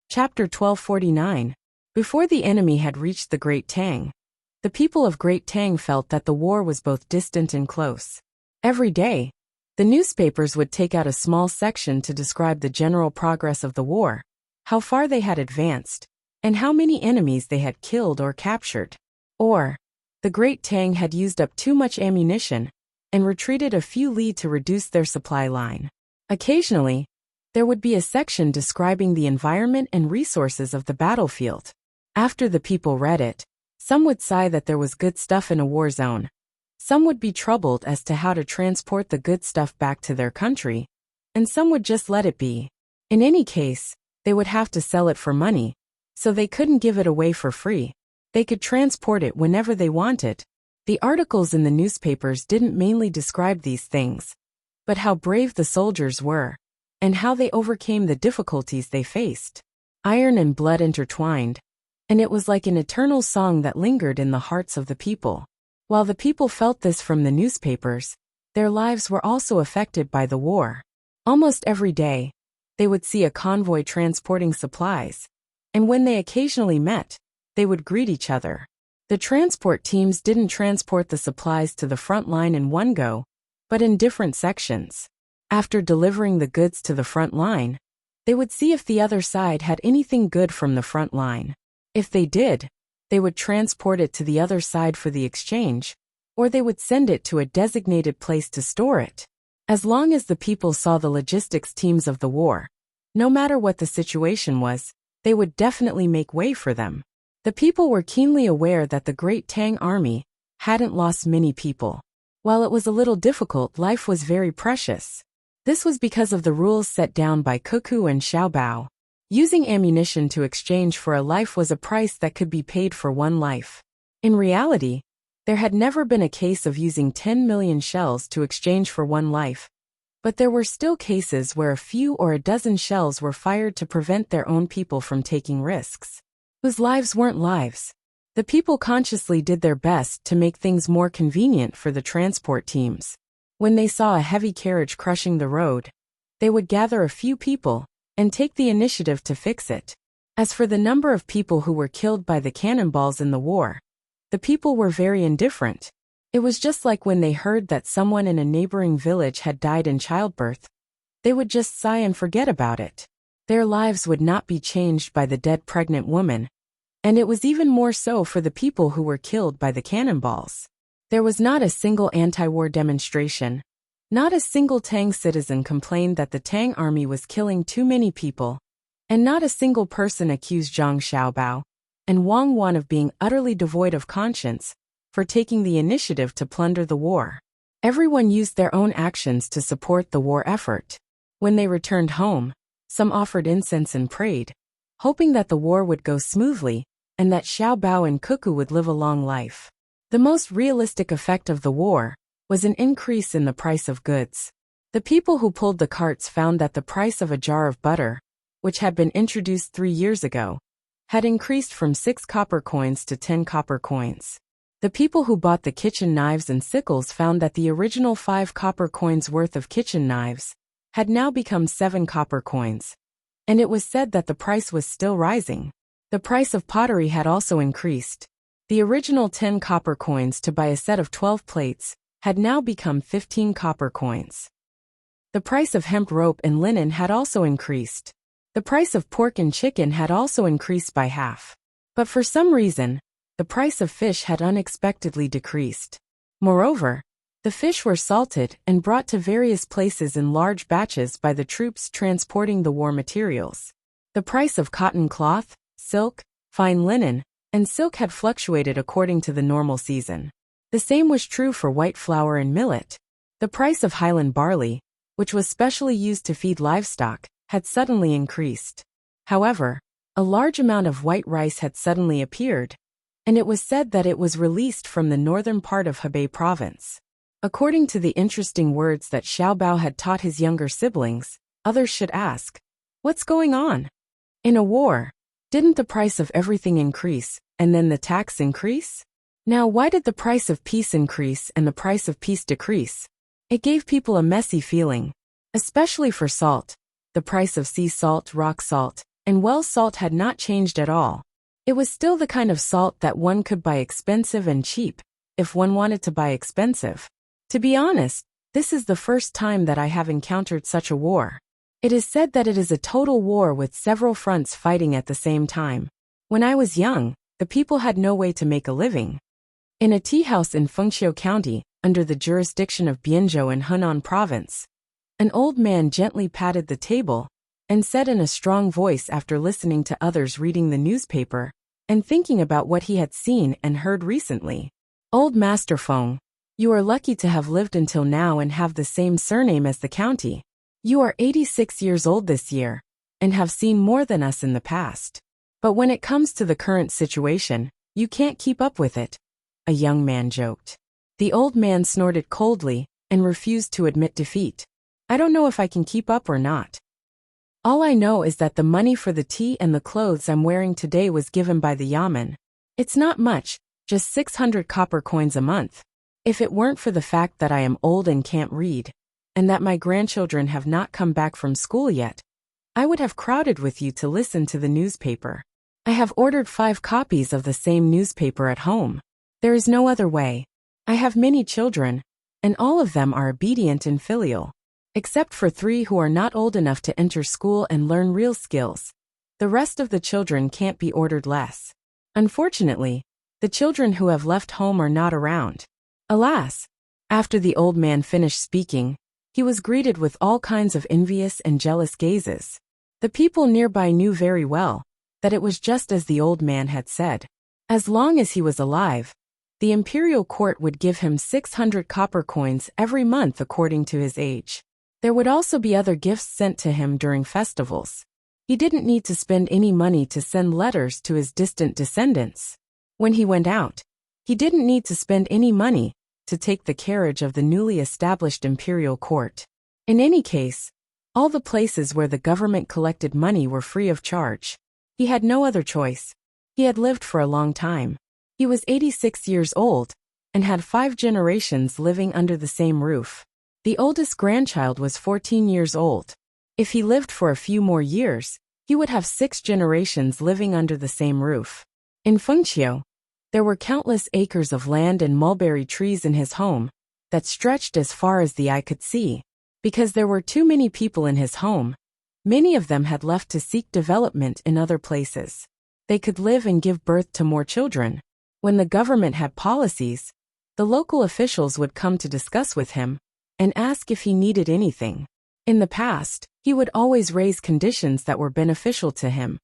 Chapter 1249. Before the enemy had reached the Great Tang, the people of Great Tang felt that the war was both distant and close. Every day, the newspapers would take out a small section to describe the general progress of the war, how far they had advanced, and how many enemies they had killed or captured. Or, the Great Tang had used up too much ammunition and retreated a few li to reduce their supply line. Occasionally, there would be a section describing the environment and resources of the battlefield. After the people read it, some would sigh that there was good stuff in a war zone. Some would be troubled as to how to transport the good stuff back to their country, and some would just let it be. In any case, they would have to sell it for money, so they couldn't give it away for free. They could transport it whenever they wanted. The articles in the newspapers didn't mainly describe these things, but how brave the soldiers were, and how they overcame the difficulties they faced. Iron and blood intertwined, and it was like an eternal song that lingered in the hearts of the people. While the people felt this from the newspapers, their lives were also affected by the war. Almost every day, they would see a convoy transporting supplies, and when they occasionally met, they would greet each other. The transport teams didn't transport the supplies to the front line in one go, but in different sections. After delivering the goods to the front line, they would see if the other side had anything good from the front line. If they did, they would transport it to the other side for the exchange, or they would send it to a designated place to store it. As long as the people saw the logistics teams of the war, no matter what the situation was, they would definitely make way for them. The people were keenly aware that the Great Tang army hadn't lost many people. While it was a little difficult, life was very precious. This was because of the rules set down by Cuckoo and Xiaobao. Using ammunition to exchange for a life was a price that could be paid for one life. In reality, there had never been a case of using 10 million shells to exchange for one life, but there were still cases where a few or a dozen shells were fired to prevent their own people from taking risks. Whose lives weren't lives. The people consciously did their best to make things more convenient for the transport teams. When they saw a heavy carriage crushing the road, they would gather a few people and take the initiative to fix it. As for the number of people who were killed by the cannonballs in the war, the people were very indifferent. It was just like when they heard that someone in a neighboring village had died in childbirth. They would just sigh and forget about it. Their lives would not be changed by the dead pregnant woman, and it was even more so for the people who were killed by the cannonballs. There was not a single anti-war demonstration. Not a single Tang citizen complained that the Tang army was killing too many people, and not a single person accused Zhang Xiaobao and Wang Wan of being utterly devoid of conscience for taking the initiative to plunder the war. Everyone used their own actions to support the war effort. When they returned home, some offered incense and prayed, hoping that the war would go smoothly and that Xiaobao and Cuckoo would live a long life. The most realistic effect of the war was an increase in the price of goods. The people who pulled the carts found that the price of a jar of butter, which had been introduced 3 years ago, had increased from 6 copper coins to 10 copper coins. The people who bought the kitchen knives and sickles found that the original 5 copper coins worth of kitchen knives had now become 7 copper coins, and it was said that the price was still rising. The price of pottery had also increased. The original 10 copper coins to buy a set of 12 plates had now become 15 copper coins. The price of hemp rope and linen had also increased. The price of pork and chicken had also increased by half. But for some reason, the price of fish had unexpectedly decreased. Moreover, the fish were salted and brought to various places in large batches by the troops transporting the war materials. The price of cotton cloth, silk, fine linen, and silk had fluctuated according to the normal season. The same was true for white flour and millet. The price of Highland barley, which was specially used to feed livestock, had suddenly increased. However, a large amount of white rice had suddenly appeared, and it was said that it was released from the northern part of Hebei province. According to the interesting words that Xiaobao had taught his younger siblings, others should ask, "What's going on?" In a war, didn't the price of everything increase, and then the tax increase? Now why did the price of peace increase and the price of peace decrease? It gave people a messy feeling, especially for salt. The price of sea salt, rock salt, And well, salt had not changed at all. It was still the kind of salt that one could buy expensive and cheap, if one wanted to buy expensive. To be honest, this is the first time that I have encountered such a war. It is said that it is a total war with several fronts fighting at the same time. When I was young, the people had no way to make a living. In a tea house in Fengxiu County, under the jurisdiction of Bianzhou in Henan Province, an old man gently patted the table and said in a strong voice after listening to others reading the newspaper and thinking about what he had seen and heard recently. "Old Master Feng, you are lucky to have lived until now and have the same surname as the county. You are 86 years old this year and have seen more than us in the past. But when it comes to the current situation, you can't keep up with it," a young man joked. The old man snorted coldly and refused to admit defeat. "I don't know if I can keep up or not. All I know is that the money for the tea and the clothes I'm wearing today was given by the yamen. It's not much, just 600 copper coins a month. If it weren't for the fact that I am old and can't read, and that my grandchildren have not come back from school yet, I would have crowded with you to listen to the newspaper. I have ordered 5 copies of the same newspaper at home. There is no other way. I have many children, and all of them are obedient and filial. Except for 3 who are not old enough to enter school and learn real skills. The rest of the children can't be ordered less. Unfortunately, the children who have left home are not around. Alas!" After the old man finished speaking, he was greeted with all kinds of envious and jealous gazes. The people nearby knew very well that it was just as the old man had said. As long as he was alive, the imperial court would give him 600 copper coins every month according to his age. There would also be other gifts sent to him during festivals. He didn't need to spend any money to send letters to his distant descendants. When he went out, he didn't need to spend any money to take the carriage of the newly established imperial court. In any case, all the places where the government collected money were free of charge. He had no other choice. He had lived for a long time. He was 86 years old and had 5 generations living under the same roof. The oldest grandchild was 14 years old. If he lived for a few more years, he would have 6 generations living under the same roof. In Fengxiu, there were countless acres of land and mulberry trees in his home that stretched as far as the eye could see. Because there were too many people in his home, many of them had left to seek development in other places. They could live and give birth to more children. When the government had policies, the local officials would come to discuss with him and ask if he needed anything. In the past, he would always raise conditions that were beneficial to him,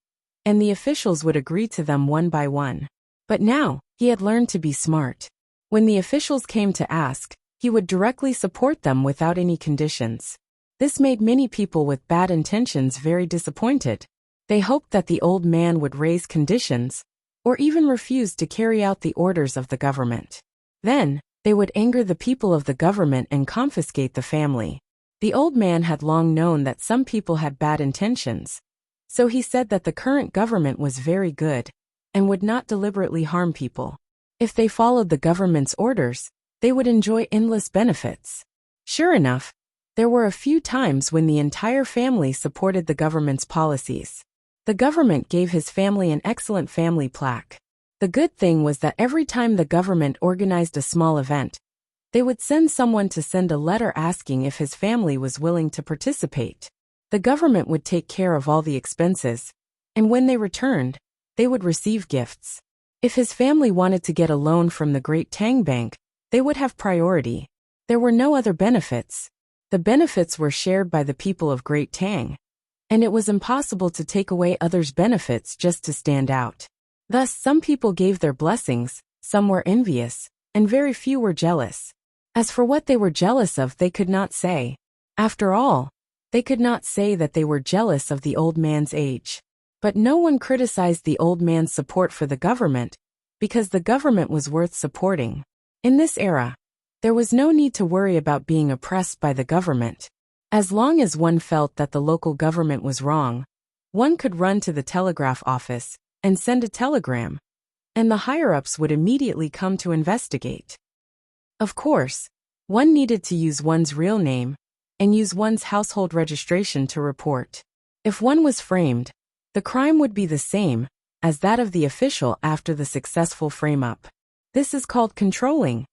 and the officials would agree to them one by one. But now, he had learned to be smart. When the officials came to ask, he would directly support them without any conditions. This made many people with bad intentions very disappointed. They hoped that the old man would raise conditions, or even refuse to carry out the orders of the government. Then, they would anger the people of the government and confiscate the family. The old man had long known that some people had bad intentions, so he said that the current government was very good and would not deliberately harm people. If they followed the government's orders, they would enjoy endless benefits. Sure enough, there were a few times when the entire family supported the government's policies. The government gave his family an excellent family plaque. The good thing was that every time the government organized a small event, they would send someone to send a letter asking if his family was willing to participate. The government would take care of all the expenses, and when they returned, they would receive gifts. If his family wanted to get a loan from the Great Tang Bank, they would have priority. There were no other benefits. The benefits were shared by the people of Great Tang, and it was impossible to take away others' benefits just to stand out. Thus, some people gave their blessings, some were envious, and very few were jealous. As for what they were jealous of, they could not say. After all, they could not say that they were jealous of the old man's age. But no one criticized the old man's support for the government, because the government was worth supporting. In this era, there was no need to worry about being oppressed by the government. As long as one felt that the local government was wrong, one could run to the telegraph office and send a telegram, and the higher-ups would immediately come to investigate. Of course, one needed to use one's real name and use one's household registration to report. If one was framed, The crime would be the same as that of the official after the successful frame-up. This is called controlling.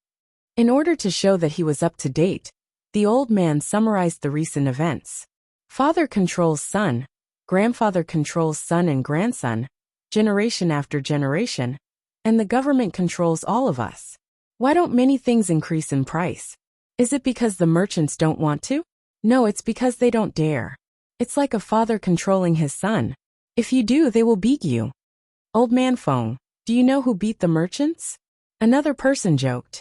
In order to show that he was up to date, the old man summarized the recent events. Father controls son, grandfather controls son and grandson, generation after generation, and the government controls all of us. Why don't many things increase in price? Is it because the merchants don't want to? No, it's because they don't dare. It's like a father controlling his son. If you do, they will beat you. Old man Feng, do you know who beat the merchants? Another person joked.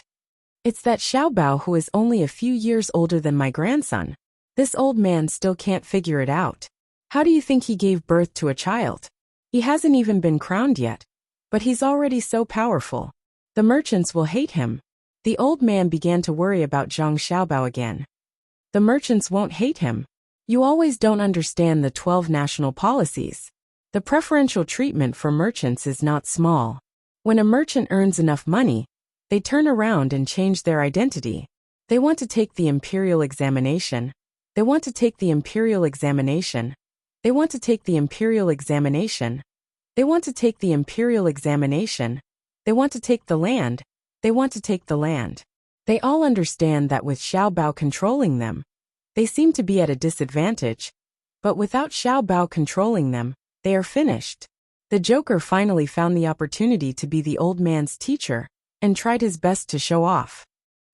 It's that Xiao Bao who is only a few years older than my grandson. This old man still can't figure it out. How do you think he gave birth to a child? He hasn't even been crowned yet, but he's already so powerful. The merchants will hate him. The old man began to worry about Zhang Xiaobao again. The merchants won't hate him. You always don't understand the 12 national policies. The preferential treatment for merchants is not small. When a merchant earns enough money, they turn around and change their identity. They want to take the imperial examination. They want to take the imperial examination. They want to take the imperial examination. They want to take the imperial examination. They want to take the land. They want to take the land. They all understand that with Xiao Bao controlling them, they seem to be at a disadvantage. But without Xiao Bao controlling them, they are finished. The Joker finally found the opportunity to be the old man's teacher and tried his best to show off.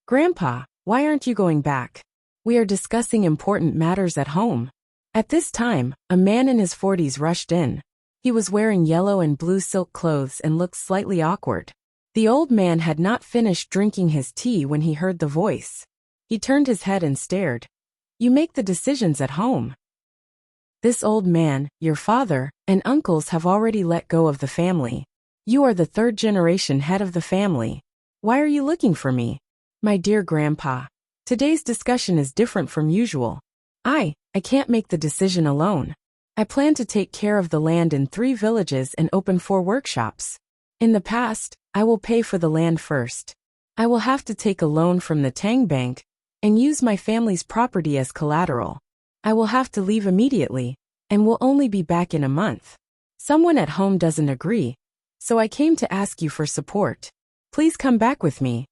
Grandpa, why aren't you going back? We are discussing important matters at home. At this time, a man in his 40s rushed in. He was wearing yellow and blue silk clothes and looked slightly awkward. The old man had not finished drinking his tea when he heard the voice. He turned his head and stared. You make the decisions at home. This old man, your father, and uncles have already let go of the family. You are the third generation head of the family. Why are you looking for me? My dear grandpa, today's discussion is different from usual. I can't make the decision alone. I plan to take care of the land in 3 villages and open 4 workshops. In the past, I will pay for the land first. I will have to take a loan from the Tang bank and use my family's property as collateral. I will have to leave immediately and will only be back in a month. Someone at home doesn't agree, so I came to ask you for support. Please come back with me.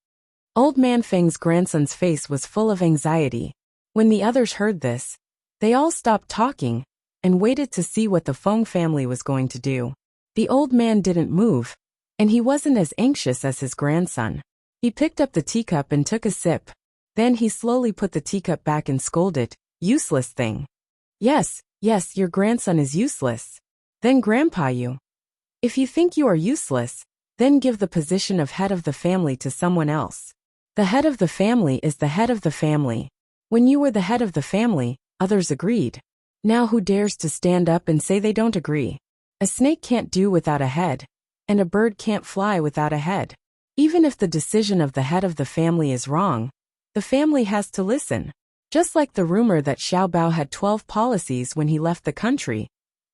Old Man Feng's grandson's face was full of anxiety. When the others heard this, they all stopped talking and waited to see what the Feng family was going to do. The old man didn't move, and he wasn't as anxious as his grandson. He picked up the teacup and took a sip. Then he slowly put the teacup back and scolded, "Useless thing." Yes, your grandson is useless. Then grandpa if you think you are useless, then give the position of head of the family to someone else. The head of the family is the head of the family. When you were the head of the family, others agreed. Now who dares to stand up and say they don't agree? A snake can't do without a head, and a bird can't fly without a head. Even if the decision of the head of the family is wrong, the family has to listen. Just like the rumor that Xiao Bao had 12 policies when he left the country,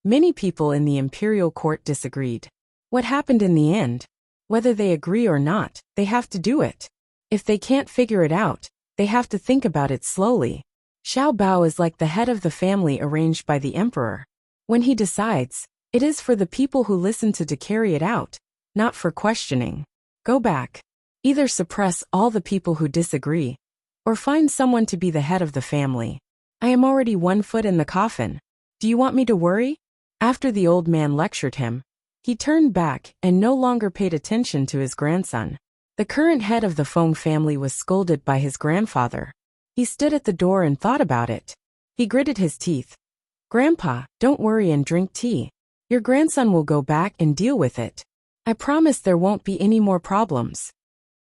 many people in the imperial court disagreed. What happened in the end? Whether they agree or not, they have to do it. If they can't figure it out, they have to think about it slowly. Xiao Bao is like the head of the family arranged by the emperor. When he decides, it is for the people who listen to carry it out, not for questioning. Go back. Either suppress all the people who disagree, or find someone to be the head of the family. I am already 1 foot in the coffin. Do you want me to worry? After the old man lectured him, he turned back and no longer paid attention to his grandson. The current head of the Feng family was scolded by his grandfather. He stood at the door and thought about it. He gritted his teeth. Grandpa, don't worry and drink tea. Your grandson will go back and deal with it. I promise there won't be any more problems.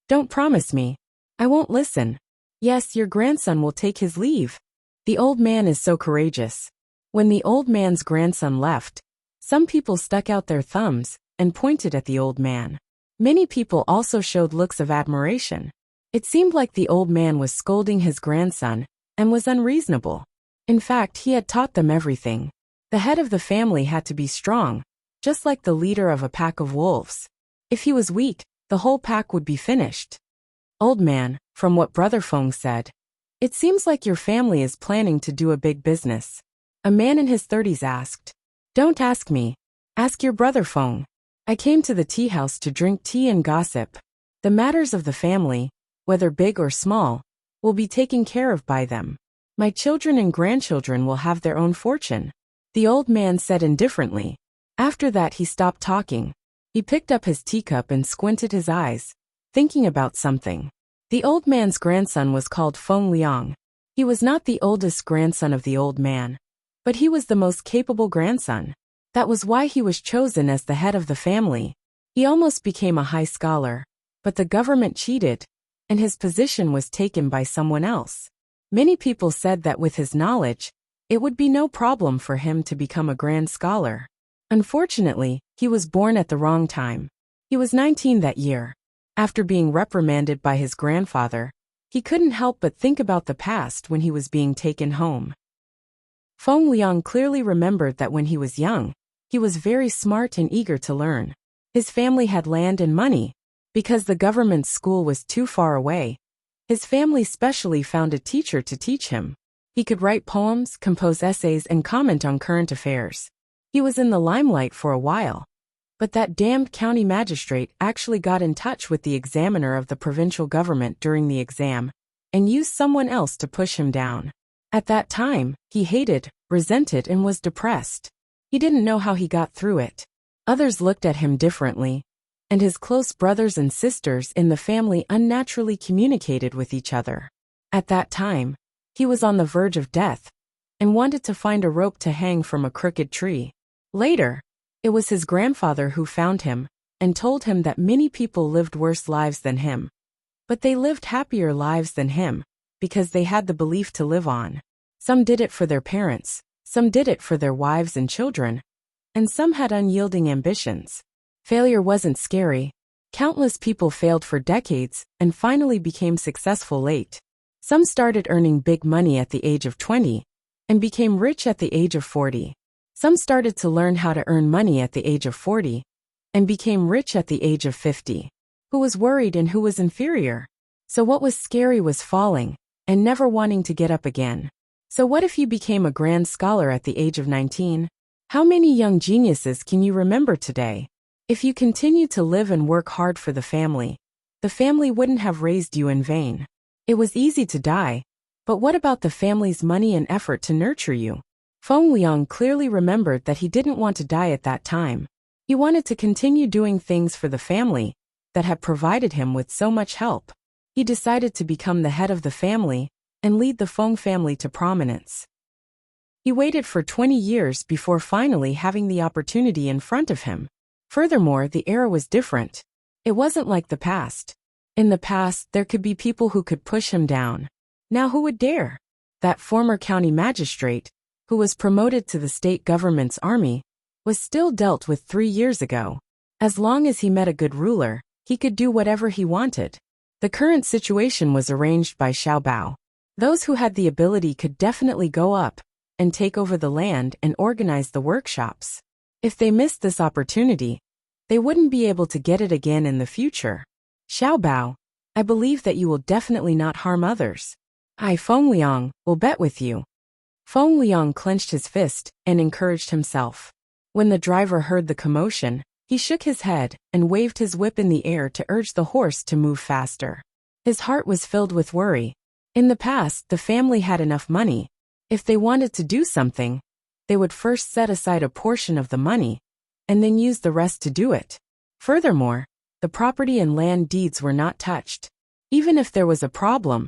Don't promise me. I won't listen. Yes, your grandson will take his leave. The old man is so courageous. When the old man's grandson left, some people stuck out their thumbs and pointed at the old man. Many people also showed looks of admiration. It seemed like the old man was scolding his grandson and was unreasonable. In fact, he had taught them everything. The head of the family had to be strong, just like the leader of a pack of wolves. If he was weak, the whole pack would be finished. Old man, from what Brother Feng said, it seems like your family is planning to do a big business. A man in his 30s asked. Don't ask me, Ask your brother Feng. I came to the tea house to drink tea and gossip. The matters of the family, whether big or small, will be taken care of by them. My children and grandchildren will have their own fortune, the old man said indifferently. After that he stopped talking. He picked up his teacup and squinted his eyes, thinking about something. The old man's grandson was called Feng Liang. He was not the oldest grandson of the old man, but he was the most capable grandson. That was why he was chosen as the head of the family. He almost became a high scholar, but the government cheated, and his position was taken by someone else. Many people said that with his knowledge, it would be no problem for him to become a grand scholar. Unfortunately, he was born at the wrong time. He was 19 that year. After being reprimanded by his grandfather, he couldn't help but think about the past when he was being taken home. Feng Liang clearly remembered that when he was young, he was very smart and eager to learn. His family had land and money. Because the government school was too far away, his family specially found a teacher to teach him. He could write poems, compose essays, and comment on current affairs. He was in the limelight for a while. But that damned county magistrate actually got in touch with the examiner of the provincial government during the exam and used someone else to push him down. At that time, he hated, resented, and was depressed. He didn't know how he got through it. Others looked at him differently, and his close brothers and sisters in the family unnaturally communicated with each other. At that time, he was on the verge of death and wanted to find a rope to hang from a crooked tree. Later, it was his grandfather who found him and told him that many people lived worse lives than him. But they lived happier lives than him because they had the belief to live on. Some did it for their parents, some did it for their wives and children, and some had unyielding ambitions. Failure wasn't scary. Countless people failed for decades and finally became successful late. Some started earning big money at the age of 20 and became rich at the age of 40. Some started to learn how to earn money at the age of 40 and became rich at the age of 50. Who was worried and who was inferior? So what was scary was falling and never wanting to get up again. So what if you became a grand scholar at the age of 19? How many young geniuses can you remember today? If you continue to live and work hard for the family wouldn't have raised you in vain. It was easy to die, but what about the family's money and effort to nurture you? Feng Liang clearly remembered that he didn't want to die at that time. He wanted to continue doing things for the family that had provided him with so much help. He decided to become the head of the family and lead the Feng family to prominence. He waited for 20 years before finally having the opportunity in front of him. Furthermore, the era was different. It wasn't like the past. In the past, there could be people who could push him down. Now who would dare? That former county magistrate, who was promoted to the state government's army, was still dealt with 3 years ago. As long as he met a good ruler, he could do whatever he wanted. The current situation was arranged by Xiaobao. Those who had the ability could definitely go up and take over the land and organize the workshops. If they missed this opportunity, they wouldn't be able to get it again in the future. Xiaobao, I believe that you will definitely not harm others. I, Feng Liang, will bet with you. Feng Liang clenched his fist and encouraged himself. When the driver heard the commotion, he shook his head and waved his whip in the air to urge the horse to move faster. His heart was filled with worry. In the past, the family had enough money. If they wanted to do something, they would first set aside a portion of the money and then use the rest to do it. Furthermore, the property and land deeds were not touched. Even if there was a problem,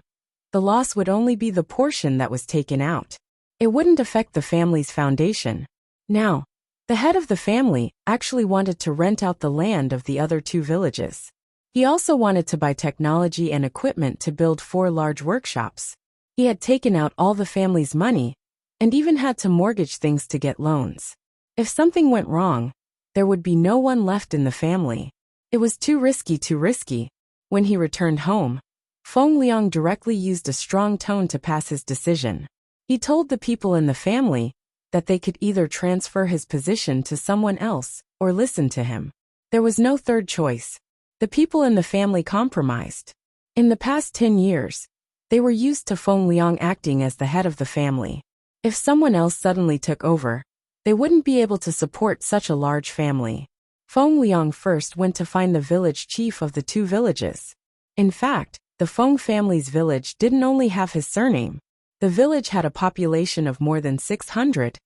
the loss would only be the portion that was taken out. It wouldn't affect the family's foundation. Now, the head of the family actually wanted to rent out the land of the other 2 villages. He also wanted to buy technology and equipment to build 4 large workshops. He had taken out all the family's money and even had to mortgage things to get loans. If something went wrong, there would be no one left in the family. It was too risky. When he returned home, Feng Liang directly used a strong tone to pass his decision. He told the people in the family that they could either transfer his position to someone else or listen to him. There was no third choice. The people in the family compromised. In the past 10 years, they were used to Feng Liang acting as the head of the family. If someone else suddenly took over, They wouldn't be able to support such a large family. Feng Liang first went to find the village chief of the two villages. In fact, the Feng family's village didn't only have his surname. The village had a population of more than 600,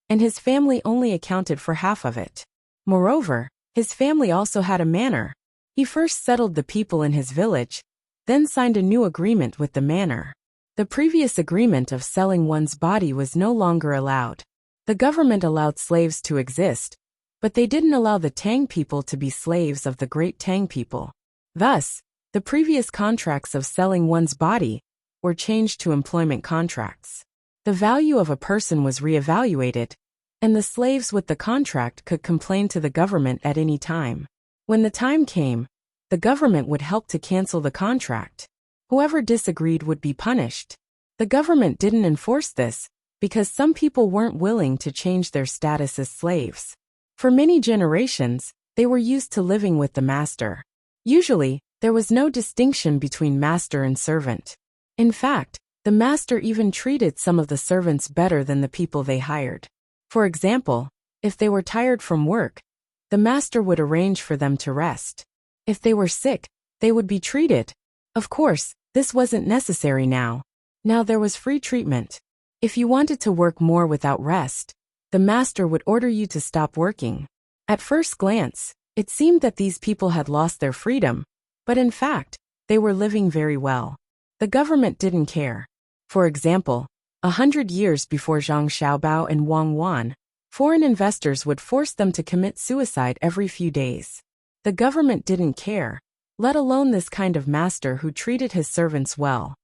and his family only accounted for half of it. Moreover, his family also had a manor. He first settled the people in his village, then signed a new agreement with the manor. The previous agreement of selling one's body was no longer allowed. The government allowed slaves to exist, but they didn't allow the Tang people to be slaves of the great Tang people. Thus, the previous contracts of selling one's body were changed to employment contracts. The value of a person was reevaluated, and the slaves with the contract could complain to the government at any time. When the time came, the government would help to cancel the contract. Whoever disagreed would be punished. The government didn't enforce this because some people weren't willing to change their status as slaves. For many generations, they were used to living with the master. Usually, there was no distinction between master and servant. In fact, the master even treated some of the servants better than the people they hired. For example, if they were tired from work, the master would arrange for them to rest. If they were sick, they would be treated. Of course, this wasn't necessary now. Now there was free treatment. If you wanted to work more without rest, the master would order you to stop working. At first glance, it seemed that these people had lost their freedom, but in fact, they were living very well. The government didn't care. For example, 100 years before Zhang Xiaobao and Wang Wan, foreign investors would force them to commit suicide every few days. The government didn't care, let alone this kind of master who treated his servants well.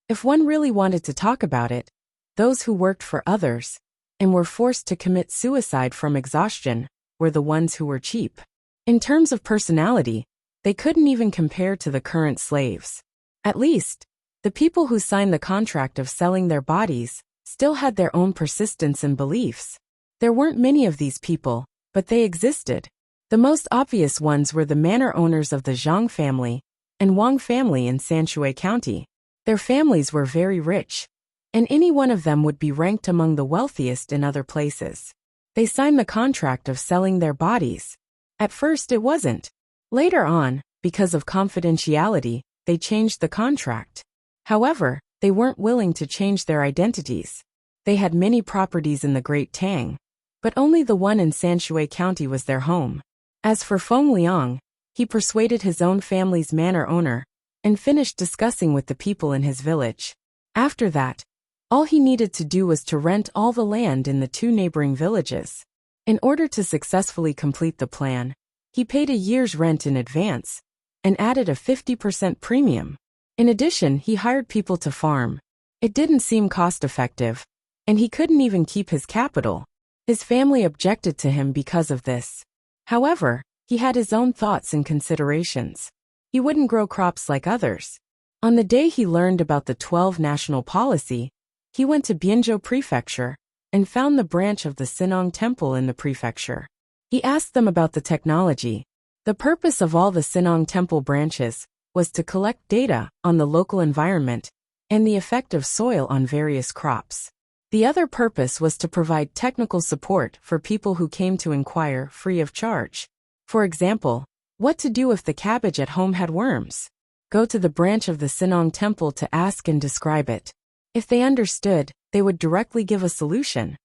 If one really wanted to talk about it, those who worked for others and were forced to commit suicide from exhaustion were the ones who were cheap. In terms of personality, they couldn't even compare to the current slaves. At least, the people who signed the contract of selling their bodies still had their own persistence and beliefs. There weren't many of these people, but they existed. The most obvious ones were the manor owners of the Zhang family and Wang family in Sanshui County. Their families were very rich, and any one of them would be ranked among the wealthiest in other places. They signed the contract of selling their bodies. At first it wasn't. Later on, because of confidentiality, they changed the contract. However, they weren't willing to change their identities. They had many properties in the Great Tang, but only the one in Sanshui County was their home. As for Feng Liang, he persuaded his own family's manor owner and finished discussing with the people in his village. After that, all he needed to do was to rent all the land in the two neighboring villages. In order to successfully complete the plan, he paid a year's rent in advance and added a 50% premium. In addition, he hired people to farm. It didn't seem cost-effective, and he couldn't even keep his capital. His family objected to him because of this. However, he had his own thoughts and considerations. He wouldn't grow crops like others. On the day he learned about the 12 national policy, he went to Bianzhou Prefecture and found the branch of the Sinong Temple in the prefecture. He asked them about the technology. The purpose of all the Sinong Temple branches was to collect data on the local environment and the effect of soil on various crops. The other purpose was to provide technical support for people who came to inquire free of charge. For example, what to do if the cabbage at home had worms? Go to the branch of the Sinong Temple to ask and describe it. If they understood, they would directly give a solution.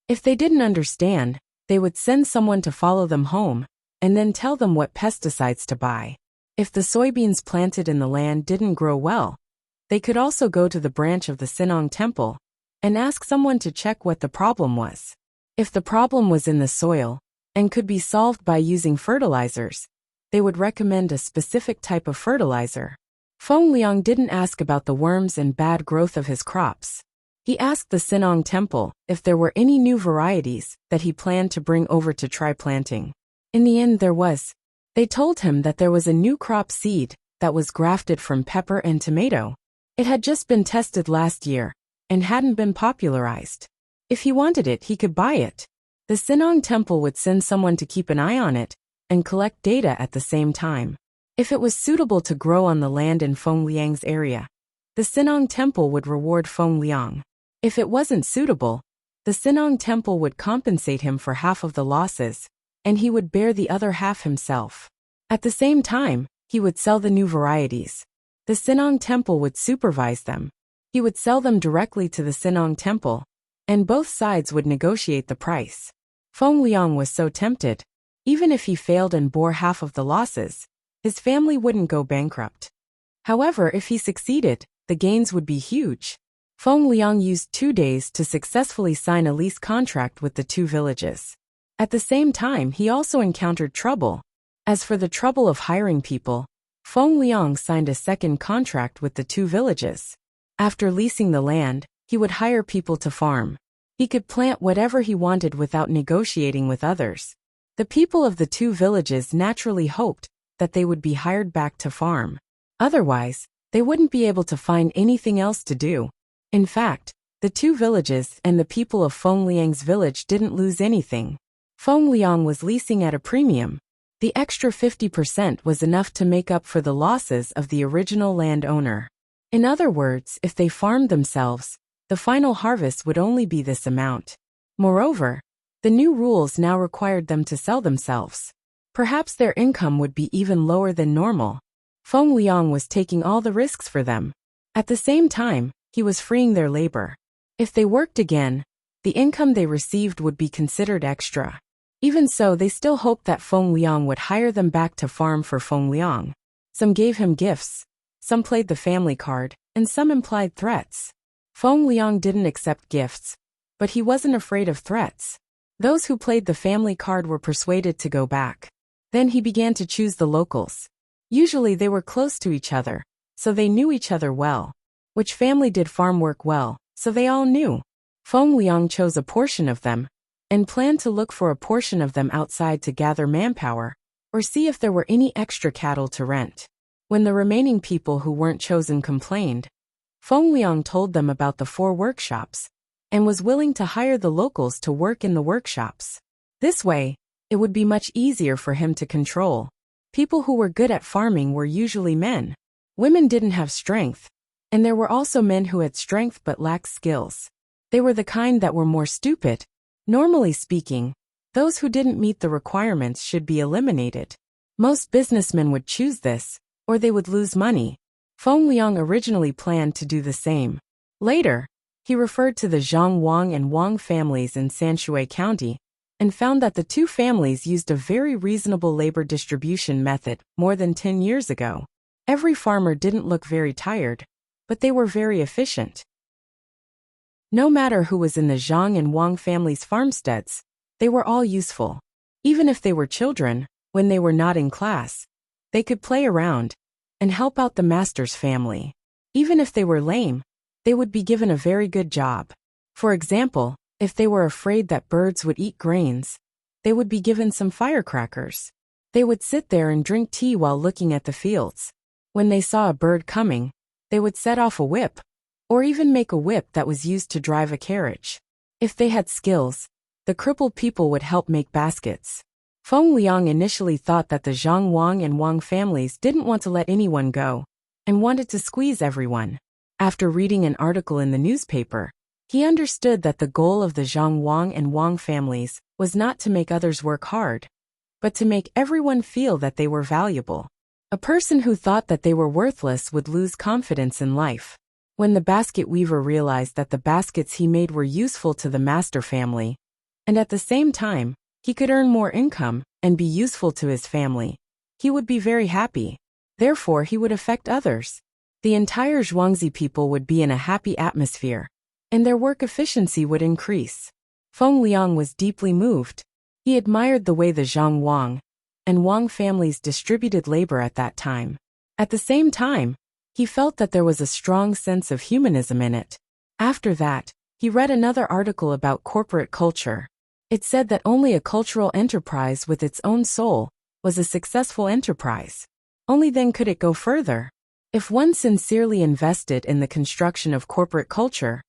If they didn't understand, they would send someone to follow them home and then tell them what pesticides to buy. If the soybeans planted in the land didn't grow well, they could also go to the branch of the Sinong Temple and ask someone to check what the problem was. If the problem was in the soil and could be solved by using fertilizers, they would recommend a specific type of fertilizer. Feng Liang didn't ask about the worms and bad growth of his crops. He asked the Sinong Temple if there were any new varieties that he planned to bring over to try planting. In the end there was. They told him that there was a new crop seed that was grafted from pepper and tomato. It had just been tested last year and hadn't been popularized. If he wanted it, he could buy it. The Sinong Temple would send someone to keep an eye on it and collect data at the same time. If it was suitable to grow on the land in Feng Liang's area, the Sinong Temple would reward Feng Liang. If it wasn't suitable, The Sinong Temple would compensate him for half of the losses, and he would bear the other half himself. At the same time, he would sell the new varieties. The Sinong Temple would supervise them. He would sell them directly to the Sinong Temple, and both sides would negotiate the price. Feng Liang was so tempted. Even if he failed and bore half of the losses, his family wouldn't go bankrupt. However, if he succeeded, the gains would be huge. Feng Liang used 2 days to successfully sign a lease contract with the 2 villages. At the same time, he also encountered trouble. As for the trouble of hiring people, Feng Liang signed a second contract with the 2 villages. After leasing the land, he would hire people to farm. He could plant whatever he wanted without negotiating with others. The people of the 2 villages naturally hoped that they would be hired back to farm. Otherwise, they wouldn't be able to find anything else to do. In fact, the 2 villages and the people of Feng Liang's village didn't lose anything. Feng Liang was leasing at a premium. The extra 50% was enough to make up for the losses of the original landowner. In other words, if they farmed themselves, the final harvest would only be this amount. Moreover, the new rules now required them to sell themselves. Perhaps their income would be even lower than normal. Feng Liang was taking all the risks for them. At the same time, he was freeing their labor. If they worked again, the income they received would be considered extra. Even so, they still hoped that Feng Liang would hire them back to farm for Feng Liang. Some gave him gifts, some played the family card, and some implied threats. Feng Liang didn't accept gifts, but he wasn't afraid of threats. Those who played the family card were persuaded to go back. Then he began to choose the locals. Usually they were close to each other, so they knew each other well. Which family did farm work well, so they all knew. Feng Liang chose a portion of them, and planned to look for a portion of them outside to gather manpower, or see if there were any extra cattle to rent. When the remaining people who weren't chosen complained, Feng Liang told them about the 4 workshops, and was willing to hire the locals to work in the workshops. This way, it would be much easier for him to control. People who were good at farming were usually men. Women didn't have strength, and there were also men who had strength but lacked skills. They were the kind that were more stupid. Normally speaking, those who didn't meet the requirements should be eliminated. Most businessmen would choose this, or they would lose money. Feng Liang originally planned to do the same. Later, he referred to the Zhang Wang and Wang families in Sanshui County, and found that the 2 families used a very reasonable labor distribution method more than 10 years ago. Every farmer didn't look very tired, but they were very efficient. No matter who was in the Zhang and Wang families' farmsteads, they were all useful. Even if they were children, when they were not in class, they could play around and help out the master's family. Even if they were lame, they would be given a very good job. For example, if they were afraid that birds would eat grains, they would be given some firecrackers. They would sit there and drink tea while looking at the fields. When they saw a bird coming, they would set off a whip, or even make a whip that was used to drive a carriage. If they had skills, the crippled people would help make baskets. Feng Liang initially thought that the Zhang Wang and Wang families didn't want to let anyone go, and wanted to squeeze everyone. After reading an article in the newspaper, he understood that the goal of the Zhang Wang and Wang families was not to make others work hard, but to make everyone feel that they were valuable. A person who thought that they were worthless would lose confidence in life. When the basket weaver realized that the baskets he made were useful to the master family, and at the same time, he could earn more income and be useful to his family, he would be very happy. Therefore, he would affect others. The entire Zhuangzi people would be in a happy atmosphere, and their work efficiency would increase. Feng Liang was deeply moved. He admired the way the Zhang Wang and Wang families distributed labor at that time. At the same time, he felt that there was a strong sense of humanism in it. After that, he read another article about corporate culture. It said that only a cultural enterprise with its own soul was a successful enterprise. Only then could it go further. If one sincerely invested in the construction of corporate culture,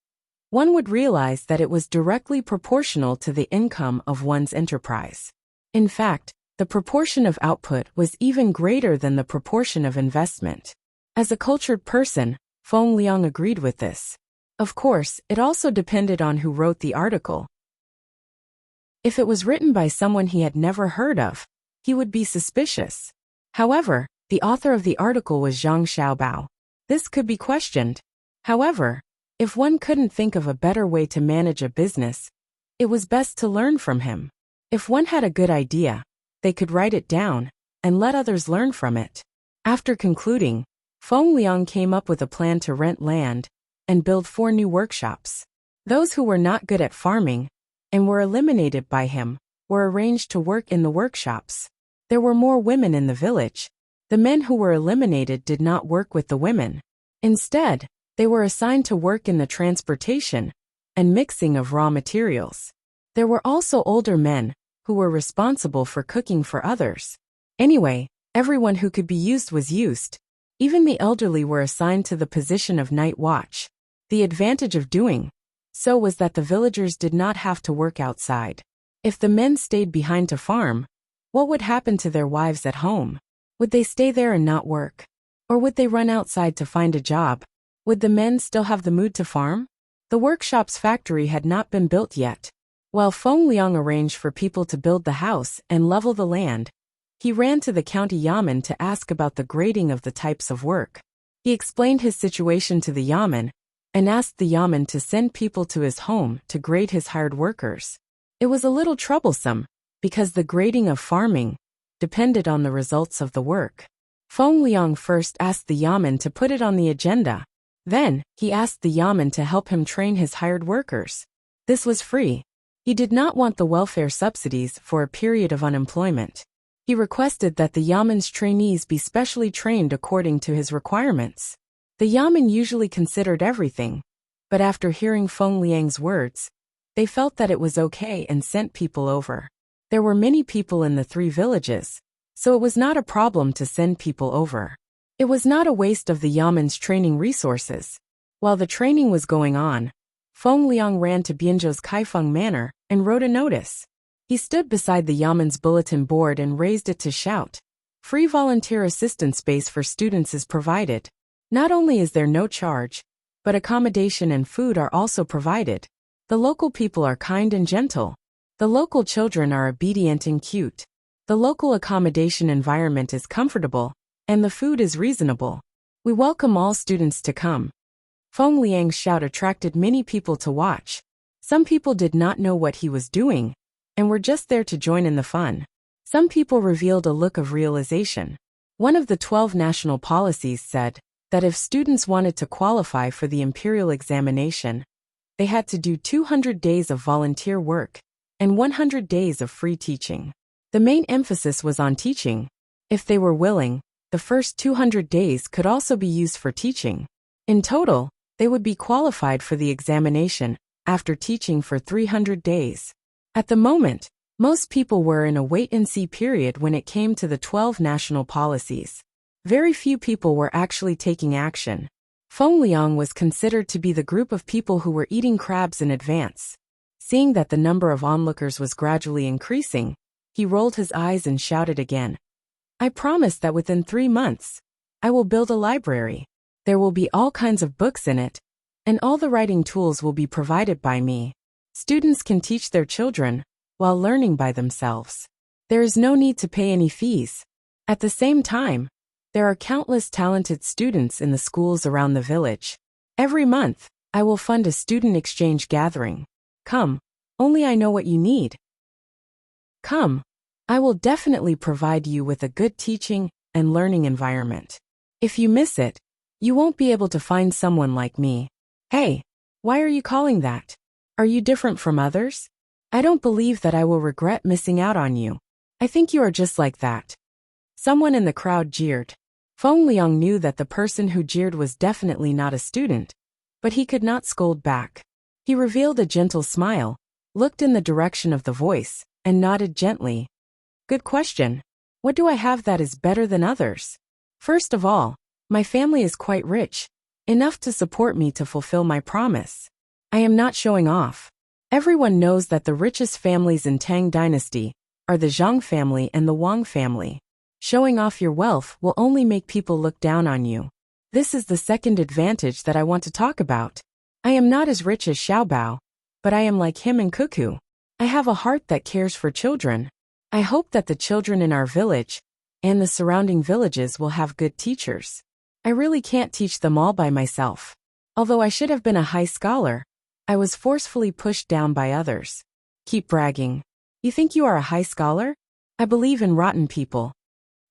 one would realize that it was directly proportional to the income of one's enterprise. In fact, the proportion of output was even greater than the proportion of investment. As a cultured person, Feng Liang agreed with this. Of course, it also depended on who wrote the article. If it was written by someone he had never heard of, he would be suspicious. However, the author of the article was Zhang Xiaobao. This could be questioned. However, if one couldn't think of a better way to manage a business, it was best to learn from him. If one had a good idea, they could write it down and let others learn from it. After concluding, Feng Liang came up with a plan to rent land and build 4 new workshops. Those who were not good at farming and were eliminated by him were arranged to work in the workshops. There were more women in the village. The men who were eliminated did not work with the women. Instead, they were assigned to work in the transportation and mixing of raw materials. There were also older men who were responsible for cooking for others. Anyway, everyone who could be used was used. Even the elderly were assigned to the position of night watch. The advantage of doing so was that the villagers did not have to work outside. If the men stayed behind to farm, what would happen to their wives at home? Would they stay there and not work? Or would they run outside to find a job? Would the men still have the mood to farm? The workshop's factory had not been built yet. While Feng Liang arranged for people to build the house and level the land, he ran to the county yamen to ask about the grading of the types of work. He explained his situation to the yamen and asked the yamen to send people to his home to grade his hired workers. It was a little troublesome, because the grading of farming depended on the results of the work. Feng Liang first asked the yamen to put it on the agenda. Then, he asked the yamen to help him train his hired workers. This was free. He did not want the welfare subsidies for a period of unemployment. He requested that the yamen's trainees be specially trained according to his requirements. The yamen usually considered everything, but after hearing Feng Liang's words, they felt that it was okay and sent people over. There were many people in the 3 villages, so it was not a problem to send people over. It was not a waste of the yamen's training resources. While the training was going on, Feng Liang ran to Bianzhou's Kaifeng Manor and wrote a notice. He stood beside the yamen's bulletin board and raised it to shout, "Free volunteer assistance space for students is provided. Not only is there no charge, but accommodation and food are also provided. The local people are kind and gentle. The local children are obedient and cute. The local accommodation environment is comfortable, and the food is reasonable. We welcome all students to come." Feng Liang's shout attracted many people to watch. Some people did not know what he was doing, and were just there to join in the fun. Some people revealed a look of realization. One of the 12 national policies said that if students wanted to qualify for the imperial examination, they had to do 200 days of volunteer work and 100 days of free teaching. The main emphasis was on teaching. If they were willing, the first 200 days could also be used for teaching. In total, they would be qualified for the examination after teaching for 300 days. At the moment, most people were in a wait-and-see period when it came to the 12 national policies. Very few people were actually taking action. Feng Liang was considered to be the group of people who were eating crabs in advance. Seeing that the number of onlookers was gradually increasing, he rolled his eyes and shouted again, "I promise that within 3 months, I will build a library. There will be all kinds of books in it, and all the writing tools will be provided by me. Students can teach their children while learning by themselves. There is no need to pay any fees. At the same time, there are countless talented students in the schools around the village. Every month, I will fund a student exchange gathering. Come, only I know what you need. Come, I will definitely provide you with a good teaching and learning environment. If you miss it, you won't be able to find someone like me. Hey, why are you calling that? Are you different from others? I don't believe that I will regret missing out on you. I think you are just like that." Someone in the crowd jeered. Feng Liang knew that the person who jeered was definitely not a student, but he could not scold back. He revealed a gentle smile, looked in the direction of the voice, and nodded gently. "Good question. What do I have that is better than others? First of all, my family is quite rich, enough to support me to fulfill my promise. I am not showing off. Everyone knows that the richest families in Tang dynasty are the Zhang family and the Wang family. Showing off your wealth will only make people look down on you. This is the second advantage that I want to talk about. I am not as rich as Xiaobao, but I am like him in Cuckoo. I have a heart that cares for children. I hope that the children in our village and the surrounding villages will have good teachers. I really can't teach them all by myself. Although I should have been a high scholar, I was forcefully pushed down by others. Keep bragging. You think you are a high scholar? I believe in rotten people.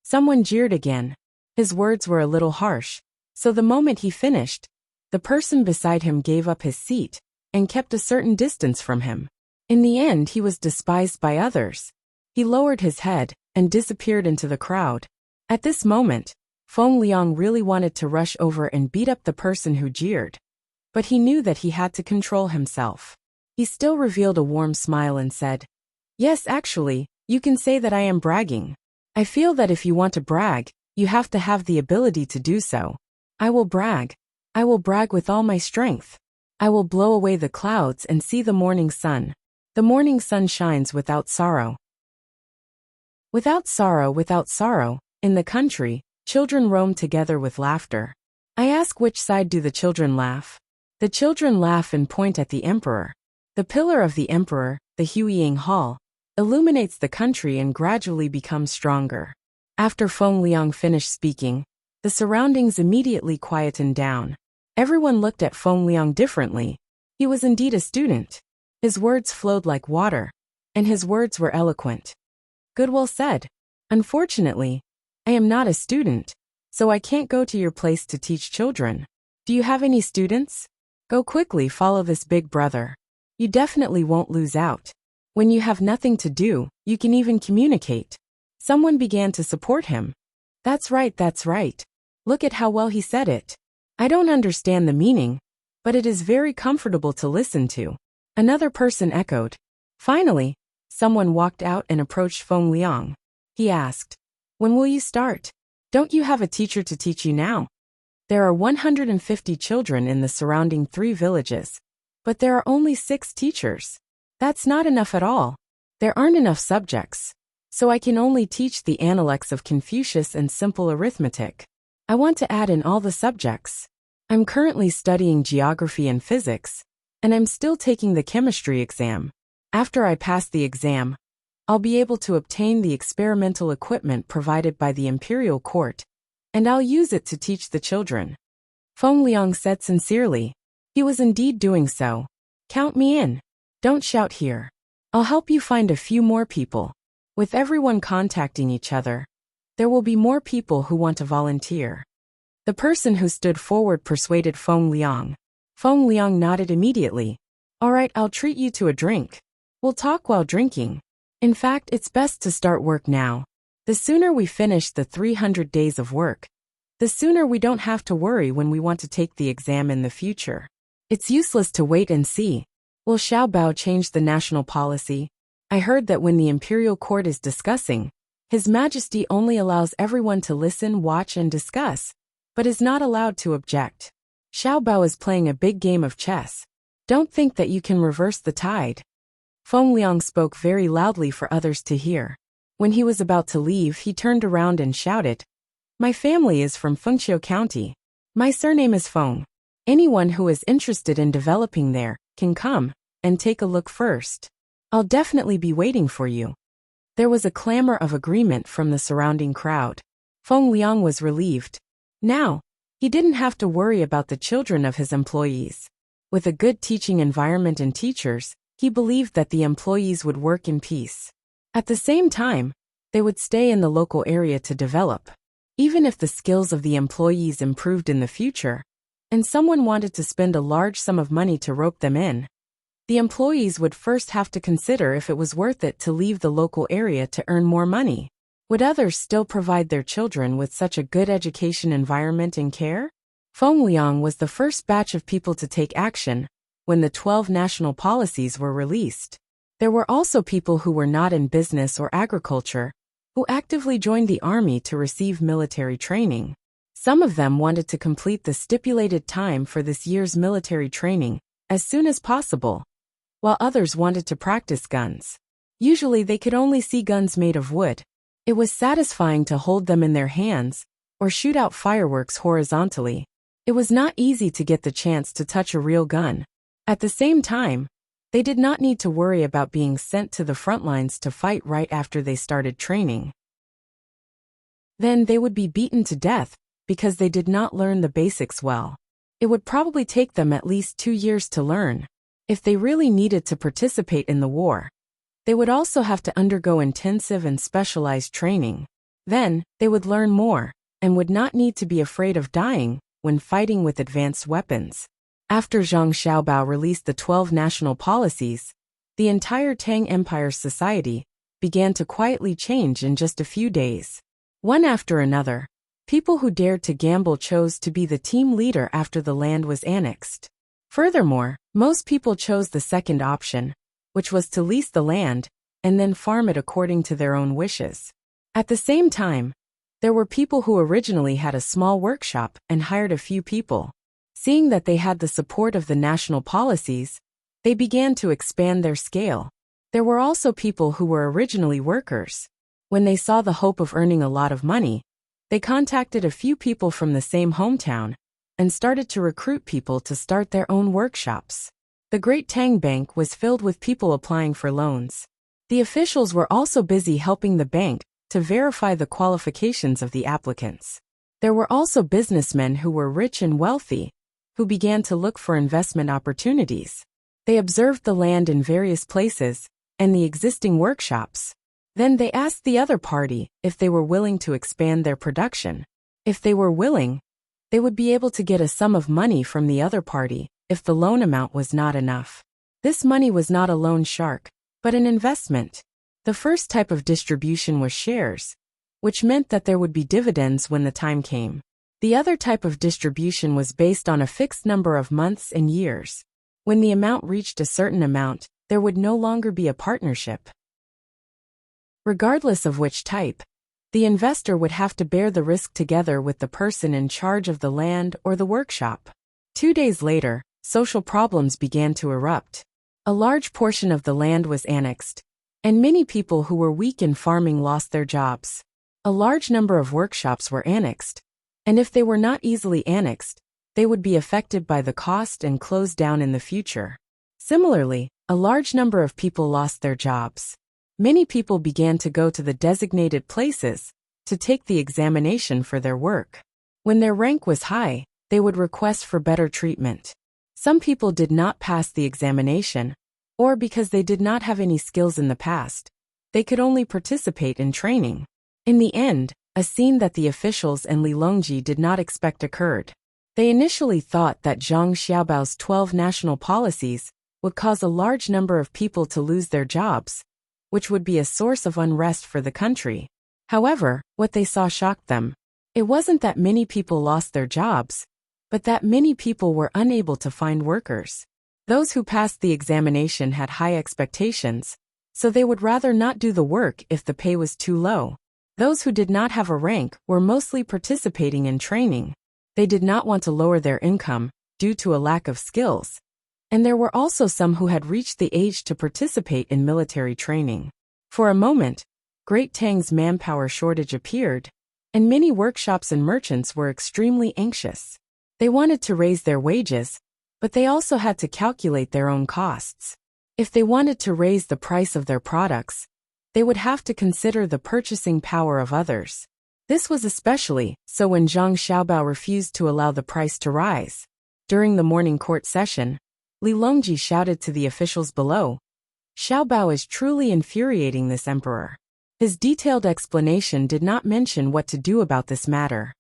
Someone jeered again. His words were a little harsh, so the moment he finished, the person beside him gave up his seat and kept a certain distance from him. In the end, he was despised by others. He lowered his head and disappeared into the crowd. At this moment, Feng Liang really wanted to rush over and beat up the person who jeered. But he knew that he had to control himself. He still revealed a warm smile and said, "Yes, actually, you can say that I am bragging. I feel that if you want to brag, you have to have the ability to do so. I will brag. I will brag with all my strength. I will blow away the clouds and see the morning sun. The morning sun shines without sorrow. Without sorrow, in the country, children roam together with laughter. I ask, which side do the children laugh? The children laugh and point at the emperor. The pillar of the emperor, the Huiying Hall, illuminates the country and gradually becomes stronger." After Feng Liang finished speaking, the surroundings immediately quietened down. Everyone looked at Feng Liang differently. He was indeed a student. His words flowed like water, and his words were eloquent. "Good, well said. Unfortunately, I am not a student, so I can't go to your place to teach children. Do you have any students? Go quickly, follow this big brother. You definitely won't lose out. When you have nothing to do, you can even communicate." Someone began to support him. That's right. Look at how well he said it. I don't understand the meaning, but it is very comfortable to listen to." Another person echoed. Finally, someone walked out and approached Feng Liang. He asked, "When will you start? Don't you have a teacher to teach you now? There are 150 children in the surrounding 3 villages, but there are only 6 teachers. That's not enough at all. There aren't enough subjects, so I can only teach the Analects of Confucius and simple arithmetic. I want to add in all the subjects. I'm currently studying geography and physics, and I'm still taking the chemistry exam. After I pass the exam, I'll be able to obtain the experimental equipment provided by the imperial court, and I'll use it to teach the children." Feng Liang said sincerely. He was indeed doing so. "Count me in. Don't shout here. I'll help you find a few more people. With everyone contacting each other, there will be more people who want to volunteer." The person who stood forward persuaded Feng Liang. Feng Liang nodded immediately. "All right, I'll treat you to a drink. We'll talk while drinking. In fact, it's best to start work now. The sooner we finish the 300 days of work, the sooner we don't have to worry when we want to take the exam in the future. It's useless to wait and see. Will Xiaobao change the national policy? I heard that when the imperial court is discussing, His Majesty only allows everyone to listen, watch, and discuss, but is not allowed to object. Xiaobao is playing a big game of chess. Don't think that you can reverse the tide." Feng Liang spoke very loudly for others to hear. When he was about to leave, he turned around and shouted, "My family is from Fengqiu County. My surname is Feng. Anyone who is interested in developing there can come and take a look first. I'll definitely be waiting for you." There was a clamor of agreement from the surrounding crowd. Feng Liang was relieved. Now, he didn't have to worry about the children of his employees. With a good teaching environment and teachers, he believed that the employees would work in peace. At the same time, they would stay in the local area to develop. Even if the skills of the employees improved in the future, and someone wanted to spend a large sum of money to rope them in, the employees would first have to consider if it was worth it to leave the local area to earn more money. Would others still provide their children with such a good education environment and care? Feng Liang was the first batch of people to take action when the 12 national policies were released. There were also people who were not in business or agriculture, who actively joined the army to receive military training. Some of them wanted to complete the stipulated time for this year's military training as soon as possible, while others wanted to practice guns. Usually they could only see guns made of wood. It was satisfying to hold them in their hands or shoot out fireworks horizontally. It was not easy to get the chance to touch a real gun. At the same time, they did not need to worry about being sent to the front lines to fight right after they started training. Then they would be beaten to death because they did not learn the basics well. It would probably take them at least 2 years to learn. If they really needed to participate in the war, they would also have to undergo intensive and specialized training. Then, they would learn more, and would not need to be afraid of dying when fighting with advanced weapons. After Zhang Xiaobao released the 12 national policies, the entire Tang Empire's society began to quietly change in just a few days. One after another, people who dared to gamble chose to be the team leader after the land was annexed. Furthermore, most people chose the second option, which was to lease the land and then farm it according to their own wishes. At the same time, there were people who originally had a small workshop and hired a few people. Seeing that they had the support of the national policies, they began to expand their scale. There were also people who were originally workers. When they saw the hope of earning a lot of money, they contacted a few people from the same hometown and started to recruit people to start their own workshops. The Great Tang Bank was filled with people applying for loans. The officials were also busy helping the bank to verify the qualifications of the applicants. There were also businessmen who were rich and wealthy, who began to look for investment opportunities. They observed the land in various places and the existing workshops. Then they asked the other party if they were willing to expand their production. If they were willing, they would be able to get a sum of money from the other party if the loan amount was not enough. This money was not a loan shark, but an investment. The first type of distribution was shares, which meant that there would be dividends when the time came. The other type of distribution was based on a fixed number of months and years. When the amount reached a certain amount, there would no longer be a partnership. Regardless of which type, the investor would have to bear the risk together with the person in charge of the land or the workshop. 2 days later, social problems began to erupt. A large portion of the land was annexed, and many people who were weak in farming lost their jobs. A large number of workshops were annexed, and if they were not easily annexed, they would be affected by the cost and closed down in the future. Similarly, a large number of people lost their jobs. Many people began to go to the designated places to take the examination for their work. When their rank was high, they would request for better treatment. Some people did not pass the examination, or because they did not have any skills in the past, they could only participate in training. In the end, a scene that the officials and Li Longji did not expect occurred. They initially thought that Zhang Xiaobao's 12 national policies would cause a large number of people to lose their jobs, which would be a source of unrest for the country. However, what they saw shocked them. It wasn't that many people lost their jobs, but that many people were unable to find workers. Those who passed the examination had high expectations, so they would rather not do the work if the pay was too low. Those who did not have a rank were mostly participating in training. They did not want to lower their income due to a lack of skills. And there were also some who had reached the age to participate in military training. For a moment, Great Tang's manpower shortage appeared, and many workshops and merchants were extremely anxious. They wanted to raise their wages, but they also had to calculate their own costs. If they wanted to raise the price of their products, they would have to consider the purchasing power of others. This was especially so when Zhang Xiaobao refused to allow the price to rise. During the morning court session, Li Longji shouted to the officials below, "Xiaobao is truly infuriating this emperor." His detailed explanation did not mention what to do about this matter.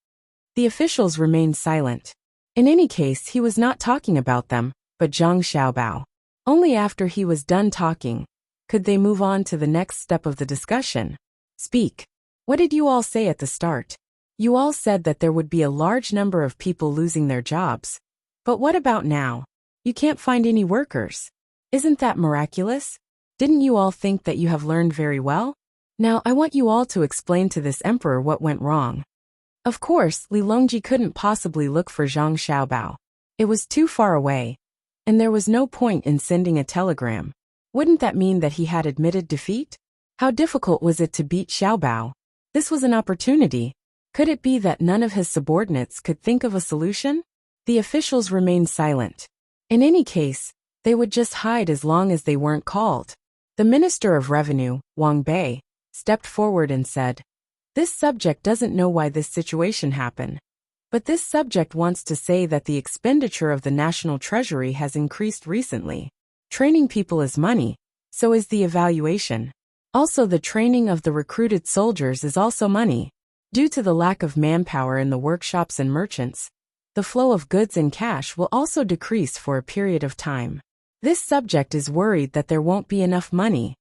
The officials remained silent. In any case, he was not talking about them, but Zhang Xiaobao. Only after he was done talking could they move on to the next step of the discussion. "Speak. What did you all say at the start? You all said that there would be a large number of people losing their jobs. But what about now? You can't find any workers. Isn't that miraculous? Didn't you all think that you have learned very well? Now I want you all to explain to this emperor what went wrong." Of course, Li Longji couldn't possibly look for Zhang Xiaobao. It was too far away, and there was no point in sending a telegram. Wouldn't that mean that he had admitted defeat? How difficult was it to beat Xiaobao? This was an opportunity. Could it be that none of his subordinates could think of a solution? The officials remained silent. In any case, they would just hide as long as they weren't called. The Minister of Revenue, Wang Bei, stepped forward and said, "This subject doesn't know why this situation happened. But this subject wants to say that the expenditure of the national treasury has increased recently. Training people is money, so is the evaluation. Also, the training of the recruited soldiers is also money. Due to the lack of manpower in the workshops and merchants, the flow of goods and cash will also decrease for a period of time. This subject is worried that there won't be enough money."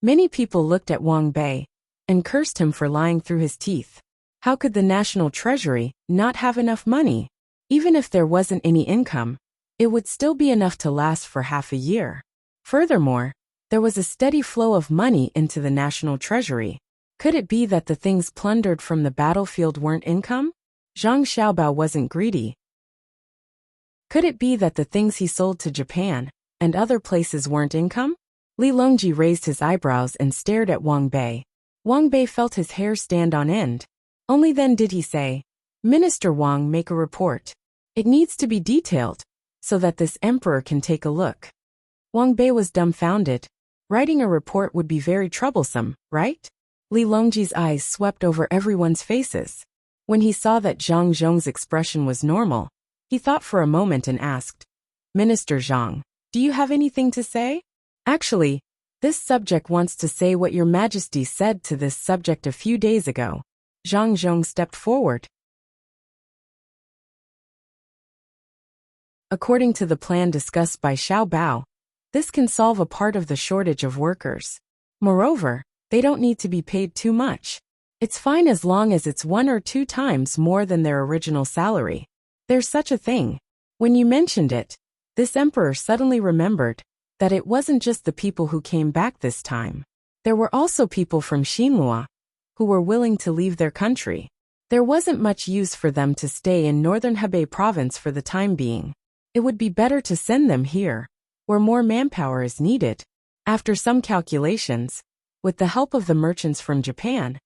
Many people looked at Wang Bei and cursed him for lying through his teeth. How could the national treasury not have enough money? Even if there wasn't any income, it would still be enough to last for half a year. Furthermore, there was a steady flow of money into the national treasury. Could it be that the things plundered from the battlefield weren't income? Zhang Xiaobao wasn't greedy. Could it be that the things he sold to Japan and other places weren't income? Li Longji raised his eyebrows and stared at Wang Bei. Wang Bei felt his hair stand on end. Only then did he say, "Minister Wang, make a report. It needs to be detailed, so that this emperor can take a look." Wang Bei was dumbfounded. Writing a report would be very troublesome, right? Li Longji's eyes swept over everyone's faces. When he saw that Zhang Zhong's expression was normal, he thought for a moment and asked, "Minister Zhang, do you have anything to say?" "Actually, this subject wants to say what your majesty said to this subject a few days ago." Zhang Zhong stepped forward. According to the plan discussed by Xiao Bao, this can solve a part of the shortage of workers. Moreover, they don't need to be paid too much. It's fine as long as it's 1 or 2 times more than their original salary. There's such a thing. When you mentioned it, this emperor suddenly remembered that it wasn't just the people who came back this time. There were also people from Xinhua who were willing to leave their country. There wasn't much use for them to stay in northern Hebei province for the time being. It would be better to send them here, where more manpower is needed. After some calculations, with the help of the merchants from Japan,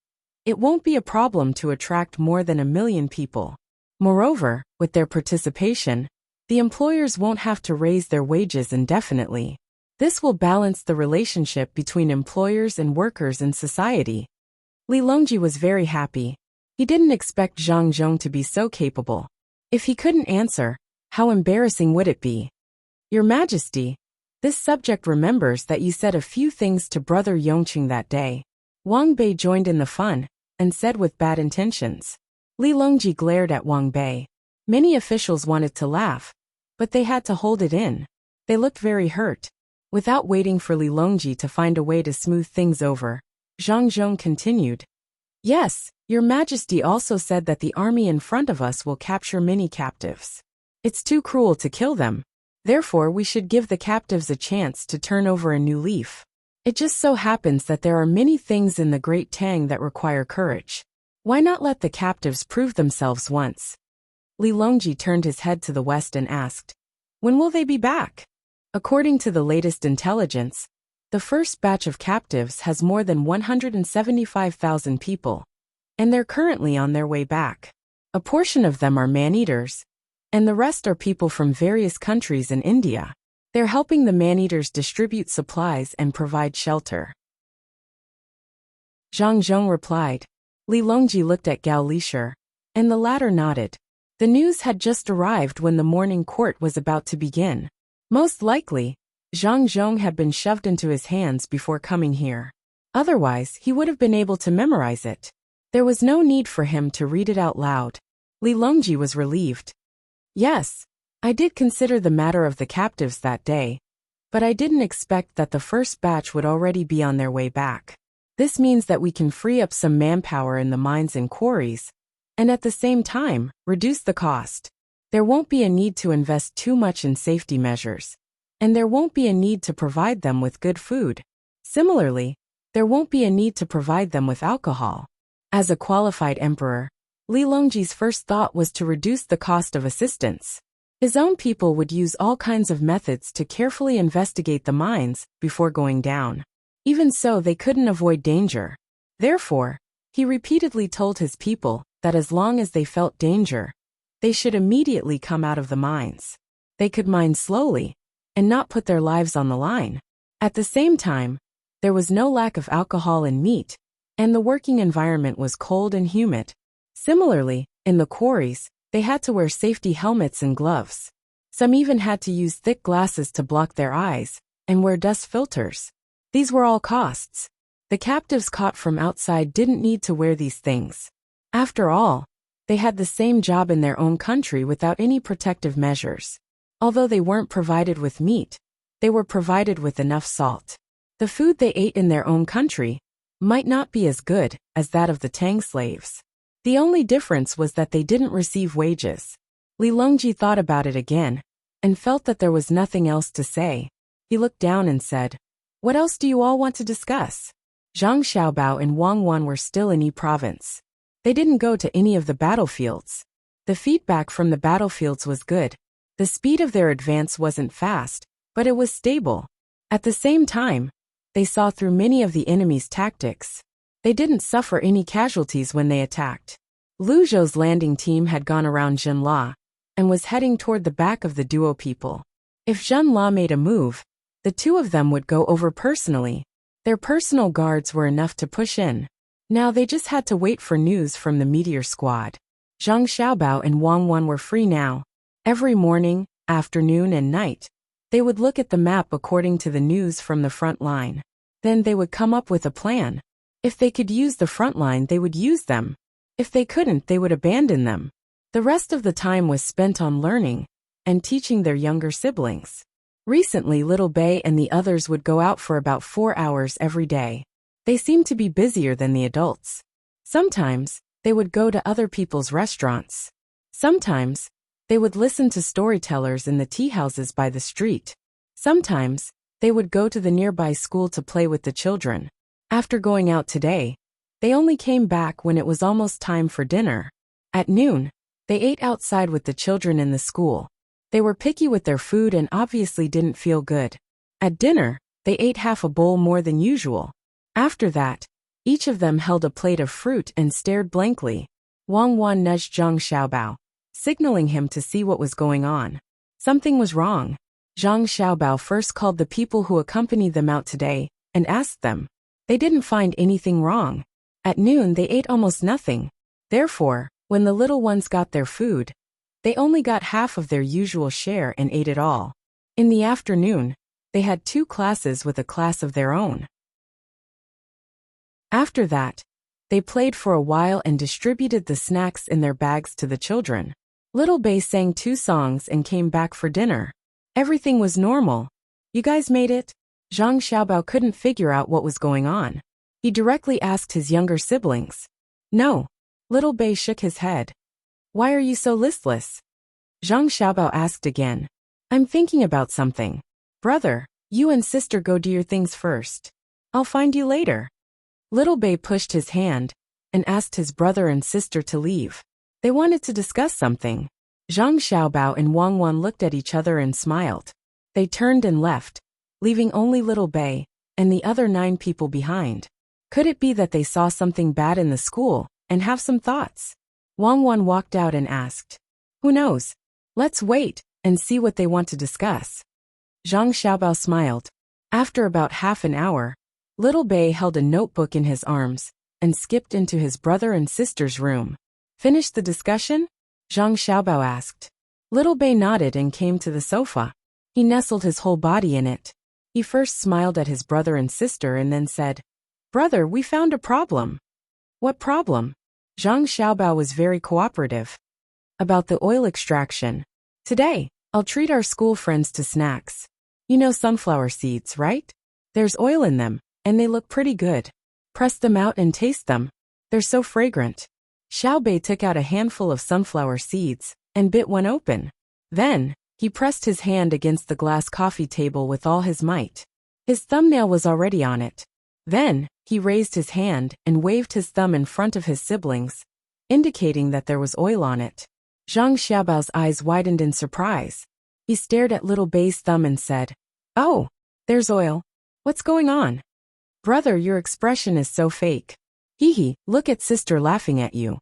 it won't be a problem to attract more than 1 million people. Moreover, with their participation, the employers won't have to raise their wages indefinitely. This will balance the relationship between employers and workers in society. Li Longji was very happy. He didn't expect Zhang Zhong to be so capable. If he couldn't answer, how embarrassing would it be? "Your Majesty, this subject remembers that you said a few things to Brother Yongqing that day." Wang Bei joined in the fun and said with bad intentions. Li Longji glared at Wang Bei. Many officials wanted to laugh, but they had to hold it in. They looked very hurt. Without waiting for Li Longji to find a way to smooth things over, Zhang Zhong continued. "Yes, Your Majesty also said that the army in front of us will capture many captives. It's too cruel to kill them. Therefore, we should give the captives a chance to turn over a new leaf. It just so happens that there are many things in the Great Tang that require courage. Why not let the captives prove themselves once?" Li Longji turned his head to the west and asked, "When will they be back?" According to the latest intelligence, the first batch of captives has more than 175,000 people, and they're currently on their way back. A portion of them are man-eaters, and the rest are people from various countries in India. They're helping the man-eaters distribute supplies and provide shelter. Zhang Zhong replied. Li Longji looked at Gao Lishur, and the latter nodded. The news had just arrived when the morning court was about to begin. Most likely, Zhang Zhong had been shoved into his hands before coming here. Otherwise, he would have been able to memorize it. There was no need for him to read it out loud. Li Longji was relieved. "Yes, I did consider the matter of the captives that day, but I didn't expect that the first batch would already be on their way back. This means that we can free up some manpower in the mines and quarries, and at the same time, reduce the cost. There won't be a need to invest too much in safety measures, and there won't be a need to provide them with good food. Similarly, there won't be a need to provide them with alcohol." As a qualified emperor, Li Longji's first thought was to reduce the cost of assistance. His own people would use all kinds of methods to carefully investigate the mines before going down. Even so, they couldn't avoid danger. Therefore, he repeatedly told his people that as long as they felt danger, They should immediately come out of the mines. They could mine slowly and not put their lives on the line. At the same time, there was no lack of alcohol and meat, and the working environment was cold and humid. Similarly, in the quarries, they had to wear safety helmets and gloves. Some even had to use thick glasses to block their eyes and wear dust filters. These were all costs. The captives caught from outside didn't need to wear these things. After all, they had the same job in their own country without any protective measures. Although they weren't provided with meat, they were provided with enough salt. The food they ate in their own country might not be as good as that of the Tang slaves. The only difference was that they didn't receive wages. Li Longji thought about it again and felt that there was nothing else to say. He looked down and said, "What else do you all want to discuss?" Zhang Xiaobao and Wang Wan were still in Yi province. They didn't go to any of the battlefields. The feedback from the battlefields was good. The speed of their advance wasn't fast, but it was stable. At the same time, they saw through many of the enemy's tactics. They didn't suffer any casualties when they attacked. Lu Zhou's landing team had gone around Jinla and was heading toward the back of the duo people. If Jinla made a move, the two of them would go over personally. Their personal guards were enough to push in. Now they just had to wait for news from the meteor squad. Zhang Xiaobao and Wang Wan were free now. Every morning, afternoon, and night, they would look at the map according to the news from the front line. Then they would come up with a plan. If they could use the front line, they would use them. If they couldn't, they would abandon them. The rest of the time was spent on learning and teaching their younger siblings. Recently, Little Bei and the others would go out for about 4 hours every day. They seemed to be busier than the adults. Sometimes, they would go to other people's restaurants. Sometimes, they would listen to storytellers in the tea houses by the street. Sometimes, they would go to the nearby school to play with the children. After going out today, they only came back when it was almost time for dinner. At noon, they ate outside with the children in the school. They were picky with their food and obviously didn't feel good. At dinner, they ate half a bowl more than usual. After that, each of them held a plate of fruit and stared blankly. Wang Wan nudged Zhang Xiaobao, signaling him to see what was going on. Something was wrong. Zhang Xiaobao first called the people who accompanied them out today and asked them. They didn't find anything wrong. At noon they ate almost nothing. Therefore, when the little ones got their food, they only got half of their usual share and ate it all. In the afternoon, they had 2 classes with a class of their own. After that, they played for a while and distributed the snacks in their bags to the children. Little Bei sang 2 songs and came back for dinner. Everything was normal. "You guys made it?" Zhang Xiaobao couldn't figure out what was going on. He directly asked his younger siblings. "No." Little Bei shook his head. "Why are you so listless?" Zhang Xiaobao asked again. "I'm thinking about something. Brother, you and sister go do your things first. I'll find you later." Little Bei pushed his hand and asked his brother and sister to leave. They wanted to discuss something. Zhang Xiaobao and Wang Wan looked at each other and smiled. They turned and left, leaving only Little Bei and the other 9 people behind. Could it be that they saw something bad in the school and have some thoughts? Wang Wan walked out and asked, "Who knows? Let's wait and see what they want to discuss." Zhang Xiaobao smiled. After about half an hour, Little Bei held a notebook in his arms and skipped into his brother and sister's room. "Finished the discussion?" Zhang Xiaobao asked. Little Bei nodded and came to the sofa. He nestled his whole body in it. He first smiled at his brother and sister and then said, "Brother, we found a problem." "What problem?" Zhang Xiaobao was very cooperative. "About the oil extraction. Today, I'll treat our school friends to snacks. You know sunflower seeds, right? There's oil in them, and they look pretty good. Press them out and taste them. They're so fragrant." Xiaobei took out a handful of sunflower seeds and bit one open. Then, he pressed his hand against the glass coffee table with all his might. His thumbnail was already on it. Then, he raised his hand and waved his thumb in front of his siblings, indicating that there was oil on it. Zhang Xiaobao's eyes widened in surprise. He stared at Little Bei's thumb and said, "Oh, there's oil. What's going on? Brother, your expression is so fake. Hee hee, look at sister laughing at you."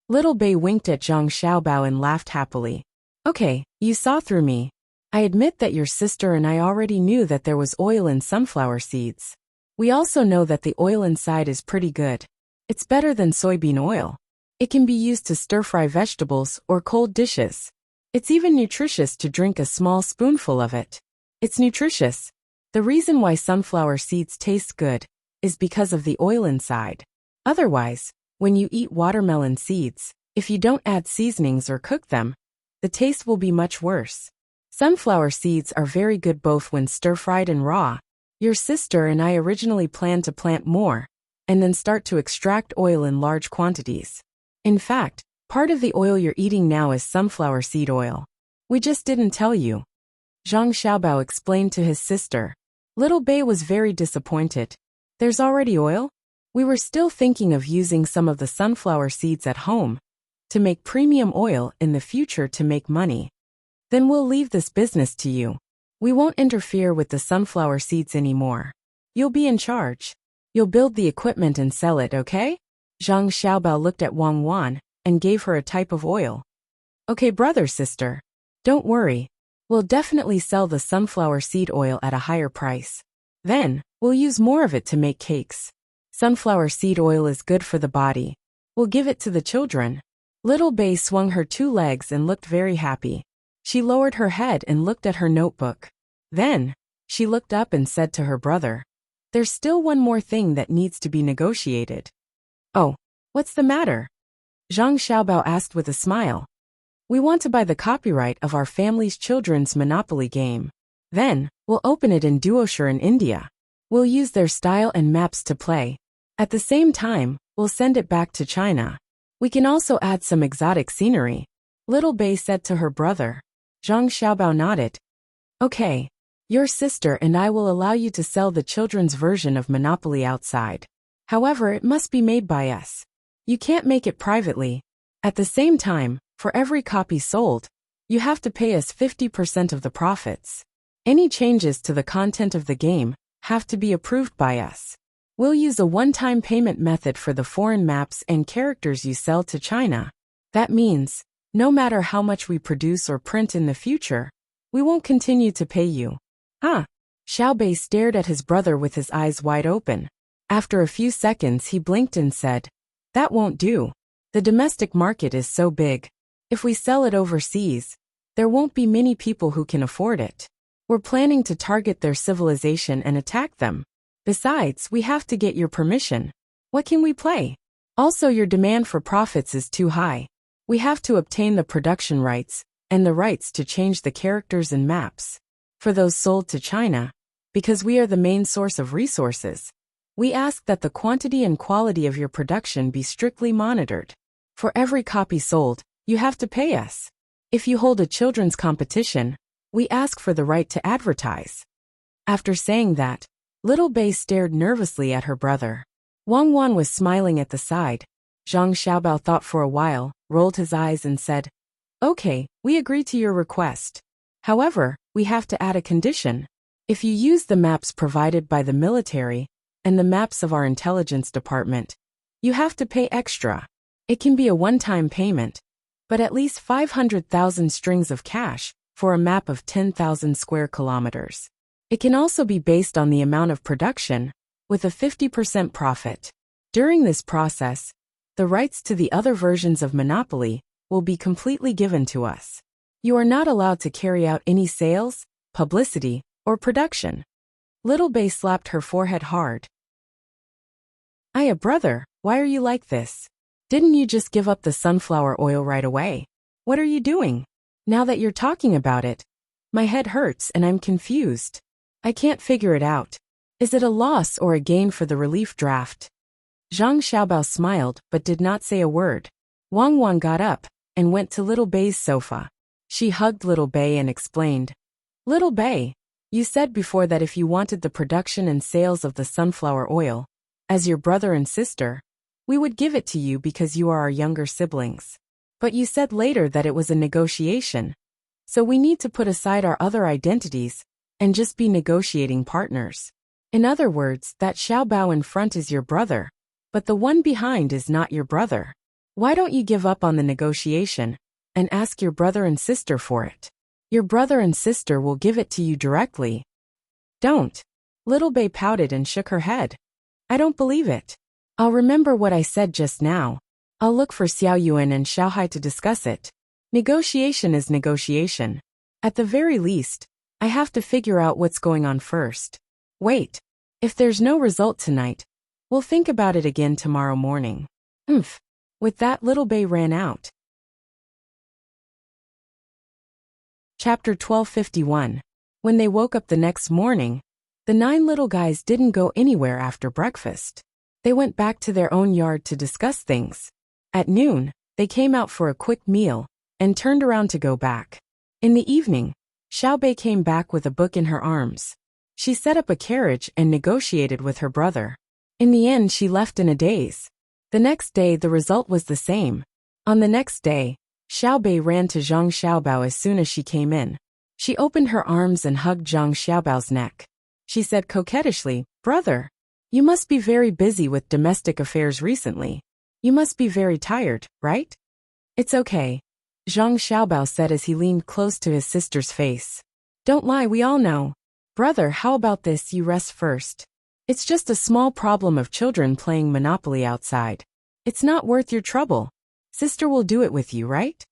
Little Bei winked at Zhang Xiaobao and laughed happily. Okay, you saw through me. I admit that your sister and I already knew that there was oil in sunflower seeds. We also know that the oil inside is pretty good. It's better than soybean oil. It can be used to stir-fry vegetables or cold dishes. It's even nutritious to drink a small spoonful of it. It's nutritious. The reason why sunflower seeds taste good is because of the oil inside. Otherwise, when you eat watermelon seeds, if you don't add seasonings or cook them, the taste will be much worse. Sunflower seeds are very good both when stir-fried and raw. Your sister and I originally planned to plant more, and then start to extract oil in large quantities. In fact, part of the oil you're eating now is sunflower seed oil. We just didn't tell you. Zhang Xiaobao explained to his sister. Little Bei was very disappointed. There's already oil? We were still thinking of using some of the sunflower seeds at home to make premium oil in the future to make money. Then we'll leave this business to you. We won't interfere with the sunflower seeds anymore. You'll be in charge. You'll build the equipment and sell it, okay? Zhang Xiaobao looked at Wang Wan and gave her a type of oil. Okay, brother, sister. Don't worry. We'll definitely sell the sunflower seed oil at a higher price. Then, we'll use more of it to make cakes. Sunflower seed oil is good for the body. We'll give it to the children. Little Bei swung her 2 legs and looked very happy. She lowered her head and looked at her notebook. Then, she looked up and said to her brother, there's still one more thing that needs to be negotiated. Oh, what's the matter? Zhang Xiaobao asked with a smile. We want to buy the copyright of our family's children's Monopoly game. Then, we'll open it in Duoshire in India. We'll use their style and maps to play. At the same time, we'll send it back to China. We can also add some exotic scenery. Little Bei said to her brother. Zhang Xiaobao nodded. Okay. Your sister and I will allow you to sell the children's version of Monopoly outside. However, it must be made by us. You can't make it privately. At the same time, for every copy sold, you have to pay us 50% of the profits. Any changes to the content of the game have to be approved by us. We'll use a one-time payment method for the foreign maps and characters you sell to China. That means, no matter how much we produce or print in the future, we won't continue to pay you. Xiao Bei stared at his brother with his eyes wide open. After a few seconds he blinked and said, that won't do. The domestic market is so big. If we sell it overseas, there won't be many people who can afford it. We're planning to target their civilization and attack them. Besides, we have to get your permission. What can we play? Also, your demand for profits is too high. We have to obtain the production rights and the rights to change the characters and maps. For those sold to China, because we are the main source of resources, we ask that the quantity and quality of your production be strictly monitored. For every copy sold, you have to pay us. If you hold a children's competition, we ask for the right to advertise. After saying that, Little Bei stared nervously at her brother. Wang Wan was smiling at the side. Zhang Xiaobao thought for a while, rolled his eyes and said, okay, we agree to your request. However, we have to add a condition. If you use the maps provided by the military and the maps of our intelligence department, you have to pay extra. It can be a one-time payment, but at least 500,000 strings of cash for a map of 10,000 square kilometers. It can also be based on the amount of production, with a 50% profit. During this process, the rights to the other versions of Monopoly will be completely given to us. You are not allowed to carry out any sales, publicity, or production. Little Bei slapped her forehead hard. Aya, brother, why are you like this? Didn't you just give up the sunflower oil right away? What are you doing? Now that you're talking about it, my head hurts and I'm confused. I can't figure it out. Is it a loss or a gain for the relief draft? Zhang Xiaobao smiled but did not say a word. Wang Wan got up and went to Little Bei's sofa. She hugged Little Bei and explained, Little Bei, you said before that if you wanted the production and sales of the sunflower oil, as your brother and sister, we would give it to you because you are our younger siblings. But you said later that it was a negotiation. So we need to put aside our other identities and just be negotiating partners. In other words, that Xiaobao in front is your brother, but the one behind is not your brother. Why don't you give up on the negotiation and ask your brother and sister for it? Your brother and sister will give it to you directly. Don't. Little Bei pouted and shook her head. I don't believe it. I'll remember what I said just now. I'll look for Xiao Yuan and Xiao Hai to discuss it. Negotiation is negotiation. At the very least, I have to figure out what's going on first. Wait. If there's no result tonight, we'll think about it again tomorrow morning. With that, Little Bei ran out. Chapter 1251. When they woke up the next morning, the 9 little guys didn't go anywhere after breakfast. They went back to their own yard to discuss things. At noon, they came out for a quick meal and turned around to go back. In the evening, Xiao Bei came back with a book in her arms. She set up a carriage and negotiated with her brother. In the end, she left in a daze. The next day, the result was the same. On the next day, Xiao Bei ran to Zhang Xiaobao as soon as she came in. She opened her arms and hugged Zhang Xiaobao's neck. She said coquettishly, "Brother, you must be very busy with domestic affairs recently. You must be very tired, right?" "It's okay," Zhang Xiaobao said as he leaned close to his sister's face. "Don't lie, we all know. Brother, how about this, you rest first? It's just a small problem of children playing Monopoly outside. It's not worth your trouble. Sister will do it with you, right?"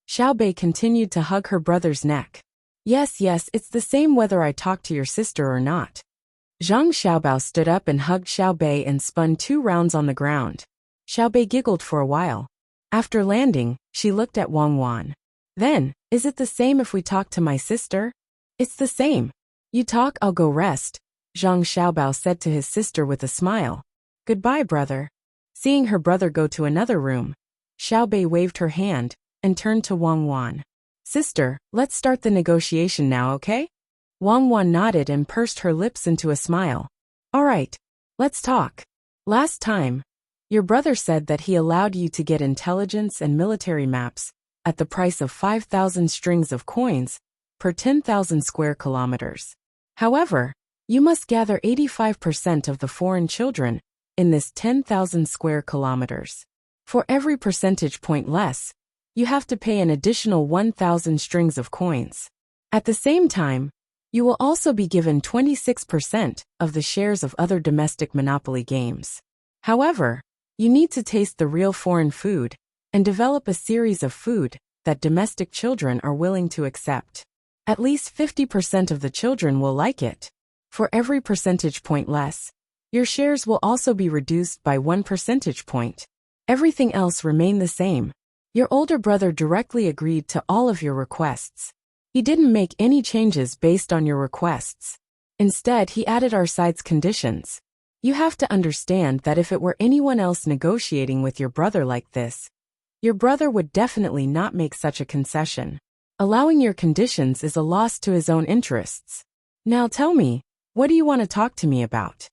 Xiao Bei continued to hug her brother's neck. Yes, it's the same whether I talk to your sister or not." Zhang Xiaobao stood up and hugged Xiao Bei and spun 2 rounds on the ground. Xiao Bei giggled for a while. After landing, she looked at Wang Wan. "Then, is it the same if we talk to my sister?" "It's the same. You talk, I'll go rest," Zhang Xiaobao said to his sister with a smile. "Goodbye, brother." Seeing her brother go to another room, Xiao Bei waved her hand and turned to Wang Wan. "Sister, let's start the negotiation now, okay?" Wang Wan nodded and pursed her lips into a smile. "All right, let's talk. Last time, your brother said that he allowed you to get intelligence and military maps at the price of 5,000 strings of coins per 10,000 square kilometers. However, you must gather 85% of the foreign children in this 10,000 square kilometers. For every percentage point less, you have to pay an additional 1,000 strings of coins. At the same time, you will also be given 26% of the shares of other domestic monopoly games. However, you need to taste the real foreign food and develop a series of food that domestic children are willing to accept. At least 50% of the children will like it. For every percentage point less, your shares will also be reduced by 1 percentage point. Everything else remain the same. Your older brother directly agreed to all of your requests. He didn't make any changes based on your requests. Instead, he added our side's conditions. You have to understand that if it were anyone else negotiating with your brother like this, your brother would definitely not make such a concession. Allowing your conditions is a loss to his own interests. Now tell me, what do you want to talk to me about?"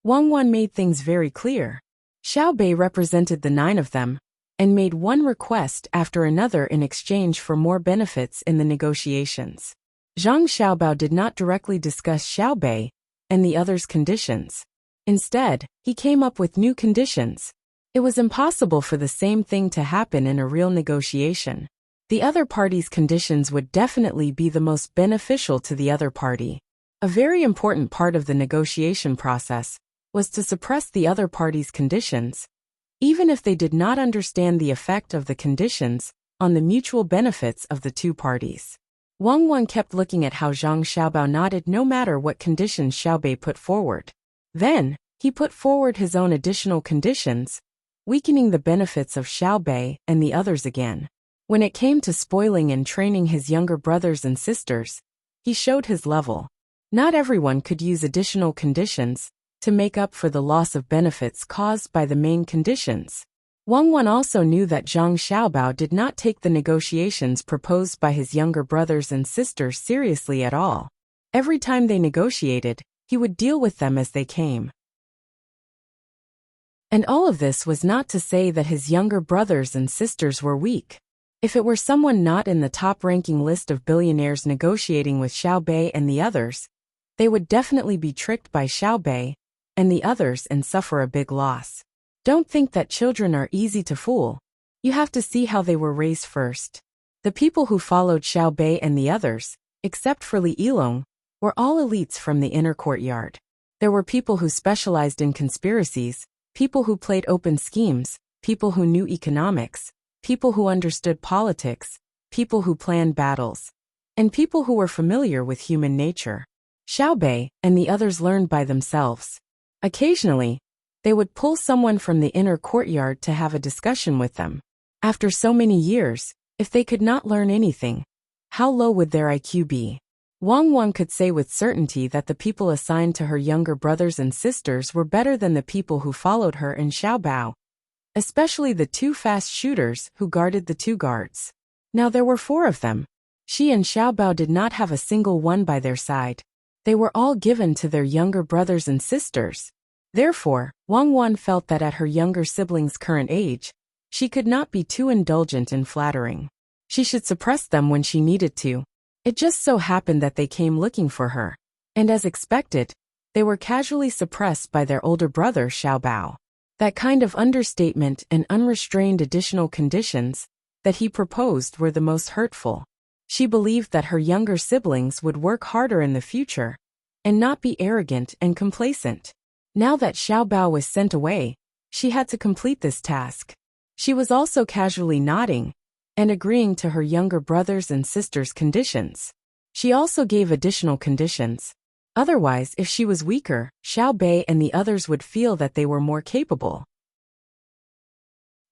Wang Wan made things very clear. Xiao Bei represented the 9 of them, and made one request after another in exchange for more benefits in the negotiations. Zhang Xiaobao did not directly discuss Xiao Bei and the others' conditions. Instead, he came up with new conditions. It was impossible for the same thing to happen in a real negotiation. The other party's conditions would definitely be the most beneficial to the other party. A very important part of the negotiation process was to suppress the other party's conditions, even if they did not understand the effect of the conditions on the mutual benefits of the 2 parties. Wang Wan kept looking at how Zhang Xiaobao nodded no matter what conditions Xiao Bei put forward. Then, he put forward his own additional conditions, weakening the benefits of Xiao Bei and the others again. When it came to spoiling and training his younger brothers and sisters, he showed his level. Not everyone could use additional conditions to make up for the loss of benefits caused by the main conditions. Wang Wan also knew that Zhang Xiaobao did not take the negotiations proposed by his younger brothers and sisters seriously at all. Every time they negotiated, he would deal with them as they came. And all of this was not to say that his younger brothers and sisters were weak. If it were someone not in the top-ranking list of billionaires negotiating with Xiao Bei and the others, they would definitely be tricked by Xiao Bei and the others and suffer a big loss. Don't think that children are easy to fool. You have to see how they were raised first. The people who followed Xiao Bei and the others, except for Li Yilong, were all elites from the inner courtyard. There were people who specialized in conspiracies, people who played open schemes, people who knew economics, people who understood politics, people who planned battles, and people who were familiar with human nature. Xiao Bei and the others learned by themselves. Occasionally, they would pull someone from the inner courtyard to have a discussion with them. After so many years, if they could not learn anything, how low would their IQ be? Wang Wan could say with certainty that the people assigned to her younger brothers and sisters were better than the people who followed her in Xiaobao, especially the two fast shooters who guarded the two guards. Now there were 4 of them. She and Xiaobao did not have a single one by their side. They were all given to their younger brothers and sisters. Therefore, Wang Wan felt that at her younger siblings' current age, she could not be too indulgent and flattering. She should suppress them when she needed to. It just so happened that they came looking for her. And as expected, they were casually suppressed by their older brother Xiaobao. That kind of understatement and unrestrained additional conditions that he proposed were the most hurtful. She believed that her younger siblings would work harder in the future and not be arrogant and complacent. Now that Xiaobao was sent away, she had to complete this task. She was also casually nodding and agreeing to her younger brothers and sisters' conditions. She also gave additional conditions. Otherwise, if she was weaker, Xiao Bei and the others would feel that they were more capable.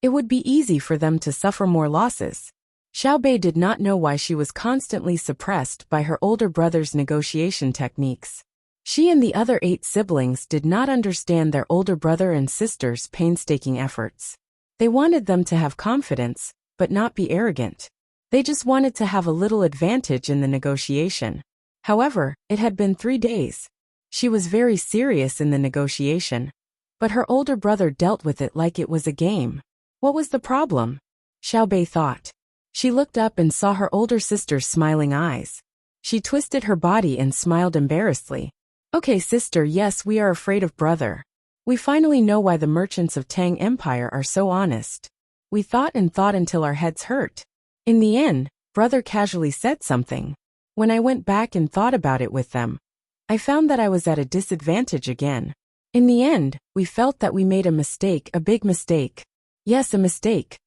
It would be easy for them to suffer more losses. Xiao Bei did not know why she was constantly suppressed by her older brother's negotiation techniques. She and the other 8 siblings did not understand their older brother and sister's painstaking efforts. They wanted them to have confidence, but not be arrogant. They just wanted to have a little advantage in the negotiation. However, it had been 3 days. She was very serious in the negotiation, but her older brother dealt with it like it was a game. What was the problem? Xiao Bei thought. She looked up and saw her older sister's smiling eyes. She twisted her body and smiled embarrassedly. Okay, sister, yes, we are afraid of brother. We finally know why the merchants of Tang Empire are so honest. We thought and thought until our heads hurt. In the end, brother casually said something. When I went back and thought about it with them, I found that I was at a disadvantage again. In the end, we felt that we made a mistake, a big mistake. Yes, a mistake.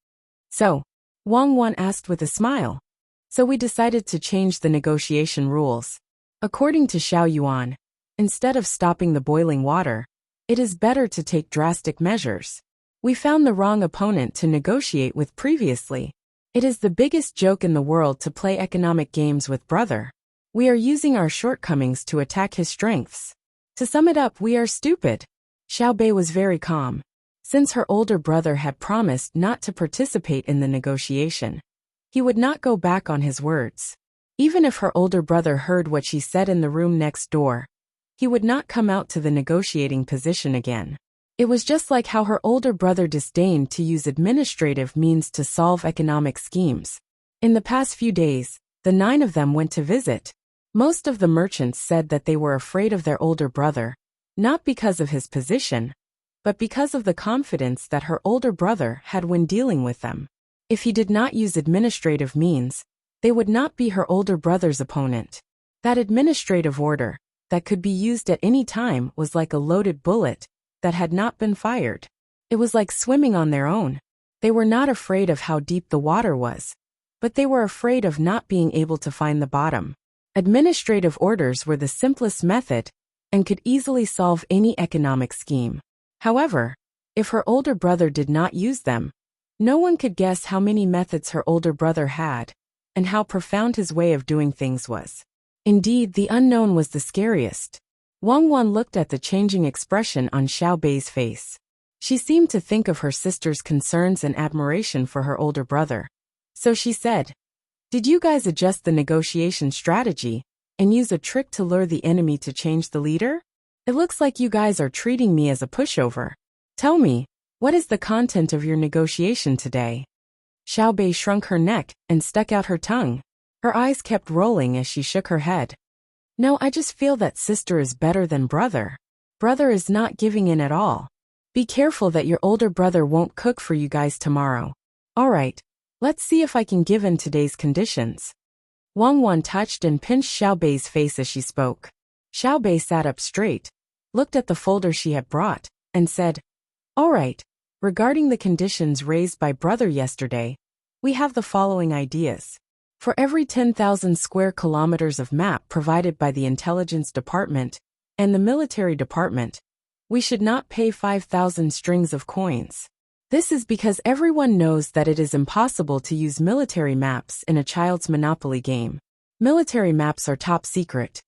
So, Wang Wan asked with a smile. So we decided to change the negotiation rules. According to Xiao Yuan, instead of stopping the boiling water, it is better to take drastic measures. We found the wrong opponent to negotiate with previously. It is the biggest joke in the world to play economic games with brother. We are using our shortcomings to attack his strengths. To sum it up, we are stupid. Xiao Bei was very calm. Since her older brother had promised not to participate in the negotiation, he would not go back on his words. Even if her older brother heard what she said in the room next door, he would not come out to the negotiating position again. It was just like how her older brother disdained to use administrative means to solve economic schemes. In the past few days, the 9 of them went to visit. Most of the merchants said that they were afraid of their older brother, not because of his position, but because of the confidence that her older brother had when dealing with them. If he did not use administrative means, they would not be her older brother's opponent. That administrative order, that could be used at any time, was like a loaded bullet that had not been fired. It was like swimming on their own. They were not afraid of how deep the water was, but they were afraid of not being able to find the bottom. Administrative orders were the simplest method and could easily solve any economic scheme. However, if her older brother did not use them, no one could guess how many methods her older brother had and how profound his way of doing things was. Indeed, the unknown was the scariest. Wang Wan looked at the changing expression on Xiao Bei's face. She seemed to think of her sister's concerns and admiration for her older brother. So she said, "Did you guys adjust the negotiation strategy and use a trick to lure the enemy to change the leader? It looks like you guys are treating me as a pushover. Tell me, what is the content of your negotiation today?" Xiao Bei shrunk her neck and stuck out her tongue. Her eyes kept rolling as she shook her head. "No, I just feel that sister is better than brother. Brother is not giving in at all. Be careful that your older brother won't cook for you guys tomorrow. Alright, let's see if I can give in today's conditions. Wang Wan touched and pinched Xiaobei's face as she spoke. Xiaobei sat up straight, looked at the folder she had brought, and said, Alright, regarding the conditions raised by brother yesterday, we have the following ideas. For every 10,000 square kilometers of map provided by the Intelligence Department and the Military Department, we should not pay 5,000 strings of coins. This is because everyone knows that it is impossible to use military maps in a child's Monopoly game. Military maps are top secret.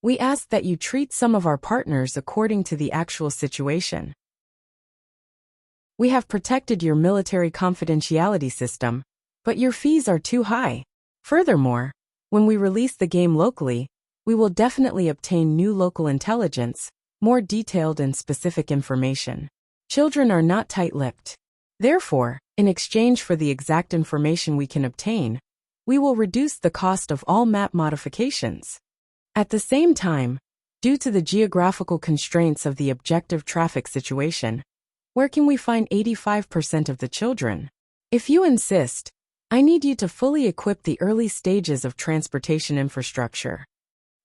We ask that you treat some of our partners according to the actual situation. We have protected your military confidentiality system, but your fees are too high. Furthermore, when we release the game locally, we will definitely obtain new local intelligence, more detailed and specific information. Children are not tight-lipped. Therefore, in exchange for the exact information we can obtain, we will reduce the cost of all map modifications. At the same time, due to the geographical constraints of the objective traffic situation, where can we find 85% of the children? If you insist, I need you to fully equip the early stages of transportation infrastructure.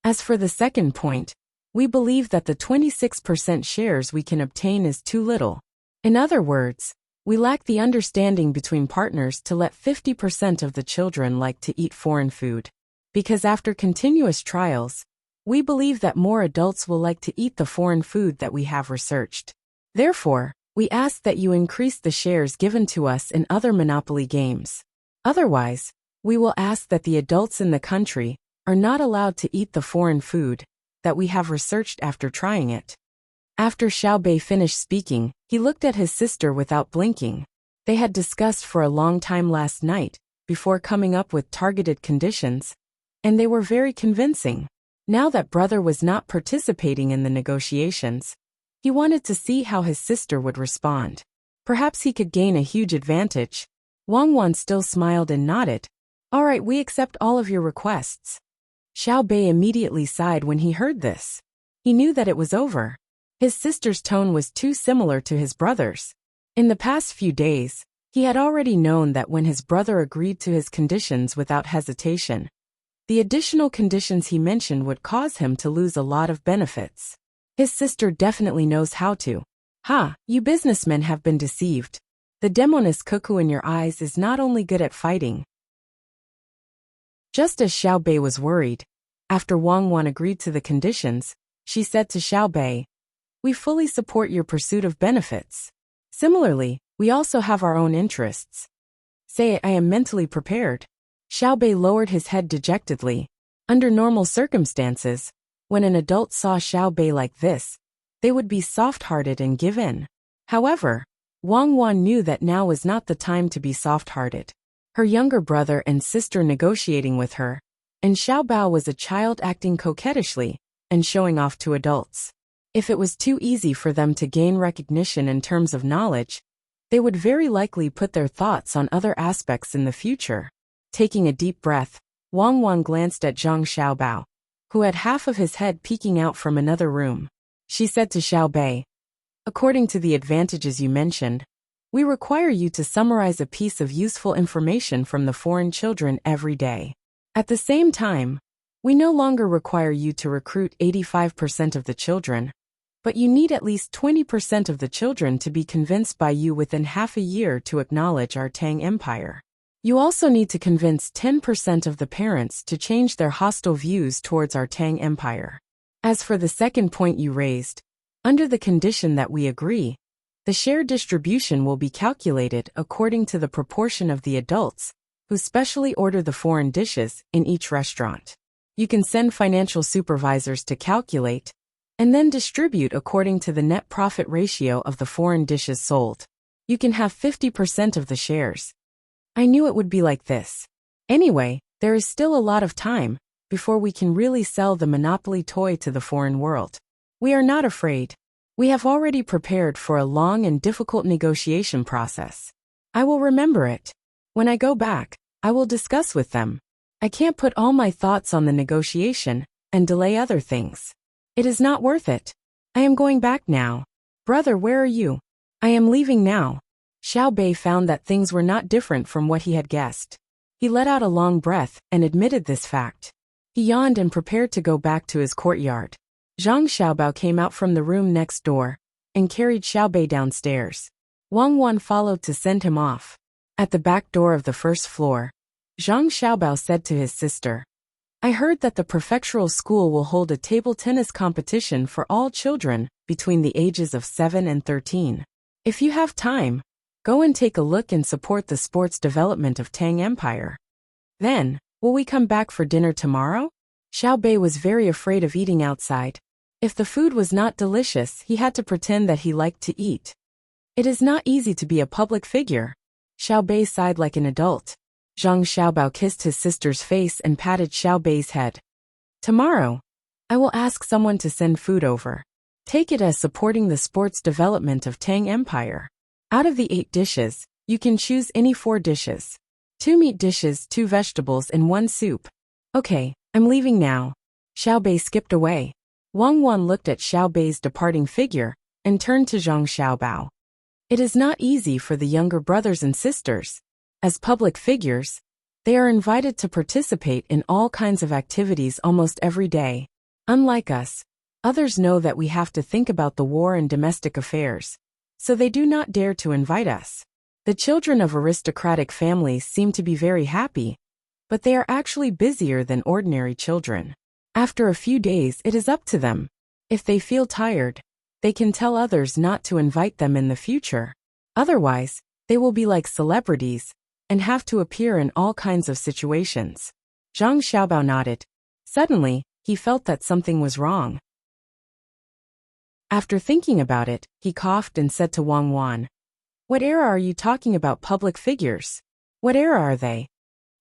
As for the second point, we believe that the 26% shares we can obtain is too little. In other words, we lack the understanding between partners to let 50% of the children like to eat foreign food. Because after continuous trials, we believe that more adults will like to eat the foreign food that we have researched. Therefore, we ask that you increase the shares given to us in other Monopoly games. Otherwise, we will ask that the adults in the country are not allowed to eat the foreign food that we have researched after trying it. After Xiaobei finished speaking, he looked at his sister without blinking. They had discussed for a long time last night, before coming up with targeted conditions, and they were very convincing. Now that brother was not participating in the negotiations, he wanted to see how his sister would respond. Perhaps he could gain a huge advantage. Wang Wan still smiled and nodded. Alright, we accept all of your requests. Xiaobei immediately sighed when he heard this. He knew that it was over. His sister's tone was too similar to his brother's. In the past few days, he had already known that when his brother agreed to his conditions without hesitation, the additional conditions he mentioned would cause him to lose a lot of benefits. His sister definitely knows how to. You businessmen have been deceived. The demoness cuckoo in your eyes is not only good at fighting. Just as Xiaobei was worried, after Wang Wan agreed to the conditions, she said to Xiaobei, We fully support your pursuit of benefits. Similarly, we also have our own interests. Say, I am mentally prepared. Xiaobei lowered his head dejectedly. Under normal circumstances, when an adult saw Xiaobei like this, they would be soft-hearted and give in. However, Wang Wan knew that now was not the time to be soft-hearted. Her younger brother and sister negotiating with her, and Xiaobao was a child acting coquettishly and showing off to adults. If it was too easy for them to gain recognition in terms of knowledge, they would very likely put their thoughts on other aspects in the future. Taking a deep breath, Wang Wan glanced at Zhang Xiaobao, who had half of his head peeking out from another room. She said to Xiaobei, According to the advantages you mentioned, we require you to summarize a piece of useful information from the foreign children every day. At the same time, we no longer require you to recruit 85% of the children, but you need at least 20% of the children to be convinced by you within half a year to acknowledge our Tang Empire. You also need to convince 10% of the parents to change their hostile views towards our Tang Empire. As for the second point you raised, under the condition that we agree, the share distribution will be calculated according to the proportion of the adults who specially order the foreign dishes in each restaurant. You can send financial supervisors to calculate and then distribute according to the net profit ratio of the foreign dishes sold. You can have 50% of the shares. I knew it would be like this. Anyway, there is still a lot of time before we can really sell the Monopoly toy to the foreign world. We are not afraid. We have already prepared for a long and difficult negotiation process. I will remember it. When I go back, I will discuss with them. I can't put all my thoughts on the negotiation and delay other things. It is not worth it. I am going back now. Brother, where are you? I am leaving now. Xiao Bei found that things were not different from what he had guessed. He let out a long breath and admitted this fact. He yawned and prepared to go back to his courtyard. Zhang Xiaobao came out from the room next door and carried Xiao Bei downstairs. Wang Wan followed to send him off. At the back door of the first floor, Zhang Xiaobao said to his sister, "I heard that the prefectural school will hold a table tennis competition for all children between the ages of 7 and 13. If you have time, go and take a look and support the sports development of Tang Empire. Then, will we come back for dinner tomorrow?" Xiao Bei was very afraid of eating outside. If the food was not delicious, he had to pretend that he liked to eat. It is not easy to be a public figure. Xiao Bei sighed like an adult. Zhang Xiaobao kissed his sister's face and patted Xiao Bei's head. "Tomorrow, I will ask someone to send food over. Take it as supporting the sports development of Tang Empire. Out of the 8 dishes, you can choose any 4 dishes. 2 meat dishes, 2 vegetables and 1 soup. Okay, I'm leaving now." Xiao Bei skipped away. Wang Wan looked at Xiao Bei's departing figure and turned to Zhang Xiaobao. It is not easy for the younger brothers and sisters. As public figures, they are invited to participate in all kinds of activities almost every day. Unlike us, others know that we have to think about the war and domestic affairs, so they do not dare to invite us. The children of aristocratic families seem to be very happy, but they are actually busier than ordinary children. After a few days, it is up to them. If they feel tired, they can tell others not to invite them in the future. Otherwise, they will be like celebrities and have to appear in all kinds of situations. Zhang Xiaobao nodded. Suddenly, he felt that something was wrong. After thinking about it, he coughed and said to Wang Wan, "What era are you talking about public figures? What era are they?"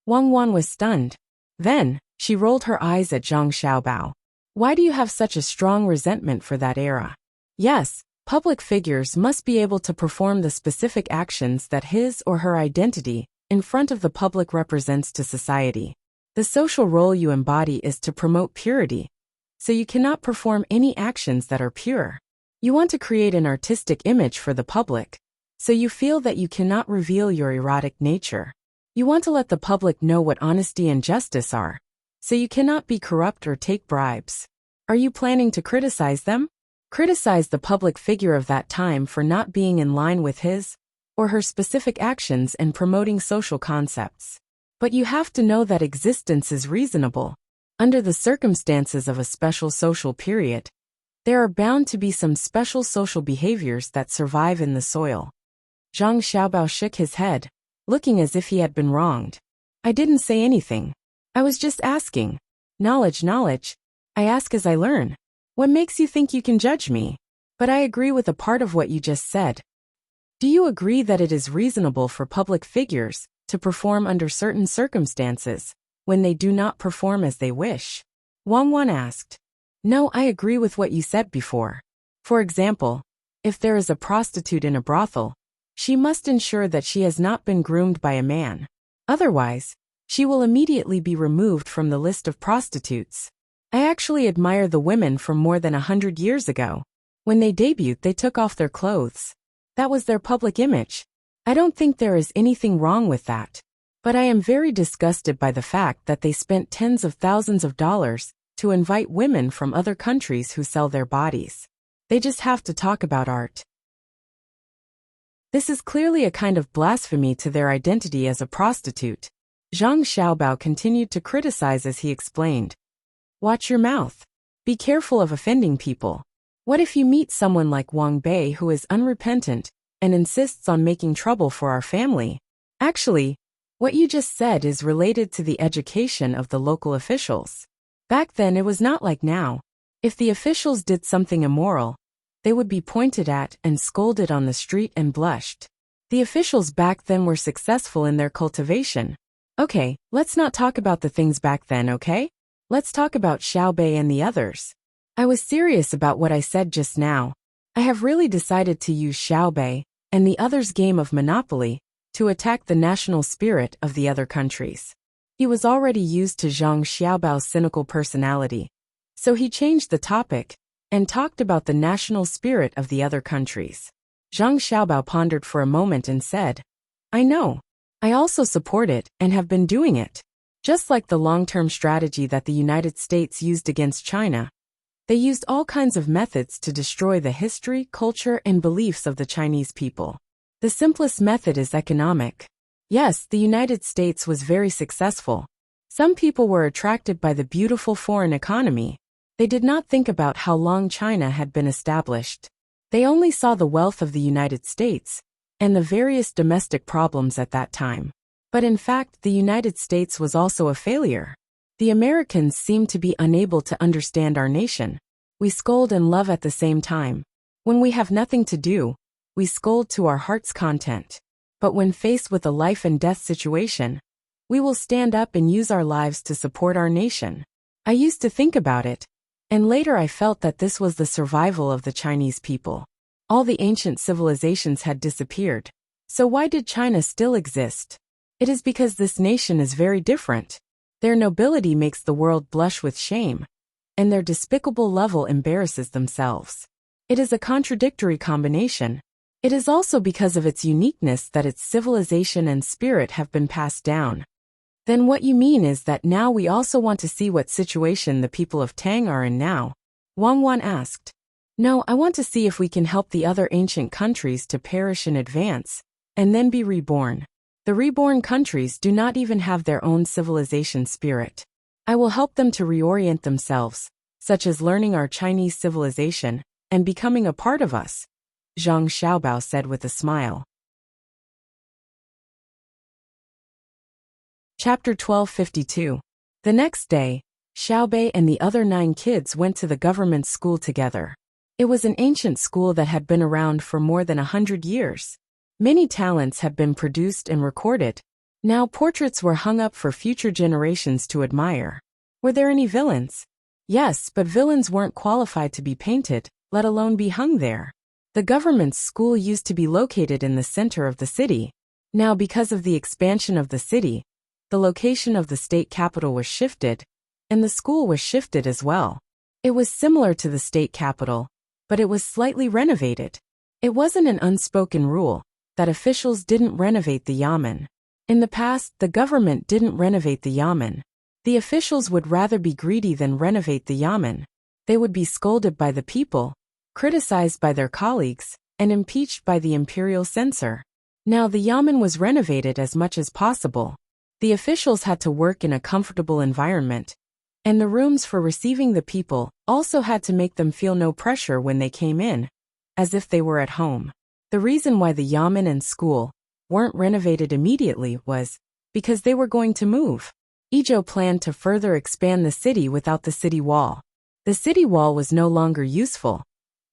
Wang Wan was stunned. Then, she rolled her eyes at Zhang Xiaobao. "Why do you have such a strong resentment for that era?" Yes, public figures must be able to perform the specific actions that his or her identity in front of the public represents to society. The social role you embody is to promote purity, so you cannot perform any actions that are pure. You want to create an artistic image for the public, so you feel that you cannot reveal your erotic nature. You want to let the public know what honesty and justice are, so you cannot be corrupt or take bribes. Are you planning to criticize them? Criticize the public figure of that time for not being in line with his or her specific actions and promoting social concepts. But you have to know that existence is reasonable. Under the circumstances of a special social period, there are bound to be some special social behaviors that survive in the soil. Zhang Xiaobao shook his head, looking as if he had been wronged. "I didn't say anything. I was just asking. Knowledge. I ask as I learn. What makes you think you can judge me? But I agree with a part of what you just said. Do you agree that it is reasonable for public figures to perform under certain circumstances when they do not perform as they wish?" Wang Wan asked. "No, I agree with what you said before. For example, if there is a prostitute in a brothel, she must ensure that she has not been groomed by a man. Otherwise, she will immediately be removed from the list of prostitutes. I actually admire the women from more than 100 years ago. When they debuted, they took off their clothes. That was their public image. I don't think there is anything wrong with that. But I am very disgusted by the fact that they spent tens of thousands of dollars to invite women from other countries who sell their bodies. They just have to talk about art. This is clearly a kind of blasphemy to their identity as a prostitute." Zhang Xiaobao continued to criticize as he explained. "Watch your mouth. Be careful of offending people. What if you meet someone like Wang Bei who is unrepentant and insists on making trouble for our family? Actually, what you just said is related to the education of the local officials. Back then it was not like now. If the officials did something immoral, they would be pointed at and scolded on the street and blushed. The officials back then were successful in their cultivation. Okay, let's not talk about the things back then, okay? Let's talk about Xiao Bei and the others. I was serious about what I said just now. I have really decided to use Xiao Bei and the others' game of Monopoly to attack the national spirit of the other countries." He was already used to Zhang Xiaobao's cynical personality, so he changed the topic and talked about the national spirit of the other countries. Zhang Xiaobao pondered for a moment and said, I know. I also support it and have been doing it. Just like the long-term strategy that the United States used against China, they used all kinds of methods to destroy the history, culture, and beliefs of the Chinese people. The simplest method is economic. Yes, the United States was very successful. Some people were attracted by the beautiful foreign economy. They did not think about how long China had been established. They only saw the wealth of the United States and the various domestic problems at that time. But in fact, the United States was also a failure. The Americans seemed to be unable to understand our nation. We scold and love at the same time. When we have nothing to do, we scold to our heart's content. But when faced with a life and death situation, we will stand up and use our lives to support our nation. I used to think about it, and later I felt that this was the survival of the Chinese people. All the ancient civilizations had disappeared. So why did China still exist? It is because this nation is very different. Their nobility makes the world blush with shame, and their despicable level embarrasses themselves. It is a contradictory combination. It is also because of its uniqueness that its civilization and spirit have been passed down. Then what you mean is that now we also want to see what situation the people of Tang are in now? Wang Wan asked. No, I want to see if we can help the other ancient countries to perish in advance, and then be reborn. The reborn countries do not even have their own civilization spirit. I will help them to reorient themselves, such as learning our Chinese civilization, and becoming a part of us, Zhang Xiaobao said with a smile. Chapter 1252. The next day, Xiaobei and the other 9 kids went to the government school together. It was an ancient school that had been around for more than 100 years. Many talents had been produced and recorded. Now portraits were hung up for future generations to admire. Were there any villains? Yes, but villains weren't qualified to be painted, let alone be hung there. The government's school used to be located in the center of the city. Now because of the expansion of the city, the location of the state capital was shifted, and the school was shifted as well. It was similar to the state capital, but it was slightly renovated. It wasn't an unspoken rule that officials didn't renovate the yamen. In the past, the government didn't renovate the yamen. The officials would rather be greedy than renovate the yamen. They would be scolded by the people, criticized by their colleagues, and impeached by the imperial censor. Now the yamen was renovated as much as possible. The officials had to work in a comfortable environment, and the rooms for receiving the people also had to make them feel no pressure when they came in, as if they were at home. The reason why the yamen and school weren't renovated immediately was because they were going to move. Idyll planned to further expand the city without the city wall. The city wall was no longer useful,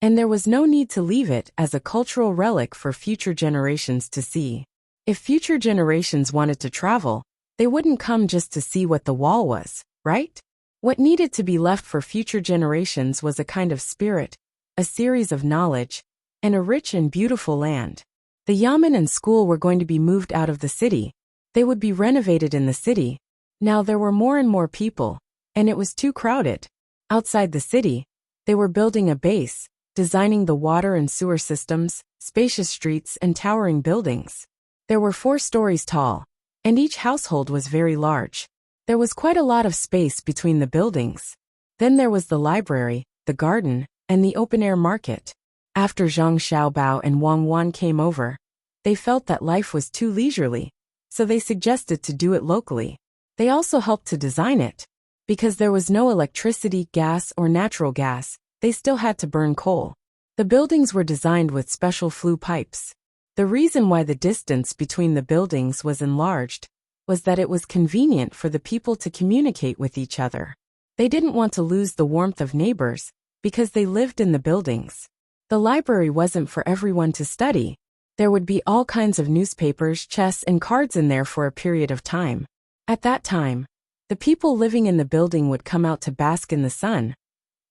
and there was no need to leave it as a cultural relic for future generations to see. If future generations wanted to travel, they wouldn't come just to see what the wall was, right? What needed to be left for future generations was a kind of spirit, a series of knowledge, and a rich and beautiful land. The yamen and school were going to be moved out of the city. They would be renovated in the city. Now there were more and more people, and it was too crowded. Outside the city, they were building a base, designing the water and sewer systems, spacious streets and towering buildings. There were 4 stories tall, and each household was very large. There was quite a lot of space between the buildings. Then there was the library, the garden, and the open-air market. After Zhang Xiaobao and Wang Wan came over, they felt that life was too leisurely, so they suggested to do it locally. They also helped to design it. Because there was no electricity, gas, or natural gas, they still had to burn coal. The buildings were designed with special flue pipes. The reason why the distance between the buildings was enlarged was that it was convenient for the people to communicate with each other. They didn't want to lose the warmth of neighbors because they lived in the buildings. The library wasn't for everyone to study. There would be all kinds of newspapers, chess, and cards in there for a period of time. At that time, the people living in the building would come out to bask in the sun,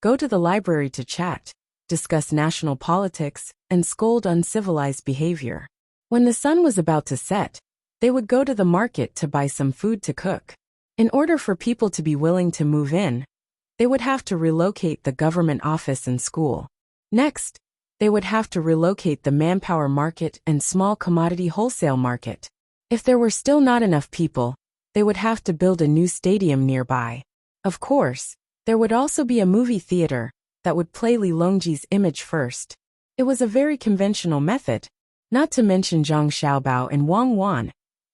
go to the library to chat, discuss national politics, and scold uncivilized behavior. When the sun was about to set, they would go to the market to buy some food to cook. In order for people to be willing to move in, they would have to relocate the government office and school. Next, They would have to relocate the manpower market and small commodity wholesale market. If there were still not enough people, they would have to build a new stadium nearby. Of course, there would also be a movie theater that would play Li Longji's image first. It was a very conventional method, not to mention Zhang Xiaobao and Wang Wan.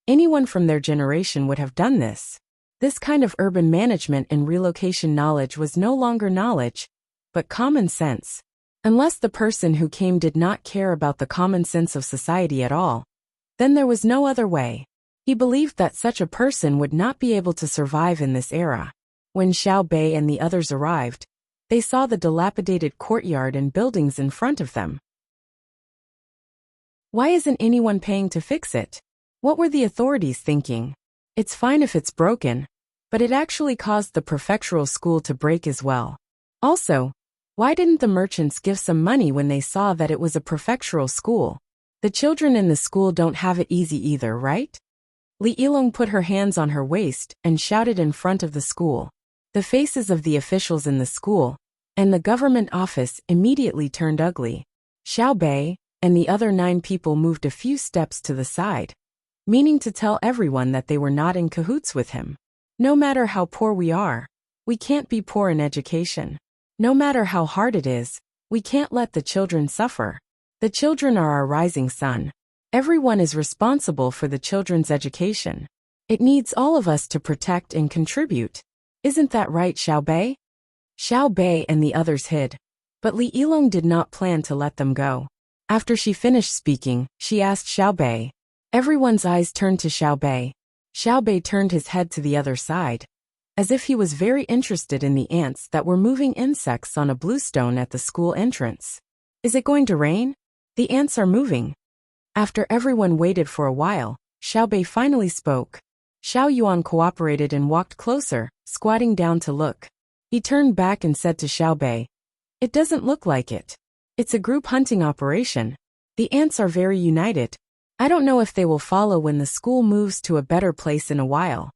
Anyone from their generation would have done this. This kind of urban management and relocation knowledge was no longer knowledge, but common sense. Unless the person who came did not care about the common sense of society at all, then there was no other way. He believed that such a person would not be able to survive in this era. When Xiao Bei and the others arrived, they saw the dilapidated courtyard and buildings in front of them. Why isn't anyone paying to fix it? What were the authorities thinking? It's fine if it's broken, but it actually caused the prefectural school to break as well. Also, why didn't the merchants give some money when they saw that it was a prefectural school? The children in the school don't have it easy either, right? Li Yilong put her hands on her waist and shouted in front of the school. The faces of the officials in the school and the government office immediately turned ugly. Xiao Bei and the other 9 people moved a few steps to the side, meaning to tell everyone that they were not in cahoots with him. No matter how poor we are, we can't be poor in education. No matter how hard it is, we can't let the children suffer. The children are our rising sun. Everyone is responsible for the children's education. It needs all of us to protect and contribute. Isn't that right, Xiao Bei? Xiao Bei and the others hid, but Li Yilong did not plan to let them go. After she finished speaking, she asked Xiao Bei. Everyone's eyes turned to Xiao Bei. Xiao Bei turned his head to the other side, as if he was very interested in the ants that were moving insects on a bluestone at the school entrance. Is it going to rain? The ants are moving. After everyone waited for a while, Xiao Bei finally spoke. Xiao Yuan cooperated and walked closer, squatting down to look. He turned back and said to Xiao Bei, "It doesn't look like it. It's a group hunting operation. The ants are very united. I don't know if they will follow when the school moves to a better place in a while."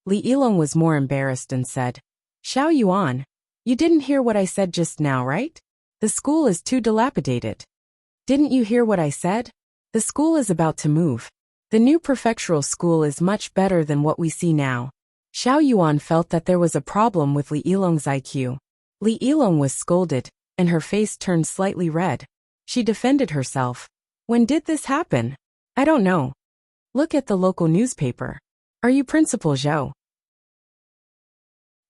Li Yilong was more embarrassed and said, "Xiao Yuan, you didn't hear what I said just now, right? The school is too dilapidated. Didn't you hear what I said? The school is about to move. The new prefectural school is much better than what we see now." Xiao Yuan felt that there was a problem with Li Yilong's IQ. Li Yilong was scolded, and her face turned slightly red. She defended herself. "When did this happen? I don't know. Look at the local newspaper. Are you Principal Zhou?"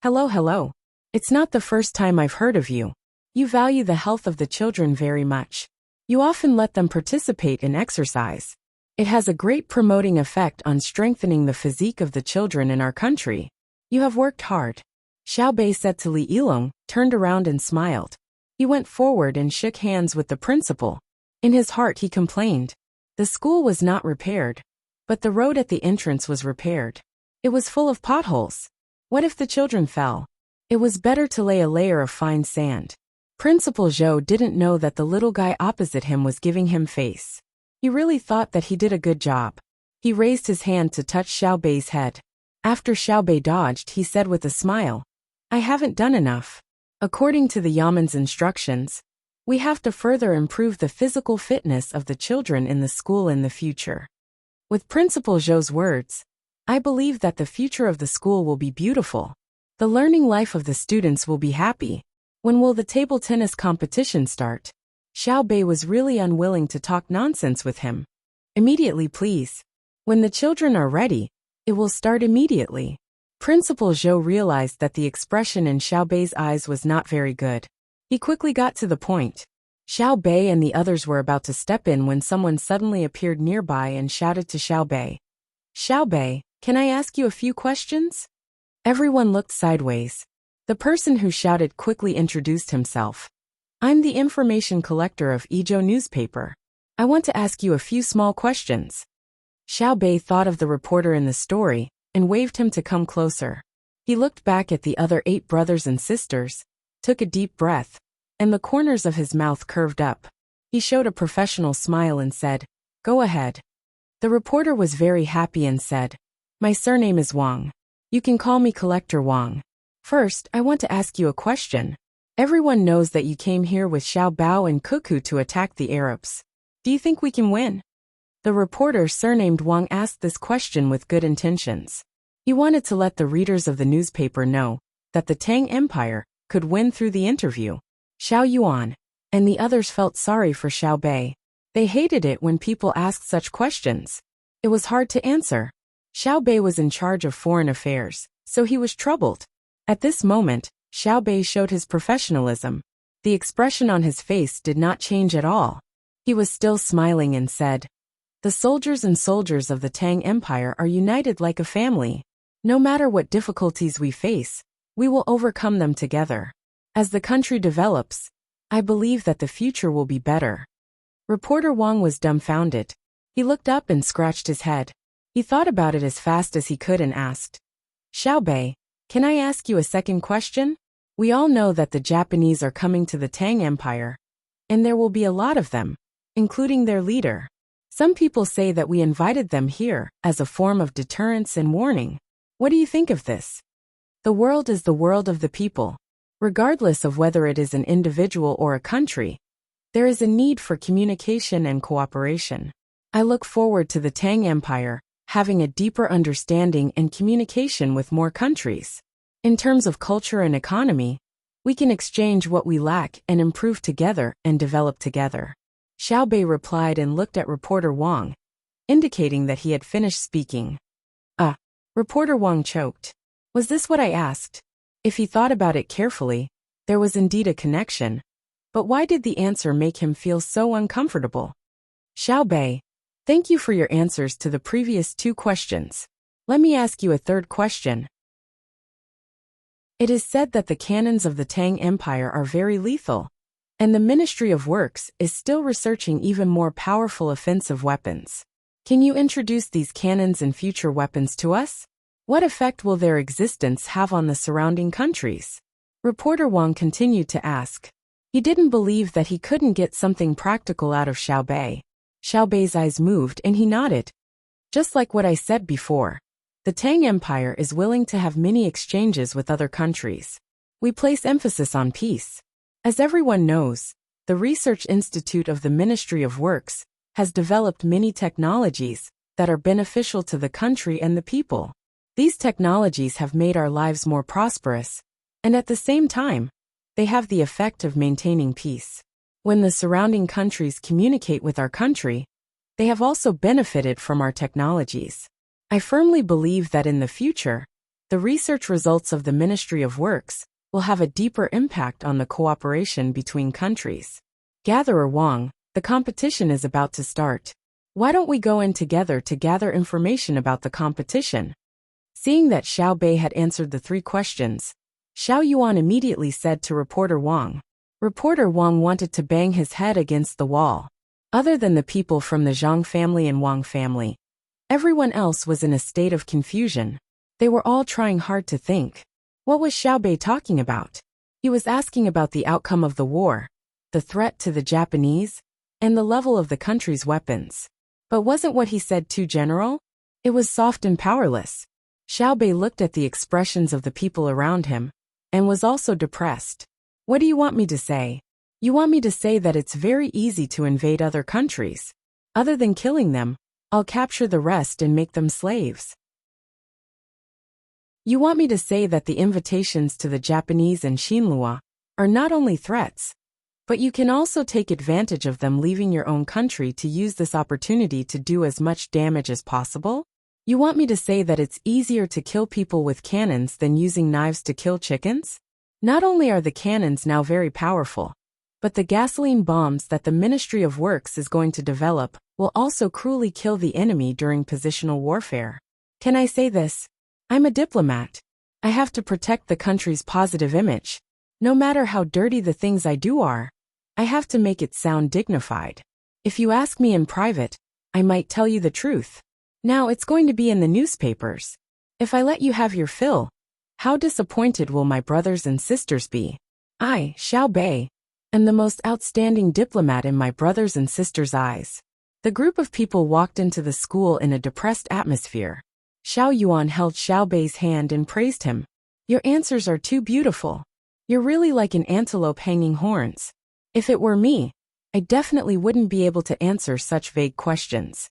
Hello. It's not the first time I've heard of you. You value the health of the children very much. You often let them participate in exercise. It has a great promoting effect on strengthening the physique of the children in our country. You have worked hard. Xiao Bei said to Li Yilong, turned around and smiled. He went forward and shook hands with the principal. In his heart he complained. The school was not repaired, but the road at the entrance was repaired. It was full of potholes. What if the children fell? It was better to lay a layer of fine sand. Principal Zhou didn't know that the little guy opposite him was giving him face. He really thought that he did a good job. He raised his hand to touch Xiao Bei's head. After Xiao Bei dodged, he said with a smile, "I haven't done enough. According to the Yaman's instructions, we have to further improve the physical fitness of the children in the school in the future." With Principal Zhou's words, I believe that the future of the school will be beautiful. The learning life of the students will be happy. When will the table tennis competition start? Xiao Bei was really unwilling to talk nonsense with him. "Immediately, please. When the children are ready, it will start immediately." Principal Zhou realized that the expression in Xiao Bei's eyes was not very good. He quickly got to the point. Xiao Bei and the others were about to step in when someone suddenly appeared nearby and shouted to Xiao Bei, "Xiao Bei, can I ask you a few questions?" Everyone looked sideways. The person who shouted quickly introduced himself. "I'm the information collector of Idyll newspaper. I want to ask you a few small questions." Xiao Bei thought of the reporter in the story and waved him to come closer. He looked back at the other 8 brothers and sisters, took a deep breath, and the corners of his mouth curved up. He showed a professional smile and said, "Go ahead." The reporter was very happy and said, "My surname is Wang. You can call me Collector Wang. First, I want to ask you a question. Everyone knows that you came here with Xiao Bao and Cuckoo to attack the Arabs. Do you think we can win? The reporter surnamed Wang asked this question with good intentions. He wanted to let the readers of the newspaper know that the Tang Empire could win through the interview. Xiao Yuan and the others felt sorry for Xiao Bei. They hated it when people asked such questions. It was hard to answer. Xiao Bei was in charge of foreign affairs, so he was troubled. At this moment, Xiao Bei showed his professionalism. The expression on his face did not change at all. He was still smiling and said, "The soldiers and soldiers of the Tang Empire are united like a family. No matter what difficulties we face, we will overcome them together. As the country develops, I believe that the future will be better." Reporter Wang was dumbfounded. He looked up and scratched his head. He thought about it as fast as he could and asked, "Xiao Bei, can I ask you a second question? We all know that the Japanese are coming to the Tang Empire, and there will be a lot of them, including their leader. Some people say that we invited them here as a form of deterrence and warning. What do you think of this? The world is the world of the people. Regardless of whether it is an individual or a country, there is a need for communication and cooperation. I look forward to the Tang Empire having a deeper understanding and communication with more countries. In terms of culture and economy, we can exchange what we lack and improve together and develop together." Xiao Bei replied and looked at reporter Wang, indicating that he had finished speaking. Reporter Wang choked. Was this what I asked? If he thought about it carefully, there was indeed a connection. But why did the answer make him feel so uncomfortable? "Xiao Bei, thank you for your answers to the previous 2 questions. Let me ask you a third question. It is said that the cannons of the Tang Empire are very lethal, and the Ministry of Works is still researching even more powerful offensive weapons. Can you introduce these cannons and future weapons to us? What effect will their existence have on the surrounding countries?" Reporter Wang continued to ask. He didn't believe that he couldn't get something practical out of Xiao Bei. Xiao Bei's eyes moved and he nodded. "Just like what I said before, the Tang Empire is willing to have many exchanges with other countries. We place emphasis on peace. As everyone knows, the Research Institute of the Ministry of Works has developed many technologies that are beneficial to the country and the people. These technologies have made our lives more prosperous, and at the same time, they have the effect of maintaining peace. When the surrounding countries communicate with our country, they have also benefited from our technologies. I firmly believe that in the future, the research results of the Ministry of Works will have a deeper impact on the cooperation between countries." Gatherer Wang, the competition is about to start. Why don't we go in together to gather information about the competition? Seeing that Xiao Bei had answered the 3 questions, Xiao Yuan immediately said to reporter Wang. Reporter Wang wanted to bang his head against the wall. Other than the people from the Zhang family and Wang family, everyone else was in a state of confusion. They were all trying hard to think. What was Xiao Bei talking about? He was asking about the outcome of the war, the threat to the Japanese, and the level of the country's weapons. But wasn't what he said too general? It was soft and powerless. Xiao Bei looked at the expressions of the people around him, and was also depressed. What do you want me to say? You want me to say that it's very easy to invade other countries. Other than killing them, I'll capture the rest and make them slaves. You want me to say that the invitations to the Japanese and Xinhua are not only threats, but you can also take advantage of them leaving your own country to use this opportunity to do as much damage as possible? You want me to say that it's easier to kill people with cannons than using knives to kill chickens? Not only are the cannons now very powerful, but the gasoline bombs that the Ministry of Works is going to develop will also cruelly kill the enemy during positional warfare. Can I say this? I'm a diplomat. I have to protect the country's positive image. No matter how dirty the things I do are, I have to make it sound dignified. If you ask me in private, I might tell you the truth. Now it's going to be in the newspapers. If I let you have your fill, how disappointed will my brothers and sisters be? I, Xiao Bei, am the most outstanding diplomat in my brothers' and sisters' eyes. The group of people walked into the school in a depressed atmosphere. Xiao Yuan held Xiao Bei's hand and praised him. Your answers are too beautiful. You're really like an antelope hanging horns. If it were me, I definitely wouldn't be able to answer such vague questions.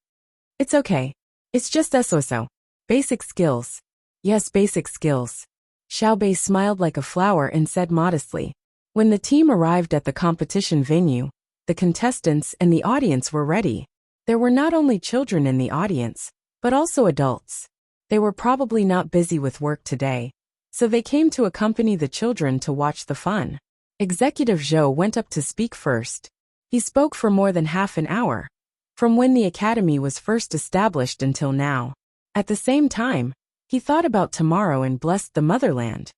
It's okay. It's just so. Basic skills. Yes, basic skills. Xiaobei smiled like a flower and said modestly. When the team arrived at the competition venue, the contestants and the audience were ready. There were not only children in the audience, but also adults. They were probably not busy with work today, so they came to accompany the children to watch the fun. Executive Zhou went up to speak first. He spoke for more than half an hour, from when the academy was first established until now. At the same time, he thought about tomorrow and blessed the motherland.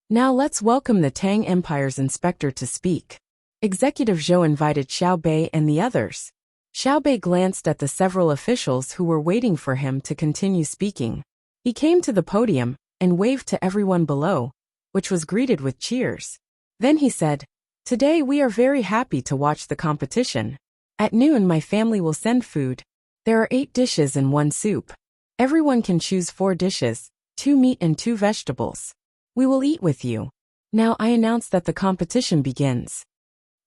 Now let's welcome the Tang Empire's inspector to speak. Executive Zhou invited Xiaobei and the others. Xiaobei glanced at the several officials who were waiting for him to continue speaking. He came to the podium and waved to everyone below, which was greeted with cheers. Then he said, "Today we are very happy to watch the competition. At noon my family will send food. There are 8 dishes and 1 soup. Everyone can choose 4 dishes, 2 meat and 2 vegetables. We will eat with you. Now I announce that the competition begins."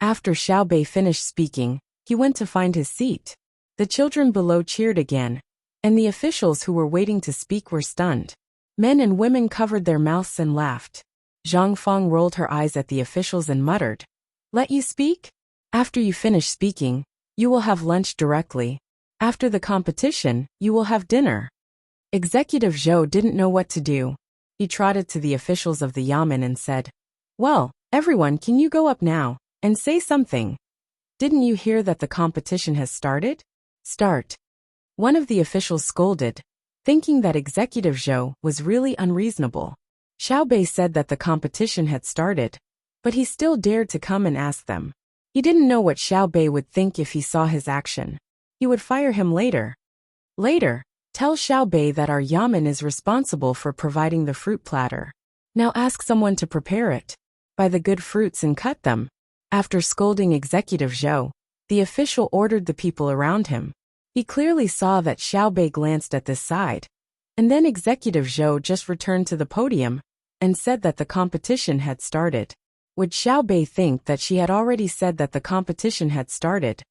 After Xiaobei finished speaking, he went to find his seat. The children below cheered again, and the officials who were waiting to speak were stunned. Men and women covered their mouths and laughed. Zhang Feng rolled her eyes at the officials and muttered, "Let you speak? After you finish speaking, you will have lunch directly. After the competition, you will have dinner." Executive Zhou didn't know what to do. He trotted to the officials of the yamen and said, "Well, everyone, can you go up now and say something? Didn't you hear that the competition has started? Start." One of the officials scolded, thinking that Executive Zhou was really unreasonable. Xiaobei said that the competition had started, but he still dared to come and ask them. He didn't know what Xiaobei would think if he saw his action. He would fire him later. Later, tell Xiaobei that our yamen is responsible for providing the fruit platter. Now ask someone to prepare it. Buy the good fruits and cut them. After scolding Executive Zhou, the official ordered the people around him. He clearly saw that Xiaobei glanced at this side. And then Executive Zhou just returned to the podium and said that the competition had started. Would Xiaobei think that she had already said that the competition had started?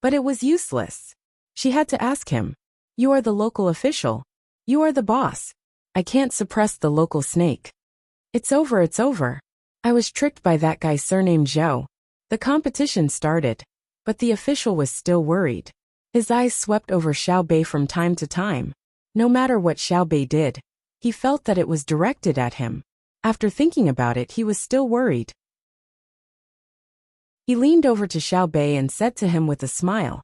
But it was useless. She had to ask him. "You are the local official. You are the boss. I can't suppress the local snake. It's over, it's over. I was tricked by that guy surnamed Zhou." The competition started, but the official was still worried. His eyes swept over Xiaobei from time to time. No matter what Xiaobei did, he felt that it was directed at him. After thinking about it, he was still worried. He leaned over to Xiaobei and said to him with a smile,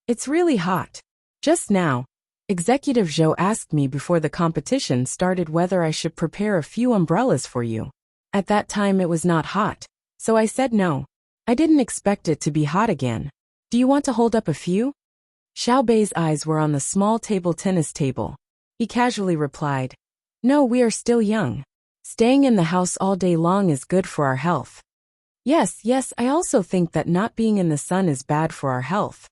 "It's really hot. Just now, Executive Zhou asked me before the competition started whether I should prepare a few umbrellas for you. At that time it was not hot, so I said no. I didn't expect it to be hot again. Do you want to hold up a few?" Xiaobei's eyes were on the small tennis table. He casually replied, "No, we are still young. Staying in the house all day long is good for our health." Yes, I also think that not being in the sun is bad for our health."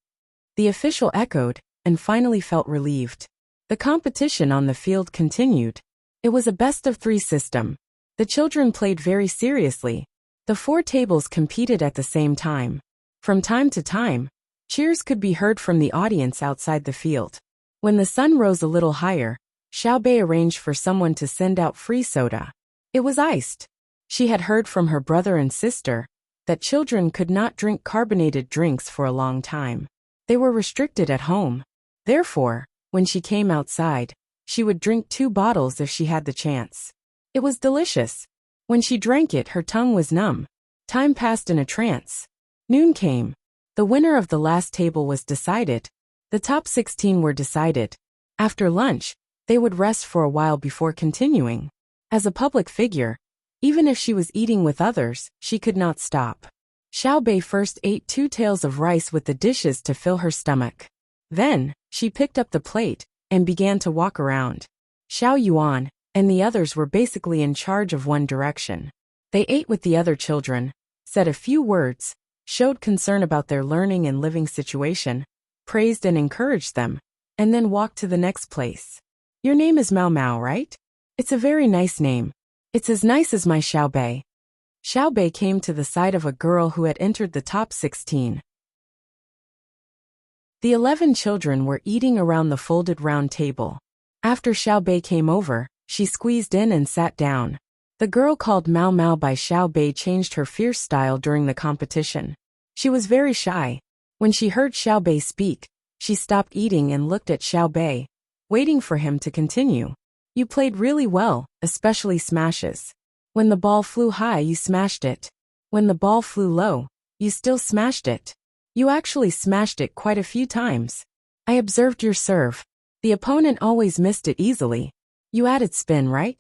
The official echoed, and finally felt relieved. The competition on the field continued. It was a best-of-3 system. The children played very seriously. The 4 tables competed at the same time. From time to time, cheers could be heard from the audience outside the field. When the sun rose a little higher, Xiaobei arranged for someone to send out free soda. It was iced. She had heard from her brother and sister that children could not drink carbonated drinks for a long time. They were restricted at home. Therefore, when she came outside, she would drink 2 bottles if she had the chance. It was delicious. When she drank it, her tongue was numb. Time passed in a trance. Noon came. The winner of the last table was decided. The top 16 were decided. After lunch, they would rest for a while before continuing. As a public figure, even if she was eating with others, she could not stop. Xiaobei first ate 2 taels of rice with the dishes to fill her stomach. Then, she picked up the plate and began to walk around. Xiao Yuan and the others were basically in charge of one direction. They ate with the other children, said a few words, showed concern about their learning and living situation, praised and encouraged them, and then walked to the next place. "Your name is Mao Mao, right? It's a very nice name. It's as nice as my Xiaobei." Xiao Bei came to the side of a girl who had entered the top 16. The 11 children were eating around the folded round table. After Xiao Bei came over, she squeezed in and sat down. The girl called Mao Mao by Xiao Bei changed her fierce style during the competition. She was very shy. When she heard Xiao Bei speak, she stopped eating and looked at Xiao Bei, waiting for him to continue. You played really well, especially smashes. When the ball flew high, you smashed it. When the ball flew low, you still smashed it. You actually smashed it quite a few times. I observed your serve. The opponent always missed it easily. You added spin, right?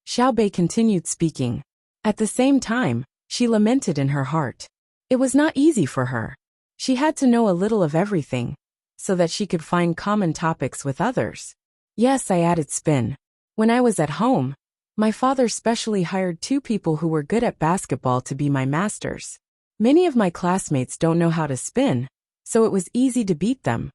Xiao Bei continued speaking. At the same time, she lamented in her heart. It was not easy for her. She had to know a little of everything, so that she could find common topics with others. Yes, I added spin. When I was at home, my father specially hired 2 people who were good at basketball to be my masters. Many of my classmates don't know how to spin, so it was easy to beat them.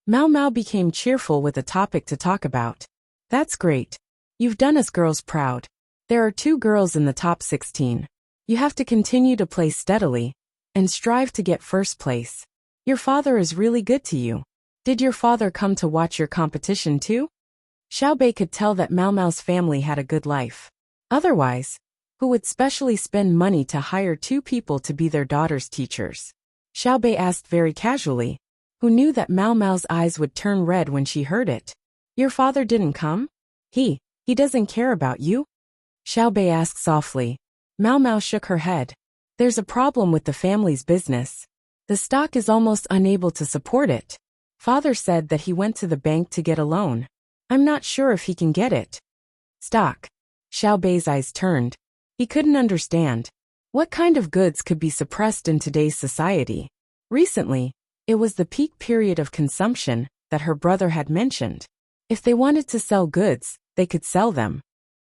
Mao Mao became cheerful with a topic to talk about. That's great. You've done us girls proud. There are 2 girls in the top 16. You have to continue to play steadily and strive to get first place. Your father is really good to you. Did your father come to watch your competition too? Xiao Bei could tell that Mao Mao's family had a good life. Otherwise, who would specially spend money to hire 2 people to be their daughter's teachers? Xiao Bei asked very casually, who knew that Mao Mao's eyes would turn red when she heard it. Your father didn't come? He doesn't care about you? Xiao Bei asked softly. Mao Mao shook her head. There's a problem with the family's business. The stock is almost unable to support it. Father said that he went to the bank to get a loan. I'm not sure if he can get it. Stock. Xiao Bei's eyes turned. He couldn't understand. What kind of goods could be suppressed in today's society? Recently, it was the peak period of consumption that her brother had mentioned. If they wanted to sell goods, they could sell them.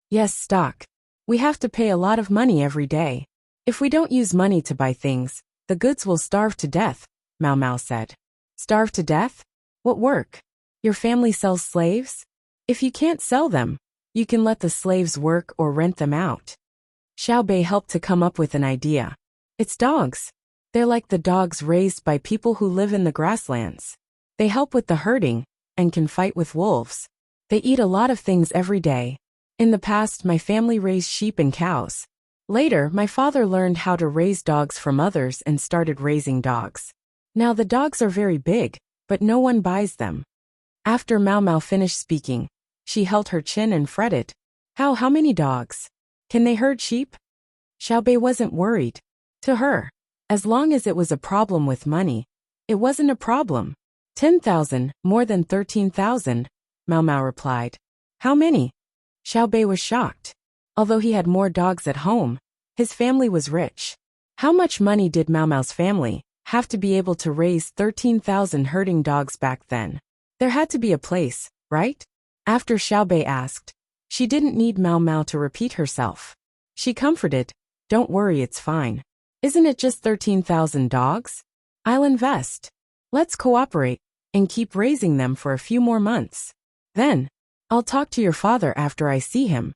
Yes, stock. We have to pay a lot of money every day. If we don't use money to buy things, the goods will starve to death, Mao Mao said. Starve to death? What work? Your family sells slaves? If you can't sell them, you can let the slaves work or rent them out. Xiao Bei helped to come up with an idea. It's dogs. They're like the dogs raised by people who live in the grasslands. They help with the herding and can fight with wolves. They eat a lot of things every day. In the past, my family raised sheep and cows. Later, my father learned how to raise dogs from others and started raising dogs. Now the dogs are very big, but no one buys them. After Mao Mao finished speaking, she held her chin and fretted. How many dogs? Can they herd sheep? Xiao Bei wasn't worried. To her, as long as it was a problem with money, it wasn't a problem. 10,000, more than 13,000, Mao Mao replied. How many? Xiao Bei was shocked. Although he had more dogs at home, his family was rich. How much money did Mao Mao's family have to be able to raise 13,000 herding dogs back then? There had to be a place, right? After Xiao Bei asked, she didn't need Mao Mao to repeat herself. She comforted, don't worry, it's fine. Isn't it just 13,000 dogs? I'll invest. Let's cooperate and keep raising them for a few more months. Then, I'll talk to your father after I see him.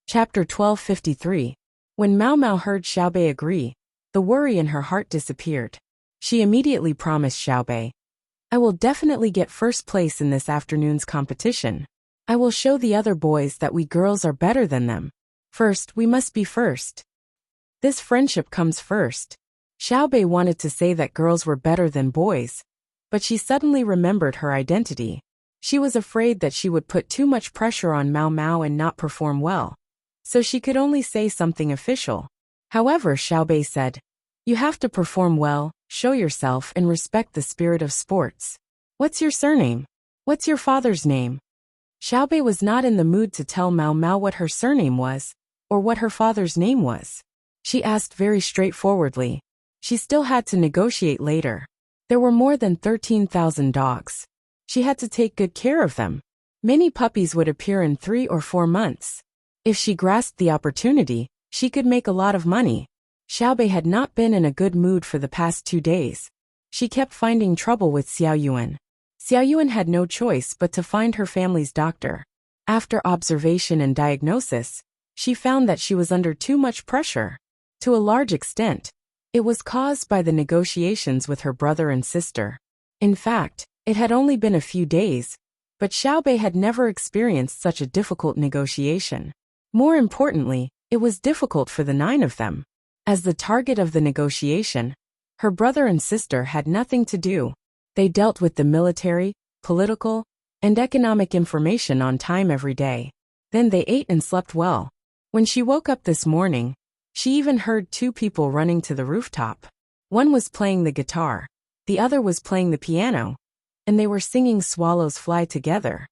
Chapter 1253. When Mao Mao heard Xiao Bei agree, the worry in her heart disappeared. She immediately promised Xiao Bei, I will definitely get first place in this afternoon's competition. I will show the other boys that we girls are better than them. First, we must be first. This friendship comes first. Xiao Bei wanted to say that girls were better than boys, but she suddenly remembered her identity. She was afraid that she would put too much pressure on Mao Mao and not perform well, so she could only say something official. However, Xiao Bei said, you have to perform well, show yourself and respect the spirit of sports. What's your surname? What's your father's name? Xiao Bei was not in the mood to tell Mao Mao what her surname was, or what her father's name was. She asked very straightforwardly. She still had to negotiate later. There were more than 13,000 dogs. She had to take good care of them. Many puppies would appear in 3 or 4 months. If she grasped the opportunity, she could make a lot of money. Xiao Bei had not been in a good mood for the past 2 days. She kept finding trouble with Xiao Yuan. Xiao Yuan had no choice but to find her family's doctor. After observation and diagnosis, she found that she was under too much pressure. To a large extent, it was caused by the negotiations with her brother and sister. In fact, it had only been a few days, but Xiaobei had never experienced such a difficult negotiation. More importantly, it was difficult for the 9 of them. As the target of the negotiation, her brother and sister had nothing to do. They dealt with the military, political, and economic information on time every day. Then they ate and slept well. When she woke up this morning, she even heard 2 people running to the rooftop. One was playing the guitar, the other was playing the piano, and they were singing Swallows Fly Together.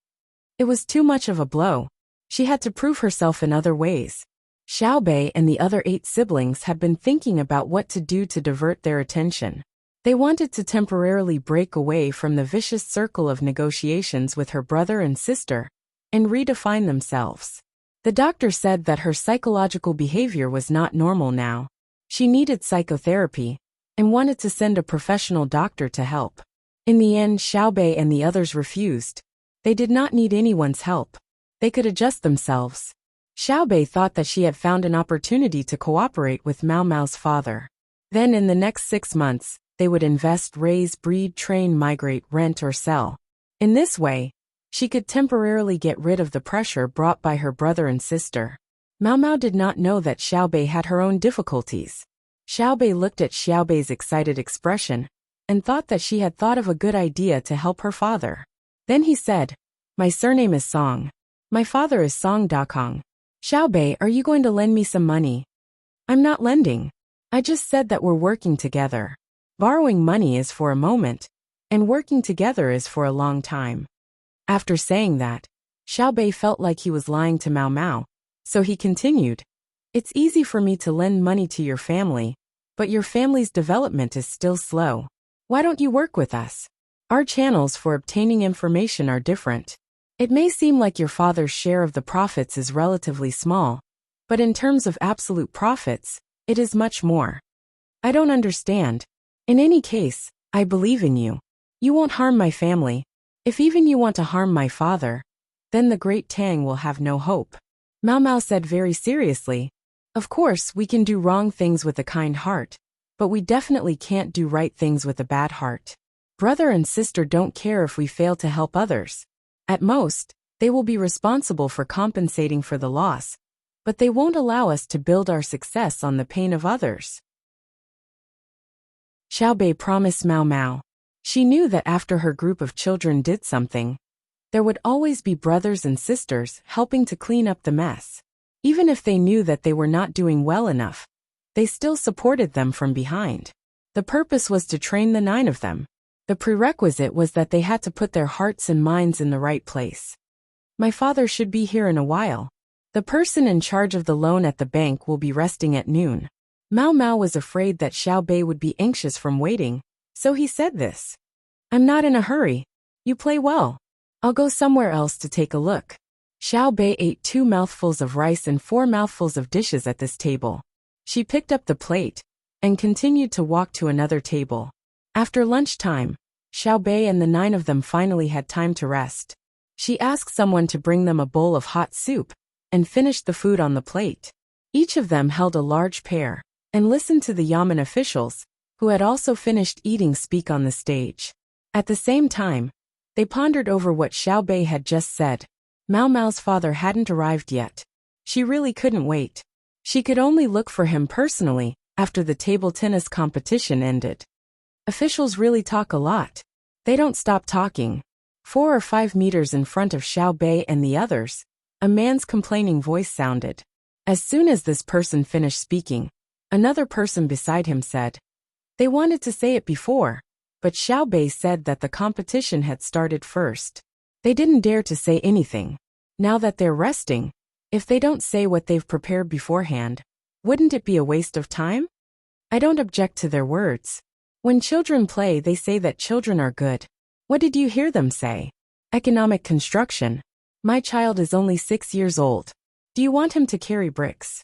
It was too much of a blow. She had to prove herself in other ways. Xiaobei and the other 8 siblings had been thinking about what to do to divert their attention. They wanted to temporarily break away from the vicious circle of negotiations with her brother and sister and redefine themselves. The doctor said that her psychological behavior was not normal now. She needed psychotherapy and wanted to send a professional doctor to help. In the end, Xiaobei and the others refused. They did not need anyone's help. They could adjust themselves. Xiaobei thought that she had found an opportunity to cooperate with Mao Mao's father. Then in the next 6 months, they would invest, raise, breed, train, migrate, rent or sell. In this way, she could temporarily get rid of the pressure brought by her brother and sister. Mao Mao did not know that Xiaobei had her own difficulties. Xiaobei looked at Xiaobei's excited expression and thought that she had thought of a good idea to help her father. Then he said, "My surname is Song. My father is Song Dakong. Xiaobei, are you going to lend me some money?" "I'm not lending. I just said that we're working together. Borrowing money is for a moment, and working together is for a long time." After saying that, Xiaobei felt like he was lying to Mao Mao, so he continued, "It's easy for me to lend money to your family, but your family's development is still slow. Why don't you work with us? Our channels for obtaining information are different. It may seem like your father's share of the profits is relatively small, but in terms of absolute profits, it is much more. I don't understand. In any case, I believe in you. You won't harm my family. If even you want to harm my father, then the great Tang will have no hope." Mao Mao said very seriously, "Of course, we can do wrong things with a kind heart, but we definitely can't do right things with a bad heart. Brother and sister don't care if we fail to help others. At most, they will be responsible for compensating for the loss, but they won't allow us to build our success on the pain of others." Xiaobei promised Mao Mao. She knew that after her group of children did something, there would always be brothers and sisters helping to clean up the mess. Even if they knew that they were not doing well enough, they still supported them from behind. The purpose was to train the 9 of them. The prerequisite was that they had to put their hearts and minds in the right place. "My father should be here in a while. The person in charge of the loan at the bank will be resting at noon." Mao Mao was afraid that Xiaobei would be anxious from waiting, so he said this. "I'm not in a hurry. You play well. I'll go somewhere else to take a look." Xiaobei ate 2 mouthfuls of rice and 4 mouthfuls of dishes at this table. She picked up the plate and continued to walk to another table. After lunchtime, Xiaobei and the 9 of them finally had time to rest. She asked someone to bring them a bowl of hot soup and finished the food on the plate. Each of them held a large pear and listened to the Yamen officials, who had also finished eating, speak on the stage. At the same time, they pondered over what Xiaobei had just said. Mao Mao's father hadn't arrived yet. She really couldn't wait. She could only look for him personally after the table tennis competition ended. Officials really talk a lot. They don't stop talking. 4 or 5 meters in front of Xiaobei and the others, a man's complaining voice sounded. As soon as this person finished speaking, another person beside him said, "They wanted to say it before, but Xiaobei said that the competition had started first. They didn't dare to say anything. Now that they're resting, if they don't say what they've prepared beforehand, wouldn't it be a waste of time? I don't object to their words. When children play, they say that children are good. What did you hear them say? Economic construction. My child is only 6 years old. Do you want him to carry bricks?"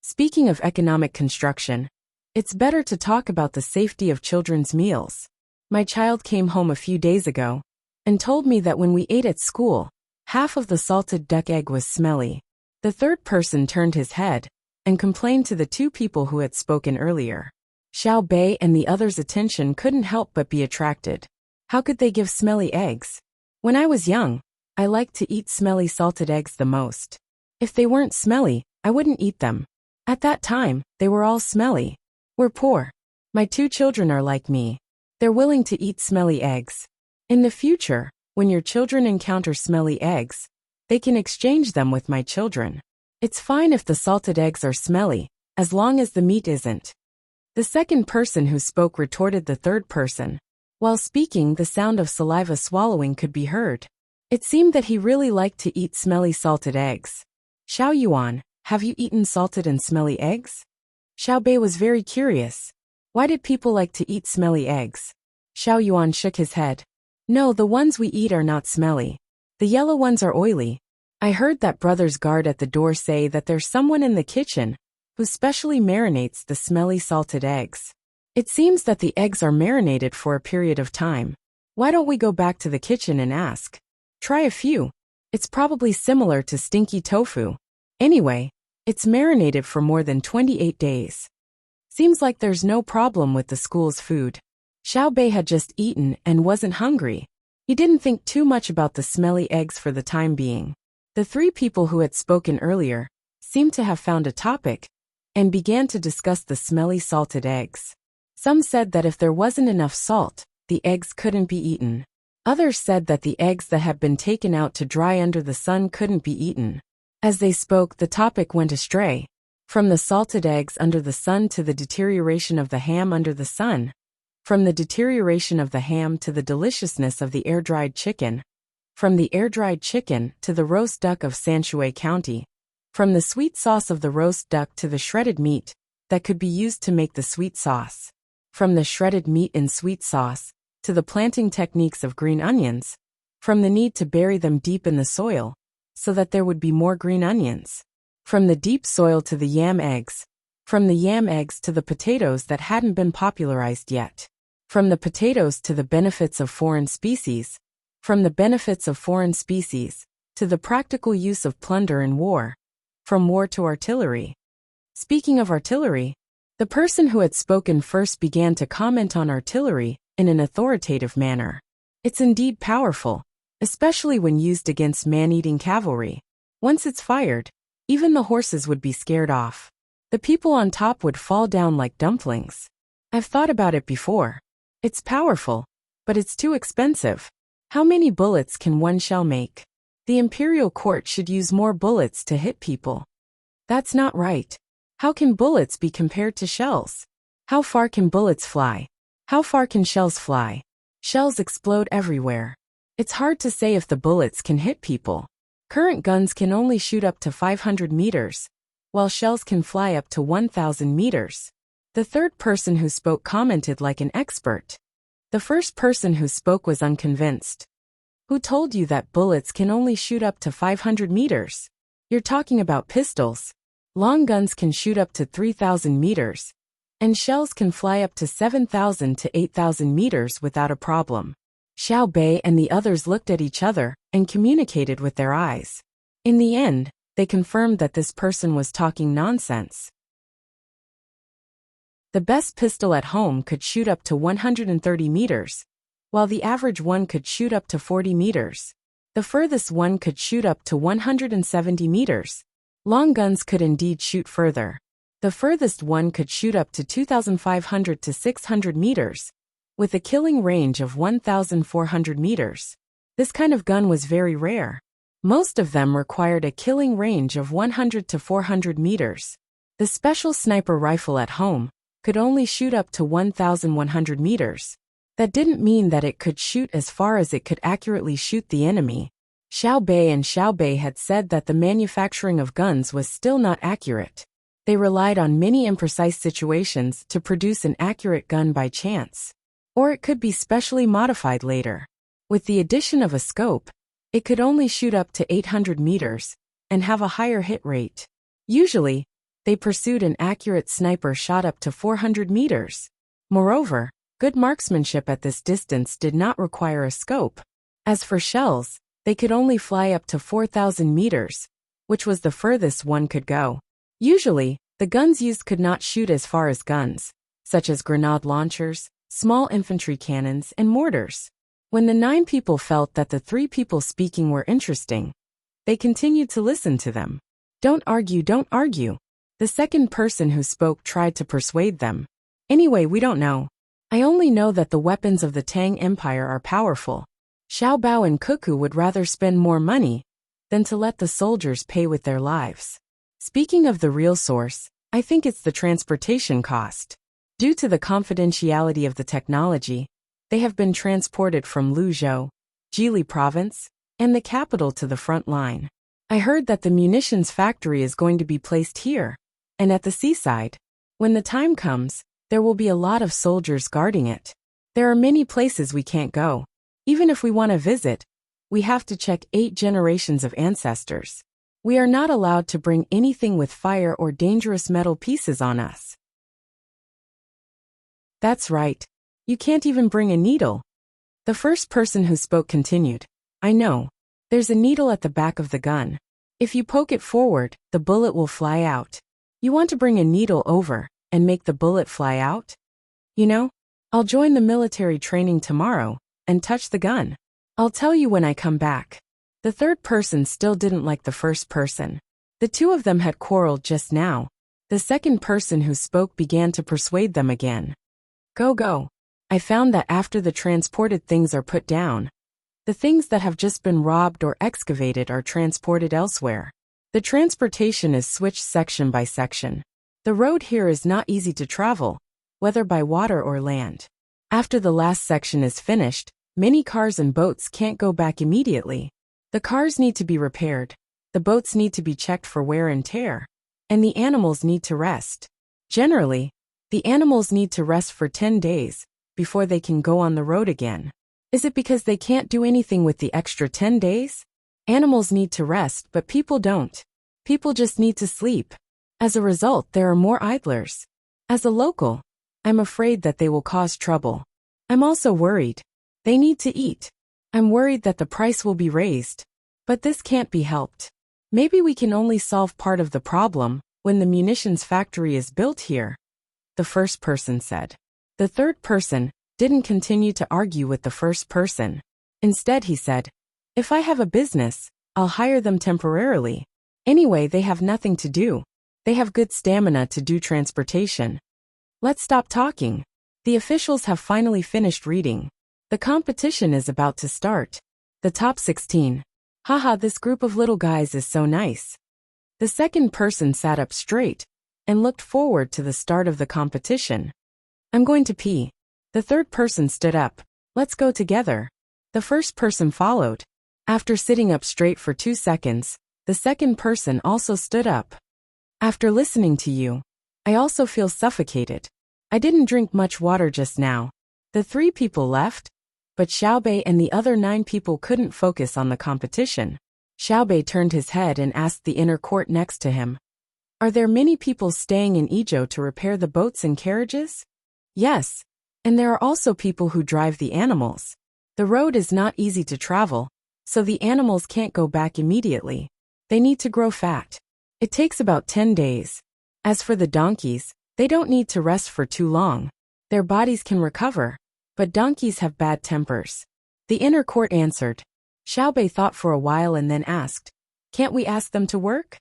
Speaking of economic construction, it's better to talk about the safety of children's meals. My child came home a few days ago, and told me that when we ate at school, half of the salted duck egg was smelly. The third person turned his head and complained to the two people who had spoken earlier. Xiao Bei and the others' attention couldn't help but be attracted. How could they give smelly eggs? When I was young, I liked to eat smelly salted eggs the most. If they weren't smelly, I wouldn't eat them. At that time, they were all smelly. We're poor. My two children are like me. They're willing to eat smelly eggs. In the future, when your children encounter smelly eggs, they can exchange them with my children. It's fine if the salted eggs are smelly, as long as the meat isn't. The second person who spoke retorted the third person. While speaking, the sound of saliva swallowing could be heard. It seemed that he really liked to eat smelly salted eggs. Xiao Yuan, have you eaten salted and smelly eggs? Xiao Bei was very curious. Why did people like to eat smelly eggs? Xiao Yuan shook his head. No, the ones we eat are not smelly. The yellow ones are oily. I heard that brother's guard at the door say that there's someone in the kitchen who specially marinates the smelly salted eggs. It seems that the eggs are marinated for a period of time. Why don't we go back to the kitchen and ask? Try a few. It's probably similar to stinky tofu. Anyway, it's marinated for more than 28 days. Seems like there's no problem with the school's food. Xiao Bei had just eaten and wasn't hungry. He didn't think too much about the smelly eggs for the time being. The three people who had spoken earlier seemed to have found a topic and began to discuss the smelly salted eggs. Some said that if there wasn't enough salt, the eggs couldn't be eaten. Others said that the eggs that had been taken out to dry under the sun couldn't be eaten. As they spoke, the topic went astray. From the salted eggs under the sun to the deterioration of the ham under the sun. From the deterioration of the ham to the deliciousness of the air-dried chicken. From the air-dried chicken to the roast duck of Sanshui County. From the sweet sauce of the roast duck to the shredded meat that could be used to make the sweet sauce. From the shredded meat in sweet sauce to the planting techniques of green onions. From the need to bury them deep in the soil so that there would be more green onions. From the deep soil to the yam eggs. From the yam eggs to the potatoes that hadn't been popularized yet. From the potatoes to the benefits of foreign species. From the benefits of foreign species to the practical use of plunder in war. From war to artillery. Speaking of artillery, the person who had spoken first began to comment on artillery in an authoritative manner. It's indeed powerful, especially when used against man-eating cavalry. Once it's fired, even the horses would be scared off. The people on top would fall down like dumplings. I've thought about it before. It's powerful, but it's too expensive. How many bullets can one shell make? The imperial court should use more bullets to hit people. That's not right. How can bullets be compared to shells? How far can bullets fly? How far can shells fly? Shells explode everywhere. It's hard to say if the bullets can hit people. Current guns can only shoot up to 500 meters, while shells can fly up to 1,000 meters. The third person who spoke commented like an expert. The first person who spoke was unconvinced. Who told you that bullets can only shoot up to 500 meters? You're talking about pistols. Long guns can shoot up to 3,000 meters, and shells can fly up to 7,000 to 8,000 meters without a problem. Xiao Bei and the others looked at each other and communicated with their eyes. In the end, they confirmed that this person was talking nonsense. The best pistol at home could shoot up to 130 meters, while the average one could shoot up to 40 meters. The furthest one could shoot up to 170 meters. Long guns could indeed shoot further. The furthest one could shoot up to 2,500 to 600 meters, with a killing range of 1,400 meters. This kind of gun was very rare. Most of them required a killing range of 100 to 400 meters. The special sniper rifle at home could only shoot up to 1,100 meters. That didn't mean that it could shoot as far as it could accurately shoot the enemy. Xiao Bei and Xiao Bei had said that the manufacturing of guns was still not accurate. They relied on many imprecise situations to produce an accurate gun by chance. Or it could be specially modified later. With the addition of a scope, it could only shoot up to 800 meters and have a higher hit rate. Usually, they pursued an accurate sniper shot up to 400 meters. Moreover, good marksmanship at this distance did not require a scope. As for shells, they could only fly up to 4,000 meters, which was the furthest one could go. Usually, the guns used could not shoot as far as guns, such as grenade launchers, small infantry cannons, and mortars. When the 9 people felt that the 3 people speaking were interesting, they continued to listen to them. Don't argue, don't argue. The second person who spoke tried to persuade them. Anyway, we don't know. I only know that the weapons of the Tang Empire are powerful. Xiao Bao and Cuckoo would rather spend more money than to let the soldiers pay with their lives. Speaking of the real source, I think it's the transportation cost. Due to the confidentiality of the technology, they have been transported from Luzhou, Jili province, and the capital to the front line. I heard that the munitions factory is going to be placed here, and at the seaside. When the time comes, there will be a lot of soldiers guarding it. There are many places we can't go. Even if we want to visit, we have to check 8 generations of ancestors. We are not allowed to bring anything with fire or dangerous metal pieces on us. That's right. You can't even bring a needle. The first person who spoke continued. I know. There's a needle at the back of the gun. If you poke it forward, the bullet will fly out. You want to bring a needle over and make the bullet fly out? You know, I'll join the military training tomorrow and touch the gun. I'll tell you when I come back. The third person still didn't like the first person. The 2 of them had quarreled just now. The second person who spoke began to persuade them again. Go. I found that after the transported things are put down, the things that have just been robbed or excavated are transported elsewhere. The transportation is switched section by section. The road here is not easy to travel, whether by water or land. After the last section is finished, many cars and boats can't go back immediately. The cars need to be repaired, the boats need to be checked for wear and tear, and the animals need to rest. Generally, the animals need to rest for 10 days before they can go on the road again. Is it because they can't do anything with the extra 10 days? Animals need to rest, but people don't. People just need to sleep. As a result, there are more idlers. As a local, I'm afraid that they will cause trouble. I'm also worried. They need to eat. I'm worried that the price will be raised. But this can't be helped. Maybe we can only solve part of the problem when the munitions factory is built here, the first person said. The third person didn't continue to argue with the first person. Instead, he said, if I have a business, I'll hire them temporarily. Anyway, they have nothing to do. They have good stamina to do transportation. Let's stop talking. The officials have finally finished reading. The competition is about to start. The top 16. Haha, this group of little guys is so nice. The second person sat up straight and looked forward to the start of the competition. I'm going to pee. The third person stood up. Let's go together. The first person followed. After sitting up straight for 2 seconds, the second person also stood up. After listening to you, I also feel suffocated. I didn't drink much water just now. The 3 people left, but Xiaobei and the other 9 people couldn't focus on the competition. Xiaobei turned his head and asked the inner court next to him. Are there many people staying in Idyll to repair the boats and carriages? Yes, and there are also people who drive the animals. The road is not easy to travel, so the animals can't go back immediately. They need to grow fat. It takes about 10 days. As for the donkeys, they don't need to rest for too long. Their bodies can recover, but donkeys have bad tempers. The inner court answered. Xiaobei thought for a while and then asked, can't we ask them to work?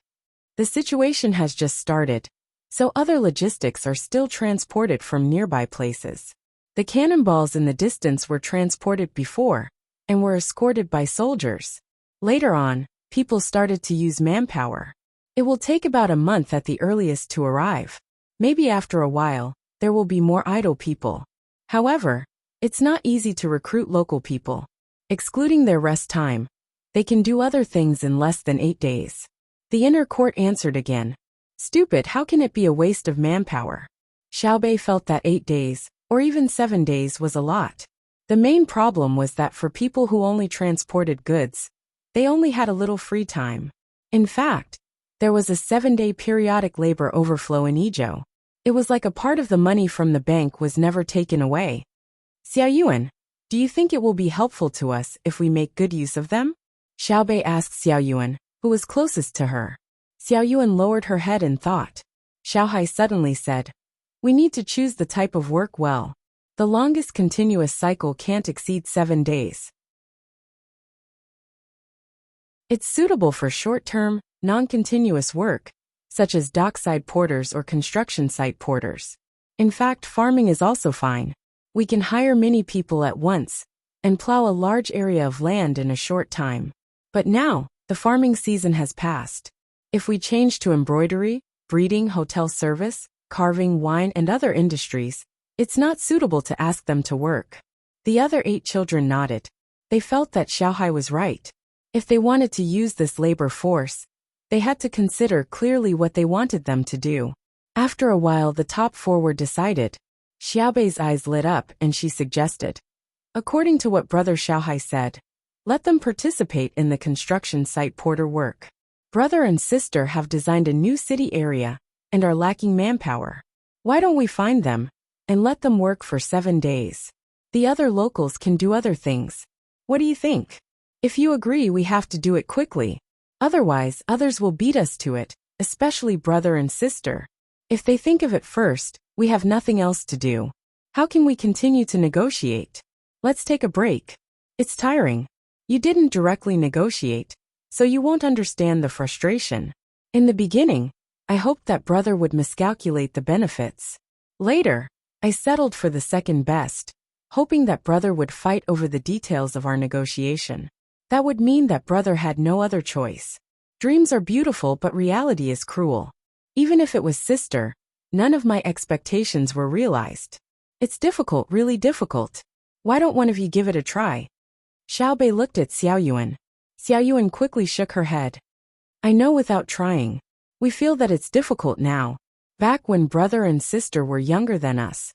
The situation has just started, so other logistics are still transported from nearby places. The cannonballs in the distance were transported before, and were escorted by soldiers. Later on, people started to use manpower. It will take about a month at the earliest to arrive. Maybe after a while, there will be more idle people. However, it's not easy to recruit local people. Excluding their rest time, they can do other things in less than 8 days. The inner court answered again. Stupid, how can it be a waste of manpower? Xiaobei felt that 8 days, or even 7 days was a lot. The main problem was that for people who only transported goods, they only had a little free time. In fact, there was a 7-day periodic labor overflow in Idyll. It was like a part of the money from the bank was never taken away. Xiaoyuan, Do you think it will be helpful to us if we make good use of them? Xiaobei asked Xiaoyuan, who was closest to her. Xiaoyuan lowered her head in thought. Xiaohai suddenly said, "We need to choose the type of work well. The longest continuous cycle can't exceed 7 days. It's suitable for short-term, non-continuous work, such as dockside porters or construction site porters. In fact, farming is also fine. We can hire many people at once and plow a large area of land in a short time. But now, the farming season has passed. If we change to embroidery, breeding, hotel service, carving, wine, and other industries, it's not suitable to ask them to work." The other 8 children nodded. They felt that Xiaohai was right. If they wanted to use this labor force, they had to consider clearly what they wanted them to do. After a while, the top 4 were decided. Xiaobei's eyes lit up and she suggested, "According to what Brother Xiaohai said, let them participate in the construction site porter work. Brother and sister have designed a new city area and are lacking manpower. Why don't we find them and let them work for 7 days? The other locals can do other things. What do you think? If you agree, we have to do it quickly. Otherwise, others will beat us to it, especially brother and sister. If they think of it first, we have nothing else to do. How can we continue to negotiate? Let's take a break. It's tiring. You didn't directly negotiate, so you won't understand the frustration. In the beginning, I hoped that brother would miscalculate the benefits. Later, I settled for the second best, hoping that brother would fight over the details of our negotiation. That would mean that brother had no other choice. Dreams are beautiful, but reality is cruel. Even if it was sister, none of my expectations were realized. It's difficult, really difficult. Why don't one of you give it a try?" Xiaobei looked at Xiaoyuan. Xiaoyuan quickly shook her head. "I know without trying. We feel that it's difficult now. Back when brother and sister were younger than us,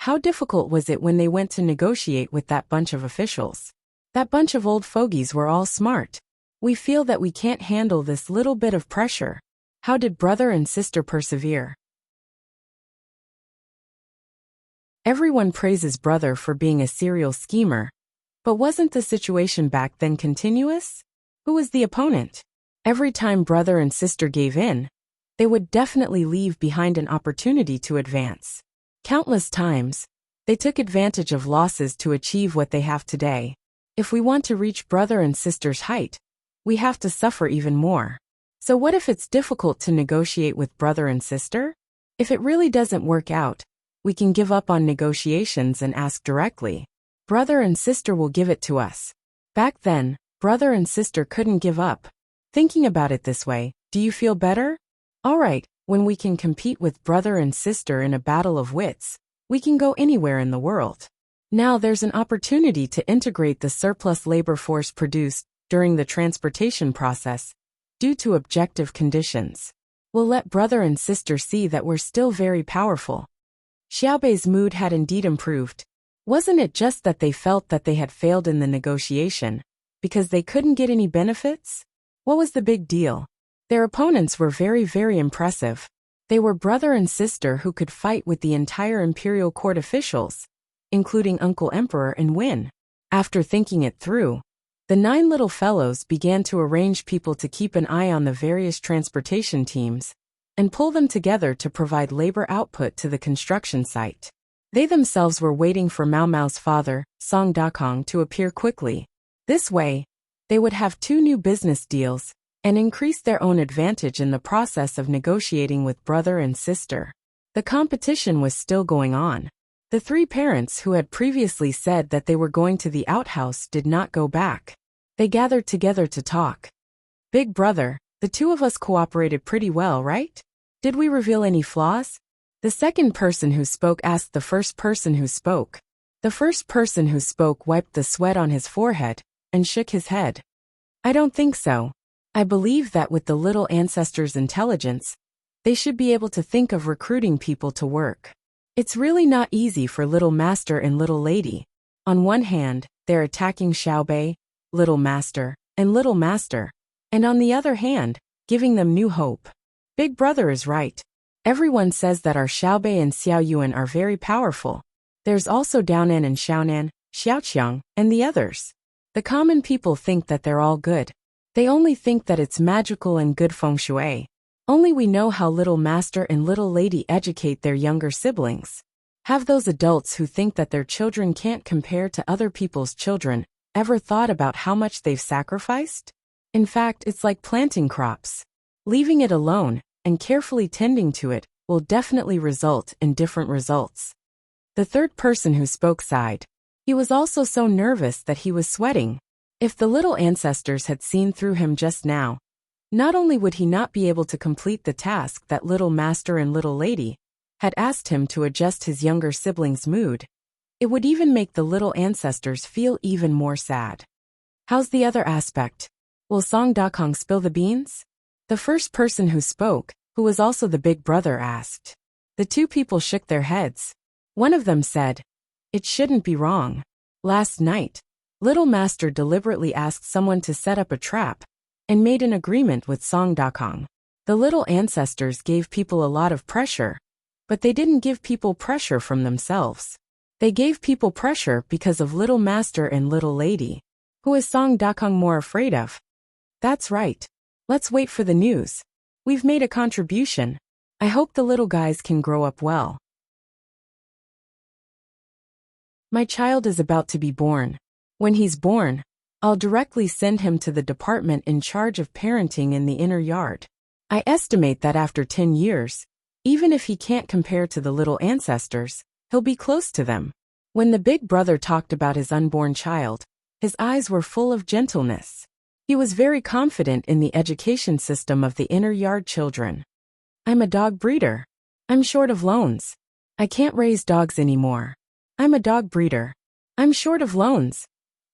how difficult was it when they went to negotiate with that bunch of officials? That bunch of old fogies were all smart. We feel that we can't handle this little bit of pressure. How did brother and sister persevere?" Everyone praises brother for being a serial schemer. But wasn't the situation back then continuous? Who was the opponent? Every time brother and sister gave in, they would definitely leave behind an opportunity to advance. Countless times, they took advantage of losses to achieve what they have today. If we want to reach brother and sister's height, we have to suffer even more. So what if it's difficult to negotiate with brother and sister? If it really doesn't work out, we can give up on negotiations and ask directly. Brother and sister will give it to us. Back then, brother and sister couldn't give up. Thinking about it this way, do you feel better? All right, when we can compete with brother and sister in a battle of wits, we can go anywhere in the world. Now there's an opportunity to integrate the surplus labor force produced during the transportation process due to objective conditions. We'll let brother and sister see that we're still very powerful. Xiaobei's mood had indeed improved. Wasn't it just that they felt that they had failed in the negotiation because they couldn't get any benefits? What was the big deal? Their opponents were very impressive. They were brother and sister who could fight with the entire imperial court officials, including Uncle Emperor, and win. After thinking it through, the 9 little fellows began to arrange people to keep an eye on the various transportation teams and pull them together to provide labor output to the construction site. They themselves were waiting for Mao Mao's father, Song Dakong, to appear quickly. This way, they would have 2 new business deals and increase their own advantage in the process of negotiating with brother and sister. The competition was still going on. The 3 parents who had previously said that they were going to the outhouse did not go back. They gathered together to talk. "Big brother, the 2 of us cooperated pretty well, right? Did we reveal any flaws?" The second person who spoke asked the first person who spoke. The first person who spoke wiped the sweat on his forehead and shook his head. "I don't think so. I believe that with the little ancestors' intelligence, they should be able to think of recruiting people to work. It's really not easy for little master and little lady. On one hand, they're attacking Xiaobei, little master, and little master, and on the other hand, giving them new hope. Big brother is right. Everyone says that our Xiaobei and Xiaoyuan are very powerful. There's also Daonan and Xiaonan, Xiaoqiang, and the others. The common people think that they're all good. They only think that it's magical and good feng shui. Only we know how little master and little lady educate their younger siblings. Have those adults who think that their children can't compare to other people's children ever thought about how much they've sacrificed? In fact, it's like planting crops. Leaving it alone and carefully tending to it will definitely result in different results. The third person who spoke sighed. He was also so nervous that he was sweating. If the little ancestors had seen through him just now, not only would he not be able to complete the task that little master and little lady had asked him to adjust his younger sibling's mood, it would even make the little ancestors feel even more sad. How's the other aspect? Will Song Dakong spill the beans? The first person who spoke, who was also the big brother, asked. The two people shook their heads. One of them said, "It shouldn't be wrong. Last night, little master deliberately asked someone to set up a trap and made an agreement with Song Dakong. The little ancestors gave people a lot of pressure, but they didn't give people pressure from themselves. They gave people pressure because of little master and little lady. Who is Song Dakong more afraid of?" That's right. Let's wait for the news. We've made a contribution. I hope the little guys can grow up well. My child is about to be born. When he's born, I'll directly send him to the department in charge of parenting in the inner yard. I estimate that after 10 years, even if he can't compare to the little ancestors, he'll be close to them. When the big brother talked about his unborn child, his eyes were full of gentleness. He was very confident in the education system of the inner yard children. I'm a dog breeder. I'm short of loans. I can't raise dogs anymore. I'm a dog breeder. I'm short of loans.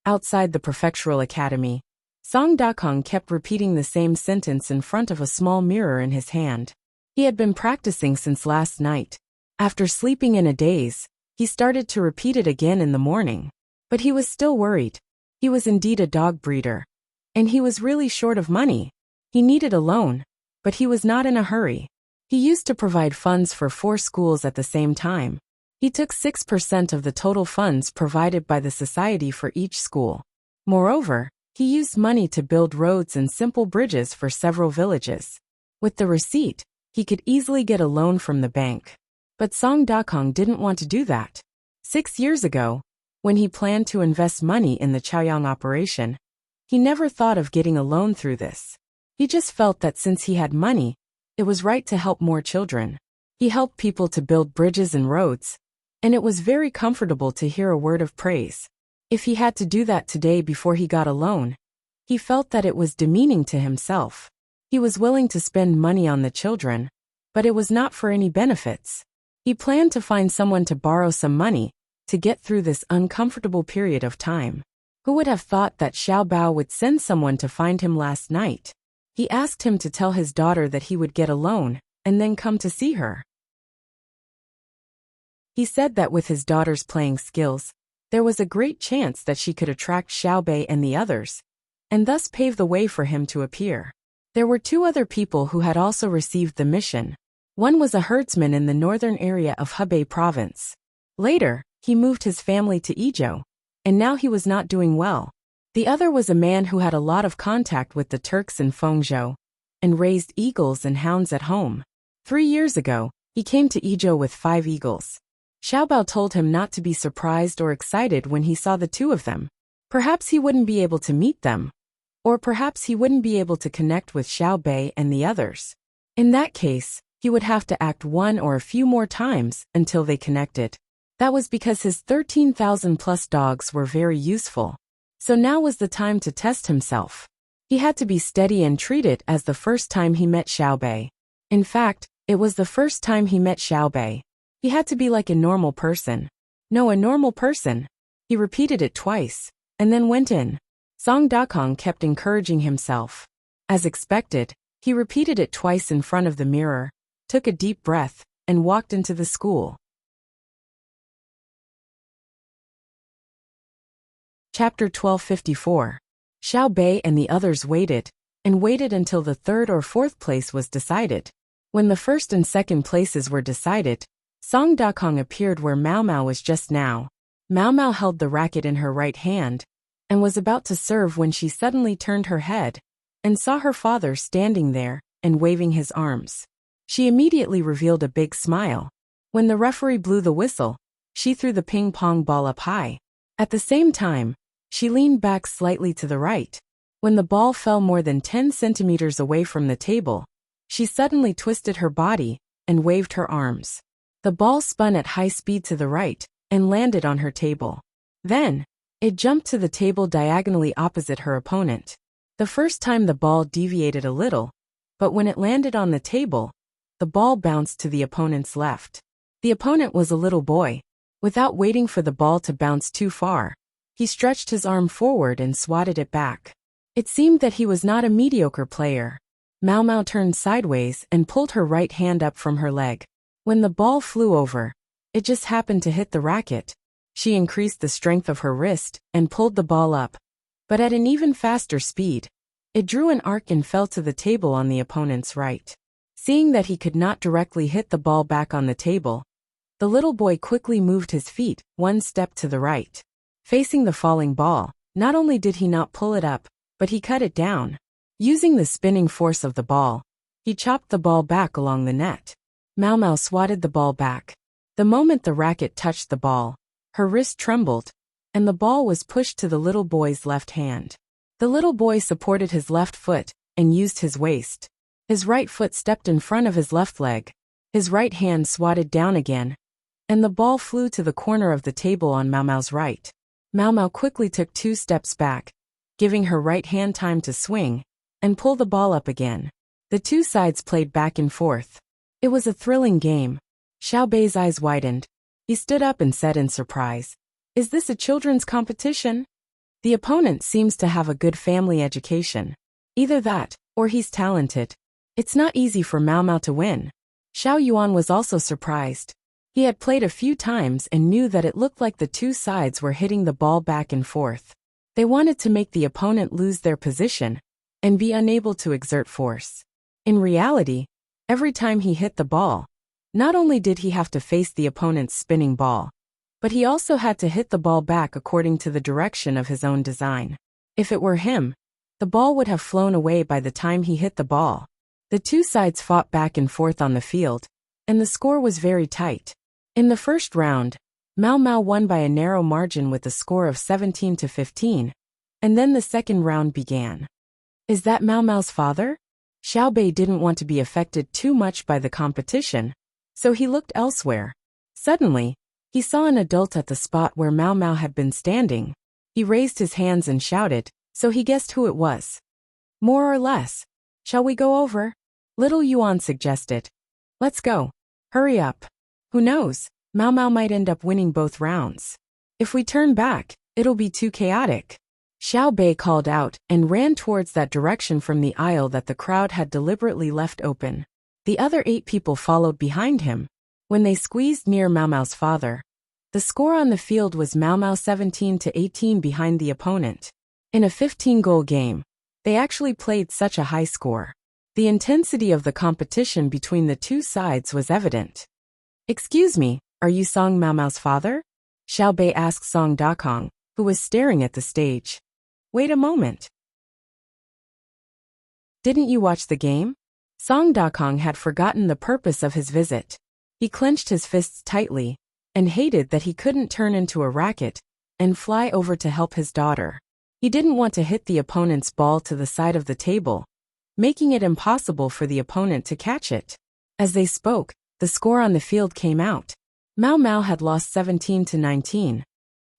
Outside the prefectural academy, Song Dakong kept repeating the same sentence in front of a small mirror in his hand. He had been practicing since last night. After sleeping in a daze, he started to repeat it again in the morning. But he was still worried. He was indeed a dog breeder. And he was really short of money. He needed a loan, but he was not in a hurry. He used to provide funds for 4 schools at the same time. He took 6% of the total funds provided by the society for each school. Moreover, he used money to build roads and simple bridges for several villages. With the receipt, he could easily get a loan from the bank. But Song Dakong didn't want to do that. 6 years ago, when he planned to invest money in the Chaoyang operation, he never thought of getting a loan through this. He just felt that since he had money, it was right to help more children. He helped people to build bridges and roads, and it was very comfortable to hear a word of praise. If he had to do that today before he got a loan, he felt that it was demeaning to himself. He was willing to spend money on the children, but it was not for any benefits. He planned to find someone to borrow some money to get through this uncomfortable period of time. Who would have thought that Xiao Bao would send someone to find him last night? He asked him to tell his daughter that he would get a loan and then come to see her. He said that with his daughter's playing skills, there was a great chance that she could attract Xiao Bei and the others, and thus pave the way for him to appear. There were 2 other people who had also received the mission. One was a herdsman in the northern area of Hebei province. Later, he moved his family to Idyll, and now he was not doing well. The other was a man who had a lot of contact with the Turks in Fengzhou, and raised eagles and hounds at home. 3 years ago, he came to Idyll with 5 eagles. Xiao Bao told him not to be surprised or excited when he saw the 2 of them. Perhaps he wouldn't be able to meet them, or perhaps he wouldn't be able to connect with Xiao Bei and the others. In that case, he would have to act 1 or a few more times until they connected. That was because his 13,000 plus dogs were very useful. So now was the time to test himself. He had to be steady and treat it as the first time he met Xiao Bei. In fact, it was the first time he met Xiao Bei. He had to be like a normal person. No, a normal person. He repeated it twice, and then went in. Song Dakong kept encouraging himself. As expected, he repeated it twice in front of the mirror, took a deep breath, and walked into the school. Chapter 1254. Xiao Bei and the others waited, and waited until the 3rd or 4th place was decided. When the 1st and 2nd places were decided, Song Dakong appeared where Mao Mao was just now. Mao Mao held the racket in her right hand and was about to serve when she suddenly turned her head and saw her father standing there and waving his arms. She immediately revealed a big smile. When the referee blew the whistle, she threw the ping-pong ball up high. At the same time, she leaned back slightly to the right. When the ball fell more than 10 centimeters away from the table, she suddenly twisted her body and waved her arms. The ball spun at high speed to the right and landed on her table. Then, it jumped to the table diagonally opposite her opponent. The first time the ball deviated a little, but when it landed on the table, the ball bounced to the opponent's left. The opponent was a little boy. Without waiting for the ball to bounce too far, he stretched his arm forward and swatted it back. It seemed that he was not a mediocre player. Mao Mao turned sideways and pulled her right hand up from her leg. When the ball flew over, it just happened to hit the racket. She increased the strength of her wrist and pulled the ball up, but at an even faster speed. It drew an arc and fell to the table on the opponent's right. Seeing that he could not directly hit the ball back on the table, the little boy quickly moved his feet one step to the right. Facing the falling ball, not only did he not pull it up, but he cut it down. Using the spinning force of the ball, he chopped the ball back along the net. Mao Mao swatted the ball back. The moment the racket touched the ball, her wrist trembled, and the ball was pushed to the little boy's left hand. The little boy supported his left foot and used his waist. His right foot stepped in front of his left leg. His right hand swatted down again, and the ball flew to the corner of the table on Mao Mao's right. Mao Mao quickly took 2 steps back, giving her right hand time to swing and pull the ball up again. The two sides played back and forth. It was a thrilling game. Xiao Bei's eyes widened. He stood up and said in surprise, "Is this a children's competition? The opponent seems to have a good family education. Either that, or he's talented. It's not easy for Mao Mao to win." Xiao Yuan was also surprised. He had played a few times and knew that it looked like the two sides were hitting the ball back and forth. They wanted to make the opponent lose their position and be unable to exert force. In reality, every time he hit the ball, not only did he have to face the opponent's spinning ball, but he also had to hit the ball back according to the direction of his own design. If it were him, the ball would have flown away by the time he hit the ball. The two sides fought back and forth on the field, and the score was very tight. In the first round, Mao Mao won by a narrow margin with a score of 17-15, and then the second round began. Is that Mao Mao's father? Xiao Bei didn't want to be affected too much by the competition, so he looked elsewhere. Suddenly, he saw an adult at the spot where Mao Mao had been standing. He raised his hands and shouted, so he guessed who it was. More or less. Shall we go over? Little Yuan suggested. Let's go. Hurry up. Who knows, Mao Mao might end up winning both rounds. If we turn back, it'll be too chaotic. Xiao Bei called out and ran towards that direction from the aisle that the crowd had deliberately left open. The other 8 people followed behind him. When they squeezed near Mao Mao's father, the score on the field was Mao Mao 17-18 behind the opponent. In a 15-goal game, they actually played such a high score. The intensity of the competition between the two sides was evident. Excuse me, are you Song Mao Mao's father? Xiao Bei asked Song Dakong, who was staring at the stage. Wait a moment. Didn't you watch the game? Song Dakong had forgotten the purpose of his visit. He clenched his fists tightly and hated that he couldn't turn into a racket and fly over to help his daughter. He didn't want to hit the opponent's ball to the side of the table, making it impossible for the opponent to catch it. As they spoke, the score on the field came out. Mao Mao had lost 17-19.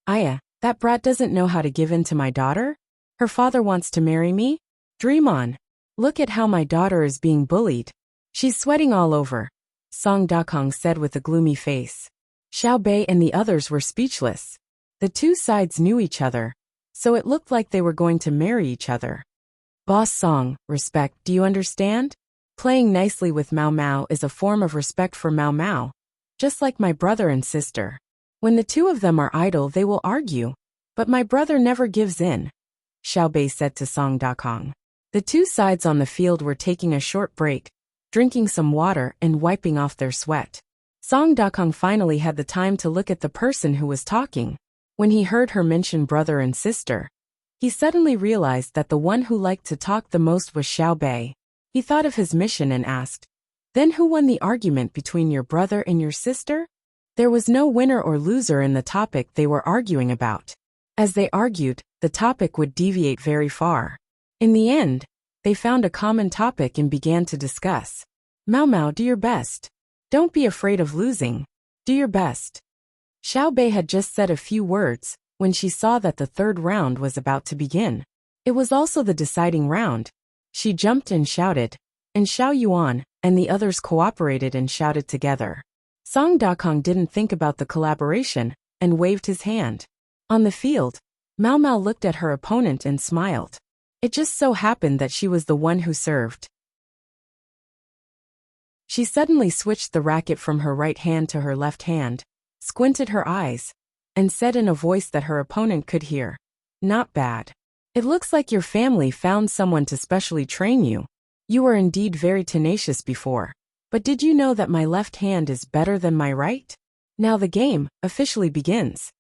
Aya, that brat doesn't know how to give in to my daughter? Her father wants to marry me? Dream on. Look at how my daughter is being bullied. She's sweating all over, Song Dakong said with a gloomy face. Xiao Bei and the others were speechless. The two sides knew each other, so it looked like they were going to marry each other. Boss Song, respect, do you understand? Playing nicely with Mao Mao is a form of respect for Mao Mao, just like my brother and sister. When the two of them are idle they will argue, but my brother never gives in, Xiao Bei said to Song Dakong. The two sides on the field were taking a short break, drinking some water and wiping off their sweat. Song Dakong finally had the time to look at the person who was talking. When he heard her mention brother and sister, he suddenly realized that the one who liked to talk the most was Xiao Bei. He thought of his mission and asked, "Then who won the argument between your brother and your sister?" There was no winner or loser in the topic they were arguing about. As they argued, the topic would deviate very far. In the end, they found a common topic and began to discuss. Mao Mao, do your best. Don't be afraid of losing. Do your best. Xiao Bei had just said a few words when she saw that the third round was about to begin. It was also the deciding round. She jumped and shouted, and Xiao Yuan and the others cooperated and shouted together. Song Dakong didn't think about the collaboration and waved his hand. On the field, Mao Mao looked at her opponent and smiled. It just so happened that she was the one who served. She suddenly switched the racket from her right hand to her left hand, squinted her eyes, and said in a voice that her opponent could hear, "Not bad. It looks like your family found someone to specially train you. You were indeed very tenacious before. But did you know that my left hand is better than my right?" Now the game officially begins.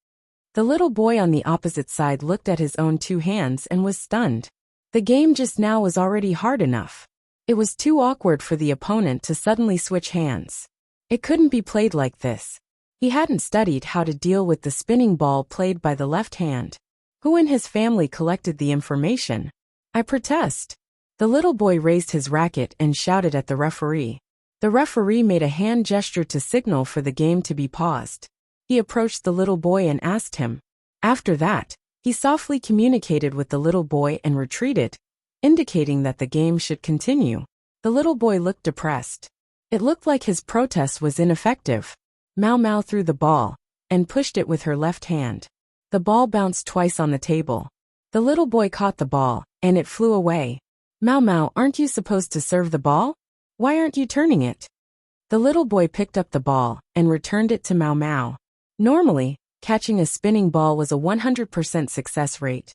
The little boy on the opposite side looked at his own two hands and was stunned. The game just now was already hard enough. It was too awkward for the opponent to suddenly switch hands. It couldn't be played like this. He hadn't studied how to deal with the spinning ball played by the left hand. Who in his family collected the information? I protest. The little boy raised his racket and shouted at the referee. The referee made a hand gesture to signal for the game to be paused. He approached the little boy and asked him. After that, he softly communicated with the little boy and retreated, indicating that the game should continue. The little boy looked depressed. It looked like his protest was ineffective. Mao Mao threw the ball and pushed it with her left hand. The ball bounced twice on the table. The little boy caught the ball, and it flew away. Mao Mao, aren't you supposed to serve the ball? Why aren't you turning it? The little boy picked up the ball and returned it to Mao Mao. Normally, catching a spinning ball was a 100% success rate.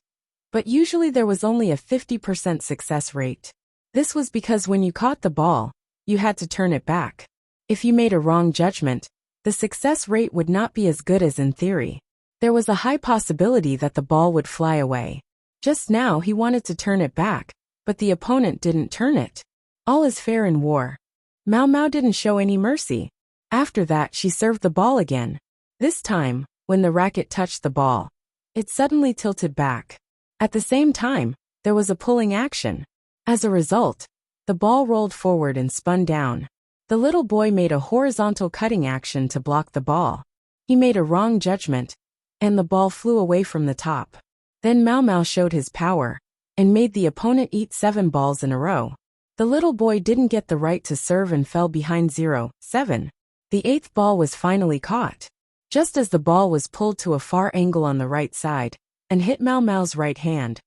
But usually there was only a 50% success rate. This was because when you caught the ball, you had to turn it back. If you made a wrong judgment, the success rate would not be as good as in theory. There was a high possibility that the ball would fly away. Just now he wanted to turn it back, but the opponent didn't turn it. All is fair in war. Mao Mao didn't show any mercy. After that she served the ball again. This time, when the racket touched the ball, it suddenly tilted back. At the same time, there was a pulling action. As a result, the ball rolled forward and spun down. The little boy made a horizontal cutting action to block the ball. He made a wrong judgment, and the ball flew away from the top. Then Mao Mao showed his power and made the opponent eat 7 balls in a row. The little boy didn't get the right to serve and fell behind 0-7. The 8th ball was finally caught. Just as the ball was pulled to a far angle on the right side and hit Mao Mao's right hand,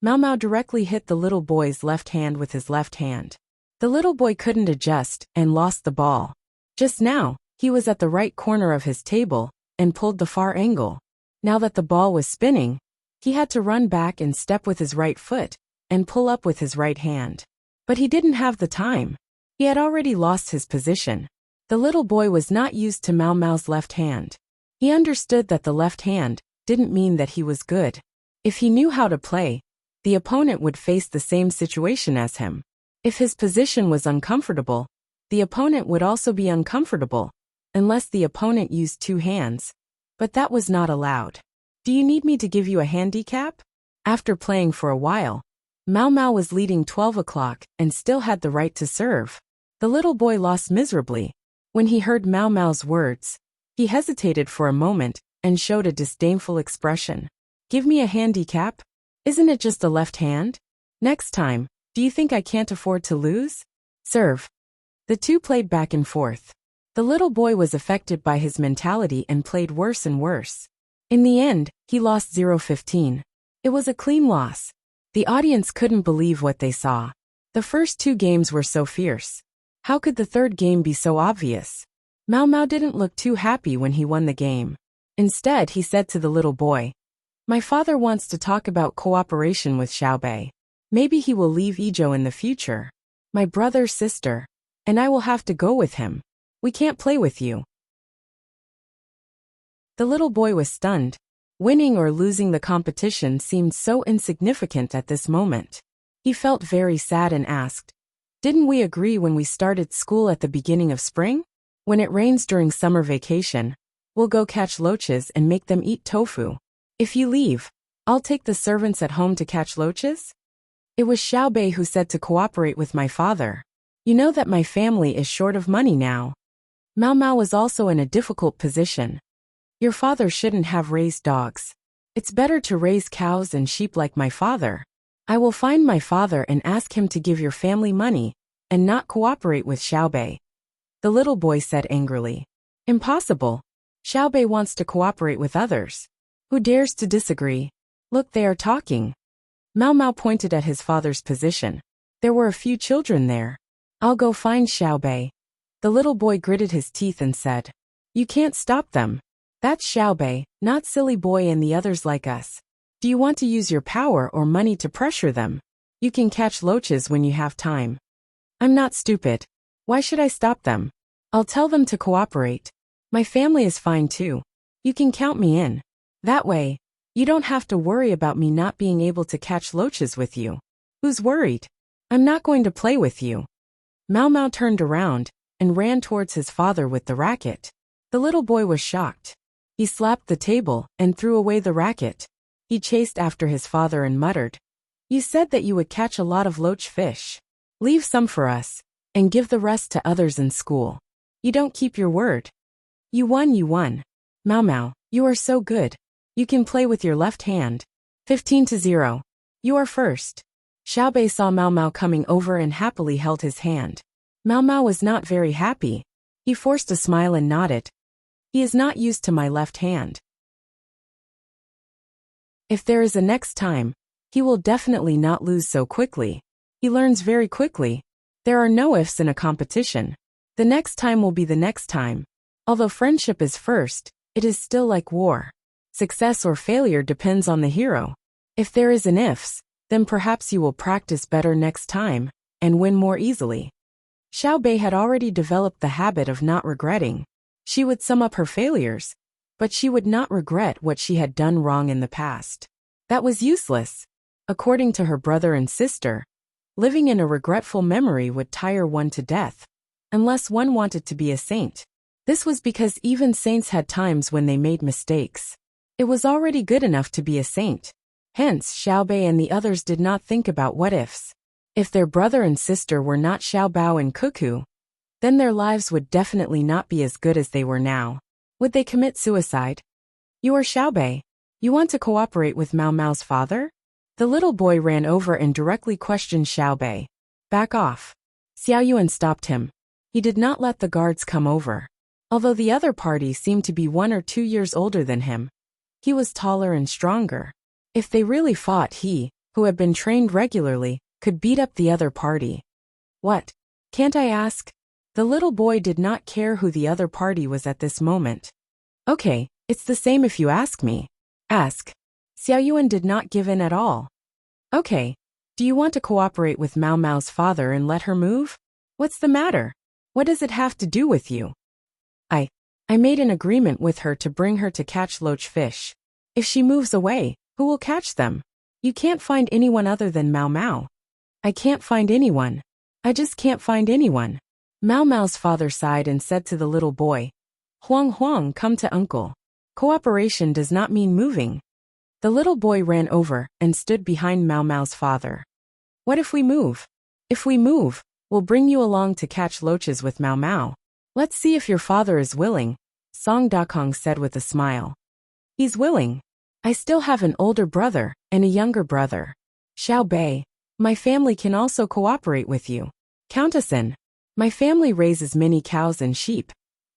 Mao Mao directly hit the little boy's left hand with his left hand. The little boy couldn't adjust and lost the ball. Just now, he was at the right corner of his table and pulled the far angle. Now that the ball was spinning, he had to run back and step with his right foot and pull up with his right hand. But he didn't have the time. He had already lost his position. The little boy was not used to Mao Mao's left hand. He understood that the left hand didn't mean that he was good. If he knew how to play, the opponent would face the same situation as him. If his position was uncomfortable, the opponent would also be uncomfortable, unless the opponent used 2 hands. But that was not allowed. Do you need me to give you a handicap? After playing for a while, Mao Mao was leading 12 o'clock and still had the right to serve. The little boy lost miserably. When he heard Mao Mao's words, he hesitated for a moment and showed a disdainful expression. Give me a handicap? Isn't it just a left hand? Next time, do you think I can't afford to lose? Serve. The two played back and forth. The little boy was affected by his mentality and played worse and worse. In the end, he lost 0-15. It was a clean loss. The audience couldn't believe what they saw. The first 2 games were so fierce. How could the third game be so obvious? Mao Mao didn't look too happy when he won the game. Instead, he said to the little boy, "My father wants to talk about cooperation with Xiao Bei. Maybe he will leave Idyll in the future. My brother, sister, and I will have to go with him. We can't play with you." The little boy was stunned. Winning or losing the competition seemed so insignificant at this moment. He felt very sad and asked, "Didn't we agree when we started school at the beginning of spring? When it rains during summer vacation, we'll go catch loaches and make them eat tofu. If you leave, I'll take the servants at home to catch loaches?" It was Xiaobei who said to cooperate with my father. "You know that my family is short of money now." Mao Mao was also in a difficult position. "Your father shouldn't have raised dogs. It's better to raise cows and sheep like my father. I will find my father and ask him to give your family money and not cooperate with Xiaobei." The little boy said angrily. "Impossible. Xiaobei wants to cooperate with others. Who dares to disagree? Look, they are talking." Mao Mao pointed at his father's position. There were a few children there. "I'll go find Xiaobei." The little boy gritted his teeth and said, "You can't stop them. That's Xiaobei, not silly boy and the others like us. Do you want to use your power or money to pressure them? You can catch loaches when you have time." "I'm not stupid. Why should I stop them? I'll tell them to cooperate. My family is fine too. You can count me in. That way, you don't have to worry about me not being able to catch loaches with you." "Who's worried? I'm not going to play with you." Mao Mao turned around and ran towards his father with the racket. The little boy was shocked. He slapped the table and threw away the racket. He chased after his father and muttered, "You said that you would catch a lot of loach fish. Leave some for us, and give the rest to others in school. You don't keep your word." You won. Mao Mao, you are so good. You can play with your left hand. 15-0. You are first. Xiaobei saw Mao Mao coming over and happily held his hand. Mao Mao was not very happy. He forced a smile and nodded. He is not used to my left hand. If there is a next time, he will definitely not lose so quickly. He learns very quickly. There are no ifs in a competition. The next time will be the next time. Although friendship is first, it is still like war. Success or failure depends on the hero. If there is an ifs, then perhaps you will practice better next time and win more easily. Xiaobei had already developed the habit of not regretting. She would sum up her failures, but she would not regret what she had done wrong in the past. That was useless. According to her brother and sister, living in a regretful memory would tire one to death, unless one wanted to be a saint. This was because even saints had times when they made mistakes. It was already good enough to be a saint. Hence, Xiaobei and the others did not think about what ifs. If their brother and sister were not Xiaobao and Cuckoo, then their lives would definitely not be as good as they were now. Would they commit suicide? You are Xiaobei. You want to cooperate with Mao Mao's father? The little boy ran over and directly questioned Xiaobei. Back off. Xiaoyuan stopped him. He did not let the guards come over. Although the other party seemed to be 1 or 2 years older than him, he was taller and stronger. If they really fought, he, who had been trained regularly, could beat up the other party. What? Can't I ask? The little boy did not care who the other party was at this moment. Okay, it's the same if you ask me. Ask. Xiaoyuan did not give in at all. Okay, do you want to cooperate with Mao Mao's father and let her move? What's the matter? What does it have to do with you? I made an agreement with her to bring her to catch loach fish. If she moves away, who will catch them? You can't find anyone other than Mao Mao. I can't find anyone. I just can't find anyone. Mao Mao's father sighed and said to the little boy, Huang Huang, come to uncle. Cooperation does not mean moving. The little boy ran over and stood behind Mao Mao's father. What if we move? If we move, we'll bring you along to catch loaches with Mao Mao. Let's see if your father is willing, Song Dakong said with a smile. He's willing. I still have an older brother and a younger brother. Xiaobei, my family can also cooperate with you. Count us in. My family raises many cows and sheep.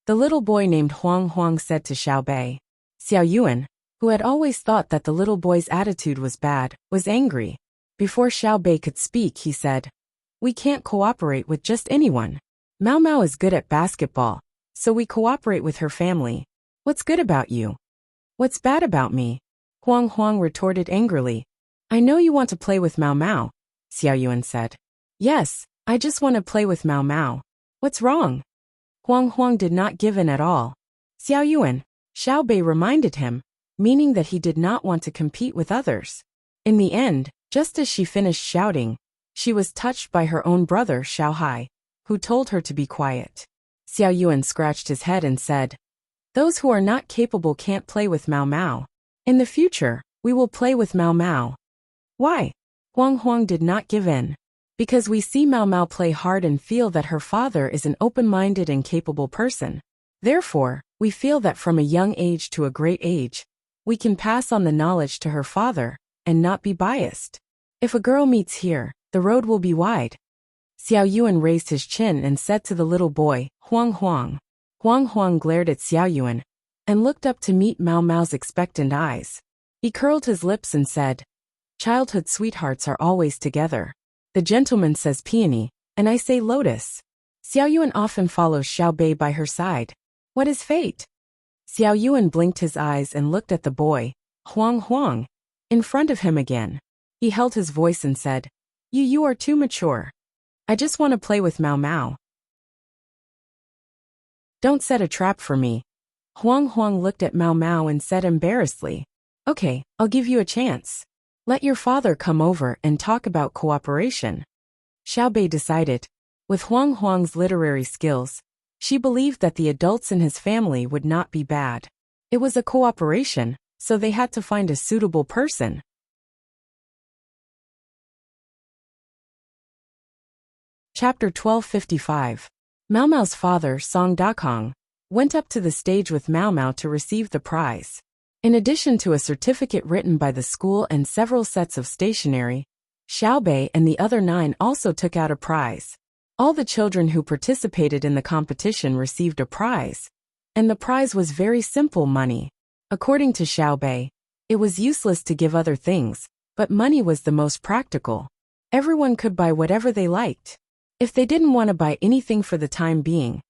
The little boy named Huang Huang said to Xiaobei. Xiaoyuan, who had always thought that the little boy's attitude was bad, was angry. Before Xiaobei could speak, he said, We can't cooperate with just anyone. Mao Mao is good at basketball, so we cooperate with her family. What's good about you? What's bad about me? Huang Huang retorted angrily. I know you want to play with Mao Mao, Xiaoyuan said. Yes, I just want to play with Mao Mao. What's wrong? Huang Huang did not give in at all. Xiaoyuan, Xiaobei reminded him, meaning that he did not want to compete with others. In the end, just as she finished shouting, she was touched by her own brother Xiao Hai, who told her to be quiet. Xiao Yuan scratched his head and said, "Those who are not capable can't play with Mao Mao. In the future, we will play with Mao Mao." Why? Huang Huang did not give in. Because we see Mao Mao play hard and feel that her father is an open-minded and capable person. Therefore, we feel that from a young age to a great age, we can pass on the knowledge to her father, and not be biased. If a girl meets here, the road will be wide. Xiao Yuan raised his chin and said to the little boy, "Huang Huang." Huang Huang glared at Xiao Yuan, and looked up to meet Mao Mao's expectant eyes. He curled his lips and said, "Childhood sweethearts are always together. The gentleman says peony, and I say lotus." Xiao Yuan often follows Xiao Bei by her side. What is fate? Xiao Yuan blinked his eyes and looked at the boy, Huang Huang, in front of him again. He held his voice and said, You are too mature. I just want to play with Mao Mao. Don't set a trap for me." Huang Huang looked at Mao Mao and said embarrassedly, "Okay, I'll give you a chance. Let your father come over and talk about cooperation." Xiao Bei decided. With Huang Huang's literary skills, she believed that the adults in his family would not be bad. It was a cooperation, so they had to find a suitable person. Chapter 1255. Mao Mao's father, Song Dakong, went up to the stage with Mao Mao to receive the prize. In addition to a certificate written by the school and several sets of stationery, Xiao Bei and the other 9 also took out a prize. All the children who participated in the competition received a prize, and the prize was very simple money. According to Xiao Bei, it was useless to give other things, but money was the most practical. Everyone could buy whatever they liked. If they didn't want to buy anything for the time being,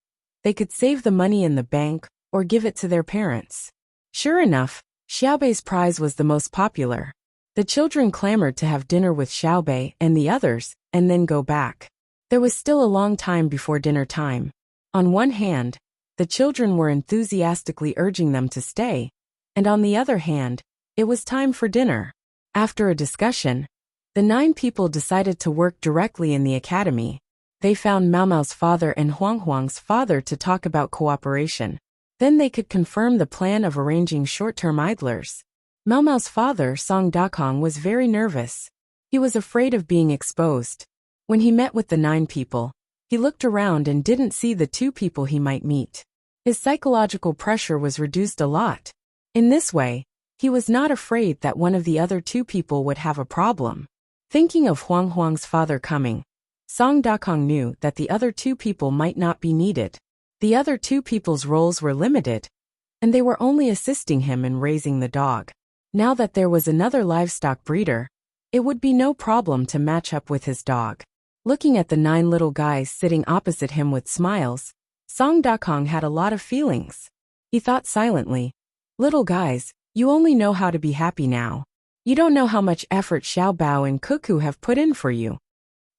they could save the money in the bank or give it to their parents. Sure enough, Xiao Bei's prize was the most popular. The children clamored to have dinner with Xiao Bei and the others, and then go back. There was still a long time before dinner time. On one hand, the children were enthusiastically urging them to stay, and on the other hand, it was time for dinner. After a discussion, the 9 people decided to work directly in the academy. They found Mao Mao's father and Huang Huang's father to talk about cooperation. Then they could confirm the plan of arranging short-term idlers. Mao Mao's father, Song Dakong, was very nervous. He was afraid of being exposed. When he met with the 9 people, he looked around and didn't see the 2 people he might meet. His psychological pressure was reduced a lot. In this way, he was not afraid that one of the other 2 people would have a problem. Thinking of Huang Huang's father coming, Song Dakong knew that the other 2 people might not be needed. The other 2 people's roles were limited, and they were only assisting him in raising the dog. Now that there was another livestock breeder, it would be no problem to match up with his dog. Looking at the 9 little guys sitting opposite him with smiles, Song Dakong had a lot of feelings. He thought silently, "Little guys, you only know how to be happy now. You don't know how much effort Xiao Bao and Cuckoo have put in for you."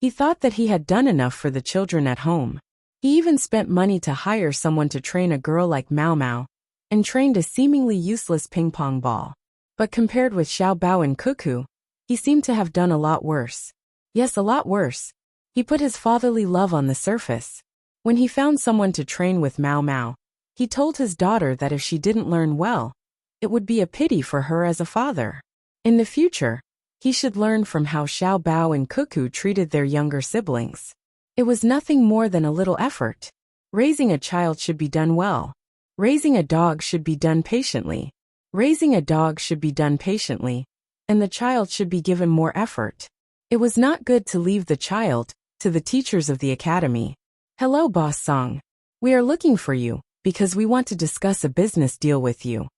He thought that he had done enough for the children at home. He even spent money to hire someone to train a girl like Mao Mao, and trained a seemingly useless ping-pong ball. But compared with Xiao Bao and Cuckoo, he seemed to have done a lot worse. Yes, a lot worse. He put his fatherly love on the surface. When he found someone to train with Mao Mao, he told his daughter that if she didn't learn well, it would be a pity for her as a father. In the future, he should learn from how Xiao Bao and Cuckoo treated their younger siblings. It was nothing more than a little effort. Raising a child should be done well. Raising a dog should be done patiently. Raising a dog should be done patiently, and the child should be given more effort. It was not good to leave the child to the teachers of the academy. "Hello, Boss Song. We are looking for you, because we want to discuss a business deal with you."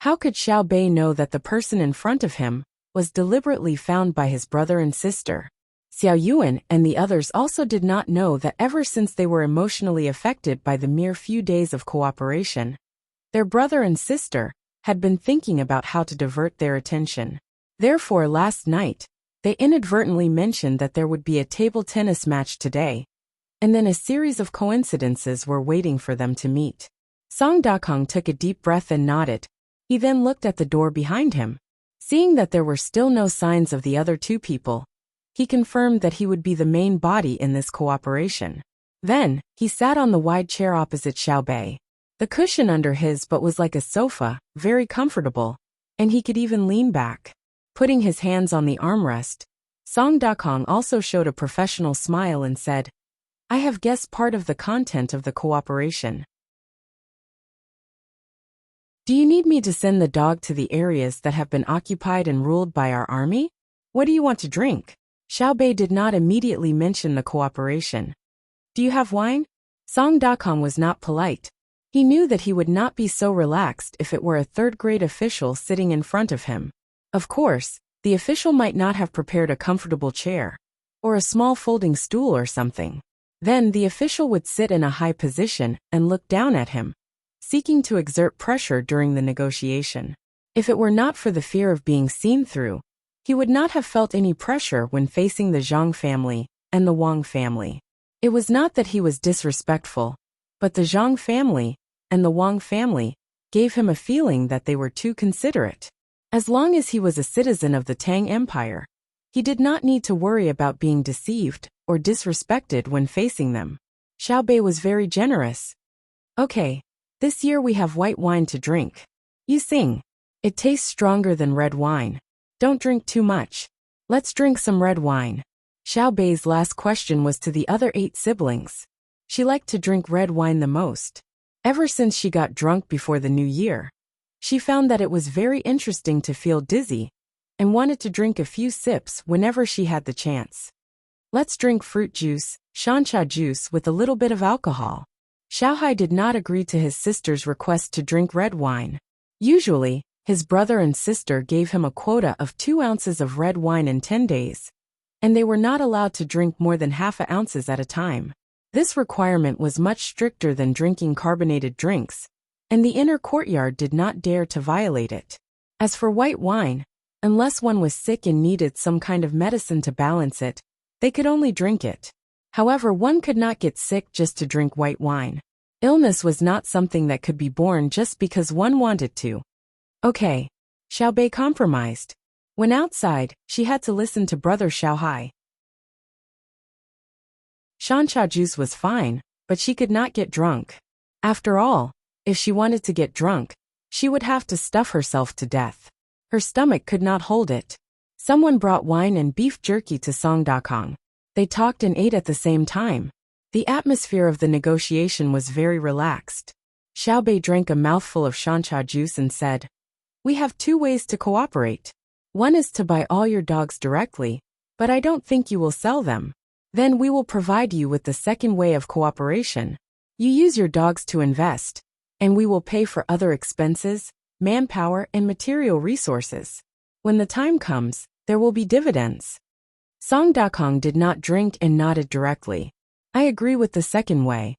How could Xiao Bei know that the person in front of him was deliberately found by his brother and sister? Xiao Yuan and the others also did not know that ever since they were emotionally affected by the mere few days of cooperation, their brother and sister had been thinking about how to divert their attention. Therefore, last night, they inadvertently mentioned that there would be a table tennis match today, and then a series of coincidences were waiting for them to meet. Song Dakong took a deep breath and nodded. He then looked at the door behind him. Seeing that there were still no signs of the other two people, he confirmed that he would be the main body in this cooperation. Then, he sat on the wide chair opposite Xiao Bei. The cushion under his butt was like a sofa, very comfortable, and he could even lean back. Putting his hands on the armrest, Song Dakong also showed a professional smile and said, "I have guessed part of the content of the cooperation. Do you need me to send the dog to the areas that have been occupied and ruled by our army? What do you want to drink?" Xiao Bei did not immediately mention the cooperation. "Do you have wine?" Song Dakong was not polite. He knew that he would not be so relaxed if it were a third-grade official sitting in front of him. Of course, the official might not have prepared a comfortable chair, or a small folding stool or something. Then the official would sit in a high position and look down at him, seeking to exert pressure during the negotiation. If it were not for the fear of being seen through, he would not have felt any pressure when facing the Zhang family and the Wang family. It was not that he was disrespectful, but the Zhang family and the Wang family gave him a feeling that they were too considerate. As long as he was a citizen of the Tang Empire, he did not need to worry about being deceived or disrespected when facing them. Xiao Bei was very generous. "Okay, this year we have white wine to drink. You sing. It tastes stronger than red wine. Don't drink too much. Let's drink some red wine." Xiao Bei's last question was to the other 8 siblings. She liked to drink red wine the most. Ever since she got drunk before the new year, she found that it was very interesting to feel dizzy and wanted to drink a few sips whenever she had the chance. "Let's drink fruit juice, shancha juice with a little bit of alcohol." Xiaohai did not agree to his sister's request to drink red wine. Usually, his brother and sister gave him a quota of 2 ounces of red wine in 10 days, and they were not allowed to drink more than half a ounces at a time. This requirement was much stricter than drinking carbonated drinks, and the inner courtyard did not dare to violate it. As for white wine, unless one was sick and needed some kind of medicine to balance it, they could only drink it. However, one could not get sick just to drink white wine. Illness was not something that could be borne just because one wanted to. Okay, Xiao Bei compromised. When outside, she had to listen to brother Xiaohai. Shancha juice was fine, but she could not get drunk. After all, if she wanted to get drunk, she would have to stuff herself to death. Her stomach could not hold it. Someone brought wine and beef jerky to Song Dakong. They talked and ate at the same time. The atmosphere of the negotiation was very relaxed. Xiao Bei drank a mouthful of shancha juice and said, "We have 2 ways to cooperate. One is to buy all your dogs directly, but I don't think you will sell them. Then we will provide you with the second way of cooperation. You use your dogs to invest, and we will pay for other expenses, manpower, and material resources. When the time comes, there will be dividends." Song Dakong did not drink and nodded directly. "I agree with the second way."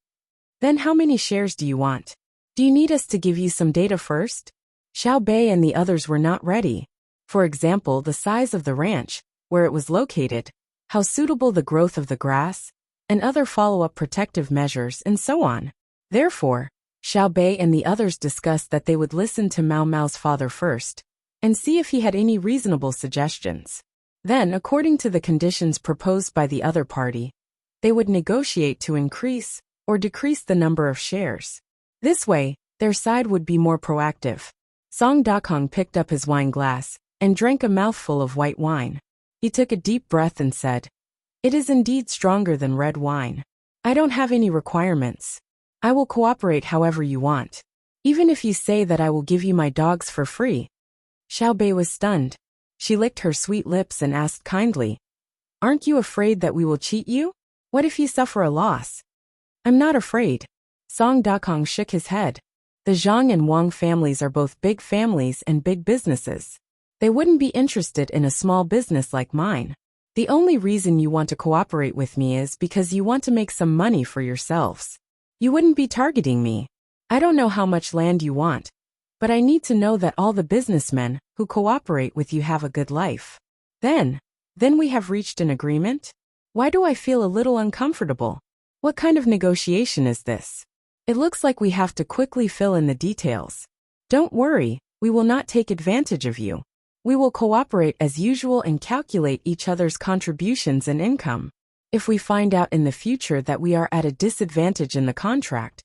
"Then how many shares do you want? Do you need us to give you some data first?" Xiao Bei and the others were not ready. For example, the size of the ranch, where it was located, how suitable the growth of the grass, and other follow-up protective measures, and so on. Therefore, Xiao Bei and the others discussed that they would listen to Mao Mao's father first, and see if he had any reasonable suggestions. Then, according to the conditions proposed by the other party, they would negotiate to increase or decrease the number of shares. This way, their side would be more proactive. Song Dakong picked up his wine glass and drank a mouthful of white wine. He took a deep breath and said, "It is indeed stronger than red wine. I don't have any requirements. I will cooperate however you want. Even if you say that I will give you my dogs for free." Xiao Bei was stunned. She licked her sweet lips and asked kindly, "Aren't you afraid that we will cheat you? What if you suffer a loss?" "I'm not afraid." Song Dakong shook his head. The Zhang and Wang families are both big families and big businesses. They wouldn't be interested in a small business like mine. The only reason you want to cooperate with me is because you want to make some money for yourselves. You wouldn't be targeting me. I don't know how much land you want, but I need to know that all the businessmen who cooperate with you have a good life. Then we have reached an agreement? Why do I feel a little uncomfortable? What kind of negotiation is this? It looks like we have to quickly fill in the details. Don't worry, We will not take advantage of you. We will cooperate as usual and calculate each other's contributions and income. If we find out in the future that we are at a disadvantage in the contract,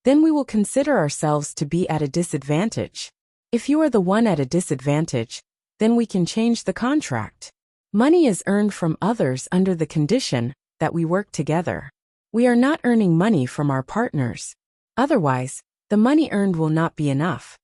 then we will consider ourselves to be at a disadvantage. If you are the one at a disadvantage, then we can change the contract. Money is earned from others under the condition that we work together. We are not earning money from our partners. Otherwise, the money earned will not be enough.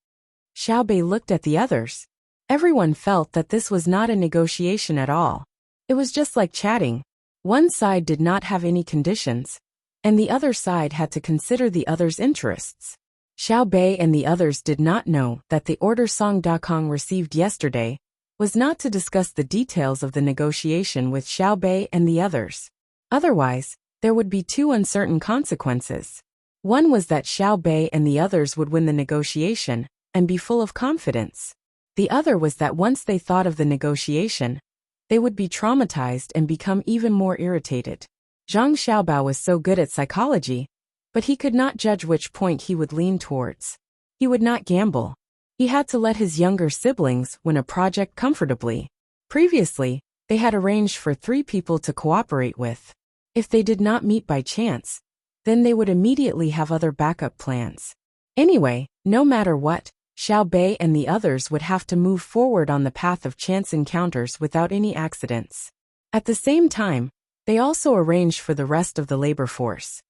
Xiao Bei looked at the others. Everyone felt that this was not a negotiation at all. It was just like chatting. One side did not have any conditions, and the other side had to consider the other's interests. Xiao Bei and the others did not know that the order Song Dakong received yesterday was not to discuss the details of the negotiation with Xiao Bei and the others. Otherwise, there would be two uncertain consequences. One was that Xiao Bei and the others would win the negotiation and be full of confidence. The other was that once they thought of the negotiation, they would be traumatized and become even more irritated. Zhang Xiaobao was so good at psychology, but he could not judge which point he would lean towards. He would not gamble. He had to let his younger siblings win a project comfortably. Previously, they had arranged for 3 people to cooperate with. If they did not meet by chance, then they would immediately have other backup plans. Anyway, no matter what, Xiao Bei and the others would have to move forward on the path of chance encounters without any accidents. At the same time, they also arranged for the rest of the labor force.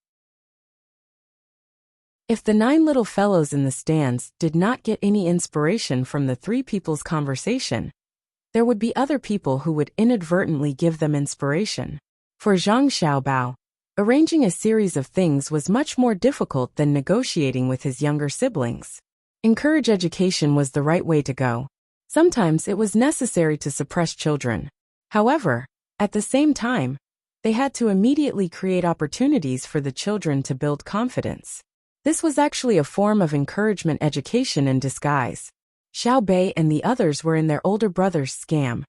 If the 9 little fellows in the stands did not get any inspiration from the 3 people's conversation, there would be other people who would inadvertently give them inspiration. For Zhang Xiaobao, arranging a series of things was much more difficult than negotiating with his younger siblings. Encourage education was the right way to go. Sometimes it was necessary to suppress children. However, at the same time, they had to immediately create opportunities for the children to build confidence. This was actually a form of encouragement education in disguise. Xiao Bei and the others were in their older brother's scam.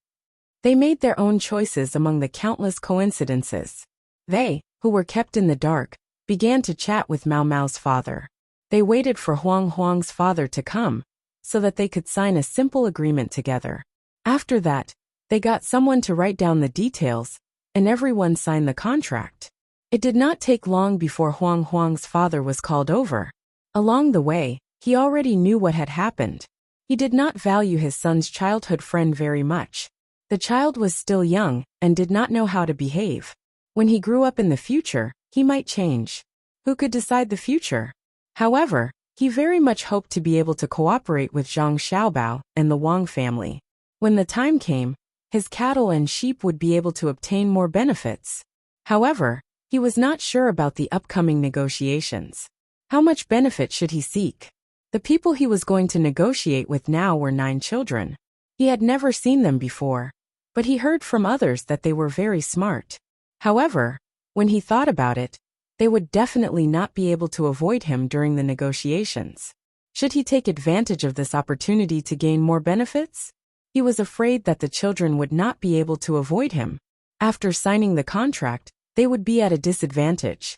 They made their own choices among the countless coincidences. They, who were kept in the dark, began to chat with Mao Mao's father. They waited for Huang Huang's father to come, so that they could sign a simple agreement together. After that, they got someone to write down the details, and everyone signed the contract. It did not take long before Huang Huang's father was called over. Along the way, he already knew what had happened. He did not value his son's childhood friend very much. The child was still young and did not know how to behave. When he grew up in the future, he might change. Who could decide the future? However, he very much hoped to be able to cooperate with Zhang Xiaobao and the Wang family. When the time came, his cattle and sheep would be able to obtain more benefits. However, he was not sure about the upcoming negotiations. How much benefit should he seek? The people he was going to negotiate with now were 9 children. He had never seen them before, but he heard from others that they were very smart. However, when he thought about it, they would definitely not be able to avoid him during the negotiations. Should he take advantage of this opportunity to gain more benefits? He was afraid that the children would not be able to avoid him. After signing the contract, they would be at a disadvantage.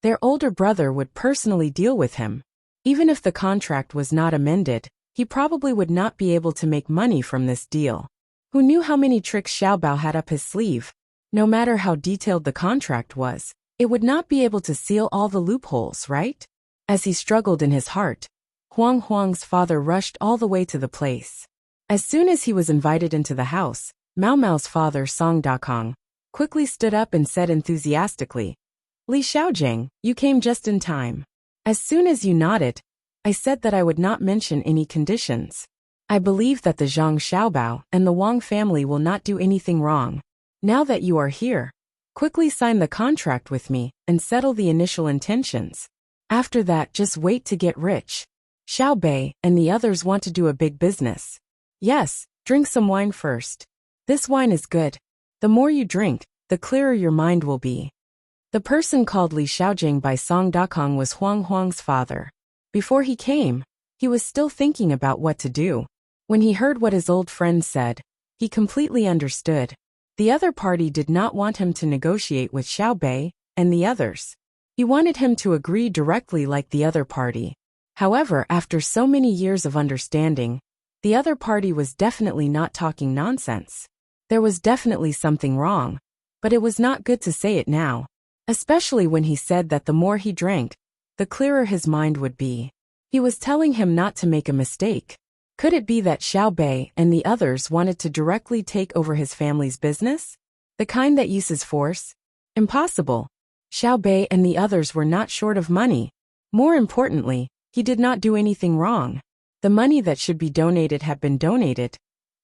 Their older brother would personally deal with him. Even if the contract was not amended, he probably would not be able to make money from this deal. Who knew how many tricks Xiaobao had up his sleeve? No matter how detailed the contract was, it would not be able to seal all the loopholes, right? As he struggled in his heart, Huang Huang's father rushed all the way to the place. As soon as he was invited into the house, Mao Mao's father, Song Dakong, quickly stood up and said enthusiastically, "Li Xiaojing, you came just in time. As soon as you nodded, I said that I would not mention any conditions. I believe that the Zhang Xiaobao and the Wang family will not do anything wrong. Now that you are here, quickly sign the contract with me and settle the initial intentions. After that, just wait to get rich. Xiao Bei and the others want to do a big business. Yes, drink some wine first. This wine is good. The more you drink, the clearer your mind will be." The person called Li Xiaojing by Song Dakong was Huang Huang's father. Before he came, he was still thinking about what to do. When he heard what his old friend said, he completely understood. The other party did not want him to negotiate with Xiao Bei and the others. He wanted him to agree directly like the other party. However, after so many years of understanding, the other party was definitely not talking nonsense. There was definitely something wrong, but it was not good to say it now, especially when he said that the more he drank, the clearer his mind would be. He was telling him not to make a mistake. Could it be that Xiao Bei and the others wanted to directly take over his family's business? The kind that uses force? Impossible. Xiao Bei and the others were not short of money. More importantly, he did not do anything wrong. The money that should be donated had been donated,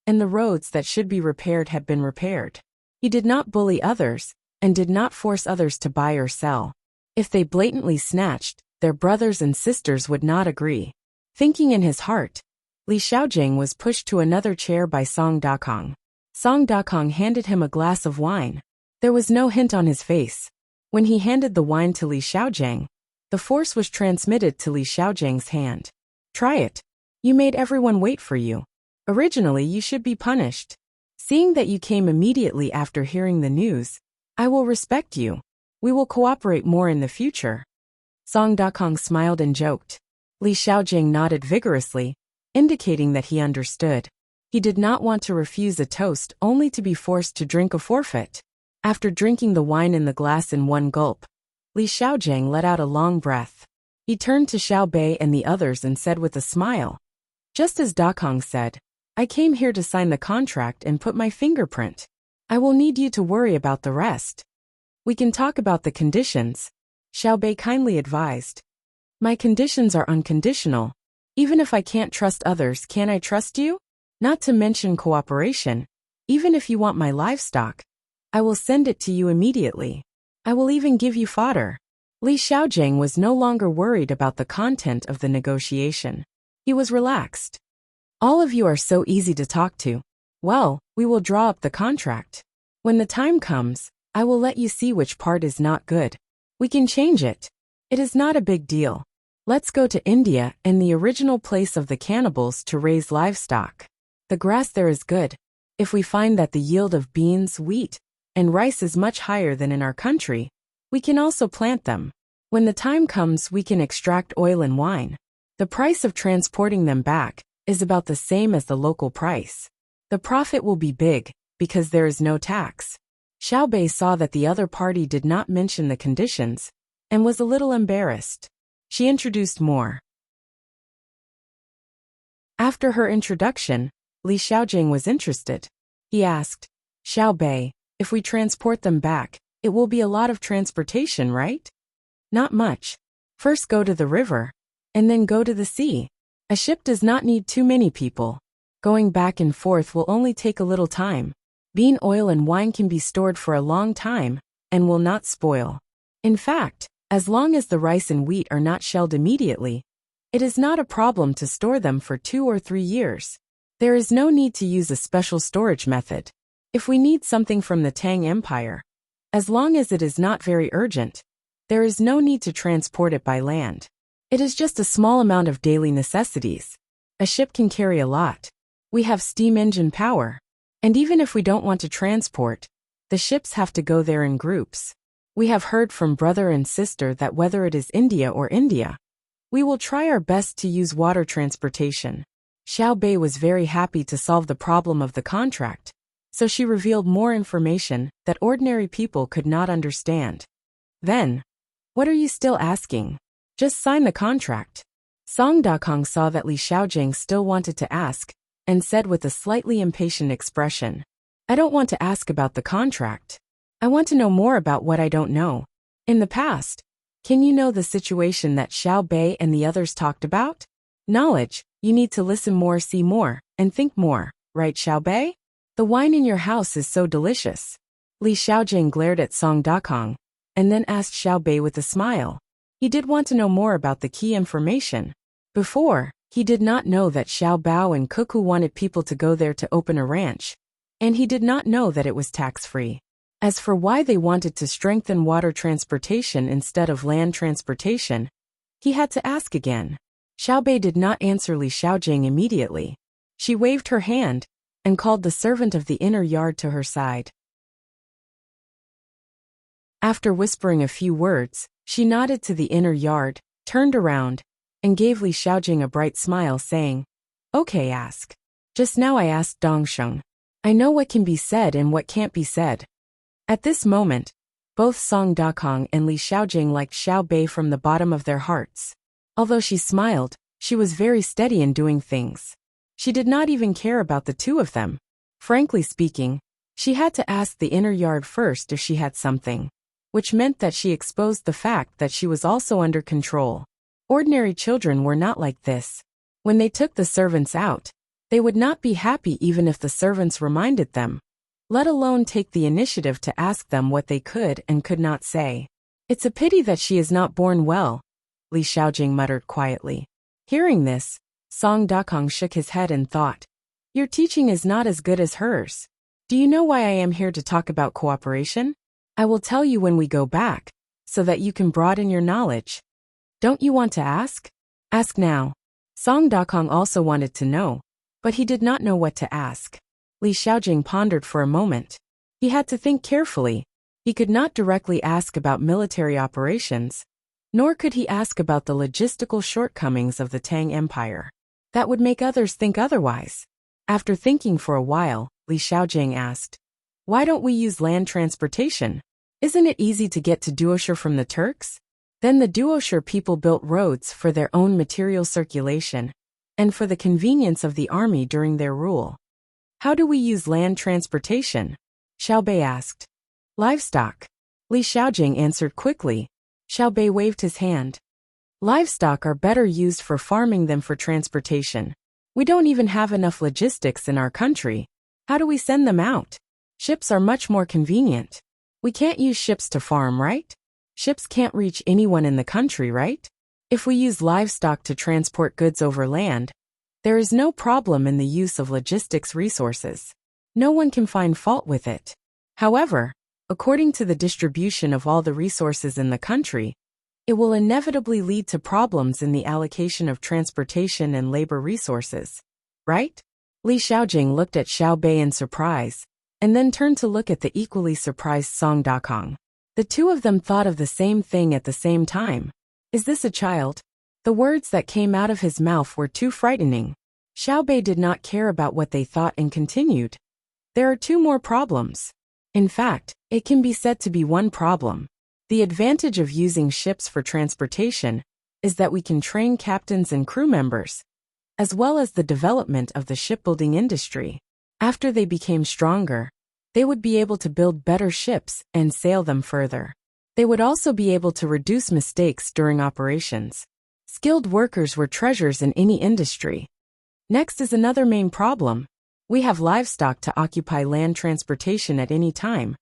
and the roads that should be repaired had been repaired. He did not bully others, and did not force others to buy or sell. If they blatantly snatched, their brothers and sisters would not agree. Thinking in his heart, Li Xiaojing was pushed to another chair by Song Dakong. Song Dakong handed him a glass of wine. There was no hint on his face. When he handed the wine to Li Xiaojing, the force was transmitted to Li Xiaojing's hand. Try it. You made everyone wait for you. Originally, you should be punished. Seeing that you came immediately after hearing the news, I will respect you. We will cooperate more in the future. Song Dakong smiled and joked. Li Xiaojing nodded vigorously, indicating that he understood. He did not want to refuse a toast only to be forced to drink a forfeit. After drinking the wine in the glass in one gulp, Li Xiaojing let out a long breath. He turned to Xiao Bei and the others and said with a smile, "Just as Dakong said, I came here to sign the contract and put my fingerprint. I will need you to worry about the rest. We can talk about the conditions," Xiao Bei kindly advised. "My conditions are unconditional. Even if I can't trust others, can I trust you? Not to mention cooperation. Even if you want my livestock, I will send it to you immediately. I will even give you fodder." Li Xiaojing was no longer worried about the content of the negotiation. He was relaxed. "All of you are so easy to talk to. Well, we will draw up the contract. When the time comes, I will let you see which part is not good. We can change it. It is not a big deal. Let's go to India and the original place of the cannibals to raise livestock. The grass there is good. If we find that the yield of beans, wheat, and rice is much higher than in our country, we can also plant them. When the time comes, we can extract oil and wine. The price of transporting them back is about the same as the local price. The profit will be big, because there is no tax." Xiao Bei saw that the other party did not mention the conditions, and was a little embarrassed. She introduced more. After her introduction, Li Xiaojing was interested. He asked, "Xiao Bei, if we transport them back, it will be a lot of transportation, right?" "Not much. First go to the river, and then go to the sea. A ship does not need too many people. Going back and forth will only take a little time. Bean oil and wine can be stored for a long time, and will not spoil. In fact, as long as the rice and wheat are not shelled immediately, it is not a problem to store them for 2 or 3 years. There is no need to use a special storage method. If we need something from the Tang Empire, as long as it is not very urgent, there is no need to transport it by land. It is just a small amount of daily necessities. A ship can carry a lot. We have steam engine power. And even if we don't want to transport, the ships have to go there in groups. We have heard from brother and sister that whether it is India or India, we will try our best to use water transportation." Xiao Bei was very happy to solve the problem of the contract, so she revealed more information that ordinary people could not understand. "Then, what are you still asking? Just sign the contract." Song Dakong saw that Li Xiaojing still wanted to ask, and said with a slightly impatient expression, "I don't want to ask about the contract. I want to know more about what I don't know. In the past, can you know the situation that Xiao Bei and the others talked about? Knowledge, you need to listen more, see more, and think more, right, Xiao Bei? The wine in your house is so delicious." Li Xiaojing glared at Song Dakong, and then asked Xiao Bei with a smile. He did want to know more about the key information. Before, he did not know that Xiao Bao and Cuckoo wanted people to go there to open a ranch, and he did not know that it was tax-free. As for why they wanted to strengthen water transportation instead of land transportation, he had to ask again. Xiao Bei did not answer Li Xiaojing immediately. She waved her hand, and called the servant of the inner yard to her side. After whispering a few words, she nodded to the inner yard, turned around, and gave Li Xiaojing a bright smile, saying, "Okay, ask. Just now I asked Dongsheng. I know what can be said and what can't be said." At this moment, both Song Dakong and Li Xiaojing liked Xiao Bei from the bottom of their hearts. Although she smiled, she was very steady in doing things. She did not even care about the two of them. Frankly speaking, she had to ask the inner yard first if she had something, which meant that she exposed the fact that she was also under control. Ordinary children were not like this. When they took the servants out, they would not be happy even if the servants reminded them, let alone take the initiative to ask them what they could and could not say. "It's a pity that she is not born well," Li Xiaojing muttered quietly. Hearing this, Song Dakong shook his head and thought, "Your teaching is not as good as hers. Do you know why I am here to talk about cooperation? I will tell you when we go back, so that you can broaden your knowledge. Don't you want to ask? Ask now." Song Dakong also wanted to know, but he did not know what to ask. Li Xiaojing pondered for a moment. He had to think carefully. He could not directly ask about military operations, nor could he ask about the logistical shortcomings of the Tang Empire. That would make others think otherwise. After thinking for a while, Li Xiaojing asked, "Why don't we use land transportation? Isn't it easy to get to Duoshire from the Turks?" Then the Duoshire people built roads for their own material circulation, and for the convenience of the army during their rule. "How do we use land transportation?" Xiao Bei asked. "Livestock." Li Xiaojing answered quickly. Xiao Bei waved his hand. "Livestock are better used for farming than for transportation. We don't even have enough logistics in our country. How do we send them out? Ships are much more convenient. We can't use ships to farm, right? Ships can't reach anyone in the country, right? If we use livestock to transport goods over land, there is no problem in the use of logistics resources. No one can find fault with it. However, according to the distribution of all the resources in the country, it will inevitably lead to problems in the allocation of transportation and labor resources, right?" Li Xiaojing looked at Xiao Bei in surprise, and then turned to look at the equally surprised Song Dakong. The two of them thought of the same thing at the same time. "Is this a child?" The words that came out of his mouth were too frightening. Xiao Bei did not care about what they thought and continued. "There are two more problems. In fact, it can be said to be one problem. The advantage of using ships for transportation is that we can train captains and crew members, as well as the development of the shipbuilding industry. After they became stronger, they would be able to build better ships and sail them further. They would also be able to reduce mistakes during operations. Skilled workers were treasures in any industry. Next is another main problem. We have livestock to occupy land transportation at any time,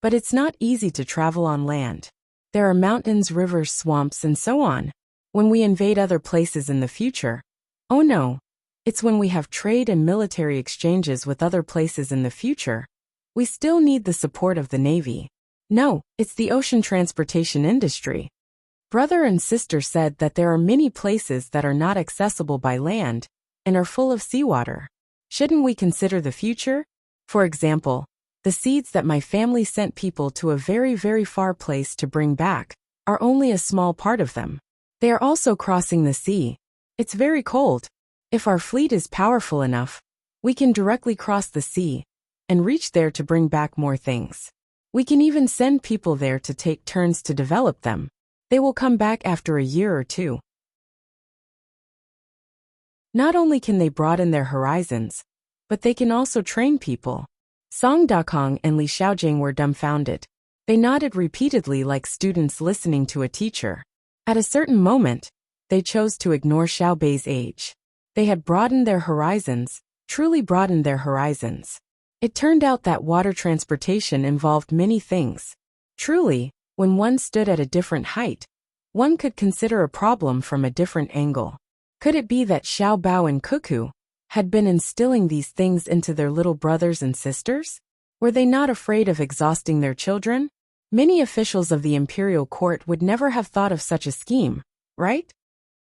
but it's not easy to travel on land. There are mountains, rivers, swamps, and so on. When we invade other places in the future, oh no, it's when we have trade and military exchanges with other places in the future, we still need the support of the Navy. No, it's the ocean transportation industry." Brother and sister said that there are many places that are not accessible by land and are full of seawater. Shouldn't we consider the future? For example, the seeds that my family sent people to a very, very far place to bring back are only a small part of them. They are also crossing the sea. It's very cold. If our fleet is powerful enough, we can directly cross the sea and reach there to bring back more things. We can even send people there to take turns to develop them. They will come back after a year or two. Not only can they broaden their horizons, but they can also train people. Song Dakong and Li Xiaojing were dumbfounded. They nodded repeatedly like students listening to a teacher. At a certain moment, they chose to ignore Xiao Bei's age. They had broadened their horizons, truly broadened their horizons. It turned out that water transportation involved many things. Truly, when one stood at a different height, one could consider a problem from a different angle. Could it be that Xiao Bao and Cuckoo had been instilling these things into their little brothers and sisters? Were they not afraid of exhausting their children? Many officials of the imperial court would never have thought of such a scheme, right?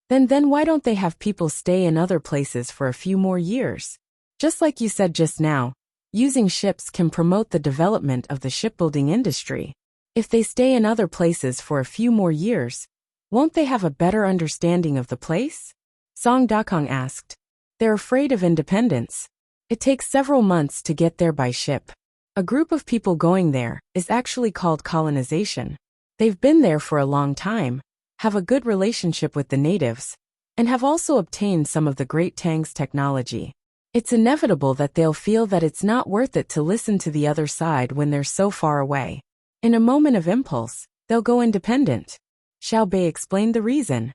Then why don't they have people stay in other places for a few more years? Just like you said just now, using ships can promote the development of the shipbuilding industry. If they stay in other places for a few more years, Won't they have a better understanding of the place? Song Dakong asked. They're afraid of independence. It takes several months to get there by ship. A group of people going there is actually called colonization. They've been there for a long time, have a good relationship with the natives, and have also obtained some of the Great Tang's technology. It's inevitable that they'll feel that it's not worth it to listen to the other side when they're so far away. In a moment of impulse, they'll go independent. Xiao Bei explained the reason.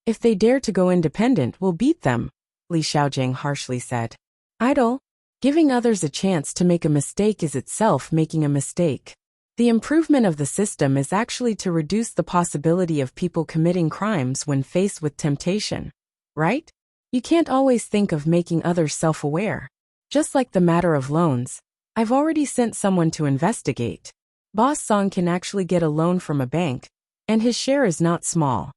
If they dare to go independent, we'll beat them, Li Xiaojing harshly said. Idyll, giving others a chance to make a mistake is itself making a mistake. The improvement of the system is actually to reduce the possibility of people committing crimes when faced with temptation. Right? You can't always think of making others self-aware. Just like the matter of loans, I've already sent someone to investigate. Boss Song can actually get a loan from a bank, and his share is not small.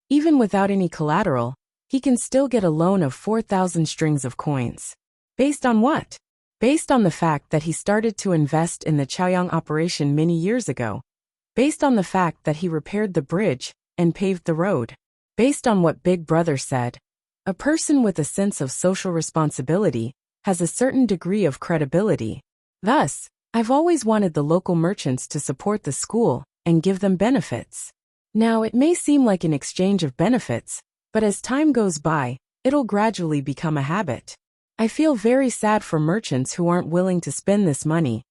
Even without any collateral, he can still get a loan of 4,000 strings of coins. Based on what? Based on the fact that he started to invest in the Chaoyang operation many years ago. Based on the fact that he repaired the bridge and paved the road. Based on what Big Brother said, a person with a sense of social responsibility has a certain degree of credibility. Thus, I've always wanted the local merchants to support the school and give them benefits. Now, it may seem like an exchange of benefits, but as time goes by, it'll gradually become a habit. I feel very sad for merchants who aren't willing to spend this money,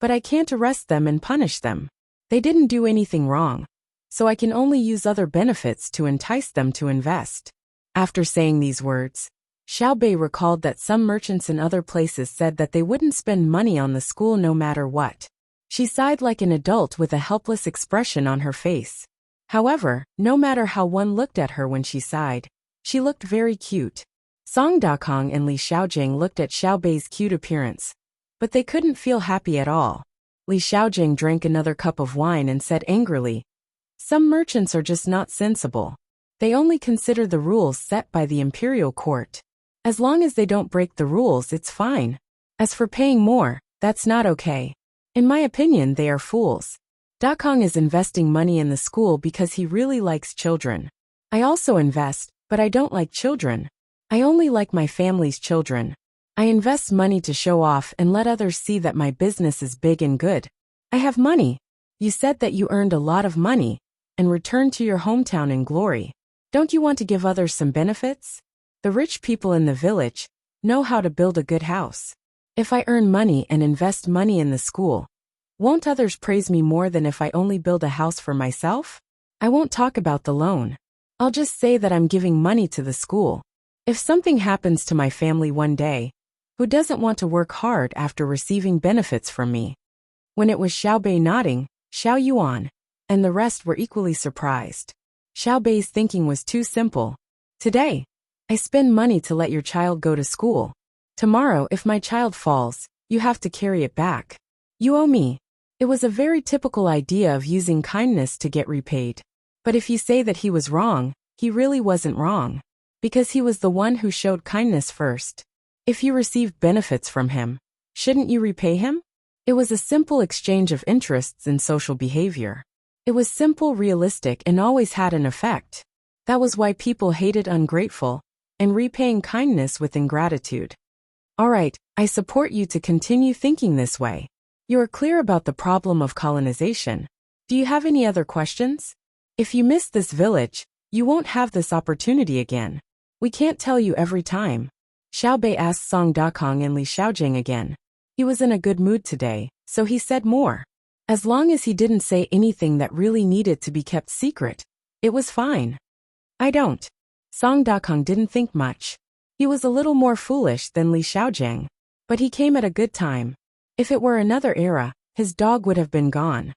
but I can't arrest them and punish them. They didn't do anything wrong, so I can only use other benefits to entice them to invest. After saying these words, Xiao Bei recalled that some merchants in other places said that they wouldn't spend money on the school no matter what. She sighed like an adult with a helpless expression on her face. However, no matter how one looked at her when she sighed, she looked very cute. Song Dakong and Li Xiaojing looked at Xiao Bei's cute appearance, but they couldn't feel happy at all. Li Xiaojing drank another cup of wine and said angrily, "Some merchants are just not sensible. They only consider the rules set by the imperial court. As long as they don't break the rules, it's fine. As for paying more, that's not okay. In my opinion, they are fools. Dakong is investing money in the school because he really likes children. I also invest, but I don't like children. I only like my family's children. I invest money to show off and let others see that my business is big and good. I have money. You said that you earned a lot of money and returned to your hometown in glory. Don't you want to give others some benefits? The rich people in the village know how to build a good house. If I earn money and invest money in the school, won't others praise me more than if I only build a house for myself? I won't talk about the loan. I'll just say that I'm giving money to the school. If something happens to my family one day, who doesn't want to work hard after receiving benefits from me?" When it was Xiao Bei nodding, Xiao Yuan, and the rest were equally surprised. Xiao Bei's thinking was too simple. Today, I spend money to let your child go to school. Tomorrow, if my child falls, you have to carry it back. You owe me. It was a very typical idea of using kindness to get repaid. But if you say that he was wrong, he really wasn't wrong. Because he was the one who showed kindness first. If you received benefits from him, shouldn't you repay him? It was a simple exchange of interests in social behavior. It was simple, realistic, and always had an effect. That was why people hated ungrateful and repaying kindness with ingratitude. Alright, I support you to continue thinking this way. You are clear about the problem of colonization. Do you have any other questions? If you miss this village, you won't have this opportunity again. We can't tell you every time. Xiao Bei asked Song Dakong and Li Xiaojing again. He was in a good mood today, so he said more. As long as he didn't say anything that really needed to be kept secret, it was fine. I don't. Song Dakong didn't think much. He was a little more foolish than Li Xiaojing, but he came at a good time. If it were another era, his dog would have been gone.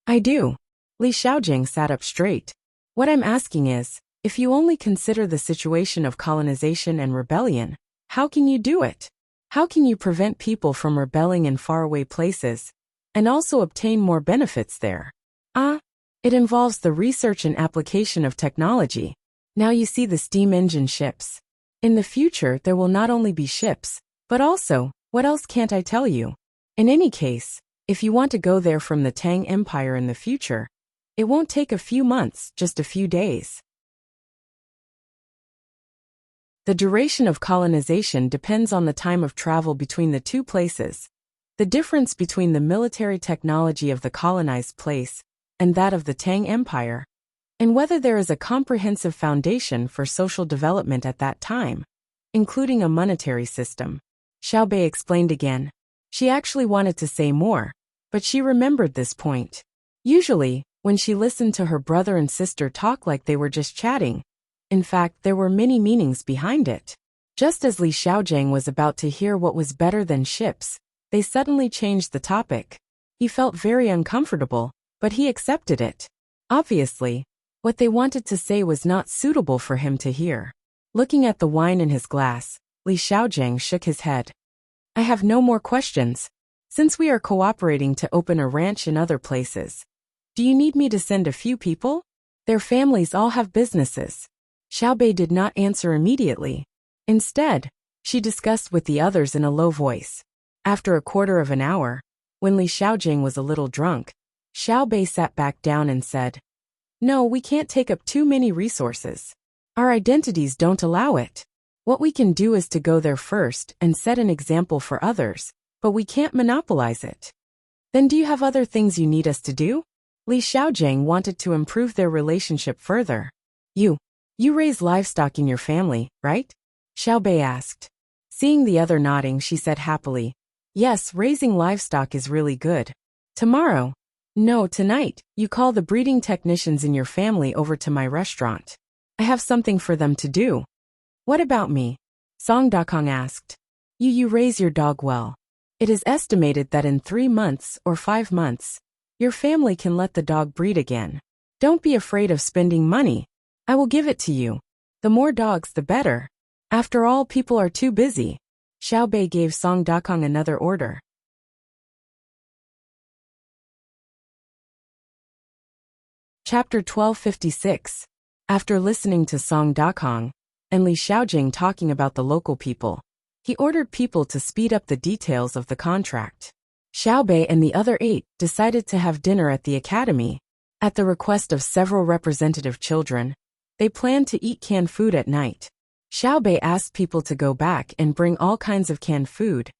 I do. Li Xiaojing sat up straight. What I'm asking is, if you only consider the situation of colonization and rebellion, how can you do it? How can you prevent people from rebelling in faraway places, and also obtain more benefits there? It involves the research and application of technology. Now you see the steam engine ships. In the future there will not only be ships, but also, what else can't I tell you? In any case, if you want to go there from the Tang Empire in the future, It won't take a few months, just a few days. The duration of colonization depends on the time of travel between the two places, the difference between the military technology of the colonized place and that of the Tang Empire, and whether there is a comprehensive foundation for social development at that time, including a monetary system. Xiao Bei explained again. She actually wanted to say more, but she remembered this point. Usually, when she listened to her brother and sister talk like they were just chatting, in fact, there were many meanings behind it. Just as Li Xiaojiang was about to hear what was better than ships, they suddenly changed the topic. He felt very uncomfortable, but he accepted it. Obviously, what they wanted to say was not suitable for him to hear. Looking at the wine in his glass, Li Xiaojiang shook his head. I have no more questions. Since we are cooperating to open a ranch in other places, do you need me to send a few people? Their families all have businesses. Xiao Bei did not answer immediately. Instead, she discussed with the others in a low voice. After a quarter of an hour, when Li Xiaojiang was a little drunk, Xiao Bei sat back down and said, No, we can't take up too many resources. Our identities don't allow it. What we can do is to go there first and set an example for others, but we can't monopolize it. Then do you have other things you need us to do? Li Xiaojiang wanted to improve their relationship further. You raise livestock in your family, right? Xiao Bei asked. Seeing the other nodding, she said happily, Yes, raising livestock is really good. Tomorrow, no, tonight, you call the breeding technicians in your family over to my restaurant. I have something for them to do. What about me? Song Dakong asked. You raise your dog well. It is estimated that in 3 months or 5 months, your family can let the dog breed again. Don't be afraid of spending money. I will give it to you. The more dogs, the better. After all, people are too busy. Xiao Bei gave Song Dakong another order. Chapter 1256. After listening to Song Dakong and Li Xiaojing talking about the local people, he ordered people to speed up the details of the contract. Xiao Bei and the other 8 decided to have dinner at the academy. At the request of several representative children, they planned to eat canned food at night. Xiao Bei asked people to go back and bring all kinds of canned food,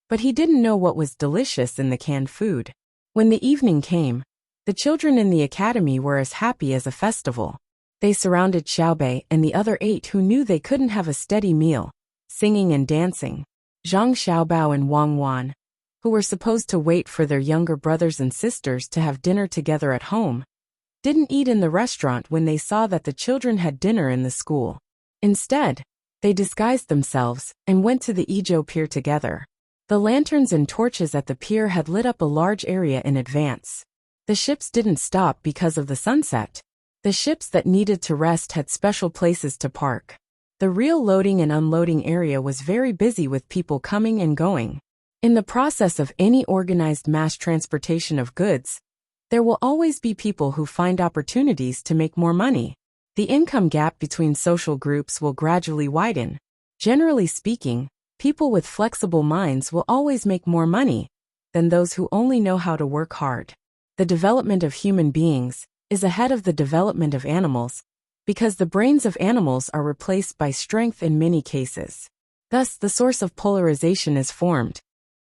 but he didn't know what was delicious in the canned food. When the evening came, the children in the academy were as happy as a festival. They surrounded Xiao Bei and the other 8 who knew they couldn't have a steady meal, singing and dancing. Zhang Xiaobao and Wang Wan, who were supposed to wait for their younger brothers and sisters to have dinner together at home, didn't eat in the restaurant when they saw that the children had dinner in the school. Instead, they disguised themselves and went to the Idyll pier together. The lanterns and torches at the pier had lit up a large area in advance. The ships didn't stop because of the sunset. The ships that needed to rest had special places to park. The real loading and unloading area was very busy with people coming and going. In the process of any organized mass transportation of goods, there will always be people who find opportunities to make more money. The income gap between social groups will gradually widen. Generally speaking, people with flexible minds will always make more money than those who only know how to work hard. The development of human beings is ahead of the development of animals, because the brains of animals are replaced by strength in many cases. Thus, the source of polarization is formed.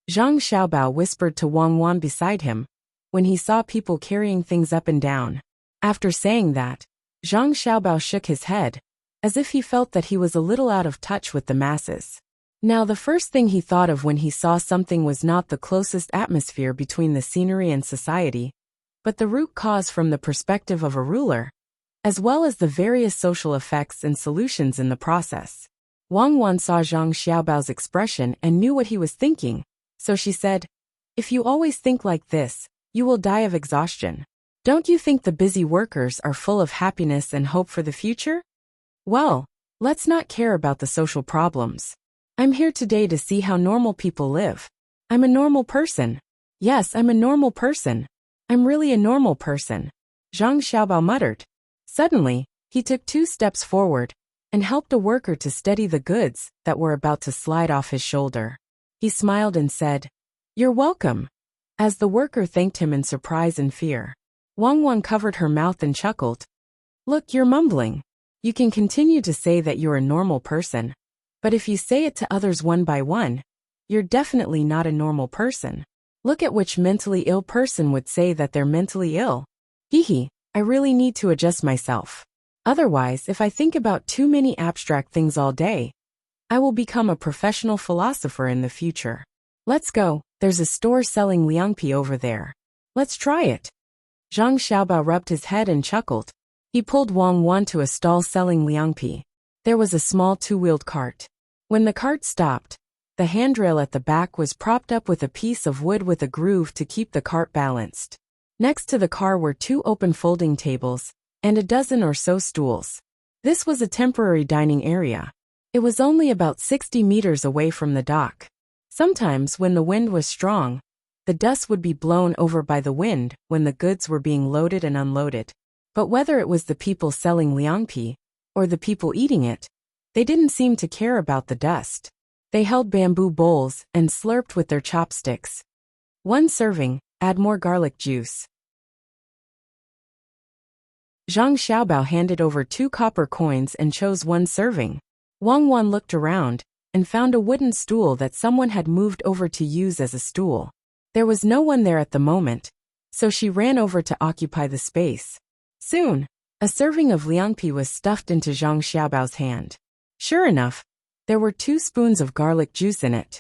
Zhang Xiaobao whispered to Wang Wan beside him, when he saw people carrying things up and down. After saying that, Zhang Xiaobao shook his head, as if he felt that he was a little out of touch with the masses. Now the first thing he thought of when he saw something was not the closest atmosphere between the scenery and society, but the root cause from the perspective of a ruler, as well as the various social effects and solutions in the process. Wang Wan saw Zhang Xiaobao's expression and knew what he was thinking, so she said, If you always think like this, you will die of exhaustion. Don't you think the busy workers are full of happiness and hope for the future? Well, let's not care about the social problems. I'm here today to see how normal people live. I'm a normal person. Yes, I'm a normal person. I'm really a normal person. Zhang Xiaobao muttered. Suddenly, he took 2 steps forward and helped a worker to steady the goods that were about to slide off his shoulder. He smiled and said, You're welcome, as the worker thanked him in surprise and fear. Wang Wan covered her mouth and chuckled. Look, you're mumbling. You can continue to say that you're a normal person. But if you say it to others one by one, you're definitely not a normal person. Look at which mentally ill person would say that they're mentally ill. Hee, I really need to adjust myself. Otherwise, if I think about too many abstract things all day, I will become a professional philosopher in the future. Let's go, there's a store selling liangpi over there. Let's try it. Zhang Xiaobao rubbed his head and chuckled. He pulled Wang Wan to a stall selling liangpi. There was a small two-wheeled cart. When the cart stopped, the handrail at the back was propped up with a piece of wood with a groove to keep the cart balanced. Next to the car were 2 open folding tables, and a dozen or so stools. This was a temporary dining area. It was only about 60 meters away from the dock. Sometimes when the wind was strong, the dust would be blown over by the wind when the goods were being loaded and unloaded. But whether it was the people selling liangpi, or the people eating it, they didn't seem to care about the dust. They held bamboo bowls and slurped with their chopsticks. 1 serving, add more garlic juice. Zhang Xiaobao handed over 2 copper coins and chose 1 serving. Wang Wan looked around and found a wooden stool that someone had moved over to use as a stool. There was no one there at the moment, so she ran over to occupy the space. Soon, a serving of liangpi was stuffed into Zhang Xiaobao's hand. Sure enough, there were 2 spoons of garlic juice in it.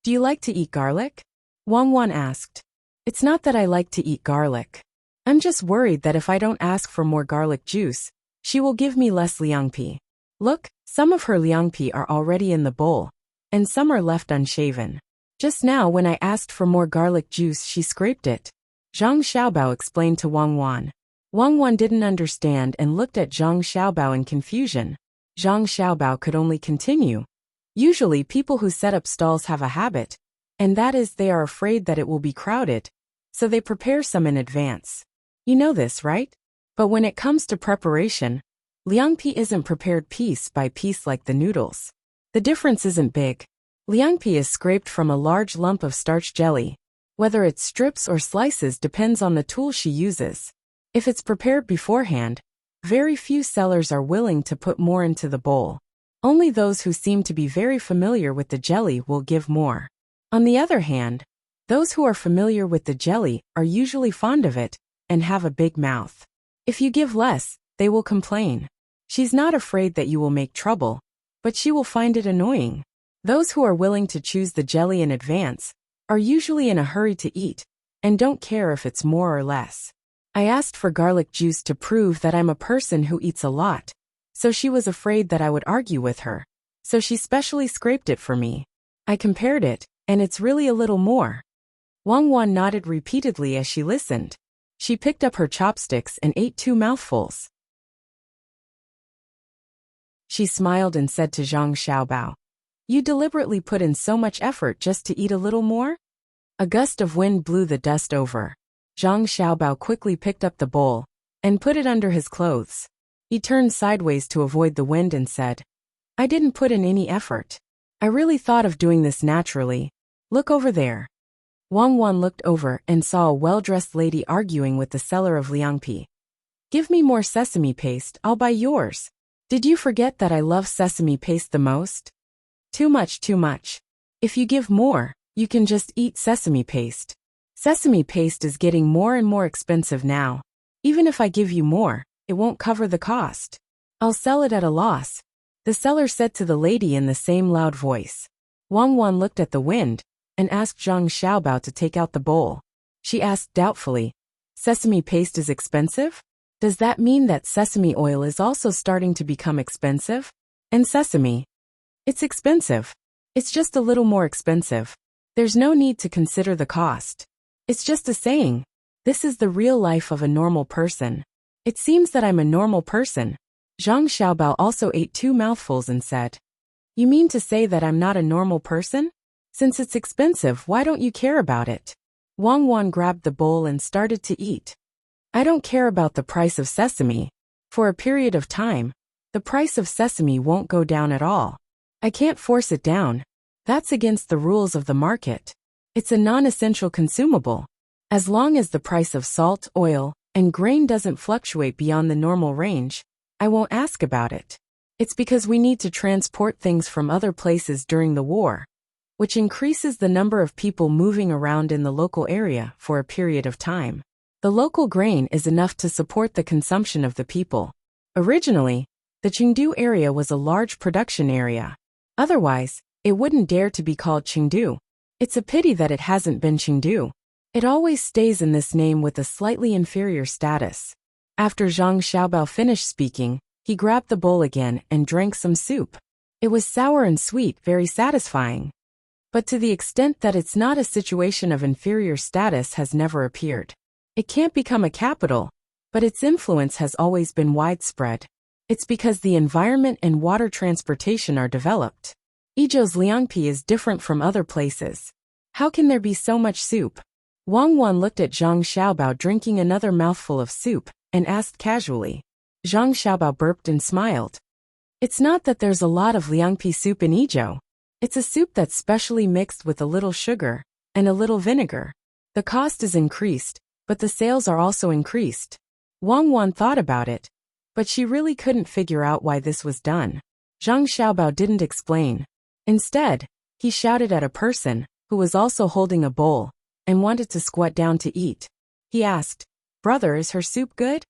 Do you like to eat garlic? Wang Wan asked. It's not that I like to eat garlic. I'm just worried that if I don't ask for more garlic juice, she will give me less liangpi. Look, some of her liangpi are already in the bowl, and some are left unshaven. Just now when I asked for more garlic juice she scraped it. Zhang Xiaobao explained to Wang Wan. Wang Wan didn't understand and looked at Zhang Xiaobao in confusion. Zhang Xiaobao could only continue. Usually people who set up stalls have a habit, and that is they are afraid that it will be crowded, so they prepare some in advance. You know this, right? But when it comes to preparation, liangpi isn't prepared piece by piece like the noodles. The difference isn't big. Liangpi is scraped from a large lump of starch jelly. Whether it's strips or slices depends on the tool she uses. If it's prepared beforehand, very few sellers are willing to put more into the bowl. Only those who seem to be very familiar with the jelly will give more. On the other hand, those who are familiar with the jelly are usually fond of it and have a big mouth. If you give less, they will complain. She's not afraid that you will make trouble, but she will find it annoying. Those who are willing to choose the jelly in advance are usually in a hurry to eat and don't care if it's more or less. I asked for garlic juice to prove that I'm a person who eats a lot, so she was afraid that I would argue with her. So she specially scraped it for me. I compared it, and it's really a little more. Wang Wan nodded repeatedly as she listened. She picked up her chopsticks and ate 2 mouthfuls. She smiled and said to Zhang Xiaobao, "You deliberately put in so much effort just to eat a little more?" A gust of wind blew the dust over. Zhang Xiaobao quickly picked up the bowl and put it under his clothes. He turned sideways to avoid the wind and said, "I didn't put in any effort. I really thought of doing this naturally. Look over there." Wang Wan looked over and saw a well-dressed lady arguing with the seller of liangpi. "Give me more sesame paste, I'll buy yours. Did you forget that I love sesame paste the most? Too much, too much. If you give more, you can just eat sesame paste. Sesame paste is getting more and more expensive now. Even if I give you more, it won't cover the cost. I'll sell it at a loss," the seller said to the lady in the same loud voice. Wang Wan looked at the wind and asked Zhang Xiaobao to take out the bowl. She asked doubtfully, "Sesame paste is expensive? Does that mean that sesame oil is also starting to become expensive? And sesame? It's expensive. It's just a little more expensive. There's no need to consider the cost. It's just a saying. This is the real life of a normal person. It seems that I'm a normal person." Zhang Xiaobao also ate 2 mouthfuls and said, "You mean to say that I'm not a normal person? Since it's expensive, why don't you care about it?" Wang Wan grabbed the bowl and started to eat. "I don't care about the price of sesame. For a period of time, the price of sesame won't go down at all. I can't force it down. That's against the rules of the market. It's a non-essential consumable. As long as the price of salt, oil, and grain doesn't fluctuate beyond the normal range, I won't ask about it. It's because we need to transport things from other places during the war, which increases the number of people moving around in the local area for a period of time. The local grain is enough to support the consumption of the people. Originally, the Chengdu area was a large production area. Otherwise, it wouldn't dare to be called Chengdu. It's a pity that it hasn't been Chengdu. It always stays in this name with a slightly inferior status. After Zhang Xiaobao finished speaking, he grabbed the bowl again and drank some soup. It was sour and sweet, very satisfying. But to the extent that it's not a situation of inferior status has never appeared. It can't become a capital, but its influence has always been widespread. It's because the environment and water transportation are developed. Idyll's Liangpi is different from other places. How can there be so much soup? Wang Wan looked at Zhang Xiaobao drinking another mouthful of soup and asked casually. Zhang Xiaobao burped and smiled. It's not that there's a lot of Liangpi soup in Idyll. It's a soup that's specially mixed with a little sugar and a little vinegar. The cost is increased, but the sales are also increased. Wang Wan thought about it, but she really couldn't figure out why this was done. Zhang Xiaobao didn't explain. Instead, he shouted at a person who was also holding a bowl and wanted to squat down to eat. He asked, "Brother, is her soup good?"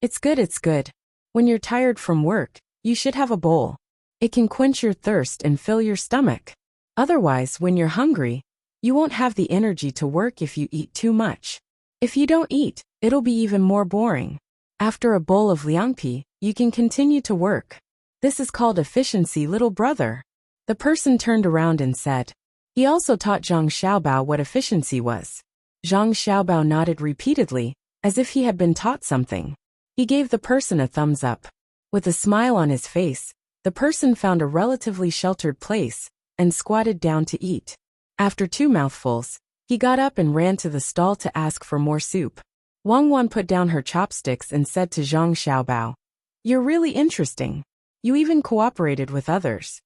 It's good, it's good. When you're tired from work, you should have a bowl. It can quench your thirst and fill your stomach. Otherwise, when you're hungry, you won't have the energy to work if you eat too much. If you don't eat, it'll be even more boring. After a bowl of liangpi, you can continue to work. This is called efficiency, little brother. The person turned around and said. He also taught Zhang Xiaobao what efficiency was. Zhang Xiaobao nodded repeatedly, as if he had been taught something. He gave the person a thumbs up. With a smile on his face, the person found a relatively sheltered place and squatted down to eat. After 2 mouthfuls, he got up and ran to the stall to ask for more soup. Wang Wan put down her chopsticks and said to Zhang Xiaobao, "You're really interesting. You even cooperated with others."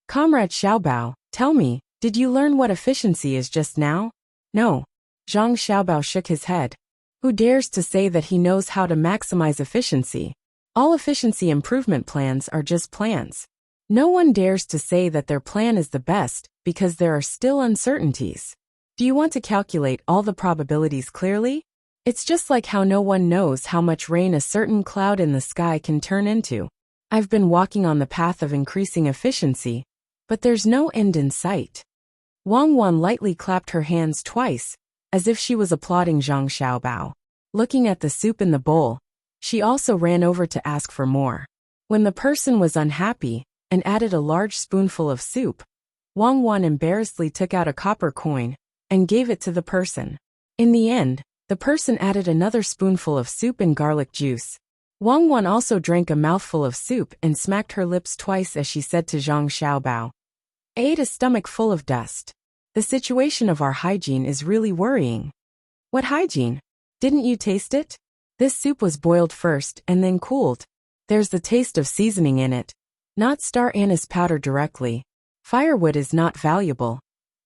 Comrade Xiaobao, tell me, did you learn what efficiency is just now? No. Zhang Xiaobao shook his head. Who dares to say that he knows how to maximize efficiency? All efficiency improvement plans are just plans. No one dares to say that their plan is the best because there are still uncertainties. Do you want to calculate all the probabilities clearly? It's just like how no one knows how much rain a certain cloud in the sky can turn into. I've been walking on the path of increasing efficiency, but there's no end in sight. Wang Wan lightly clapped her hands twice, as if she was applauding Zhang Xiaobao. Looking at the soup in the bowl, she also ran over to ask for more. When the person was unhappy and added a large spoonful of soup, Wang Wan embarrassedly took out a copper coin and gave it to the person. In the end, the person added another spoonful of soup and garlic juice. Wang Wan also drank a mouthful of soup and smacked her lips twice as she said to Zhang Xiaobao, "I ate a stomach full of dust. The situation of our hygiene is really worrying." What hygiene? Didn't you taste it? This soup was boiled first and then cooled. There's the taste of seasoning in it, not star anise powder directly. Firewood is not valuable.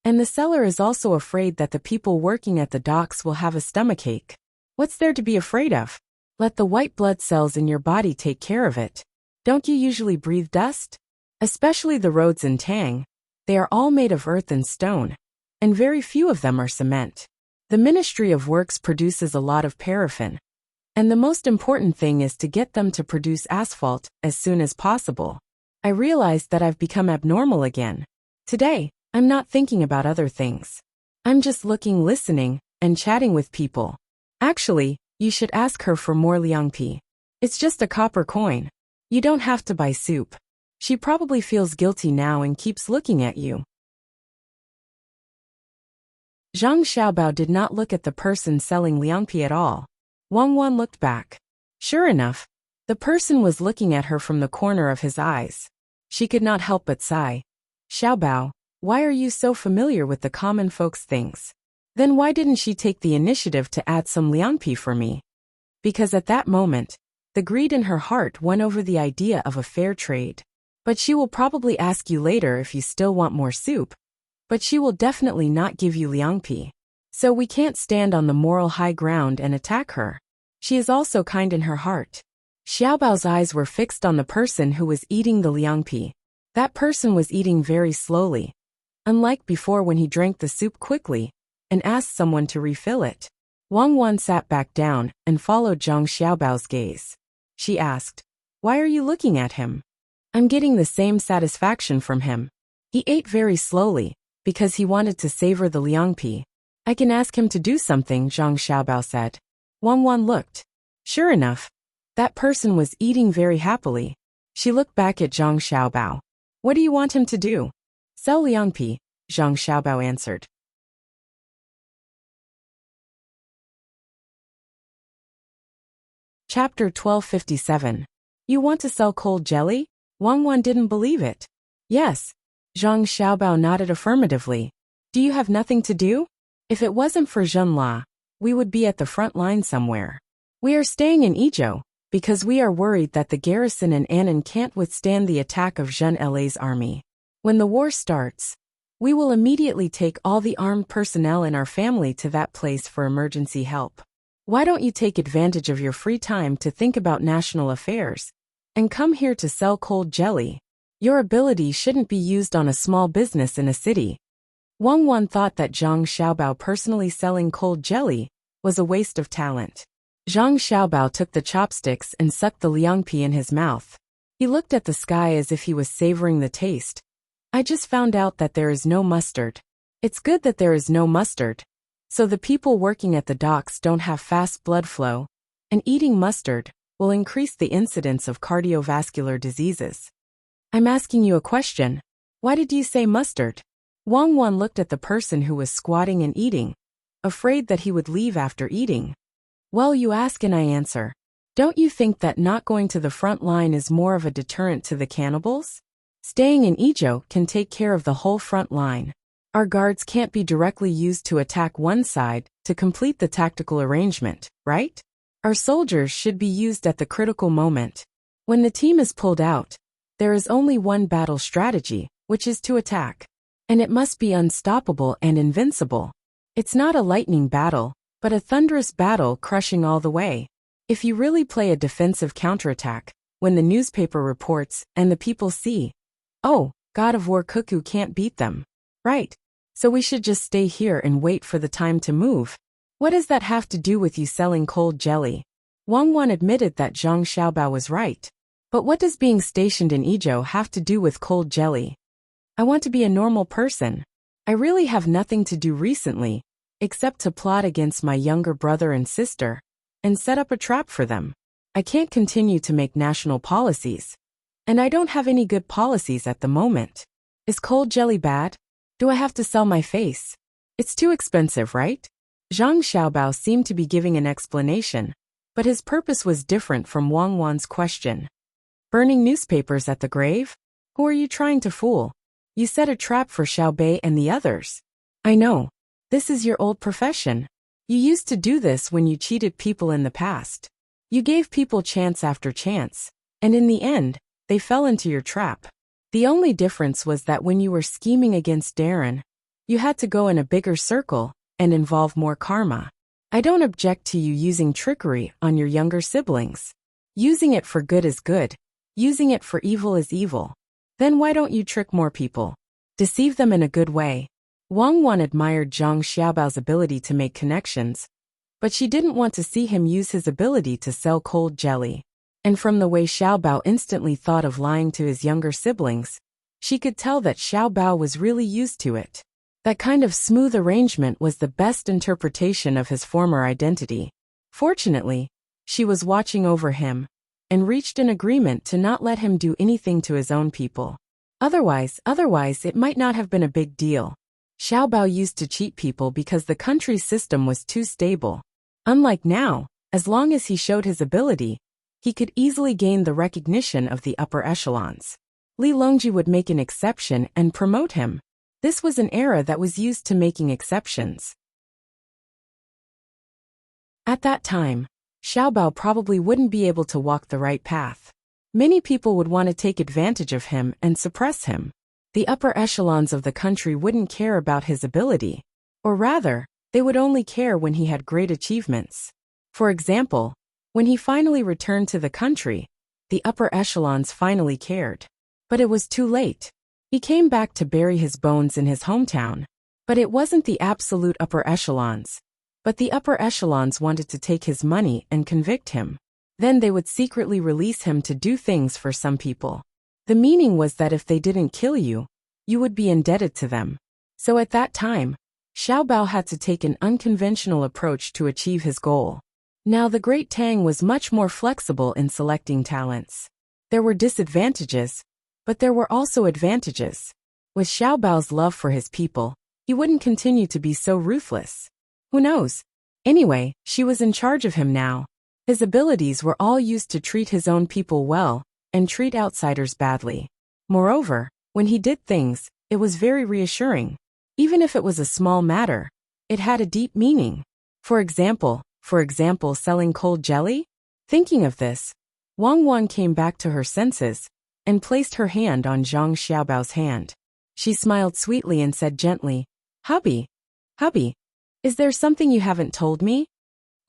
And the seller is also afraid that the people working at the docks will have a stomachache. What's there to be afraid of? Let the white blood cells in your body take care of it. Don't you usually breathe dust? Especially the roads in Tang. They are all made of earth and stone, and very few of them are cement. The Ministry of Works produces a lot of paraffin, and the most important thing is to get them to produce asphalt as soon as possible. I realized that I've become abnormal again. Today, I'm not thinking about other things. I'm just looking, listening, and chatting with people. Actually, you should ask her for more liangpi. It's just a copper coin. You don't have to buy soup. She probably feels guilty now and keeps looking at you. Zhang Xiaobao did not look at the person selling liangpi at all. Wang Wan looked back. Sure enough, the person was looking at her from the corner of his eyes. She could not help but sigh. Xiaobao, why are you so familiar with the common folks' things? Then why didn't she take the initiative to add some liangpi for me? Because at that moment, the greed in her heart won over the idea of a fair trade. But she will probably ask you later if you still want more soup. But she will definitely not give you liangpi. So we can't stand on the moral high ground and attack her. She is also kind in her heart. Xiaobao's eyes were fixed on the person who was eating the liangpi. That person was eating very slowly, unlike before when he drank the soup quickly and asked someone to refill it. Wang Wan sat back down and followed Zhang Xiaobao's gaze. She asked, "Why are you looking at him?" "I'm getting the same satisfaction from him. He ate very slowly because he wanted to savor the liangpi. I can ask him to do something," Zhang Xiaobao said. Wang Wan looked. Sure enough, that person was eating very happily. She looked back at Zhang Xiaobao. "What do you want him to do?" "Sell liangpi," Zhang Xiaobao answered. Chapter 1257. You want to sell cold jelly? Wang Wan didn't believe it. Yes. Zhang Xiaobao nodded affirmatively. Do you have nothing to do? If it wasn't for Zhen La, we would be at the front line somewhere. We are staying in Idyll because we are worried that the garrison in Annan can't withstand the attack of Zhen La's army. When the war starts, we will immediately take all the armed personnel in our family to that place for emergency help. Why don't you take advantage of your free time to think about national affairs and come here to sell cold jelly? Your ability shouldn't be used on a small business in a city. Wang Wan thought that Zhang Xiaobao personally selling cold jelly was a waste of talent. Zhang Xiaobao took the chopsticks and sucked the liangpi in his mouth. He looked at the sky as if he was savoring the taste. I just found out that there is no mustard. It's good that there is no mustard, so the people working at the docks don't have fast blood flow, and eating mustard will increase the incidence of cardiovascular diseases. I'm asking you a question. Why did you say mustard? Wang Wan looked at the person who was squatting and eating, afraid that he would leave after eating. Well, you ask and I answer. Don't you think that not going to the front line is more of a deterrent to the cannibals? Staying in Idyll can take care of the whole front line. Our guards can't be directly used to attack one side to complete the tactical arrangement, right? Our soldiers should be used at the critical moment. When the team is pulled out, there is only one battle strategy, which is to attack. And it must be unstoppable and invincible. It's not a lightning battle, but a thunderous battle crushing all the way. If you really play a defensive counterattack, when the newspaper reports and the people see, oh, God of War Cuckoo can't beat them. Right. So we should just stay here and wait for the time to move. What does that have to do with you selling cold jelly? Wang Wan admitted that Zhang Xiaobao was right. But what does being stationed in Idyll have to do with cold jelly? I want to be a normal person. I really have nothing to do recently, except to plot against my younger brother and sister, and set up a trap for them. I can't continue to make national policies. And I don't have any good policies at the moment. Is cold jelly bad? Do I have to sell my face? It's too expensive, right? Zhang Xiaobao seemed to be giving an explanation, but his purpose was different from Wang Wan's question. Burning newspapers at the grave? Who are you trying to fool? You set a trap for Xiao Bei and the others. I know. This is your old profession. You used to do this when you cheated people in the past. You gave people chance after chance, and in the end, they fell into your trap. The only difference was that when you were scheming against Darren, you had to go in a bigger circle and involve more karma. I don't object to you using trickery on your younger siblings. Using it for good is good. Using it for evil is evil. Then why don't you trick more people? Deceive them in a good way. Wang Wan admired Zhang Xiaobao's ability to make connections, but she didn't want to see him use his ability to sell cold jelly. And from the way Xiaobao instantly thought of lying to his younger siblings, she could tell that Xiaobao was really used to it. That kind of smooth arrangement was the best interpretation of his former identity. Fortunately, she was watching over him, and reached an agreement to not let him do anything to his own people. Otherwise it might not have been a big deal. Xiaobao used to cheat people because the country's system was too stable. Unlike now, as long as he showed his ability, he could easily gain the recognition of the upper echelons. Li Longji would make an exception and promote him. This was an era that was used to making exceptions. At that time, Xiaobao probably wouldn't be able to walk the right path. Many people would want to take advantage of him and suppress him. The upper echelons of the country wouldn't care about his ability. Or rather, They would only care when he had great achievements. For example, when he finally returned to the country, the upper echelons finally cared. But it was too late. He came back to bury his bones in his hometown. But it wasn't the absolute upper echelons. But the upper echelons wanted to take his money and convict him. Then they would secretly release him to do things for some people. The meaning was that if they didn't kill you, you would be indebted to them. So at that time, Xiao Bao had to take an unconventional approach to achieve his goal. Now the great Tang was much more flexible in selecting talents. There were disadvantages, but there were also advantages. With Xiao Bao's love for his people, he wouldn't continue to be so ruthless. Who knows? Anyway, she was in charge of him now. His abilities were all used to treat his own people well and treat outsiders badly. Moreover, when he did things, it was very reassuring. Even if it was a small matter, it had a deep meaning. For example, selling cold jelly? Thinking of this, Wang Wan came back to her senses and placed her hand on Zhang Xiaobao's hand. She smiled sweetly and said gently, hubby, is there something you haven't told me?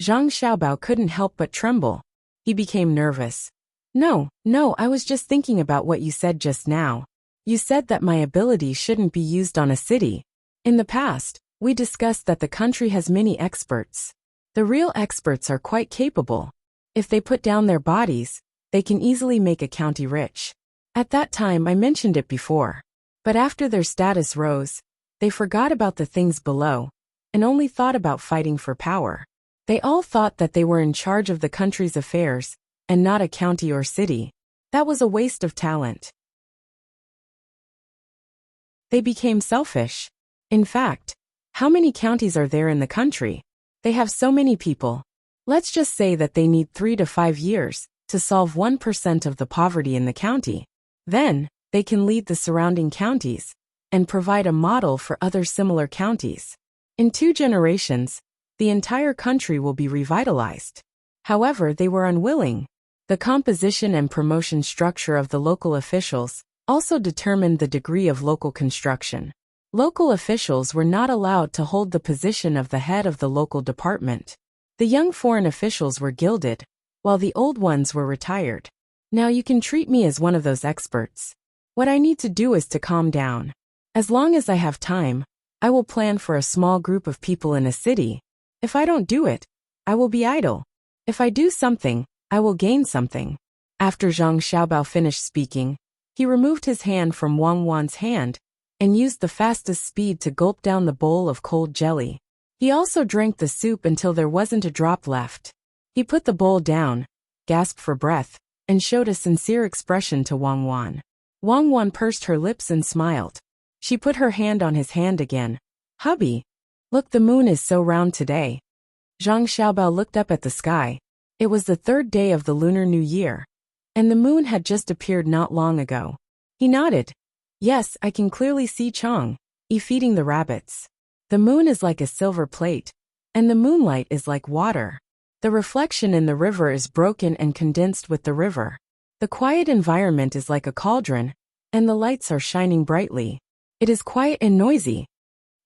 Zhang Xiaobao couldn't help but tremble. He became nervous. No, I was just thinking about what you said just now. You said that my ability shouldn't be used on a city. In the past, we discussed that the country has many experts. The real experts are quite capable. If they put down their bodies, they can easily make a county rich. At that time I mentioned it before. But after their status rose, they forgot about the things below, and only thought about fighting for power. They all thought that they were in charge of the country's affairs, and not a county or city. That was a waste of talent. They became selfish. In fact, how many counties are there in the country? They have so many people. Let's just say that they need 3 to 5 years to solve 1% of the poverty in the county. Then, they can lead the surrounding counties and provide a model for other similar counties. In 2 generations, the entire country will be revitalized. However, they were unwilling. The composition and promotion structure of the local officials also determined the degree of local construction. Local officials were not allowed to hold the position of the head of the local department. The young foreign officials were gilded, while the old ones were retired. Now you can treat me as one of those experts. What I need to do is to calm down. As long as I have time, I will plan for a small group of people in a city. If I don't do it, I will be idle. If I do something, I will gain something. After Zhang Xiaobao finished speaking, he removed his hand from Wang Wan's hand and used the fastest speed to gulp down the bowl of cold jelly. He also drank the soup until there wasn't a drop left. He put the bowl down, gasped for breath, and showed a sincere expression to Wang Wan. Wang Wan pursed her lips and smiled. She put her hand on his hand again. Hubby, look, the moon is so round today. Zhang Xiaobao looked up at the sky. It was the 3rd day of the Lunar New Year, and the moon had just appeared not long ago. He nodded. Yes, I can clearly see Chang feeding the rabbits. The moon is like a silver plate, and the moonlight is like water. The reflection in the river is broken and condensed with the river. The quiet environment is like a cauldron, and the lights are shining brightly. It is quiet and noisy.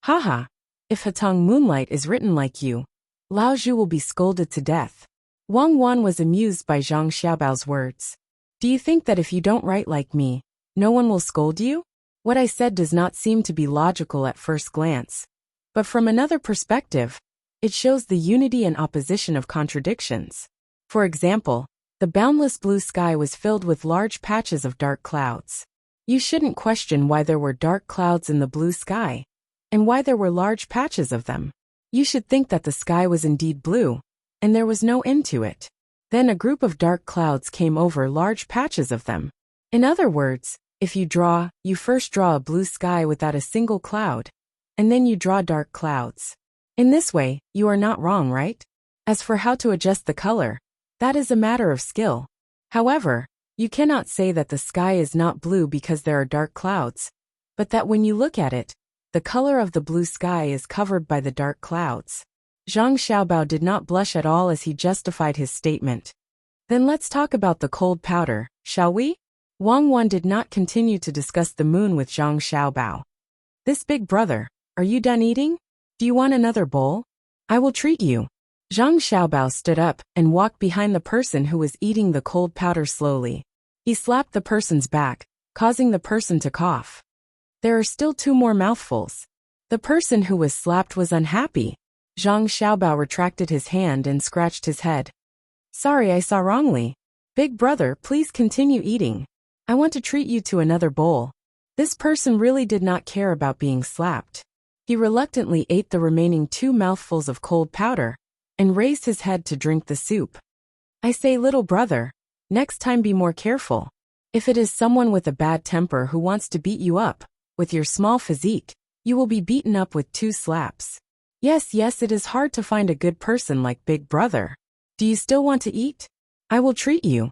Haha, if Hatong moonlight is written like you, Lao Zhu will be scolded to death. Wang Wan was amused by Zhang Xiaobao's words. Do you think that if you don't write like me, no one will scold you? What I said does not seem to be logical at first glance. But from another perspective, it shows the unity and opposition of contradictions. For example, the boundless blue sky was filled with large patches of dark clouds. You shouldn't question why there were dark clouds in the blue sky, and why there were large patches of them. You should think that the sky was indeed blue, and there was no end to it. Then a group of dark clouds came over large patches of them. In other words, if you first draw a blue sky without a single cloud, and then you draw dark clouds. In this way, you are not wrong, right? As for how to adjust the color, that is a matter of skill. However, you cannot say that the sky is not blue because there are dark clouds, but that when you look at it, the color of the blue sky is covered by the dark clouds. Zhang Xiaobao did not blush at all as he justified his statement. Then let's talk about the cold powder, shall we? Wang Wan did not continue to discuss the moon with Zhang Xiaobao. This big brother, are you done eating? Do you want another bowl? I will treat you. Zhang Xiaobao stood up and walked behind the person who was eating the cold powder slowly. He slapped the person's back, causing the person to cough. There are still 2 more mouthfuls. The person who was slapped was unhappy. Zhang Xiaobao retracted his hand and scratched his head. Sorry, I saw wrongly. Big brother, please continue eating. I want to treat you to another bowl. This person really did not care about being slapped. He reluctantly ate the remaining 2 mouthfuls of cold powder and raised his head to drink the soup. I say, little brother, next time be more careful. If it is someone with a bad temper who wants to beat you up, with your small physique, you will be beaten up with 2 slaps. Yes, it is hard to find a good person like Big Brother. Do you still want to eat? I will treat you.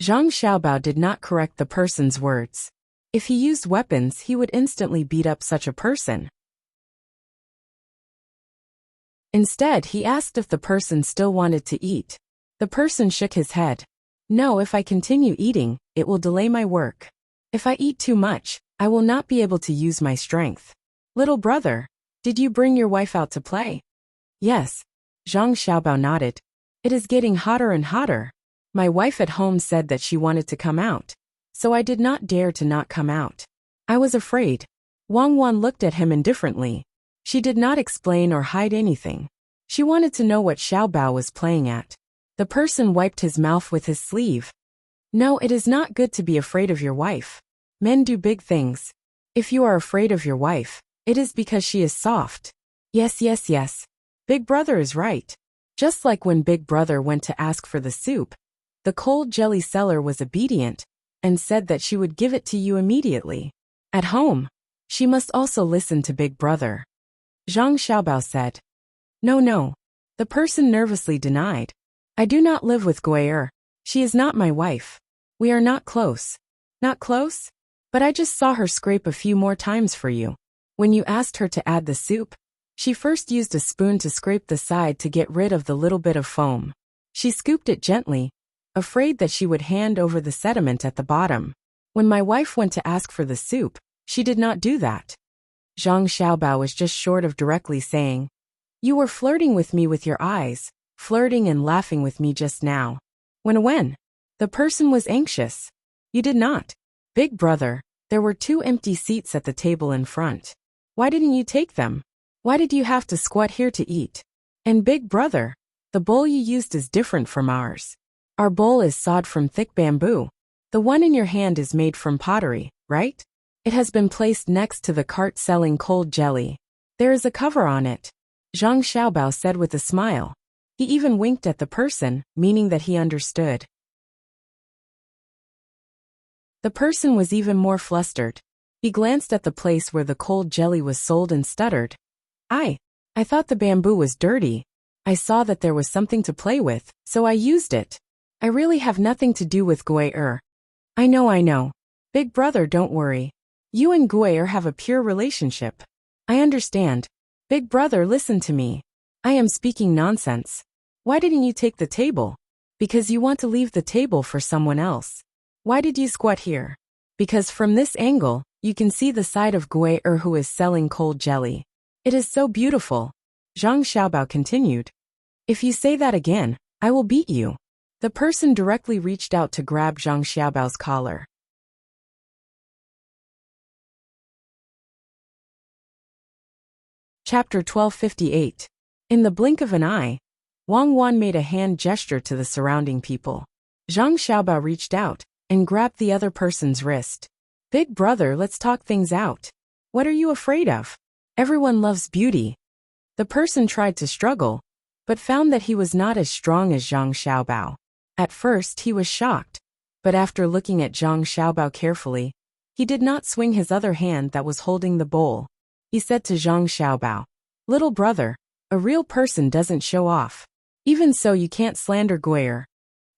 Zhang Xiaobao did not correct the person's words. If he used weapons, he would instantly beat up such a person. Instead, he asked if the person still wanted to eat. The person shook his head. No, if I continue eating, it will delay my work. If I eat too much, I will not be able to use my strength. Little brother, did you bring your wife out to play? Yes. Zhang Xiaobao nodded. It is getting hotter and hotter. My wife at home said that she wanted to come out, so I did not dare to not come out. I was afraid. Wang Wan looked at him indifferently. She did not explain or hide anything. She wanted to know what Xiaobao was playing at. The person wiped his mouth with his sleeve. No, it is not good to be afraid of your wife. Men do big things. If you are afraid of your wife, it is because she is soft. Yes. Big brother is right. Just like when Big brother went to ask for the soup, the cold jelly seller was obedient and said that she would give it to you immediately. At home, she must also listen to Big brother. Zhang Xiaobao said. No. The person nervously denied. I do not live with Gui'er. She is not my wife. We are not close. Not close? But I just saw her scrape a few more times for you. When you asked her to add the soup, she first used a spoon to scrape the side to get rid of the little bit of foam. She scooped it gently, afraid that she would hand over the sediment at the bottom. When my wife went to ask for the soup, she did not do that. Zhang Xiaobao was just short of directly saying, You were flirting with me with your eyes, flirting and laughing with me just now. When? The person was anxious. You did not. Big brother, there were 2 empty seats at the table in front. Why didn't you take them? Why did you have to squat here to eat? And big brother, the bowl you used is different from ours. Our bowl is sawed from thick bamboo. The one in your hand is made from pottery, right? It has been placed next to the cart selling cold jelly. There is a cover on it. Zhang Xiaobao said with a smile. He even winked at the person, meaning that he understood. The person was even more flustered. He glanced at the place where the cold jelly was sold and stuttered. I thought the bamboo was dirty. I saw that there was something to play with, so I used it. I really have nothing to do with Gui'er. I know. Big brother, don't worry. You and Gui'er have a pure relationship. I understand. Big brother, listen to me. I am speaking nonsense. Why didn't you take the table? Because you want to leave the table for someone else. Why did you squat here? Because from this angle, you can see the side of Gui'er who is selling cold jelly. It is so beautiful. Zhang Xiaobao continued. If you say that again, I will beat you. The person directly reached out to grab Zhang Xiaobao's collar. Chapter 1258. In the blink of an eye, Wang Wan made a hand gesture to the surrounding people. Zhang Xiaobao reached out and grabbed the other person's wrist. Big brother, let's talk things out. What are you afraid of? Everyone loves beauty. The person tried to struggle, but found that he was not as strong as Zhang Xiaobao. At first he was shocked, but after looking at Zhang Xiaobao carefully, he did not swing his other hand that was holding the bowl. He said to Zhang Xiaobao, Little brother, a real person doesn't show off. Even so, you can't slander Gui'er.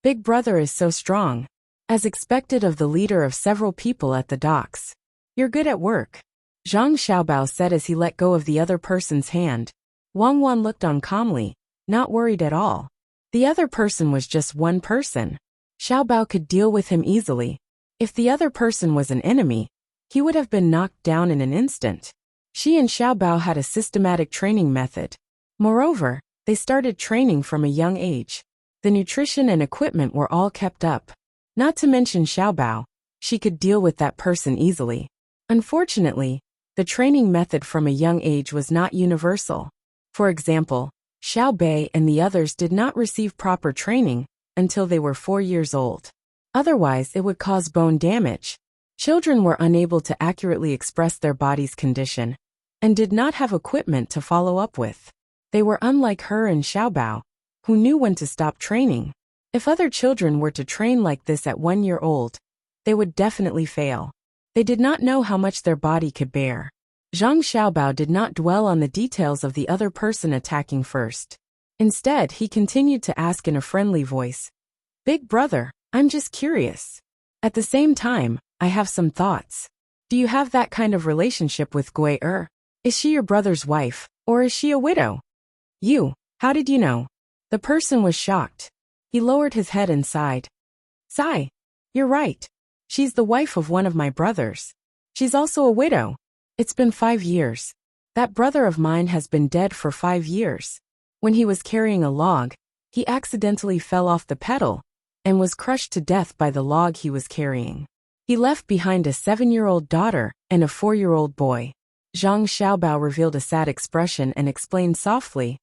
Big brother is so strong, as expected of the leader of several people at the docks. You're good at work. Zhang Xiaobao said as he let go of the other person's hand. Wang Wan looked on calmly, not worried at all. The other person was just one person. Xiaobao could deal with him easily. If the other person was an enemy, he would have been knocked down in an instant. She and Xiaobao had a systematic training method. Moreover, They started training from a young age. The nutrition and equipment were all kept up. Not to mention Xiaobao. She could deal with that person easily. Unfortunately, the training method from a young age was not universal. For example, Xiao Bei and the others did not receive proper training until they were 4 years old. Otherwise, it would cause bone damage. Children were unable to accurately express their body's condition and did not have equipment to follow up with. They were unlike her and Xiaobao, who knew when to stop training. If other children were to train like this at 1 year old, they would definitely fail. They did not know how much their body could bear. Zhang Xiaobao did not dwell on the details of the other person attacking first. Instead, he continued to ask in a friendly voice, "Big brother, I'm just curious. At the same time, I have some thoughts. Do you have that kind of relationship with Gui Er? Is she your brother's wife, or is she a widow?" "You, how did you know?" The person was shocked. He lowered his head and sighed. "Sigh, you're right. She's the wife of one of my brothers. She's also a widow. It's been 5 years. That brother of mine has been dead for 5 years. When he was carrying a log, he accidentally fell off the pedal and was crushed to death by the log he was carrying. He left behind a 7-year-old daughter and a 4-year-old boy." Zhang Xiaobao revealed a sad expression and explained softly,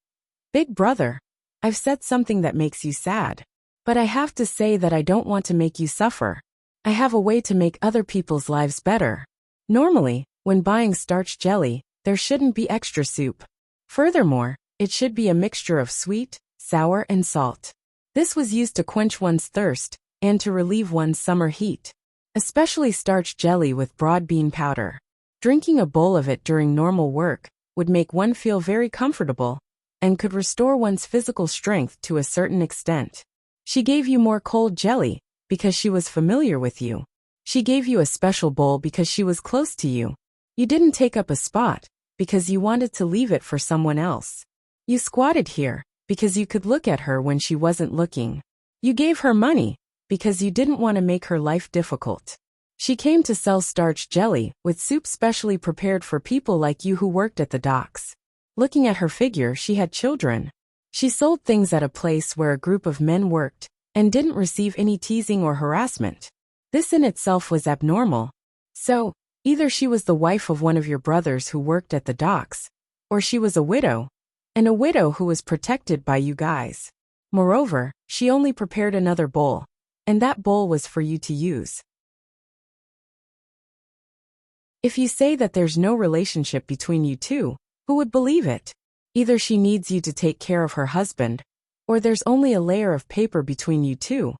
"Big brother, I've said something that makes you sad. But I have to say that I don't want to make you suffer. I have a way to make other people's lives better. Normally, when buying starch jelly, there shouldn't be extra soup. Furthermore, it should be a mixture of sweet, sour, and salt. This was used to quench one's thirst and to relieve one's summer heat. Especially starch jelly with broad bean powder. Drinking a bowl of it during normal work would make one feel very comfortable and could restore one's physical strength to a certain extent. She gave you more cold jelly because she was familiar with you. She gave you a special bowl because she was close to you. You didn't take up a spot because you wanted to leave it for someone else. You squatted here because you could look at her when she wasn't looking. You gave her money because you didn't want to make her life difficult. She came to sell starch jelly with soup specially prepared for people like you who worked at the docks. Looking at her figure, she had children. She sold things at a place where a group of men worked and didn't receive any teasing or harassment. This in itself was abnormal. So, either she was the wife of one of your brothers who worked at the docks, or she was a widow, and a widow who was protected by you guys. Moreover, she only prepared another bowl, and that bowl was for you to use. If you say that there's no relationship between you two, who would believe it? Either she needs you to take care of her husband, or there's only a layer of paper between you two,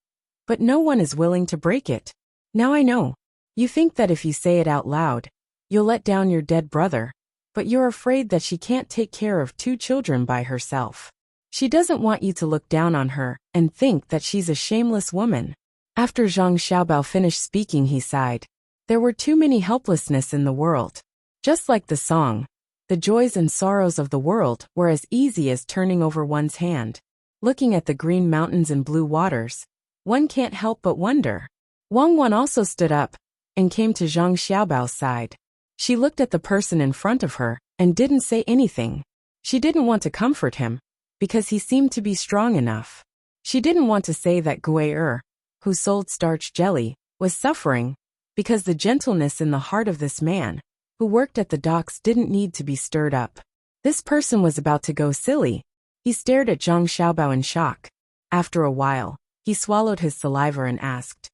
but no one is willing to break it. Now I know. You think that if you say it out loud, you'll let down your dead brother, but you're afraid that she can't take care of 2 children by herself. She doesn't want you to look down on her and think that she's a shameless woman." After Zhang Xiaobao finished speaking, he sighed. There were too many helplessness in the world. Just like the song, the joys and sorrows of the world were as easy as turning over one's hand. Looking at the green mountains and blue waters, one can't help but wonder. Wang Wan also stood up and came to Zhang Xiaobao's side. She looked at the person in front of her and didn't say anything. She didn't want to comfort him because he seemed to be strong enough. She didn't want to say that Gui Er, who sold starch jelly, was suffering because the gentleness in the heart of this man, who worked at the docks, didn't need to be stirred up. This person was about to go silly. He stared at Zhang Xiaobao in shock. After a while, he swallowed his saliva and asked,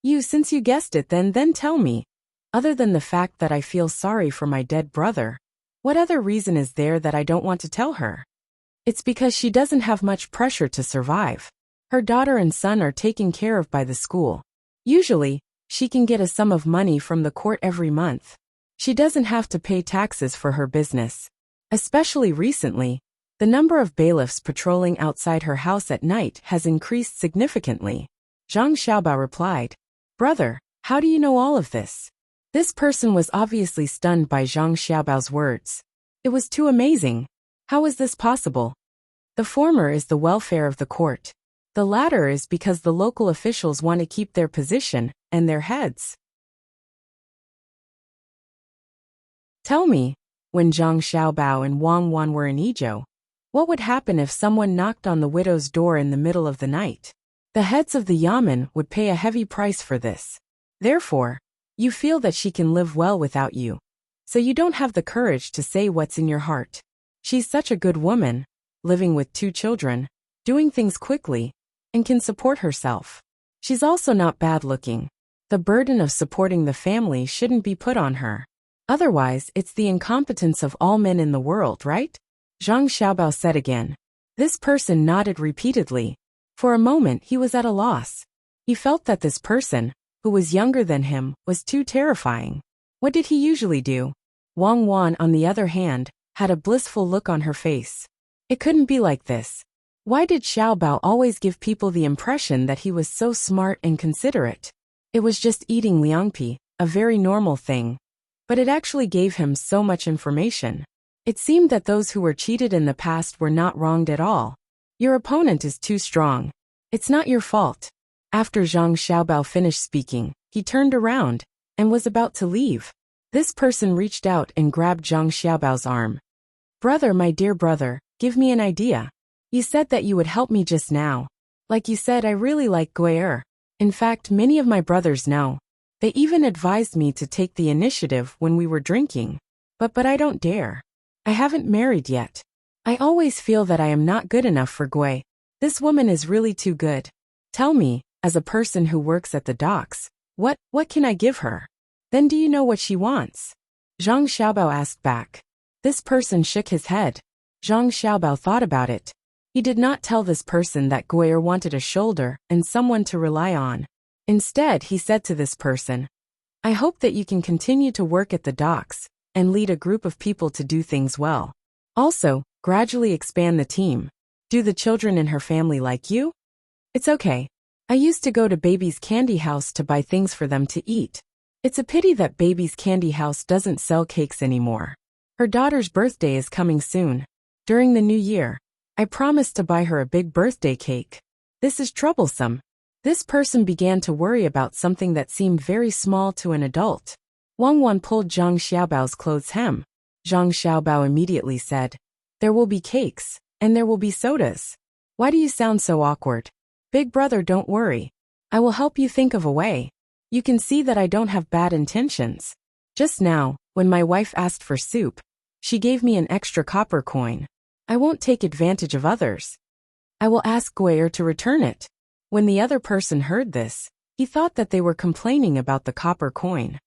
Since you guessed it, then tell me. Other than the fact that I feel sorry for my dead brother, what other reason is there that I don't want to tell her? It's because she doesn't have much pressure to survive. Her daughter and son are taken care of by the school. Usually, she can get a sum of money from the court every month. She doesn't have to pay taxes for her business. Especially recently, the number of bailiffs patrolling outside her house at night has increased significantly. Zhang Xiaobao replied, Brother, how do you know all of this? This person was obviously stunned by Zhang Xiaobao's words. It was too amazing. How is this possible? The former is the welfare of the court. The latter is because the local officials want to keep their position and their heads. Tell me, when Zhang Xiaobao and Wang Wan were in Idyll, What would happen if someone knocked on the widow's door in the middle of the night? The heads of the yamen would pay a heavy price for this. Therefore, you feel that she can live well without you. So you don't have the courage to say what's in your heart. She's such a good woman, living with 2 children, doing things quickly, and can support herself. She's also not bad looking. The burden of supporting the family shouldn't be put on her. Otherwise, it's the incompetence of all men in the world, right? Zhang Xiaobao said again. This person nodded repeatedly. For a moment he was at a loss. He felt that this person, who was younger than him, was too terrifying. What did he usually do? Wang Wan, on the other hand, had a blissful look on her face. It couldn't be like this. Why did Xiaobao always give people the impression that he was so smart and considerate? It was just eating liangpi, a very normal thing. But it actually gave him so much information. It seemed that those who were cheated in the past were not wronged at all. Your opponent is too strong. It's not your fault. After Zhang Xiaobao finished speaking, he turned around and was about to leave. This person reached out and grabbed Zhang Xiaobao's arm. Brother, my dear brother, give me an idea. You said that you would help me just now. Like you said, I really like Gui'er. In fact, many of my brothers know. They even advised me to take the initiative when we were drinking. But I don't dare. I haven't married yet. I always feel that I am not good enough for Gui. This woman is really too good. Tell me, as a person who works at the docks, what can I give her? Then do you know what she wants? Zhang Xiaobao asked back. This person shook his head. Zhang Xiaobao thought about it. He did not tell this person that Gui'er wanted a shoulder and someone to rely on. Instead, he said to this person, I hope that you can continue to work at the docks and lead a group of people to do things well. Also, gradually expand the team. Do the children in her family like you? It's okay. I used to go to Baby's Candy House to buy things for them to eat. It's a pity that Baby's Candy House doesn't sell cakes anymore. Her daughter's birthday is coming soon. During the new year, I promised to buy her a big birthday cake. This is troublesome. This person began to worry about something that seemed very small to an adult. Wang Wan pulled Zhang Xiaobao's clothes hem. Zhang Xiaobao immediately said, There will be cakes, and there will be sodas. Why do you sound so awkward? Big brother, don't worry. I will help you think of a way. You can see that I don't have bad intentions. Just now, when my wife asked for soup, she gave me an extra copper coin. I won't take advantage of others. I will ask Gui'er to return it. When the other person heard this, he thought that they were complaining about the copper coin.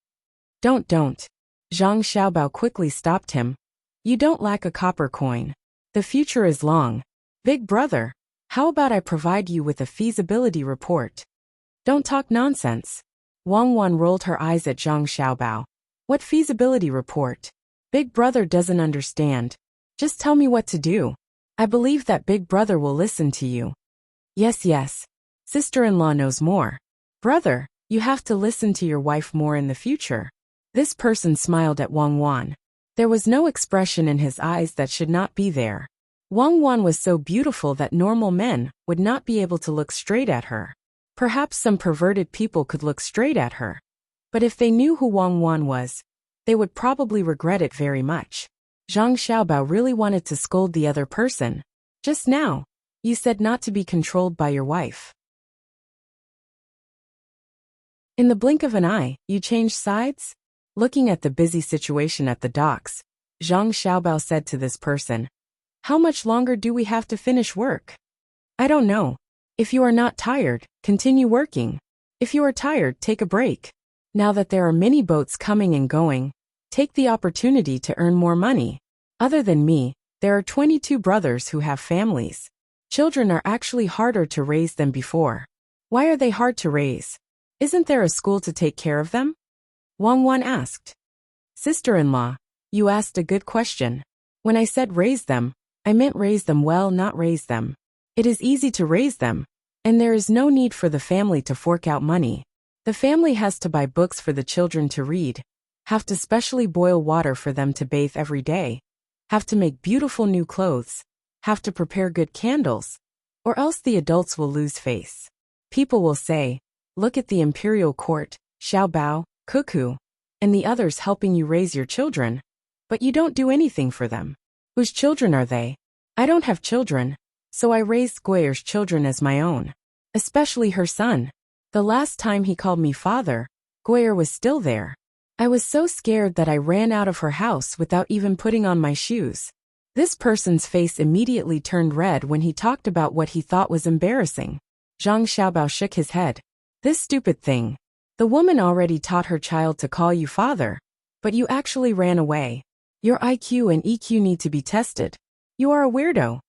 Don't. Zhang Xiaobao quickly stopped him. You don't lack a copper coin. The future is long. Big brother, how about I provide you with a feasibility report? Don't talk nonsense. Wang Wan rolled her eyes at Zhang Xiaobao. What feasibility report? Big brother doesn't understand. Just tell me what to do. I believe that big brother will listen to you. Yes. Sister-in-law knows more. Brother, you have to listen to your wife more in the future. This person smiled at Wang Wan. There was no expression in his eyes that should not be there. Wang Wan was so beautiful that normal men would not be able to look straight at her. Perhaps some perverted people could look straight at her. But if they knew who Wang Wan was, they would probably regret it very much. Zhang Xiaobao really wanted to scold the other person. Just now, you said not to be controlled by your wife. In the blink of an eye, you changed sides? Looking at the busy situation at the docks, Zhang Xiaobao said to this person, How much longer do we have to finish work? I don't know. If you are not tired, continue working. If you are tired, take a break. Now that there are many boats coming and going, take the opportunity to earn more money. Other than me, there are 22 brothers who have families. Children are actually harder to raise than before. Why are they hard to raise? Isn't there a school to take care of them? Wang Wan asked. Sister-in-law, you asked a good question. When I said raise them, I meant raise them well, not raise them. It is easy to raise them, and there is no need for the family to fork out money. The family has to buy books for the children to read, have to specially boil water for them to bathe every day, have to make beautiful new clothes, have to prepare good candles, or else the adults will lose face. People will say, look at the imperial court, Xiaobao, Cuckoo, and the others helping you raise your children, but you don't do anything for them. Whose children are they? I don't have children, so I raised Gui'er's children as my own. Especially her son. The last time he called me father, Gui'er was still there. I was so scared that I ran out of her house without even putting on my shoes. This person's face immediately turned red when he talked about what he thought was embarrassing. Zhang Xiaobao shook his head. This stupid thing. The woman already taught her child to call you father, but you actually ran away. Your IQ and EQ need to be tested. You are a weirdo.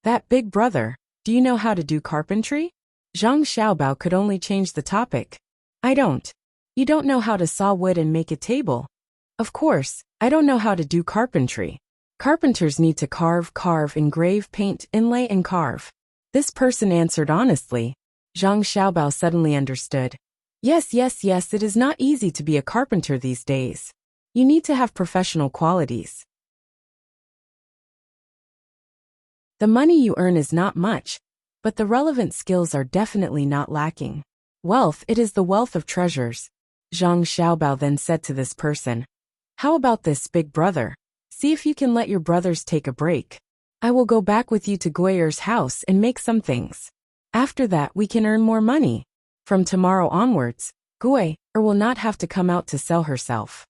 That big brother, do you know how to do carpentry? Zhang Xiaobao could only change the topic. I don't. You don't know how to saw wood and make a table. Of course, I don't know how to do carpentry. Carpenters need to carve, engrave, paint, inlay, and carve. This person answered honestly. Zhang Xiaobao suddenly understood. Yes, it is not easy to be a carpenter these days. You need to have professional qualities. The money you earn is not much, but the relevant skills are definitely not lacking. Wealth, it is the wealth of treasures. Zhang Xiaobao then said to this person. How about this, big brother? See if you can let your brothers take a break. I will go back with you to Gui'er's house and make some things. After that we can earn more money. From tomorrow onwards, Gui'er will not have to come out to sell herself.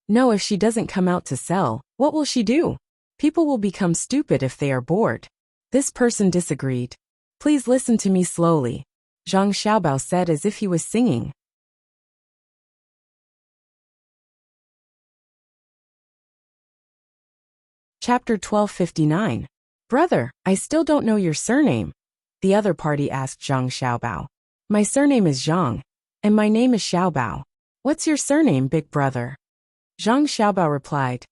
No, if she doesn't come out to sell, what will she do? People will become stupid if they are bored. This person disagreed. Please listen to me slowly, Zhang Xiaobao said as if he was singing. Chapter 1259. Brother, I still don't know your surname. The other party asked Zhang Xiaobao. My surname is Zhang, and my name is Xiaobao. What's your surname, big brother? Zhang Xiaobao replied.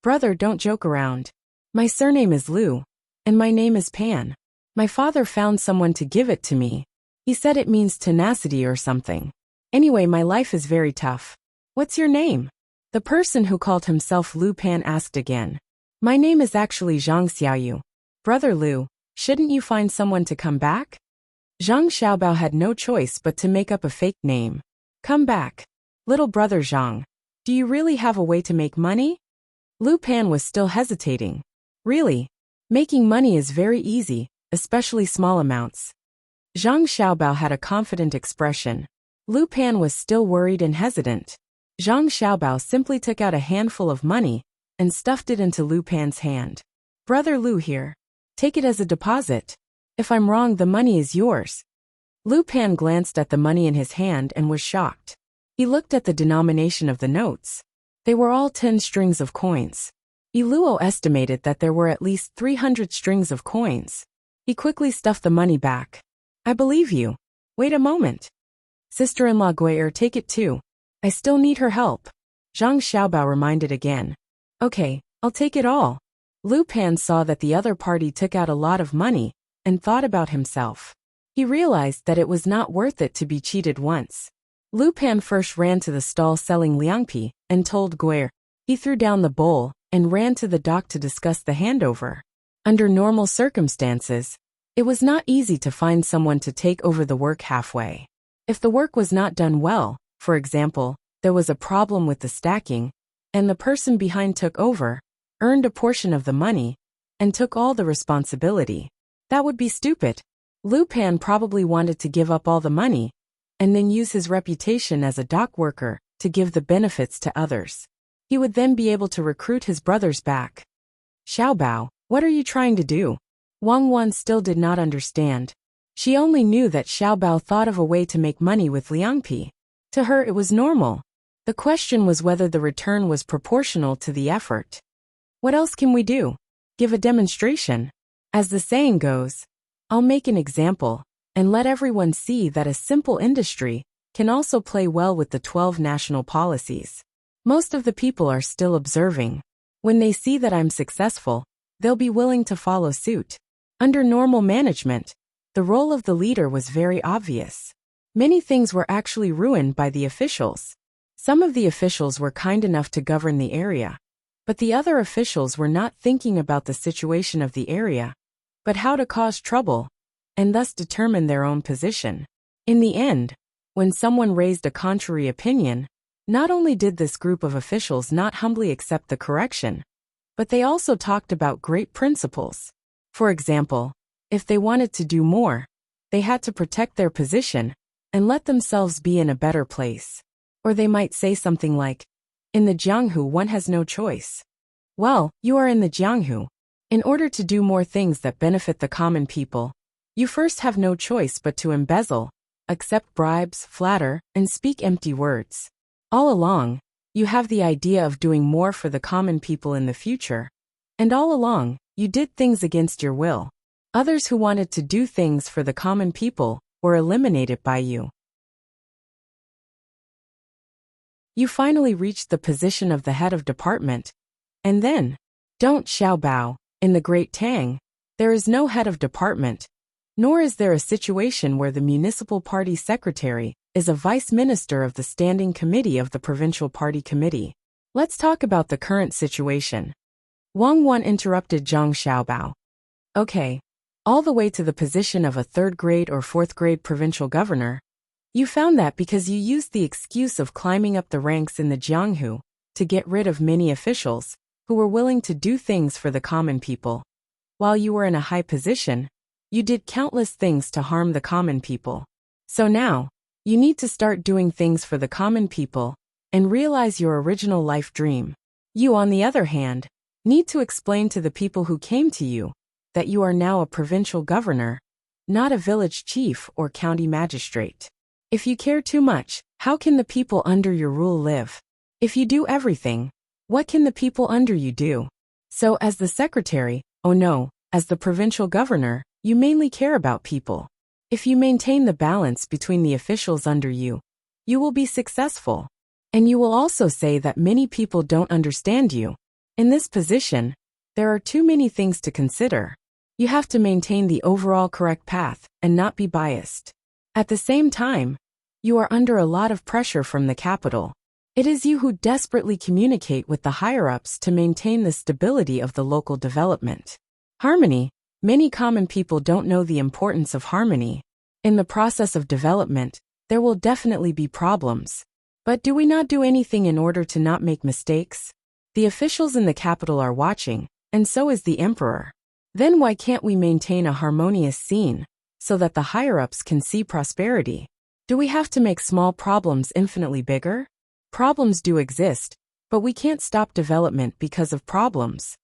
Brother, don't joke around. My surname is Liu, and my name is Pan. My father found someone to give it to me. He said it means tenacity or something. Anyway, my life is very tough. What's your name? The person who called himself Liu Pan asked again. My name is actually Zhang Xiaoyu. Brother Liu, shouldn't you find someone to come back? Zhang Xiaobao had no choice but to make up a fake name. Come back. Little brother Zhang, do you really have a way to make money? Liu Pan was still hesitating. Really? Making money is very easy, especially small amounts. Zhang Xiaobao had a confident expression. Liu Pan was still worried and hesitant. Zhang Xiaobao simply took out a handful of money and stuffed it into Liu Pan's hand. Brother Liu here. Take it as a deposit. If I'm wrong, the money is yours. Liu Pan glanced at the money in his hand and was shocked. He looked at the denomination of the notes. They were all 10 strings of coins. Iluo estimated that there were at least 300 strings of coins. He quickly stuffed the money back. I believe you. Wait a moment. Sister-in-law Gui'er, take it too. I still need her help. Zhang Xiaobao reminded again. Okay, I'll take it all. Liu Pan saw that the other party took out a lot of money and thought about himself. He realized that it was not worth it to be cheated once. Liu Pan first ran to the stall selling liangpi and told Gui'er. He threw down the bowl and ran to the dock to discuss the handover. Under normal circumstances, it was not easy to find someone to take over the work halfway. If the work was not done well, for example, there was a problem with the stacking, and the person behind took over, earned a portion of the money, and took all the responsibility. That would be stupid. Liu Pan probably wanted to give up all the money, and then use his reputation as a dock worker to give the benefits to others. He would then be able to recruit his brothers back. Xiaobao, what are you trying to do? Wang Wan still did not understand. She only knew that Xiaobao thought of a way to make money with liangpi. To her it was normal. The question was whether the return was proportional to the effort. What else can we do? Give a demonstration. As the saying goes, I'll make an example, and let everyone see that a simple industry can also play well with the 12 national policies. Most of the people are still observing. When they see that I'm successful, they'll be willing to follow suit. Under normal management, the role of the leader was very obvious. Many things were actually ruined by the officials. Some of the officials were kind enough to govern the area, but the other officials were not thinking about the situation of the area, but how to cause trouble, and thus determine their own position. In the end, when someone raised a contrary opinion, not only did this group of officials not humbly accept the correction, but they also talked about great principles. For example, if they wanted to do more, they had to protect their position and let themselves be in a better place. Or they might say something like, in the Jianghu one has no choice. Well, you are in the Jianghu. In order to do more things that benefit the common people, you first have no choice but to embezzle, accept bribes, flatter, and speak empty words. All along, you have the idea of doing more for the common people in the future. And all along, you did things against your will. Others who wanted to do things for the common people were eliminated by you. You finally reached the position of the head of department. And then, don't xiao bao, in the Great Tang, there is no head of department, nor is there a situation where the municipal party secretary is a vice minister of the standing committee of the provincial party committee. Let's talk about the current situation. Wang Wan interrupted Zhang Xiaobao. Okay, all the way to the position of a third-grade or fourth-grade provincial governor. You found that because you used the excuse of climbing up the ranks in the Jianghu to get rid of many officials who were willing to do things for the common people. While you were in a high position, you did countless things to harm the common people. So now, you need to start doing things for the common people and realize your original life dream. You, on the other hand, need to explain to the people who came to you that you are now a provincial governor, not a village chief or county magistrate. If you care too much, how can the people under your rule live? If you do everything, what can the people under you do? So as the secretary, oh no, as the provincial governor, you mainly care about people. If you maintain the balance between the officials under you, you will be successful. And you will also say that many people don't understand you. In this position, there are too many things to consider. You have to maintain the overall correct path and not be biased. At the same time, you are under a lot of pressure from the capital. It is you who desperately communicate with the higher-ups to maintain the stability of the local development. Harmony. Many common people don't know the importance of harmony. In the process of development, there will definitely be problems. But do we not do anything in order to not make mistakes? The officials in the capital are watching, and so is the emperor. Then why can't we maintain a harmonious scene, so that the higher-ups can see prosperity? Do we have to make small problems infinitely bigger? Problems do exist, but we can't stop development because of problems.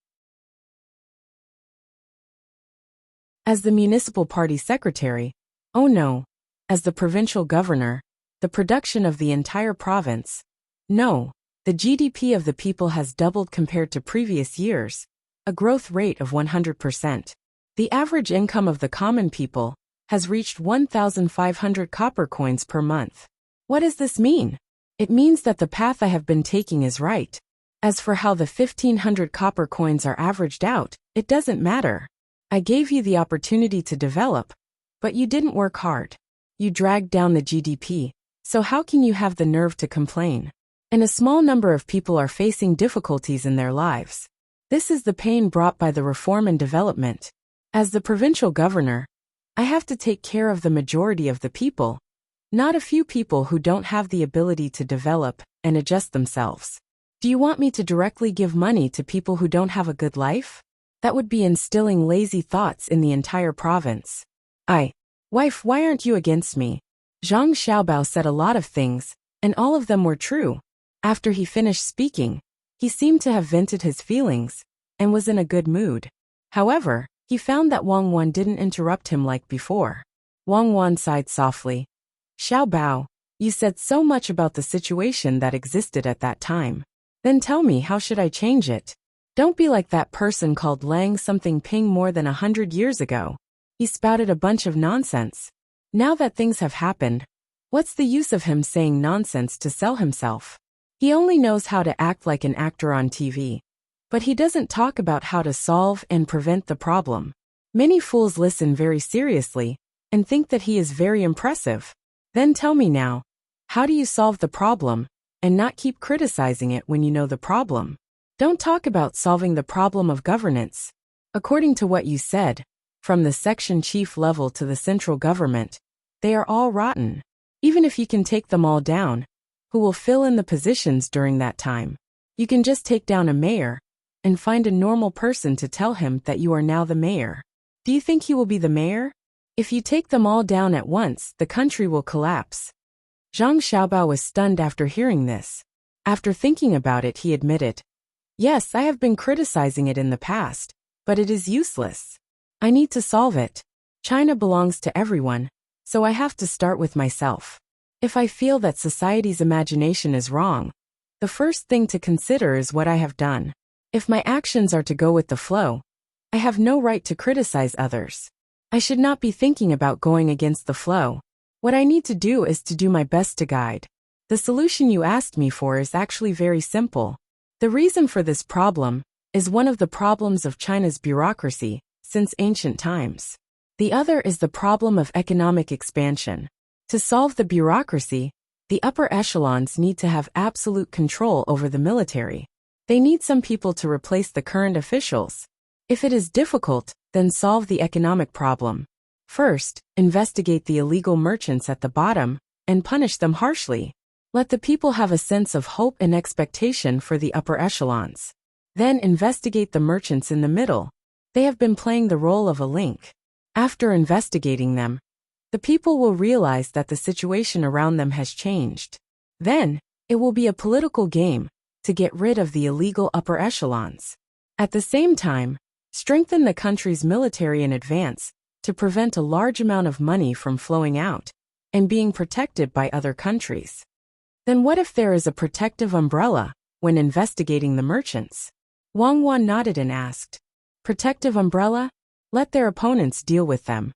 As the municipal party secretary, oh no, as the provincial governor, the production of the entire province, no, the GDP of the people has doubled compared to previous years, a growth rate of 100%. The average income of the common people has reached 1,500 copper coins per month. What does this mean? It means that the path I have been taking is right. As for how the 1,500 copper coins are averaged out, it doesn't matter. I gave you the opportunity to develop, but you didn't work hard. You dragged down the GDP, so how can you have the nerve to complain? And a small number of people are facing difficulties in their lives. This is the pain brought by the reform and development. As the provincial governor, I have to take care of the majority of the people, not a few people who don't have the ability to develop and adjust themselves. Do you want me to directly give money to people who don't have a good life? That would be instilling lazy thoughts in the entire province. Wife, why aren't you against me? Zhang Xiaobao said a lot of things, and all of them were true. After he finished speaking, he seemed to have vented his feelings, and was in a good mood. However, he found that Wang Wan didn't interrupt him like before. Wang Wan sighed softly. Xiaobao, you said so much about the situation that existed at that time. Then tell me, how should I change it? Don't be like that person called Lang something Ping more than 100 years ago. He spouted a bunch of nonsense. Now that things have happened, what's the use of him saying nonsense to sell himself? He only knows how to act like an actor on TV. But he doesn't talk about how to solve and prevent the problem. Many fools listen very seriously and think that he is very impressive. Then tell me now, how do you solve the problem and not keep criticizing it when you know the problem? Don't talk about solving the problem of governance. According to what you said, from the section chief level to the central government, they are all rotten. Even if you can take them all down, who will fill in the positions during that time? You can just take down a mayor, and find a normal person to tell him that you are now the mayor. Do you think he will be the mayor? If you take them all down at once, the country will collapse. Zhang Xiaobao was stunned after hearing this. After thinking about it, he admitted, "Yes, I have been criticizing it in the past, but it is useless. I need to solve it. China belongs to everyone, so I have to start with myself. If I feel that society's imagination is wrong, the first thing to consider is what I have done. If my actions are to go with the flow, I have no right to criticize others. I should not be thinking about going against the flow. What I need to do is to do my best to guide." The solution you asked me for is actually very simple. The reason for this problem is one of the problems of China's bureaucracy since ancient times. The other is the problem of economic expansion. To solve the bureaucracy, the upper echelons need to have absolute control over the military. They need some people to replace the current officials. If it is difficult, then solve the economic problem. First, investigate the illegal merchants at the bottom and punish them harshly. Let the people have a sense of hope and expectation for the upper echelons. Then investigate the merchants in the middle. They have been playing the role of a link. After investigating them, the people will realize that the situation around them has changed. Then, it will be a political game to get rid of the illegal upper echelons. At the same time, strengthen the country's military in advance to prevent a large amount of money from flowing out and being protected by other countries. Then what if there is a protective umbrella when investigating the merchants? Wang Wan nodded and asked, "Protective umbrella? Let their opponents deal with them."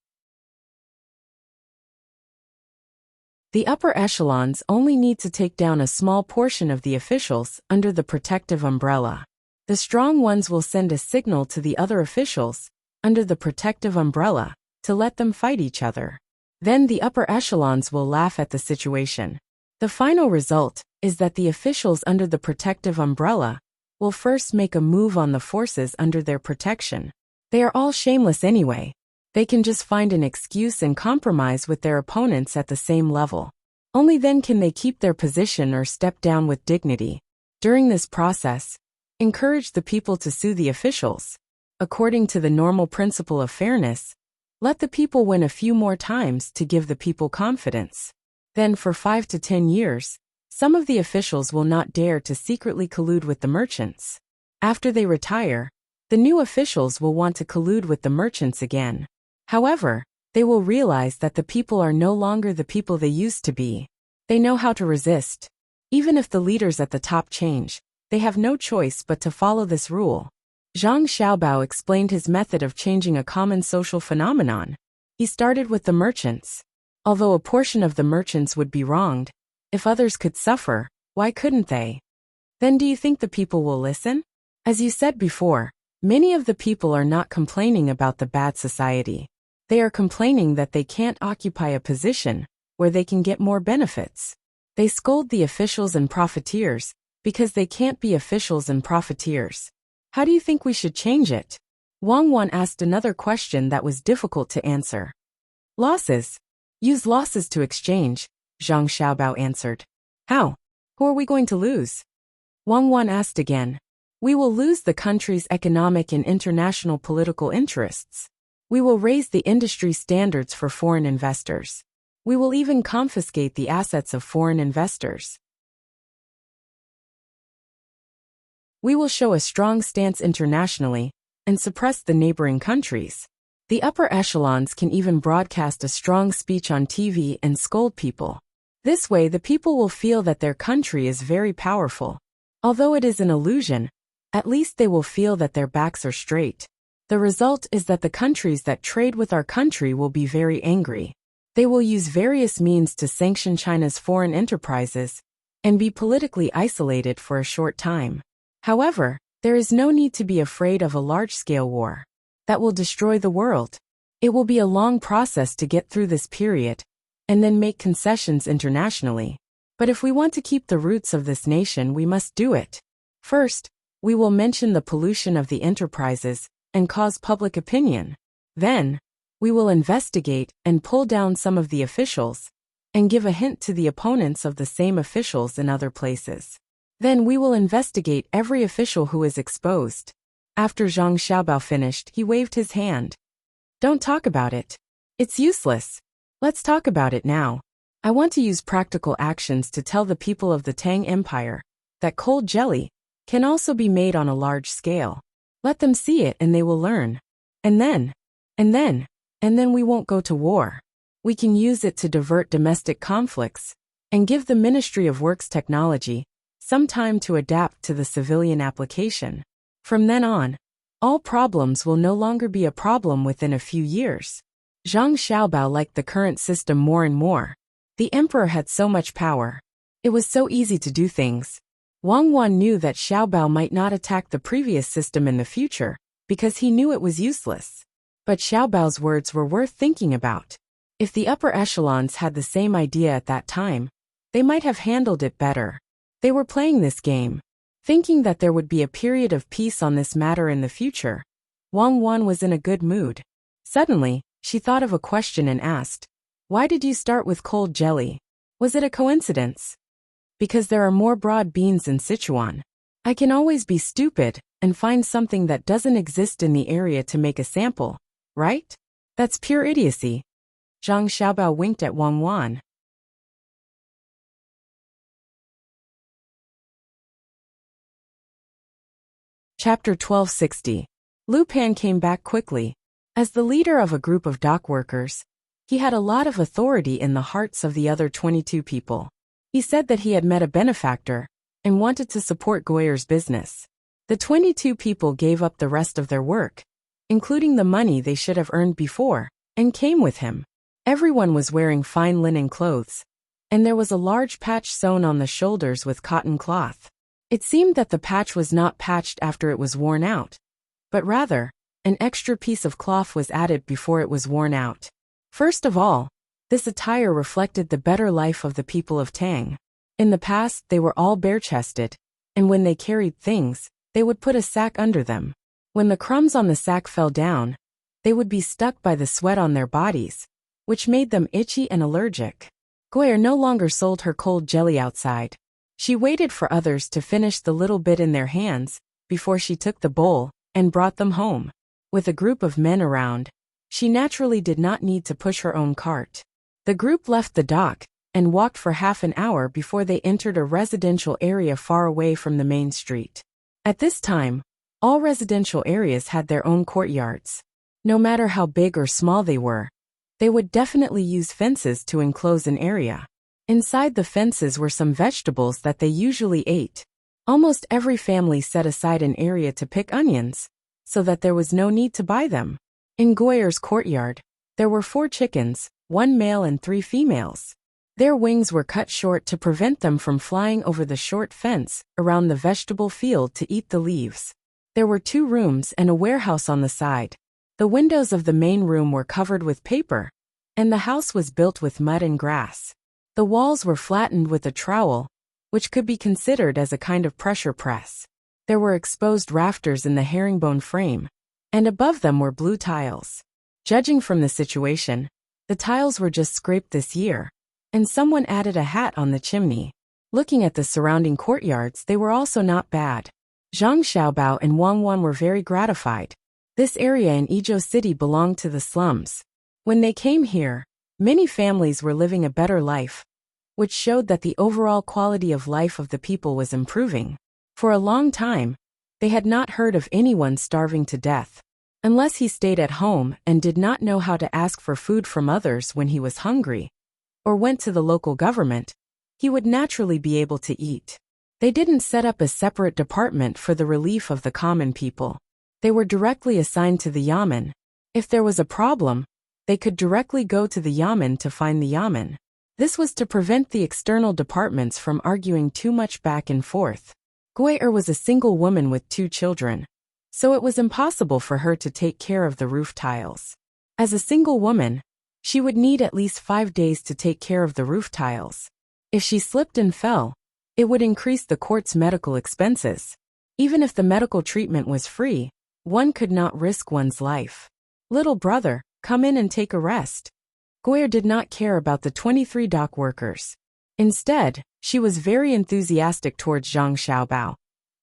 The upper echelons only need to take down a small portion of the officials under the protective umbrella. The strong ones will send a signal to the other officials under the protective umbrella to let them fight each other. Then the upper echelons will laugh at the situation. The final result is that the officials under the protective umbrella will first make a move on the forces under their protection. They are all shameless anyway. They can just find an excuse and compromise with their opponents at the same level. Only then can they keep their position or step down with dignity. During this process, encourage the people to sue the officials. According to the normal principle of fairness, let the people win a few more times to give the people confidence. Then for 5 to 10 years, some of the officials will not dare to secretly collude with the merchants. After they retire, the new officials will want to collude with the merchants again. However, they will realize that the people are no longer the people they used to be. They know how to resist. Even if the leaders at the top change, they have no choice but to follow this rule. Zhang Xiaobao explained his method of changing a common social phenomenon. He started with the merchants. Although a portion of the merchants would be wronged, if others could suffer, why couldn't they? Then do you think the people will listen? As you said before, many of the people are not complaining about the bad society. They are complaining that they can't occupy a position where they can get more benefits. They scold the officials and profiteers because they can't be officials and profiteers. How do you think we should change it? Wang Wan asked another question that was difficult to answer. Losses. Use losses to exchange, Zhang Xiaobao answered. How? Who are we going to lose? Wang Wan asked again. We will lose the country's economic and international political interests. We will raise the industry standards for foreign investors. We will even confiscate the assets of foreign investors. We will show a strong stance internationally and suppress the neighboring countries. The upper echelons can even broadcast a strong speech on TV and scold people. This way the people will feel that their country is very powerful. Although it is an illusion, at least they will feel that their backs are straight. The result is that the countries that trade with our country will be very angry. They will use various means to sanction China's foreign enterprises and be politically isolated for a short time. However, there is no need to be afraid of a large-scale war that will destroy the world. It will be a long process to get through this period and then make concessions internationally. But if we want to keep the roots of this nation, we must do it. First, we will mention the pollution of the enterprises and cause public opinion. Then, we will investigate and pull down some of the officials and give a hint to the opponents of the same officials in other places. Then we will investigate every official who is exposed After Zhang Xiaobao finished, he waved his hand. Don't talk about it. It's useless. Let's talk about it now. I want to use practical actions to tell the people of the Tang Empire that cold jelly can also be made on a large scale. Let them see it and they will learn. And then we won't go to war. We can use it to divert domestic conflicts and give the Ministry of Works Technology some time to adapt to the civilian application. From then on, all problems will no longer be a problem within a few years. Zhang Xiaobao liked the current system more and more. The emperor had so much power. It was so easy to do things. Wang Wan knew that Xiaobao might not attack the previous system in the future, because he knew it was useless. But Xiaobao's words were worth thinking about. If the upper echelons had the same idea at that time, they might have handled it better. They were playing this game, thinking that there would be a period of peace on this matter in the future. Wang Wan was in a good mood. Suddenly, she thought of a question and asked, "Why did you start with cold jelly? Was it a coincidence?" "Because there are more broad beans in Sichuan. I can always be stupid and find something that doesn't exist in the area to make a sample, right? That's pure idiocy." Zhang Xiaobao winked at Wang Wan. Chapter 1260. Lu Pan came back quickly. As the leader of a group of dock workers, he had a lot of authority in the hearts of the other 22 people. He said that he had met a benefactor and wanted to support Goyer's business. The 22 people gave up the rest of their work, including the money they should have earned before, and came with him. Everyone was wearing fine linen clothes, and there was a large patch sewn on the shoulders with cotton cloth. It seemed that the patch was not patched after it was worn out, but rather, an extra piece of cloth was added before it was worn out. First of all, this attire reflected the better life of the people of Tang. In the past, they were all bare-chested, and when they carried things, they would put a sack under them. When the crumbs on the sack fell down, they would be stuck by the sweat on their bodies, which made them itchy and allergic. Goyer no longer sold her cold jelly outside. She waited for others to finish the little bit in their hands before she took the bowl and brought them home. With a group of men around, she naturally did not need to push her own cart. The group left the dock and walked for half an hour before they entered a residential area far away from the main street. At this time, all residential areas had their own courtyards. No matter how big or small they were, they would definitely use fences to enclose an area. Inside the fences were some vegetables that they usually ate. Almost every family set aside an area to pick onions, so that there was no need to buy them. In Goyer's courtyard, there were 4 chickens, 1 male and 3 females. Their wings were cut short to prevent them from flying over the short fence around the vegetable field to eat the leaves. There were 2 rooms and a warehouse on the side. The windows of the main room were covered with paper, and the house was built with mud and grass. The walls were flattened with a trowel, which could be considered as a kind of pressure press. There were exposed rafters in the herringbone frame, and above them were blue tiles. Judging from the situation, the tiles were just scraped this year, and someone added a hat on the chimney. Looking at the surrounding courtyards, they were also not bad. Zhang Xiaobao and Wang Wan were very gratified. This area in Idyll City belonged to the slums. When they came here, many families were living a better life, which showed that the overall quality of life of the people was improving. For a long time, they had not heard of anyone starving to death. Unless he stayed at home and did not know how to ask for food from others when he was hungry, or went to the local government, he would naturally be able to eat. They didn't set up a separate department for the relief of the common people. They were directly assigned to the yamen. If there was a problem, they could directly go to the yamen to find the yamen. This was to prevent the external departments from arguing too much back and forth. Goyer was a single woman with 2 children, so it was impossible for her to take care of the roof tiles. As a single woman, she would need at least 5 days to take care of the roof tiles. If she slipped and fell, it would increase the court's medical expenses. Even if the medical treatment was free, one could not risk one's life. "Little brother, come in and take a rest." Goyer did not care about the 23 dock workers. Instead, she was very enthusiastic towards Zhang Xiaobao.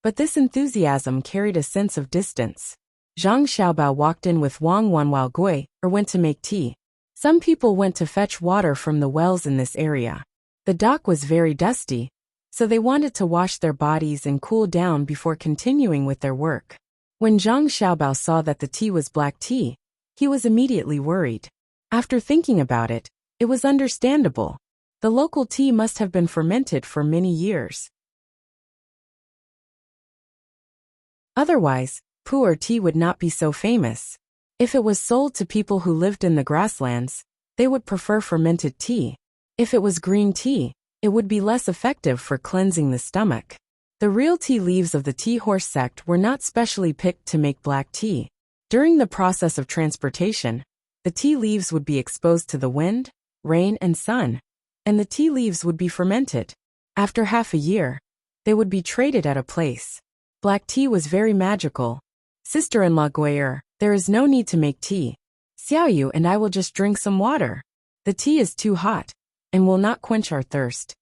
But this enthusiasm carried a sense of distance. Zhang Xiaobao walked in with Wang Wan while Gui went to make tea. Some people went to fetch water from the wells in this area. The dock was very dusty, so they wanted to wash their bodies and cool down before continuing with their work. When Zhang Xiaobao saw that the tea was black tea, he was immediately worried. After thinking about it, it was understandable. The local tea must have been fermented for many years. Otherwise, pu'er tea would not be so famous. If it was sold to people who lived in the grasslands, they would prefer fermented tea. If it was green tea, it would be less effective for cleansing the stomach. The real tea leaves of the tea horse sect were not specially picked to make black tea. During the process of transportation, the tea leaves would be exposed to the wind, rain, and sun, and the tea leaves would be fermented. After half a year, they would be traded at a place. Black tea was very magical. Sister-in-law Gui'er, there is no need to make tea. Xiaoyu and I will just drink some water. The tea is too hot, and will not quench our thirst.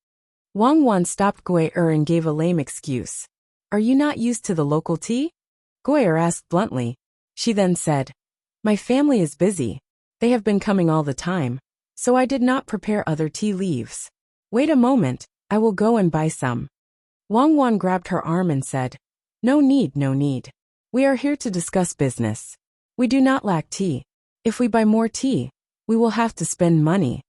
Wang Wan stopped Gui'er and gave a lame excuse. Are you not used to the local tea? Gui'er asked bluntly. She then said, my family is busy. They have been coming all the time, so I did not prepare other tea leaves. Wait a moment, I will go and buy some. Wang Wan grabbed her arm and said, no need, no need. We are here to discuss business. We do not lack tea. If we buy more tea, we will have to spend money.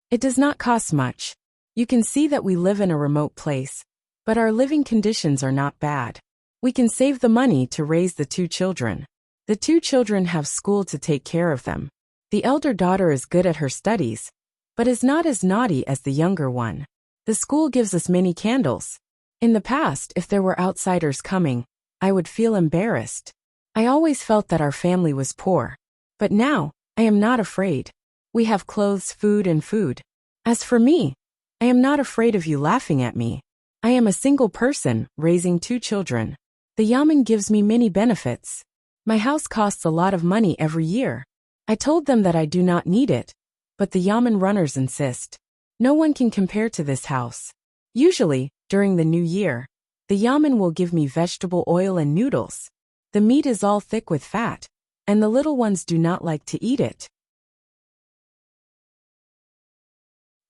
It does not cost much. You can see that we live in a remote place, but our living conditions are not bad. We can save the money to raise the 2 children. The 2 children have school to take care of them. The elder daughter is good at her studies, but is not as naughty as the younger one. The school gives us many candles. In the past, if there were outsiders coming, I would feel embarrassed. I always felt that our family was poor. But now, I am not afraid. We have clothes, food, and food. As for me, I am not afraid of you laughing at me. I am a single person, raising 2 children. The yamen gives me many benefits. My house costs a lot of money every year. I told them that I do not need it, but the yamen runners insist. No one can compare to this house. Usually, during the new year, the yamen will give me vegetable oil and noodles. The meat is all thick with fat, and the little ones do not like to eat it.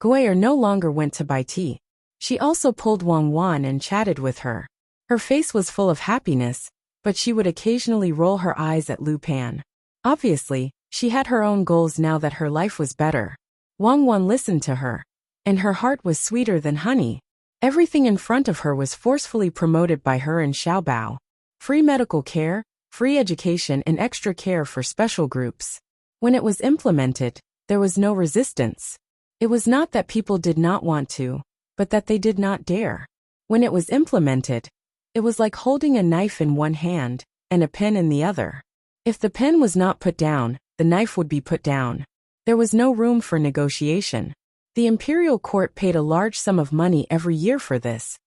Gui'er no longer went to buy tea. She also pulled Wang Wan and chatted with her. Her face was full of happiness, but she would occasionally roll her eyes at Lu Pan. Obviously, she had her own goals now that her life was better. Wang Wan listened to her, and her heart was sweeter than honey. Everything in front of her was forcefully promoted by her and Xiaobao. Free medical care, free education, and extra care for special groups. When it was implemented, there was no resistance. It was not that people did not want to, but that they did not dare. When it was implemented, it was like holding a knife in one hand and a pen in the other. If the pen was not put down, the knife would be put down. There was no room for negotiation. The imperial court paid a large sum of money every year for this,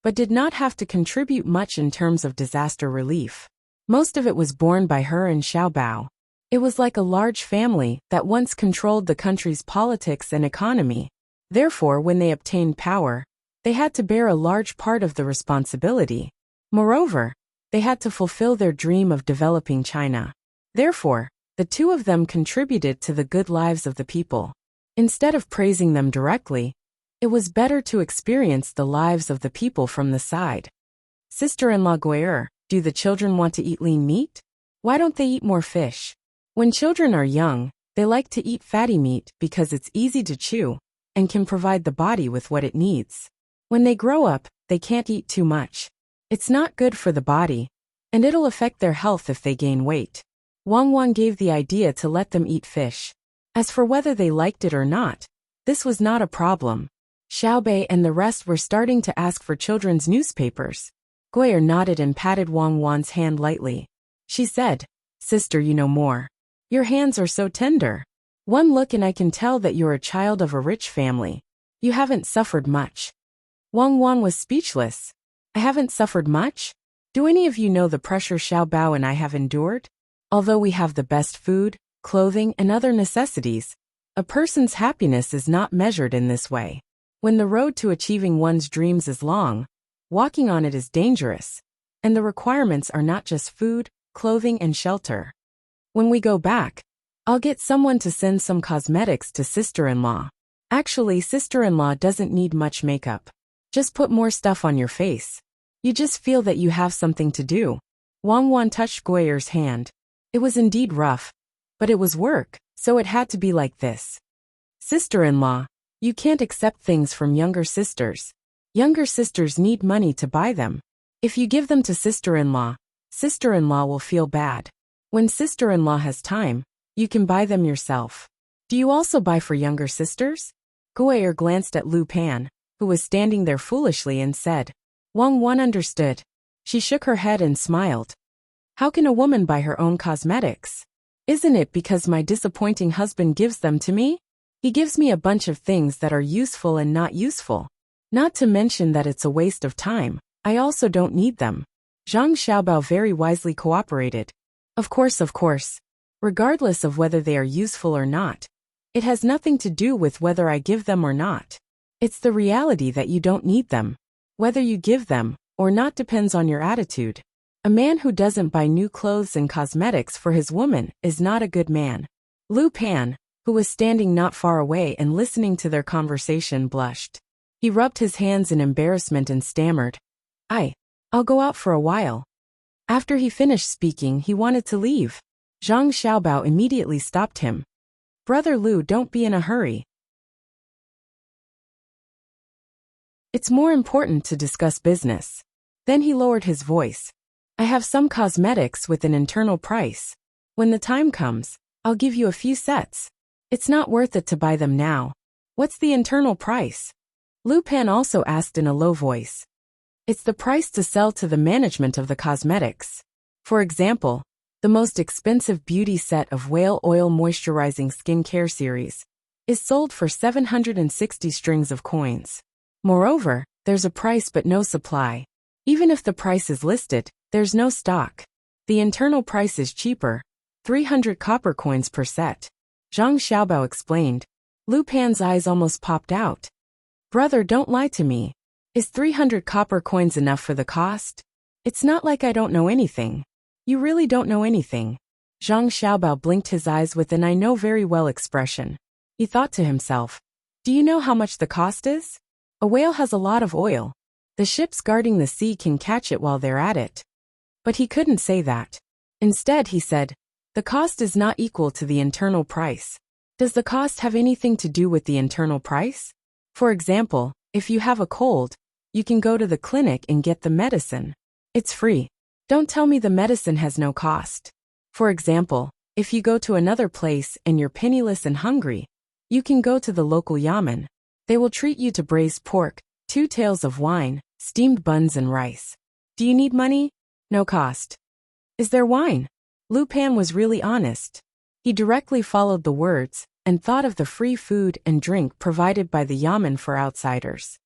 but did not have to contribute much in terms of disaster relief. Most of it was borne by her and Xiaobao. It was like a large family that once controlled the country's politics and economy. Therefore, when they obtained power, they had to bear a large part of the responsibility. Moreover, they had to fulfill their dream of developing China. Therefore, the 2 of them contributed to the good lives of the people. Instead of praising them directly, it was better to experience the lives of the people from the side. Sister-in-law Gui'er, do the children want to eat lean meat? Why don't they eat more fish? When children are young, they like to eat fatty meat because it's easy to chew and can provide the body with what it needs. When they grow up, they can't eat too much. It's not good for the body, and it'll affect their health if they gain weight. Wang Wan gave the idea to let them eat fish. As for whether they liked it or not, this was not a problem. Xiaobei and the rest were starting to ask for children's newspapers. Gui'er nodded and patted Wang Wan's hand lightly. She said, Sister, you know more. Your hands are so tender. One look and I can tell that you're a child of a rich family. You haven't suffered much. Wang Wan was speechless. I haven't suffered much? Do any of you know the pressure Xiaobao and I have endured? Although we have the best food, clothing, and other necessities, a person's happiness is not measured in this way. When the road to achieving one's dreams is long, walking on it is dangerous. And the requirements are not just food, clothing, and shelter. When we go back, I'll get someone to send some cosmetics to sister-in-law. Actually, sister-in-law doesn't need much makeup. Just put more stuff on your face. You just feel that you have something to do. Wang Wan touched Guiyer's hand. It was indeed rough, but it was work, so it had to be like this. Sister-in-law, you can't accept things from younger sisters. Younger sisters need money to buy them. If you give them to sister-in-law will feel bad. When sister-in-law has time, you can buy them yourself. Do you also buy for younger sisters? Guiyer glanced at Lu Pan, who was standing there foolishly, and said. Wang Wan understood. She shook her head and smiled. How can a woman buy her own cosmetics? Isn't it because my disappointing husband gives them to me? He gives me a bunch of things that are useful and not useful. Not to mention that it's a waste of time. I also don't need them. Zhang Xiaobao very wisely cooperated. Of course. Regardless of whether they are useful or not. It has nothing to do with whether I give them or not. It's the reality that you don't need them. Whether you give them or not depends on your attitude. A man who doesn't buy new clothes and cosmetics for his woman is not a good man. Lu Pan, who was standing not far away and listening to their conversation, blushed. He rubbed his hands in embarrassment and stammered. I'll go out for a while. After he finished speaking, he wanted to leave. Zhang Xiaobao immediately stopped him. Brother Lu, don't be in a hurry. It's more important to discuss business. Then he lowered his voice. I have some cosmetics with an internal price. When the time comes, I'll give you a few sets. It's not worth it to buy them now. What's the internal price? Lu Pan also asked in a low voice. It's the price to sell to the management of the cosmetics. For example, the most expensive beauty set of whale oil moisturizing skincare series is sold for 760 strings of coins. Moreover, there's a price but no supply. Even if the price is listed, there's no stock. The internal price is cheaper, 300 copper coins per set. Zhang Xiaobao explained. Lu Pan's eyes almost popped out. Brother, don't lie to me. Is 300 copper coins enough for the cost? It's not like I don't know anything. You really don't know anything. Zhang Xiaobao blinked his eyes with an I know very well expression. He thought to himself. Do you know how much the cost is? A whale has a lot of oil. The ships guarding the sea can catch it while they're at it. But he couldn't say that. Instead, he said, the cost is not equal to the internal price. Does the cost have anything to do with the internal price? For example, if you have a cold, you can go to the clinic and get the medicine. It's free. Don't tell me the medicine has no cost. For example, if you go to another place and you're penniless and hungry, you can go to the local yamen. They will treat you to braised pork, 2 tails of wine, steamed buns and rice. Do you need money? No cost. Is there wine? Lu Pan was really honest. He directly followed the words and thought of the free food and drink provided by the yamen for outsiders.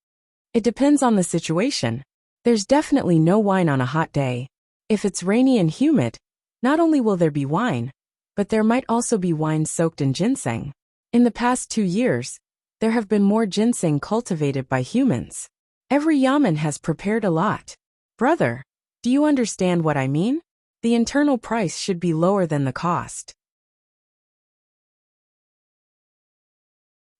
It depends on the situation. There's definitely no wine on a hot day. If it's rainy and humid, not only will there be wine, but there might also be wine soaked in ginseng. In the past 2 years, there have been more ginseng cultivated by humans. Every yamen has prepared a lot. Brother, do you understand what I mean? The internal price should be lower than the cost.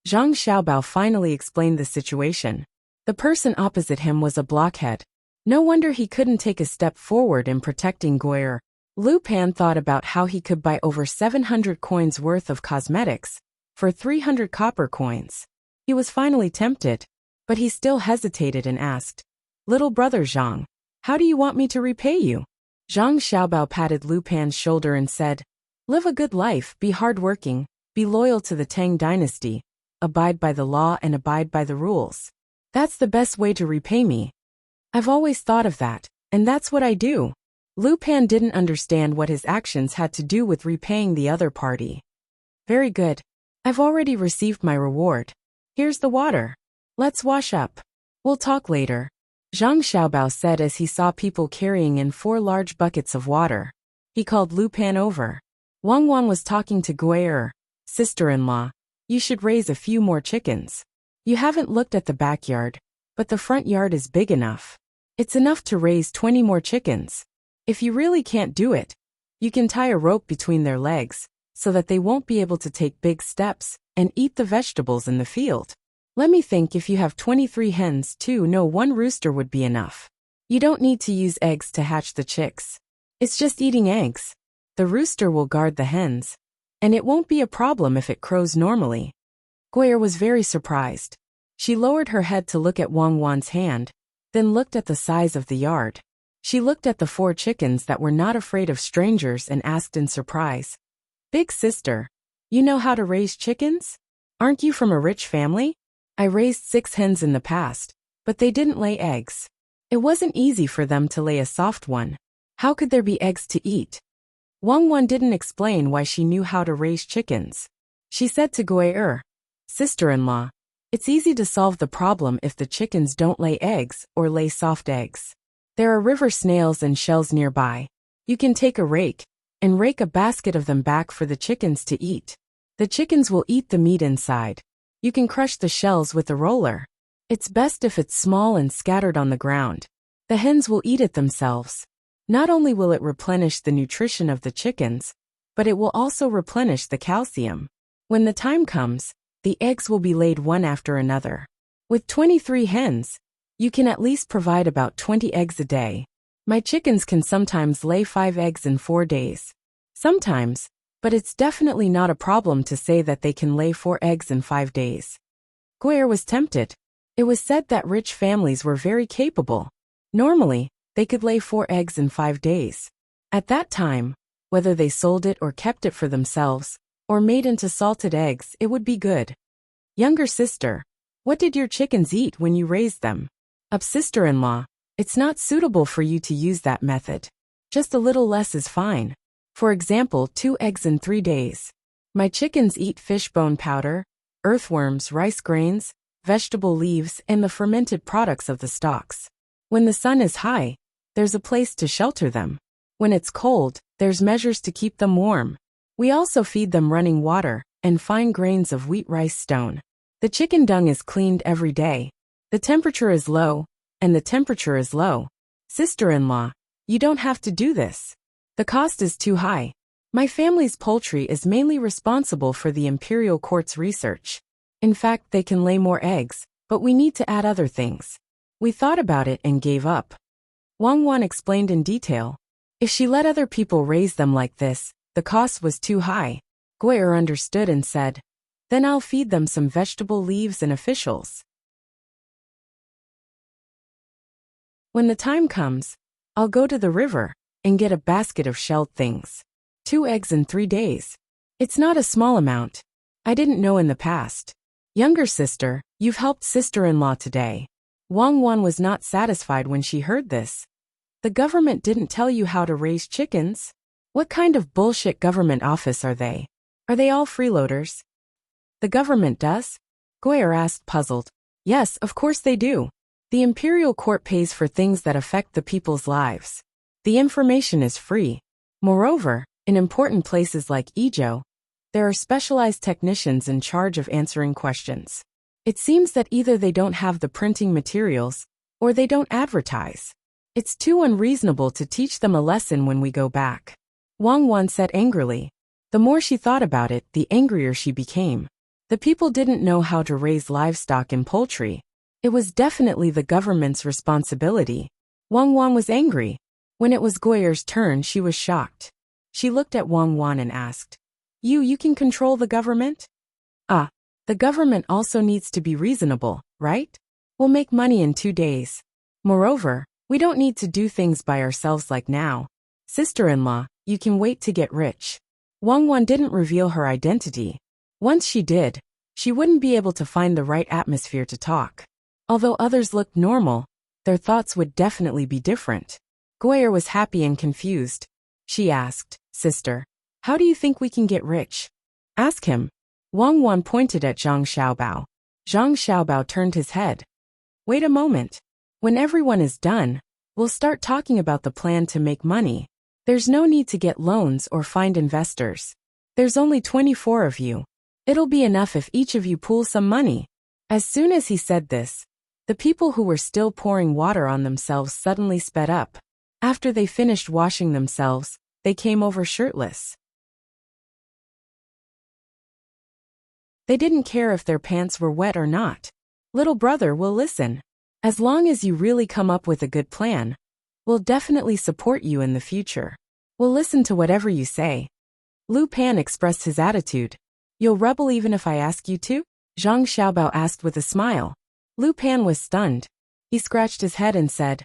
Zhang Xiaobao finally explained the situation. The person opposite him was a blockhead. No wonder he couldn't take a step forward in protecting Guiyer. Lu Pan thought about how he could buy over 700 coins worth of cosmetics for 300 copper coins. He was finally tempted, but he still hesitated and asked, Little brother Zhang, how do you want me to repay you? Zhang Xiaobao patted Lu Pan's shoulder and said, Live a good life, be hardworking, be loyal to the Tang dynasty, abide by the law and abide by the rules. That's the best way to repay me. I've always thought of that, and that's what I do. Lu Pan didn't understand what his actions had to do with repaying the other party. Very good. I've already received my reward. Here's the water. Let's wash up. We'll talk later. Zhang Xiaobao said as he saw people carrying in 4 large buckets of water. He called Lu Pan over. Wang Wan was talking to Guiyer. Sister-in-law, you should raise a few more chickens. You haven't looked at the backyard, but the front yard is big enough. It's enough to raise 20 more chickens. If you really can't do it, you can tie a rope between their legs so that they won't be able to take big steps and eat the vegetables in the field. Let me think, if you have 23 hens too, no, one rooster would be enough. You don't need to use eggs to hatch the chicks. It's just eating eggs. The rooster will guard the hens, and it won't be a problem if it crows normally. Guyer was very surprised. She lowered her head to look at Wang Wan's hand, then looked at the size of the yard. She looked at the 4 chickens that were not afraid of strangers and asked in surprise, "Big sister, you know how to raise chickens? Aren't you from a rich family?" "I raised 6 hens in the past, but they didn't lay eggs. It wasn't easy for them to lay a soft one. How could there be eggs to eat?" Wang Wan didn't explain why she knew how to raise chickens. She said to Guyer, "Sister-in-law, it's easy to solve the problem if the chickens don't lay eggs or lay soft eggs. There are river snails and shells nearby. You can take a rake and rake a basket of them back for the chickens to eat. The chickens will eat the meat inside. You can crush the shells with a roller. It's best if it's small and scattered on the ground. The hens will eat it themselves. Not only will it replenish the nutrition of the chickens, but it will also replenish the calcium. When the time comes, the eggs will be laid one after another. With 23 hens, you can at least provide about 20 eggs a day. My chickens can sometimes lay 5 eggs in 4 days. Sometimes, but it's definitely not a problem to say that they can lay 4 eggs in 5 days." Guyer was tempted. It was said that rich families were very capable. Normally, they could lay 4 eggs in 5 days. At that time, whether they sold it or kept it for themselves, or made into salted eggs, it would be good. "Younger sister, what did your chickens eat when you raised them?" "Sister-in-law, it's not suitable for you to use that method. Just a little less is fine. For example, 2 eggs in 3 days. My chickens eat fish bone powder, earthworms, rice grains, vegetable leaves, and the fermented products of the stalks. When the sun is high, there's a place to shelter them. When it's cold, there's measures to keep them warm. We also feed them running water and fine grains of wheat rice stone. The chicken dung is cleaned every day. The temperature is low, and the temperature is low. Sister-in-law, you don't have to do this. The cost is too high. My family's poultry is mainly responsible for the imperial court's research. In fact, they can lay more eggs, but we need to add other things. We thought about it and gave up." Wang Wan explained in detail. If she let other people raise them like this, the cost was too high. Guyer understood and said, "Then I'll feed them some vegetable leaves and officials. When the time comes, I'll go to the river and get a basket of shelled things. 2 eggs in 3 days. It's not a small amount. I didn't know in the past. Younger sister, you've helped sister-in-law today." Wang Wan was not satisfied when she heard this. "The government didn't tell you how to raise chickens? What kind of bullshit government office are they? Are they all freeloaders?" "The government does?" Guyer asked, puzzled. "Yes, of course they do. The imperial court pays for things that affect the people's lives. The information is free. Moreover, in important places like Idyll, there are specialized technicians in charge of answering questions. It seems that either they don't have the printing materials, or they don't advertise. It's too unreasonable to teach them a lesson when we go back." Wang Wan said angrily. The more she thought about it, the angrier she became. The people didn't know how to raise livestock and poultry. It was definitely the government's responsibility. Wang Wan was angry. When it was Guyer's turn, she was shocked. She looked at Wang Wan and asked, You can control the government?" The government also needs to be reasonable, right? We'll make money in 2 days. Moreover, we don't need to do things by ourselves like now. Sister-in-law, you can wait to get rich." Wang Wan didn't reveal her identity. Once she did, she wouldn't be able to find the right atmosphere to talk. Although others looked normal, their thoughts would definitely be different. Guyer was happy and confused. She asked, "Sister, how do you think we can get rich?" "Ask him." Wang Wan pointed at Zhang Xiaobao. Zhang Xiaobao turned his head. "Wait a moment. When everyone is done, we'll start talking about the plan to make money. There's no need to get loans or find investors. There's only 24 of you. It'll be enough if each of you pool some money." As soon as he said this, The people who were still pouring water on themselves suddenly sped up. After they finished washing themselves, they came over shirtless. They didn't care if their pants were wet or not. Little brother will listen. As long as you really come up with a good plan, we'll definitely support you in the future. We'll listen to whatever you say. Lu Pan expressed his attitude. You'll rebel even if I ask you to? Zhang Xiaobao asked with a smile. Lu Pan was stunned. He scratched his head and said,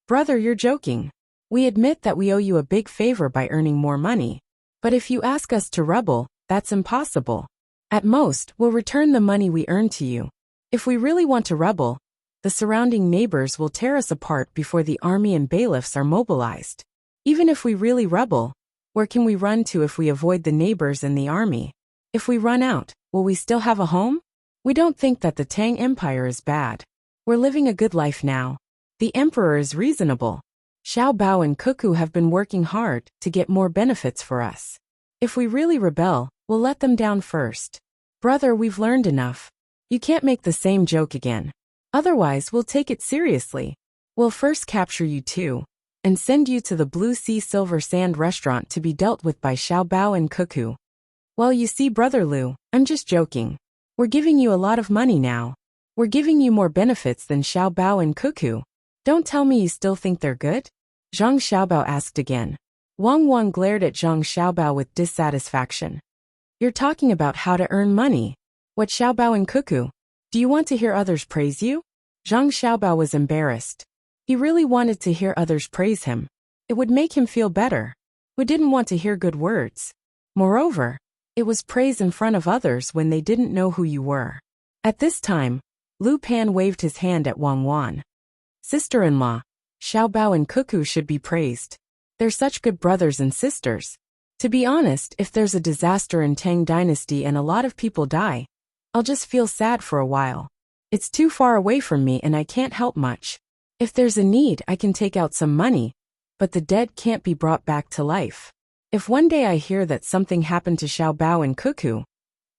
Brother, you're joking. We admit that we owe you a big favor by earning more money. But if you ask us to rebel, that's impossible. At most, we'll return the money we earned to you. If we really want to rebel, the surrounding neighbors will tear us apart before the army and bailiffs are mobilized. Even if we really rebel, where can we run to if we avoid the neighbors and the army? If we run out, will we still have a home? We don't think that the Tang Empire is bad. We're living a good life now. The emperor is reasonable. Xiao Bao and Cuckoo have been working hard to get more benefits for us. If we really rebel, we'll let them down first. Brother, we've learned enough. You can't make the same joke again. Otherwise, we'll take it seriously. We'll first capture you too, and send you to the Blue Sea Silver Sand restaurant to be dealt with by Xiao Bao and Cuckoo. Well, you see, Brother Lu, I'm just joking. We're giving you a lot of money now. We're giving you more benefits than Xiao Bao and Cuckoo. Don't tell me you still think they're good? Zhang Xiaobao asked again. Wang glared at Zhang Xiaobao with dissatisfaction. You're talking about how to earn money. What, Xiao Bao and Cuckoo? Do you want to hear others praise you? Zhang Xiaobao was embarrassed. He really wanted to hear others praise him. It would make him feel better. Who didn't want to hear good words? Moreover, it was praise in front of others when they didn't know who you were. At this time, Lu Pan waved his hand at Wang. Sister-in-law, Xiao Bao and Cuckoo should be praised. They're such good brothers and sisters. To be honest, if there's a disaster in Tang Dynasty and a lot of people die, I'll just feel sad for a while. It's too far away from me and I can't help much. If there's a need, I can take out some money, but the dead can't be brought back to life. If one day I hear that something happened to Xiao Bao and Cuckoo,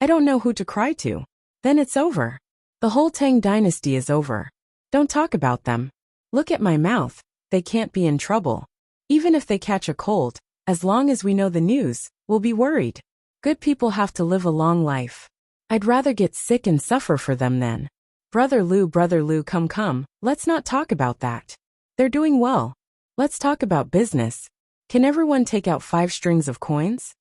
I don't know who to cry to. Then it's over. The whole Tang Dynasty is over. Don't talk about them. Look at my mouth, they can't be in trouble. Even if they catch a cold, as long as we know the news, we'll be worried. Good people have to live a long life. I'd rather get sick and suffer for them than. Brother Lu, come, let's not talk about that. They're doing well. Let's talk about business. Can everyone take out 5 strings of coins?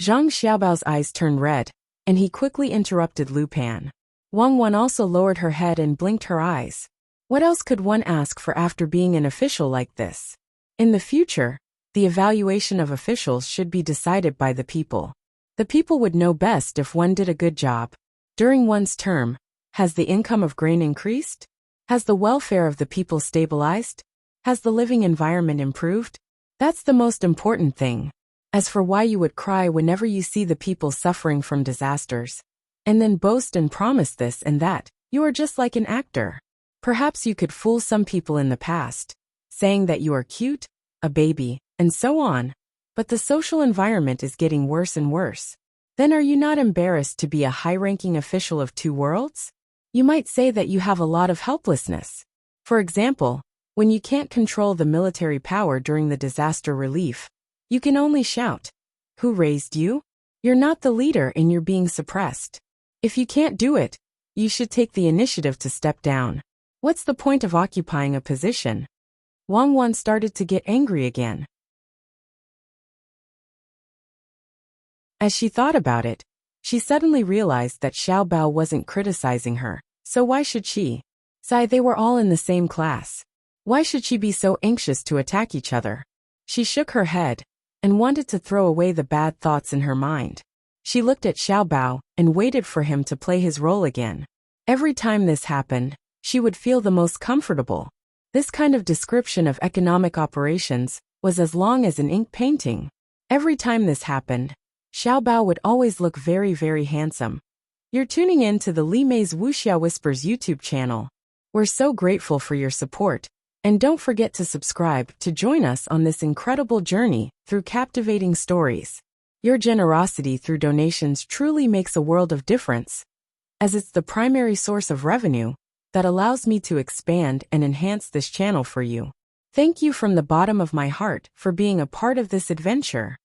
Zhang Xiaobao's eyes turned red, and he quickly interrupted Lu Pan. Wang also lowered her head and blinked her eyes. What else could one ask for after being an official like this? In the future, the evaluation of officials should be decided by the people. The people would know best if one did a good job. During one's term, has the income of grain increased? Has the welfare of the people stabilized? Has the living environment improved? That's the most important thing. As for why you would cry whenever you see the people suffering from disasters, and then boast and promise this and that, you are just like an actor. Perhaps you could fool some people in the past, saying that you are cute, a baby, and so on. But the social environment is getting worse and worse. Then are you not embarrassed to be a high-ranking official of 2 worlds? You might say that you have a lot of helplessness. For example, when you can't control the military power during the disaster relief, you can only shout, "Who raised you? You're not the leader and you're being suppressed. If you can't do it, you should take the initiative to step down. What's the point of occupying a position?" Wang started to get angry again. As she thought about it, she suddenly realized that Xiao Bao wasn't criticizing her, so why should she? They were all in the same class. Why should she be so anxious to attack each other? She shook her head and wanted to throw away the bad thoughts in her mind. She looked at Xiao Bao and waited for him to play his role again. Every time this happened, she would feel the most comfortable. This kind of description of economic operations was as long as an ink painting. Every time this happened, Xiao Bao would always look very, very handsome. You're tuning in to the Li Mei's Wuxia Whispers YouTube channel. We're so grateful for your support, and don't forget to subscribe to join us on this incredible journey through captivating stories. Your generosity through donations truly makes a world of difference. As it's the primary source of revenue, that allows me to expand and enhance this channel for you. Thank you from the bottom of my heart for being a part of this adventure.